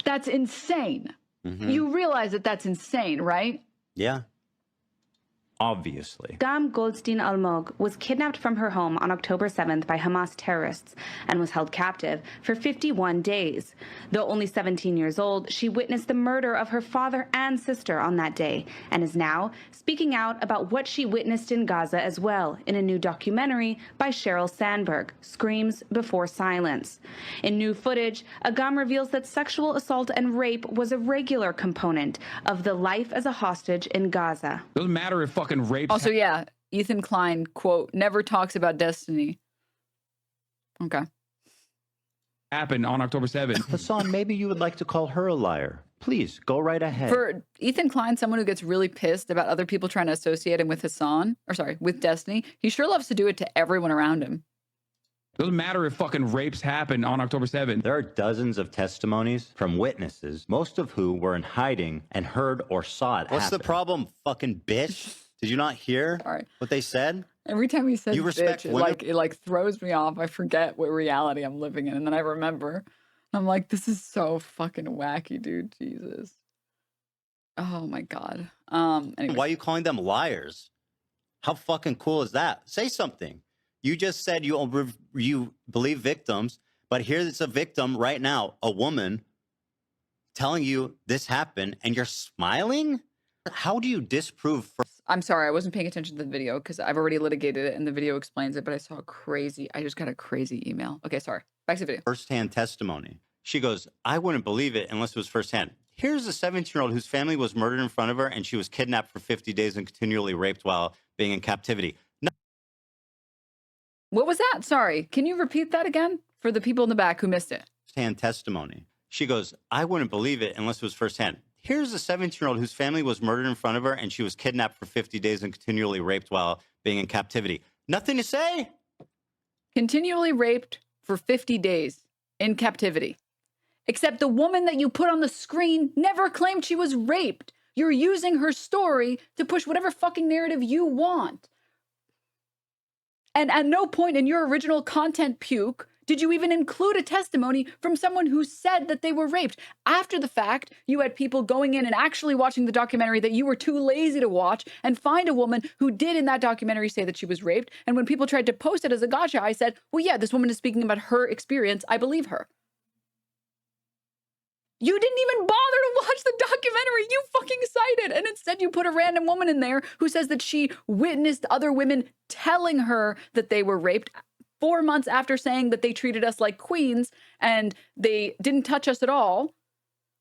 Speaker 1: That's insane. You realize that that's insane, right?
Speaker 3: Yeah. Obviously.
Speaker 17: Dam Goldstein Almog was kidnapped from her home on October 7th by Hamas terrorists and was held captive for 51 days. Though only 17 years old, she witnessed the murder of her father and sister on that day and is now speaking out about what she witnessed in Gaza as well in a new documentary by Sheryl Sandberg, Screams Before Silence. In new footage, Agam reveals that sexual assault and rape was a regular component of the life as a hostage in Gaza.
Speaker 6: Doesn't matter if fucking rape.
Speaker 1: Also, yeah, Ethan Klein, quote, never talks about destiny. Okay.
Speaker 6: Happened on October 7th.
Speaker 3: Hassan, maybe you would like to call her a liar. Please, go right ahead.
Speaker 1: For Ethan Klein, someone who gets really pissed about other people trying to associate him with Hassan, or sorry, with Destiny, he sure loves to do it to everyone around him.
Speaker 6: Doesn't matter if fucking rapes happened on October 7th.
Speaker 3: There are dozens of testimonies from witnesses, most of who were in hiding and heard or saw it What's the problem, fucking bitch? Did you not hear what they said?
Speaker 1: Every time he says
Speaker 3: You respect
Speaker 1: bitch,
Speaker 3: women?
Speaker 1: it like throws me off. I forget what reality I'm living in, and then I remember. I'm like, this is so fucking wacky, dude. Jesus. Oh my god. Anyways.
Speaker 3: Why are you calling them liars? How fucking cool is that? Say something. You just said you believe victims, but here's a victim right now, a woman telling you this happened, and you're smiling? How do you disprove?
Speaker 1: I'm sorry, I wasn't paying attention to the video because I've already litigated it and the video explains it, but I just got a crazy email. Okay, sorry. Back to the video.
Speaker 3: Firsthand testimony. She goes, I wouldn't believe it unless it was firsthand. Here's a 17-year-old whose family was murdered in front of her and she was kidnapped for 50 days and continually raped while being in captivity.
Speaker 1: What was that? Sorry. Can you repeat that again for the people in the back who missed it?
Speaker 3: Firsthand testimony. She goes, I wouldn't believe it unless it was firsthand. Here's a 17-year-old whose family was murdered in front of her and she was kidnapped for 50 days and continually raped while being in captivity. Nothing to say?
Speaker 1: Continually raped for 50 days in captivity. Except the woman that you put on the screen never claimed she was raped. You're using her story to push whatever fucking narrative you want. And at no point in your original content puke did you even include a testimony from someone who said that they were raped. After the fact, you had people going in and actually watching the documentary that you were too lazy to watch and find a woman who did in that documentary say that she was raped. And when people tried to post it as a gotcha, I said, well, yeah, this woman is speaking about her experience. I believe her. You didn't even bother to watch the documentary. You fucking cited. And instead you put a random woman in there who says that she witnessed other women telling her that they were raped 4 months after saying that they treated us like queens and they didn't touch us at all,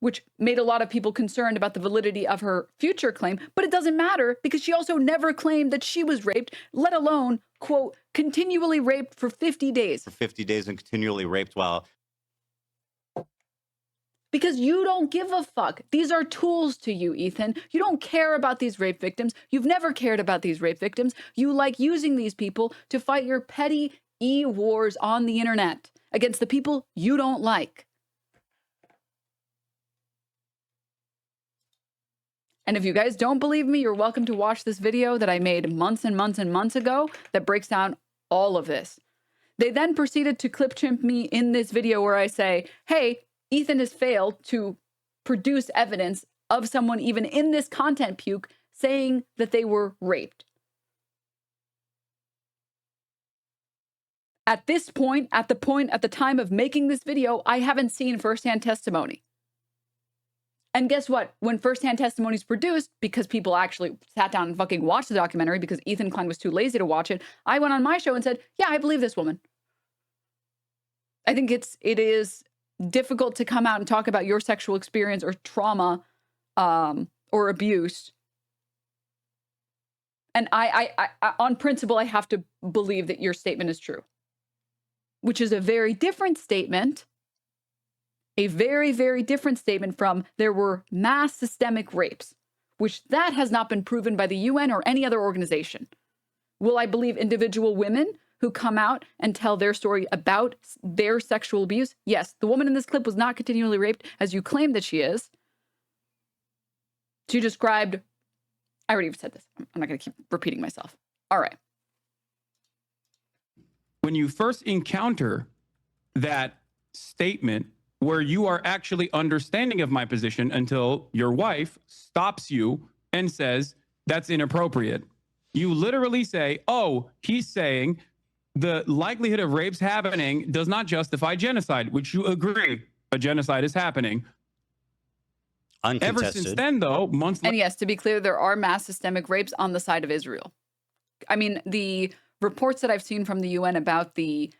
Speaker 1: which made a lot of people concerned about the validity of her future claim. But it doesn't matter because she also never claimed that she was raped, let alone, quote, continually raped for 50 days.
Speaker 3: For 50 days and continually raped while...
Speaker 1: Because you don't give a fuck. These are tools to you, Ethan. You don't care about these rape victims. You've never cared about these rape victims. You like using these people to fight your petty e-wars on the internet against the people you don't like. And if you guys don't believe me, you're welcome to watch this video that I made months and months and months ago that breaks down all of this. They then proceeded to clip chimp me in this video where I say, hey, Ethan has failed to produce evidence of someone even in this content puke saying that they were raped. At this point, at the time of making this video, I haven't seen firsthand testimony. And guess what? When firsthand testimony is produced, because people actually sat down and fucking watched the documentary because Ethan Klein was too lazy to watch it, I went on my show and said, yeah, I believe this woman. I think it is difficult to come out and talk about your sexual experience or trauma or abuse And I on principle, I have to believe that your statement is true, which is a very different statement. A very, very different statement from there were mass systemic rapes, which that has not been proven by the UN or any other organization. Will I believe individual women who come out and tell their story about their sexual abuse? Yes, the woman in this clip was not continually raped, as you claim that she is. She described, I already said this. I'm not going to keep repeating myself. All right.
Speaker 6: When you first encounter that statement where you are actually understanding of my position until your wife stops you and says, that's inappropriate. You literally say, oh, he's saying the likelihood of rapes happening does not justify genocide, which you agree a genocide is happening. Ever since then, though, months later.
Speaker 1: And yes, to be clear, there are mass systemic rapes on the side of Israel. I mean, the reports that I've seen from the UN about the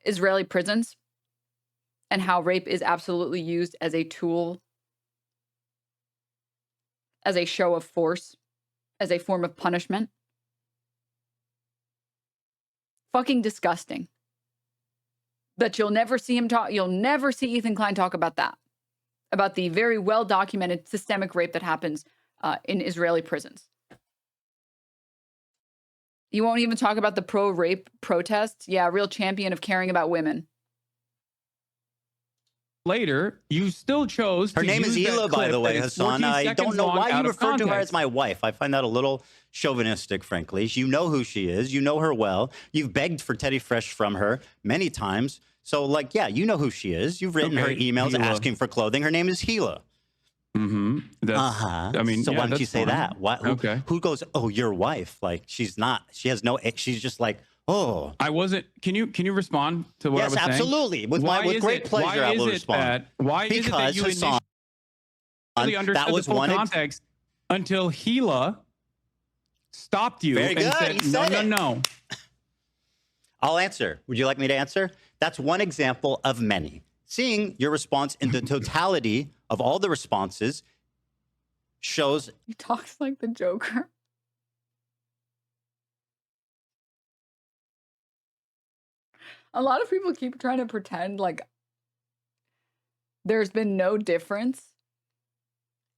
Speaker 1: Israeli prisons and how rape is absolutely used as a tool, as a show of force, as a form of punishment. Fucking disgusting. But you'll never see him talk, you'll never see Ethan Klein talk about that. About the very well-documented systemic rape that happens in Israeli prisons. You won't even talk about the pro-rape protests. Yeah, real champion of caring about women.
Speaker 6: Later, you still chose
Speaker 3: her
Speaker 6: to
Speaker 3: name is
Speaker 6: use
Speaker 3: Hila,
Speaker 6: that
Speaker 3: by the
Speaker 6: clip
Speaker 3: way,
Speaker 6: that is
Speaker 3: Hassan.
Speaker 6: 14
Speaker 3: I don't
Speaker 6: seconds
Speaker 3: know
Speaker 6: long
Speaker 3: why you
Speaker 6: out of
Speaker 3: referred to her
Speaker 6: context.
Speaker 3: as my wife. I find that a little chauvinistic, frankly. You know who she is. You know her well. You've begged for Teddy Fresh from her many times. So, like, yeah, you know who she is. You've written her emails
Speaker 6: Hila.
Speaker 3: asking for clothing. Her name is Hila.
Speaker 6: I mean,
Speaker 3: so
Speaker 6: yeah,
Speaker 3: why don't you
Speaker 6: that's
Speaker 3: say
Speaker 6: fine.
Speaker 3: that? Why, who goes, oh, your wife? Like, she's not. She has no. She's just like, oh.
Speaker 6: I wasn't. Can you respond to what I was saying?
Speaker 3: Yes, absolutely. With great pleasure, I will respond.
Speaker 6: Why is it that you
Speaker 3: Hassan,
Speaker 6: initially understood
Speaker 3: that was
Speaker 6: the full
Speaker 3: one
Speaker 6: context until Hila stopped you
Speaker 3: Very
Speaker 6: and
Speaker 3: good.
Speaker 6: said,
Speaker 3: He said
Speaker 6: no.
Speaker 3: I'll answer. Would you like me to answer? That's one example of many. Seeing your response in the totality of all the responses shows.
Speaker 1: He talks like the Joker. A lot of people keep trying to pretend like there's been no difference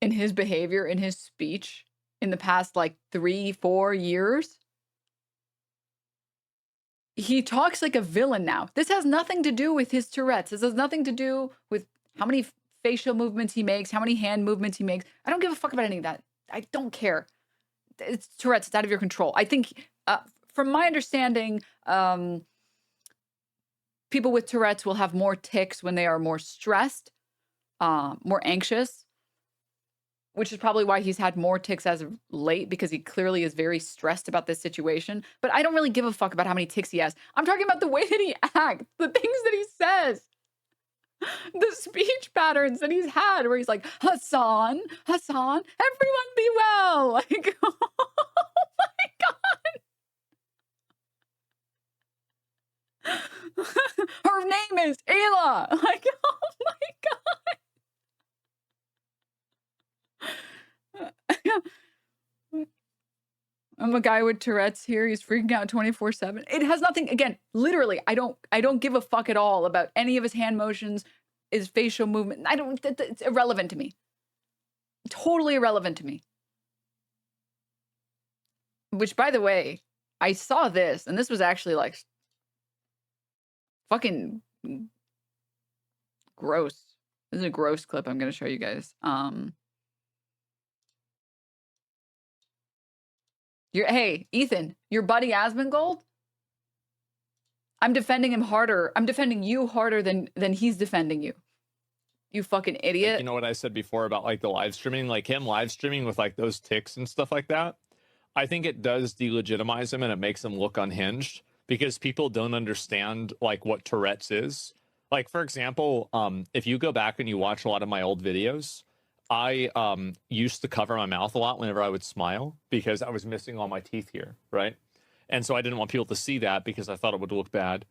Speaker 1: in his behavior, in his speech in the past like 3-4 years. He talks like a villain now. This has nothing to do with his Tourette's. This has nothing to do with how many facial movements he makes, how many hand movements he makes. I don't give a fuck about any of that. I don't care. It's Tourette's. It's out of your control. I think, from my understanding, people with Tourette's will have more tics when they are more stressed, more anxious, which is probably why he's had more tics as of late, because he clearly is very stressed about this situation. But I don't really give a fuck about how many tics he has. I'm talking about the way that he acts, the things that he says, the speech patterns that he's had, where he's like, Hassan, everyone be well. Like, oh my God. Her name is Ayla. Like, oh my God. I'm a guy with Tourette's here. He's freaking out 24/7. It has nothing, again, literally, I don't give a fuck at all about any of his hand motions, his facial movement. It's irrelevant to me. Totally irrelevant to me. Which, by the way, I saw this, and this was actually like fucking gross. This is a gross clip I'm going to show you guys. Hey, Ethan, your buddy Asmongold? I'm defending him harder. I'm defending you harder than he's defending you. You fucking idiot.
Speaker 18: Like, you know what I said before about like the live streaming, like him live streaming with like those tics and stuff like that. I think it does delegitimize him and it makes him look unhinged because people don't understand like what Tourette's is. Like, for example, if you go back and you watch a lot of my old videos, I used to cover my mouth a lot whenever I would smile because I was missing all my teeth here, right? And so I didn't want people to see that because I thought it would look bad.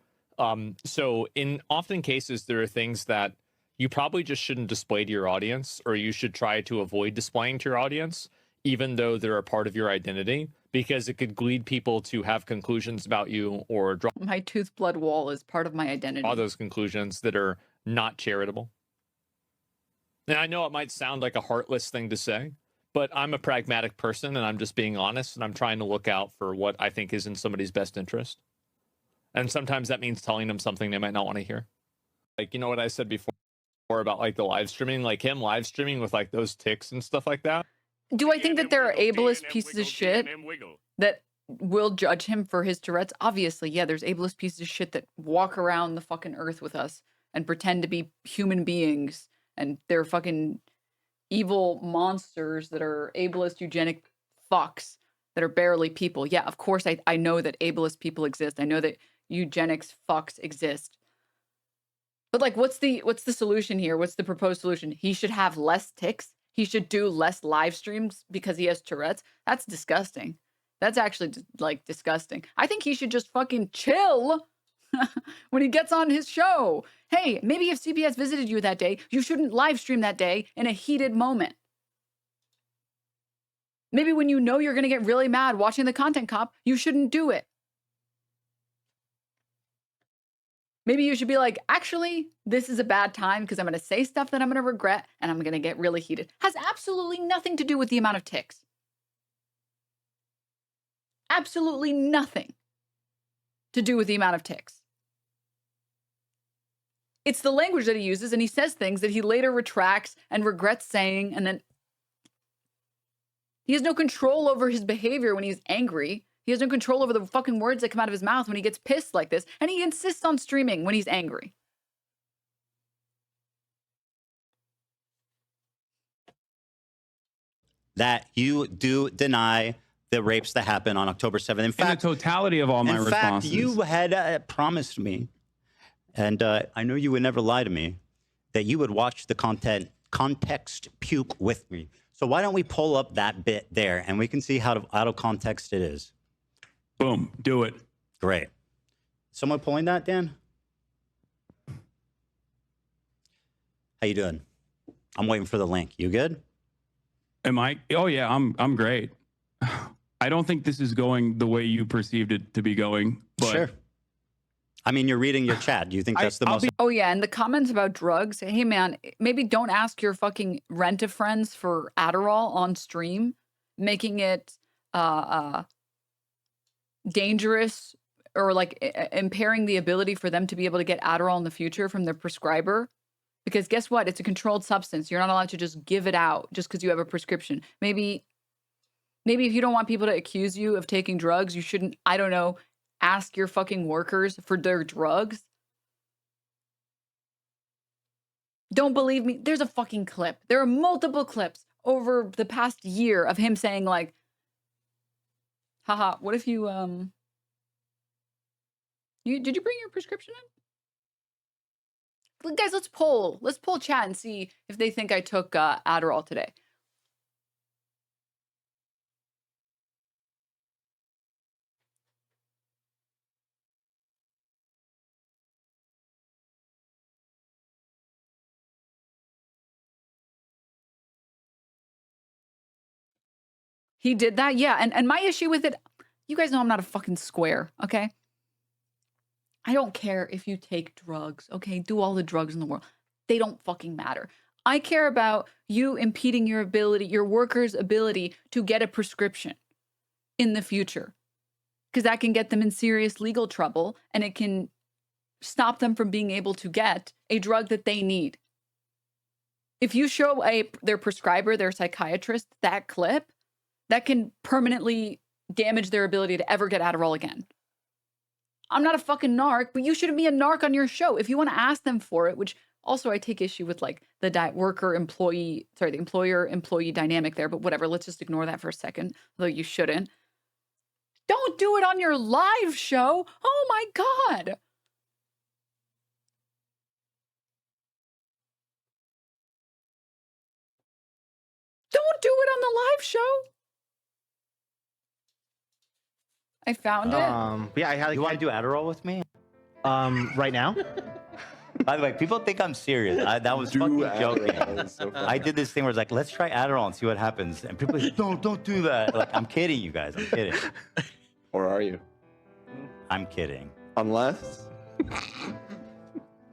Speaker 18: So in often cases, there are things that you probably just shouldn't display to your audience, or you should try to avoid displaying to your audience even though they're a part of your identity, because it could lead people to have conclusions about you or draw
Speaker 1: My tooth blood wall is part of my identity.
Speaker 18: all those conclusions that are not charitable. And I know it might sound like a heartless thing to say, but I'm a pragmatic person and I'm just being honest and I'm trying to look out for what I think is in somebody's best interest. And sometimes that means telling them something they might not want to hear. Like, you know what I said before about like the live streaming, like him live streaming with like those ticks and stuff like that.
Speaker 1: Do I think that there are ableist pieces of shit that will judge him for his Tourette's? Obviously, yeah, there's ableist pieces of shit that walk around the fucking earth with us and pretend to be human beings, and they're fucking evil monsters that are ableist eugenic fucks that are barely people. Yeah, of course I know that ableist people exist. I know that eugenics fucks exist. But like, what's the solution here? What's the proposed solution? He should have less ticks. He should do less live streams because he has Tourette's. That's disgusting. That's actually like disgusting. I think he should just fucking chill when he gets on his show. Hey, maybe if CBS visited you that day, you shouldn't live stream that day in a heated moment. Maybe when you know you're going to get really mad watching the content cop, you shouldn't do it. Maybe you should be like, actually, this is a bad time because I'm going to say stuff that I'm going to regret and I'm going to get really heated. Has absolutely nothing to do with the amount of ticks. Absolutely nothing to do with the amount of ticks. It's the language that he uses, and he says things that he later retracts and regrets saying, and then he has no control over his behavior when he's angry. He has no control over the fucking words that come out of his mouth when he gets pissed like this, and he insists on streaming when he's angry.
Speaker 3: That you do deny the rapes that happened on October 7th. In fact,
Speaker 6: the totality of all my responses.
Speaker 3: In fact, you had promised me, and I know you would never lie to me, that you would watch the context puke with me. So why don't we pull up that bit there, and we can see how out of context it is.
Speaker 6: Boom, do it.
Speaker 3: Great. Someone pulling that, Dan? How you doing? I'm waiting for the link. You good?
Speaker 6: Am I? Oh yeah, I'm great. I don't think this is going the way you perceived it to be going. But
Speaker 3: sure. I mean, you're reading your chat. Do you think that's the most?
Speaker 1: Oh yeah, and the comments about drugs. Hey man, maybe don't ask your fucking rent-a-friends for Adderall on stream, making it dangerous or like impairing the ability for them to be able to get Adderall in the future from their prescriber. Because guess what? It's a controlled substance. You're not allowed to just give it out just because you have a prescription. Maybe if you don't want people to accuse you of taking drugs, you shouldn't, I don't know, ask your fucking workers for their drugs. Don't believe me? There's a fucking clip. There are multiple clips over the past year of him saying like, haha, what if you, did you bring your prescription in? Guys, let's poll chat and see if they think I took Adderall today. He did that? Yeah, and my issue with it, you guys know I'm not a fucking square, okay? I don't care if you take drugs, okay? Do all the drugs in the world. They don't fucking matter. I care about you impeding your ability, your workers' ability to get a prescription in the future. Because that can get them in serious legal trouble and it can stop them from being able to get a drug that they need. If you show their prescriber, their psychiatrist, that clip, that can permanently damage their ability to ever get Adderall again. I'm not a fucking narc, but you shouldn't be a narc on your show. If you want to ask them for it, which also I take issue with like the the employer-employee dynamic there, but whatever, let's just ignore that for a second, though you shouldn't. Don't do it on your live show. Oh my God. Don't do it on the live show. I found it.
Speaker 19: Yeah, I had.
Speaker 3: You want to do Adderall with me?
Speaker 19: Right now?
Speaker 3: By the way, people think I'm serious. That was fucking joking. I did this thing where it's like, let's try Adderall and see what happens. And people are like, don't do that. Like, I'm kidding, you guys. I'm kidding.
Speaker 5: Or are you?
Speaker 3: I'm kidding.
Speaker 5: Unless.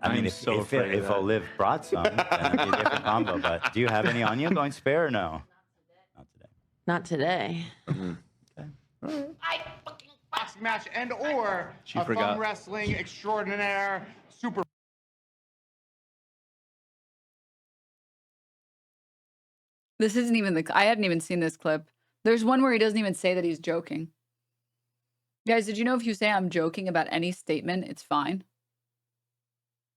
Speaker 3: I mean, if Olive brought some, then it'd be a different combo. But do you have any on you going spare or no?
Speaker 19: Not today.
Speaker 20: Boxing match and or
Speaker 3: She
Speaker 20: a
Speaker 3: forgot.
Speaker 20: thumb wrestling extraordinaire super.
Speaker 1: This isn't even I hadn't even seen this clip. There's one where he doesn't even say that he's joking. Guys, did you know if you say I'm joking about any statement, it's fine?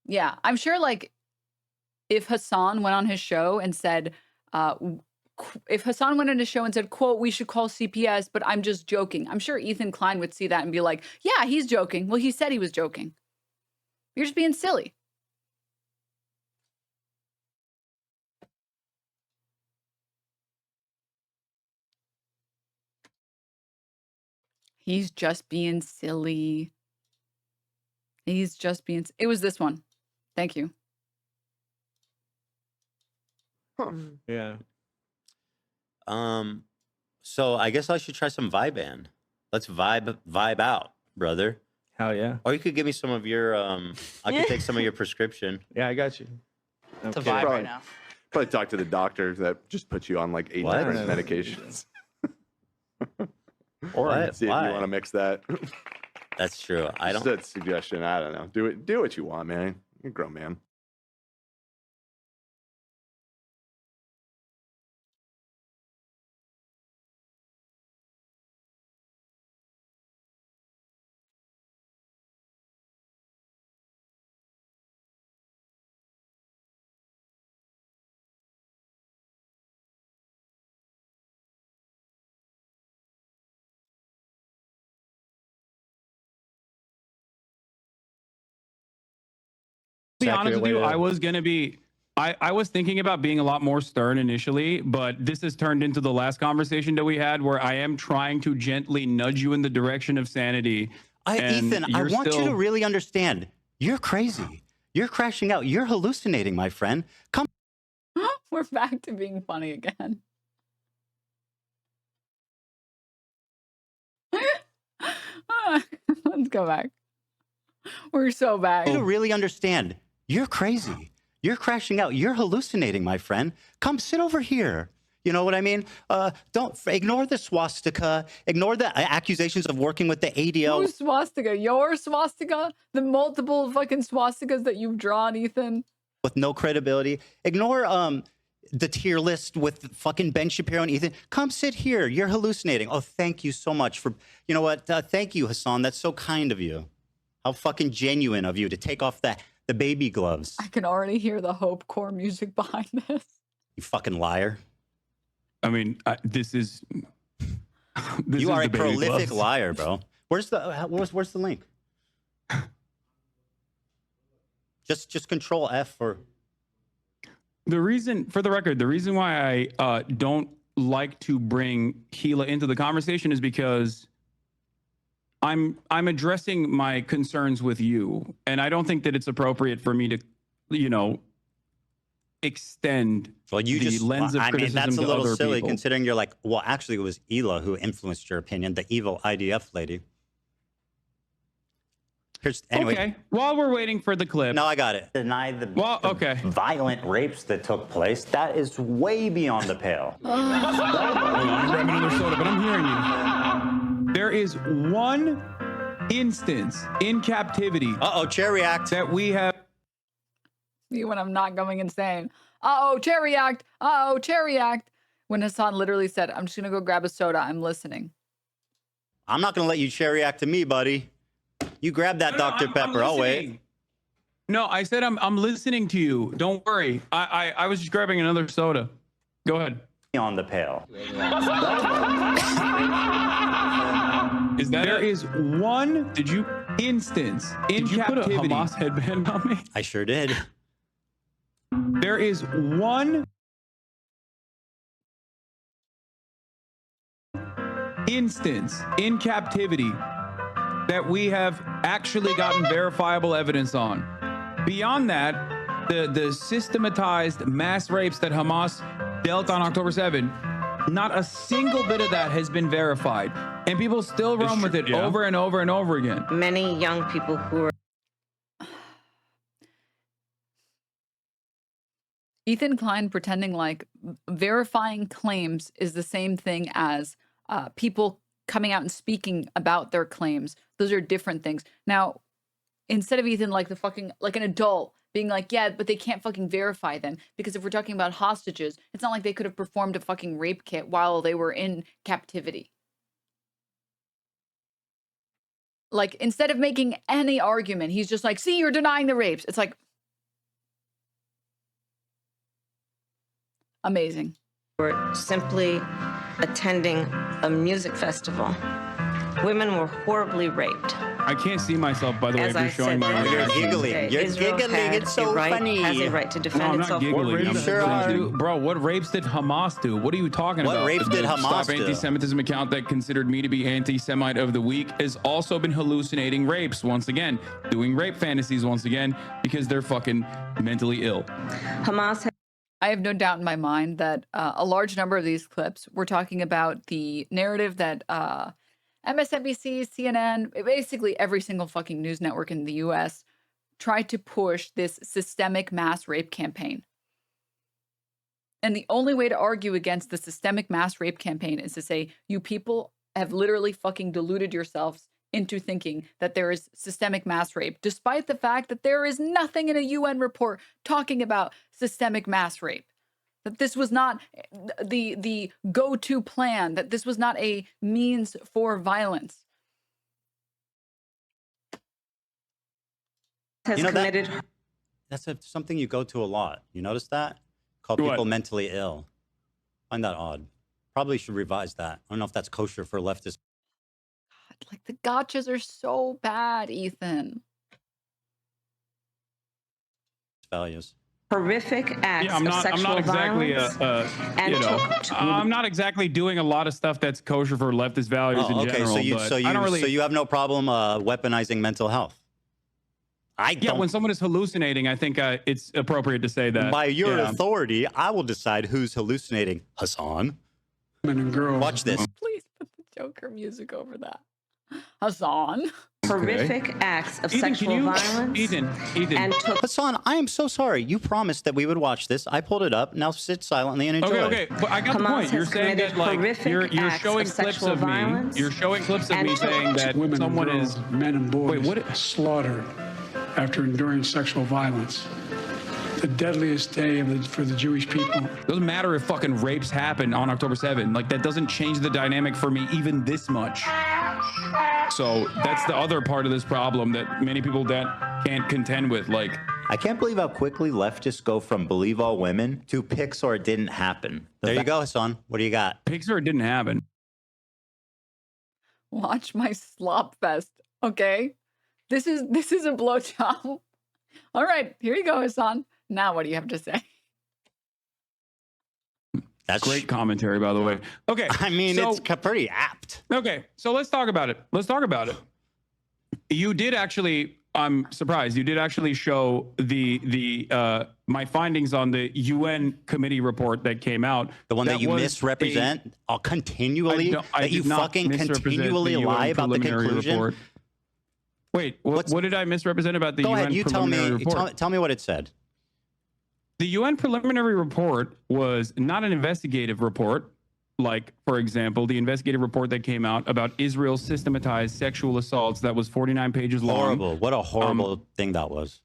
Speaker 1: Yeah, I'm sure like if Hassan went on his show and said, if Hassan went on his show and said, quote, we should call CPS, but I'm just joking. I'm sure Ethan Klein would see that and be like, yeah, he's joking. Well, he said he was joking. You're just being silly. He's just being silly. He's just being... It was this one. Thank you.
Speaker 12: Yeah.
Speaker 3: So I guess I should try some Viban. Let's vibe out, brother.
Speaker 12: Hell yeah.
Speaker 3: Or you could give me some of your I could take some of your prescription.
Speaker 12: Yeah, I got you.
Speaker 5: It's a vibe right now. Probably talk to the doctor that just put you on like 8
Speaker 3: What?
Speaker 5: different medications. Or
Speaker 3: What?
Speaker 5: see if
Speaker 3: Why?
Speaker 5: you want to mix that.
Speaker 3: That's true. I
Speaker 5: Just
Speaker 3: don't.
Speaker 5: a suggestion. I don't know. Do what you want, man. You're a grown man.
Speaker 6: To be honest with you,
Speaker 12: way to-
Speaker 6: I was thinking about being a lot more stern initially, but this has turned into the last conversation that we had where I am trying to gently nudge you in the direction of sanity. and
Speaker 3: Ethan, I
Speaker 6: you're
Speaker 3: want you
Speaker 6: still-
Speaker 3: to really understand. You're crazy. You're crashing out. You're hallucinating, my friend. Come.
Speaker 1: We're back to being funny again. Let's go back. We're so back.
Speaker 3: You really understand. You're crazy. You're crashing out. You're hallucinating, my friend. Come sit over here. You know what I mean? Don't ignore the swastika. Ignore the accusations of working with the ADL.
Speaker 1: Whose swastika? Your swastika? The multiple fucking swastikas that you've drawn, Ethan?
Speaker 3: With no credibility. Ignore the tier list with fucking Ben Shapiro and Ethan. Come sit here. You're hallucinating. Oh, thank you so much for, you know what? Thank you, Hassan. That's so kind of you. How fucking genuine of you to take off the baby gloves.
Speaker 1: I can already hear the Hope Core music behind this.
Speaker 3: You fucking liar.
Speaker 6: I mean, this is. This
Speaker 3: You
Speaker 6: is
Speaker 3: are
Speaker 6: the
Speaker 3: a
Speaker 6: baby
Speaker 3: prolific
Speaker 6: gloves.
Speaker 3: liar, bro. Where's the link? Just control F for.
Speaker 6: The reason, for the record, the reason why I don't like to bring Gila into the conversation is because I'm addressing my concerns with you, and I don't think that it's appropriate for me to, you know, extend
Speaker 3: you
Speaker 6: the
Speaker 3: just,
Speaker 6: lens of
Speaker 3: I mean,
Speaker 6: criticism
Speaker 3: that's a
Speaker 6: to
Speaker 3: little
Speaker 6: other
Speaker 3: silly
Speaker 6: people.
Speaker 3: considering you're like, well, actually, it was Hila who influenced your opinion, the evil IDF lady. Anyway.
Speaker 6: Okay, while we're waiting for the clip.
Speaker 3: No, I got it.
Speaker 14: Deny the
Speaker 6: okay.
Speaker 14: violent rapes that took place. That is way beyond the pale.
Speaker 6: I'm grabbing another soda, but I'm hearing you. There is one instance in captivity.
Speaker 3: Cherry Act.
Speaker 6: That we have.
Speaker 1: See when I'm not going insane. Uh-oh, Cherry Act. Uh-oh, Cherry Act. When Hassan literally said, I'm just going to go grab a soda. I'm listening.
Speaker 3: I'm not going to let you cherry act to me, buddy. You grab that Dr. Pepper. I'll wait.
Speaker 6: No, I said I'm listening to you. Don't worry. I was just grabbing another soda. Go ahead.
Speaker 14: On the pale.
Speaker 6: Is that there is one instance in
Speaker 3: Did you put a
Speaker 6: captivity.
Speaker 3: Hamas
Speaker 6: headband on me?
Speaker 3: I sure did.
Speaker 6: There is one instance in captivity that we have actually gotten verifiable evidence on. beyond that, the systematized mass rapes that Hamas dealt on October 7, not a single bit of that has been verified. And people still run with it over and over and over again.
Speaker 19: Many young people who are
Speaker 1: Ethan Klein pretending like verifying claims is the same thing as people coming out and speaking about their claims. Those are different things. Now, instead of Ethan like like an adult being like, yeah, but they can't fucking verify them, because if we're talking about hostages, it's not like they could have performed a fucking rape kit while they were in captivity. Like, instead of making any argument, he's just like, see, you're denying the rapes. It's like, amazing.
Speaker 19: were simply attending a music festival. Women were horribly raped.
Speaker 6: I can't see myself, by the way, if you're showing my reaction.
Speaker 3: You're giggling. You're giggling. It's so funny.
Speaker 19: Has a right to defend
Speaker 6: No, I'm
Speaker 19: itself.
Speaker 6: not giggling. I'm
Speaker 3: sure are.
Speaker 6: Bro, what rapes did Hamas do? What are you talking
Speaker 3: What
Speaker 6: about?
Speaker 3: rapes did
Speaker 6: The
Speaker 3: Hamas
Speaker 6: Stop
Speaker 3: do?
Speaker 6: Anti-Semitism account that considered me to be anti-Semite of the week has also been hallucinating rapes once again, doing rape fantasies once again, because they're fucking mentally ill.
Speaker 19: Hamas.
Speaker 1: I have no doubt in my mind that a large number of these clips, we're talking about the narrative that MSNBC, CNN, basically every single fucking news network in the US tried to push this systemic mass rape campaign. And the only way to argue against the systemic mass rape campaign is to say, you people have literally fucking deluded yourselves into thinking that there is systemic mass rape, despite the fact that there is nothing in a UN report talking about systemic mass rape. That this was not the go-to plan, that this was not a means for violence.
Speaker 3: You know, that's something you go to a lot. You notice that? Call people mentally ill. Find that odd. Probably should revise that. I don't know if that's kosher for leftists.
Speaker 1: God, like the gotchas are so bad, Ethan.
Speaker 3: Values.
Speaker 19: Horrific acts
Speaker 6: Yeah, I'm not exactly I'm not exactly doing a lot of stuff that's kosher for leftist values in general.
Speaker 3: So you have no problem weaponizing mental health.
Speaker 6: When someone is hallucinating, I think it's appropriate to say that.
Speaker 3: By your authority, I will decide who's hallucinating. Hassan.
Speaker 21: Women and girls.
Speaker 3: Watch this.
Speaker 1: Please put the Joker music over that. Hassan.
Speaker 19: Horrific acts of sexual violence.
Speaker 6: Ethan.
Speaker 3: Hassan, I am so sorry. You promised that we would watch this. I pulled it up. Now sit silently and enjoy.
Speaker 6: Okay, but I got the point. You're saying that like you're showing clips of me. You're showing clips of me saying that
Speaker 21: women
Speaker 6: someone
Speaker 21: and girls,
Speaker 6: is
Speaker 21: men and boys slaughtered after enduring sexual violence. The deadliest day for the Jewish people.
Speaker 6: Doesn't matter if fucking rapes happen on October 7. Like, that doesn't change the dynamic for me even this much. So that's the other part of this problem that many people can't contend with. Like,
Speaker 3: I can't believe how quickly leftists go from believe all women to pics or it didn't happen. There you go, Hassan. What do you got?
Speaker 6: Pics or it didn't happen.
Speaker 1: Watch my slop fest, okay? This is a blowjob. All right, here you go, Hassan. Now what do you have to say?
Speaker 6: That's great commentary, by the way. Okay.
Speaker 3: I mean, it's pretty apt.
Speaker 6: Okay, so let's talk about it. You did actually, I'm surprised, you did actually show my findings on the UN committee report that came out.
Speaker 3: The one that you misrepresent continually? That you fucking continually lie about the conclusion?
Speaker 6: Report. Wait, what did I misrepresent about the UN preliminary report?
Speaker 3: Tell me what it said.
Speaker 6: The UN preliminary report was not an investigative report. Like, for example, the investigative report that came out about Israel's systematized sexual assaults that was 49 pages long.
Speaker 3: Horrible. What a horrible thing that was.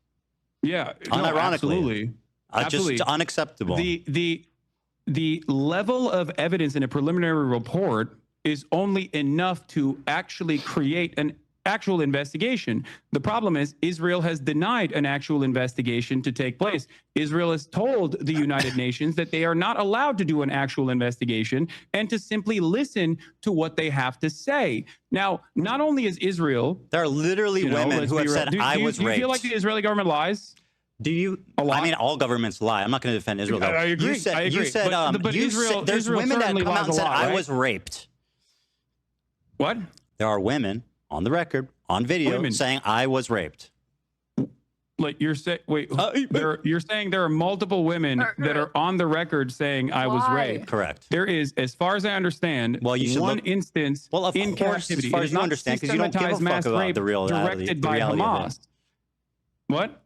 Speaker 6: Yeah.
Speaker 3: Unironically.
Speaker 6: Absolutely.
Speaker 3: Just unacceptable.
Speaker 6: The level of evidence in a preliminary report is only enough to actually create an actual investigation. The problem is Israel has denied an actual investigation to take place. Israel has told the United Nations that they are not allowed to do an actual investigation and to simply listen to what they have to say. Now, not only is Israel...
Speaker 3: There are literally women who have said, I was raped.
Speaker 6: Do you feel like the Israeli government lies?
Speaker 3: Do you? I mean, all governments lie. I'm not going to defend Israel.
Speaker 6: I agree.
Speaker 3: You said there's women that come out and said, I was raped.
Speaker 6: What?
Speaker 3: There are women on the record, on video, saying I was raped.
Speaker 6: Like you're saying, wait, you're saying there are multiple women that are on the record saying I was raped.
Speaker 3: Correct.
Speaker 6: There is, as far as I understand,
Speaker 3: Well, you should
Speaker 6: one
Speaker 3: look-
Speaker 6: instance
Speaker 3: Well, of
Speaker 6: in
Speaker 3: course,
Speaker 6: captivity.
Speaker 3: as far
Speaker 6: It
Speaker 3: as
Speaker 6: is
Speaker 3: you
Speaker 6: not
Speaker 3: understand, because you don't give a
Speaker 6: systematized
Speaker 3: fuck
Speaker 6: mass
Speaker 3: about
Speaker 6: rape
Speaker 3: the reality
Speaker 6: directed by
Speaker 3: of it.
Speaker 6: Hamas. What?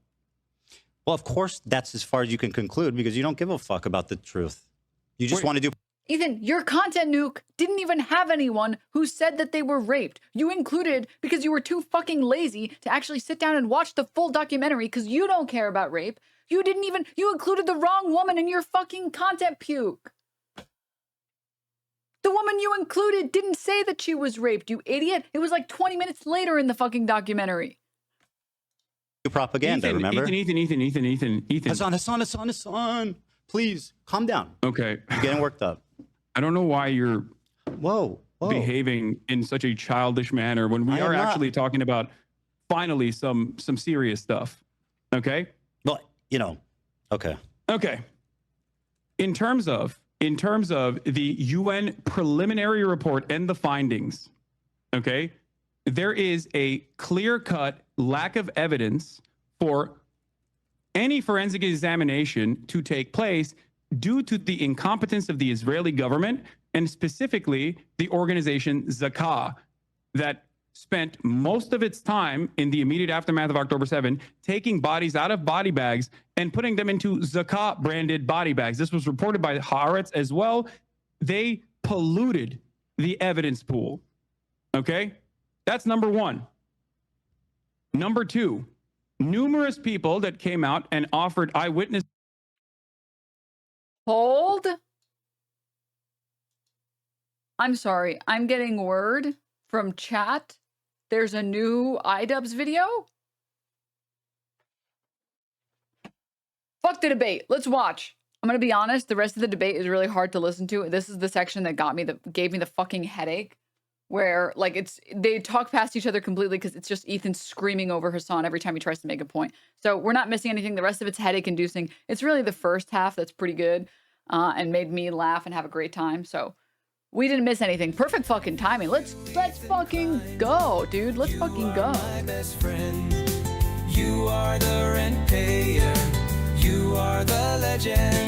Speaker 3: Well, of course, that's as far as you can conclude because you don't give a fuck about the truth. You just want to do.
Speaker 1: Ethan, your content nuke didn't even have anyone who said that they were raped. You included because you were too fucking lazy to actually sit down and watch the full documentary because you don't care about rape. You included the wrong woman in your fucking content puke. The woman you included didn't say that she was raped, you idiot. It was like 20 minutes later in the fucking documentary.
Speaker 3: Propaganda, remember?
Speaker 6: Ethan.
Speaker 3: Hassan. Please, calm down.
Speaker 6: Okay.
Speaker 3: You're getting worked up.
Speaker 6: I don't know why you're
Speaker 3: whoa.
Speaker 6: behaving in such a childish manner when we are actually talking about finally some serious stuff. Okay?
Speaker 3: Well, okay.
Speaker 6: Okay. In terms of the UN preliminary report and the findings, okay, there is a clear-cut lack of evidence for any forensic examination to take place due to the incompetence of the Israeli government and specifically the organization Zakah that spent most of its time in the immediate aftermath of October 7 taking bodies out of body bags and putting them into Zakah branded body bags. This was reported by Haaretz as well. They polluted the evidence pool. Okay? That's number one. Number two, numerous people that came out and offered eyewitness.
Speaker 1: Hold. I'm sorry. I'm getting word from chat. There's a new iDubbbz video. Fuck the debate. Let's watch. I'm going to be honest. The rest of the debate is really hard to listen to. This is the section that gave me the fucking headache. Where like they talk past each other completely because it's just Ethan screaming over Hassan every time he tries to make a point. So we're not missing anything. The rest of it's headache inducing. It's really the first half that's pretty good and made me laugh and have a great time. So we didn't miss anything. Perfect fucking timing. Let's fucking go, dude. Let's fucking go.
Speaker 4: My best friend, you are the rent payer. You are the legend.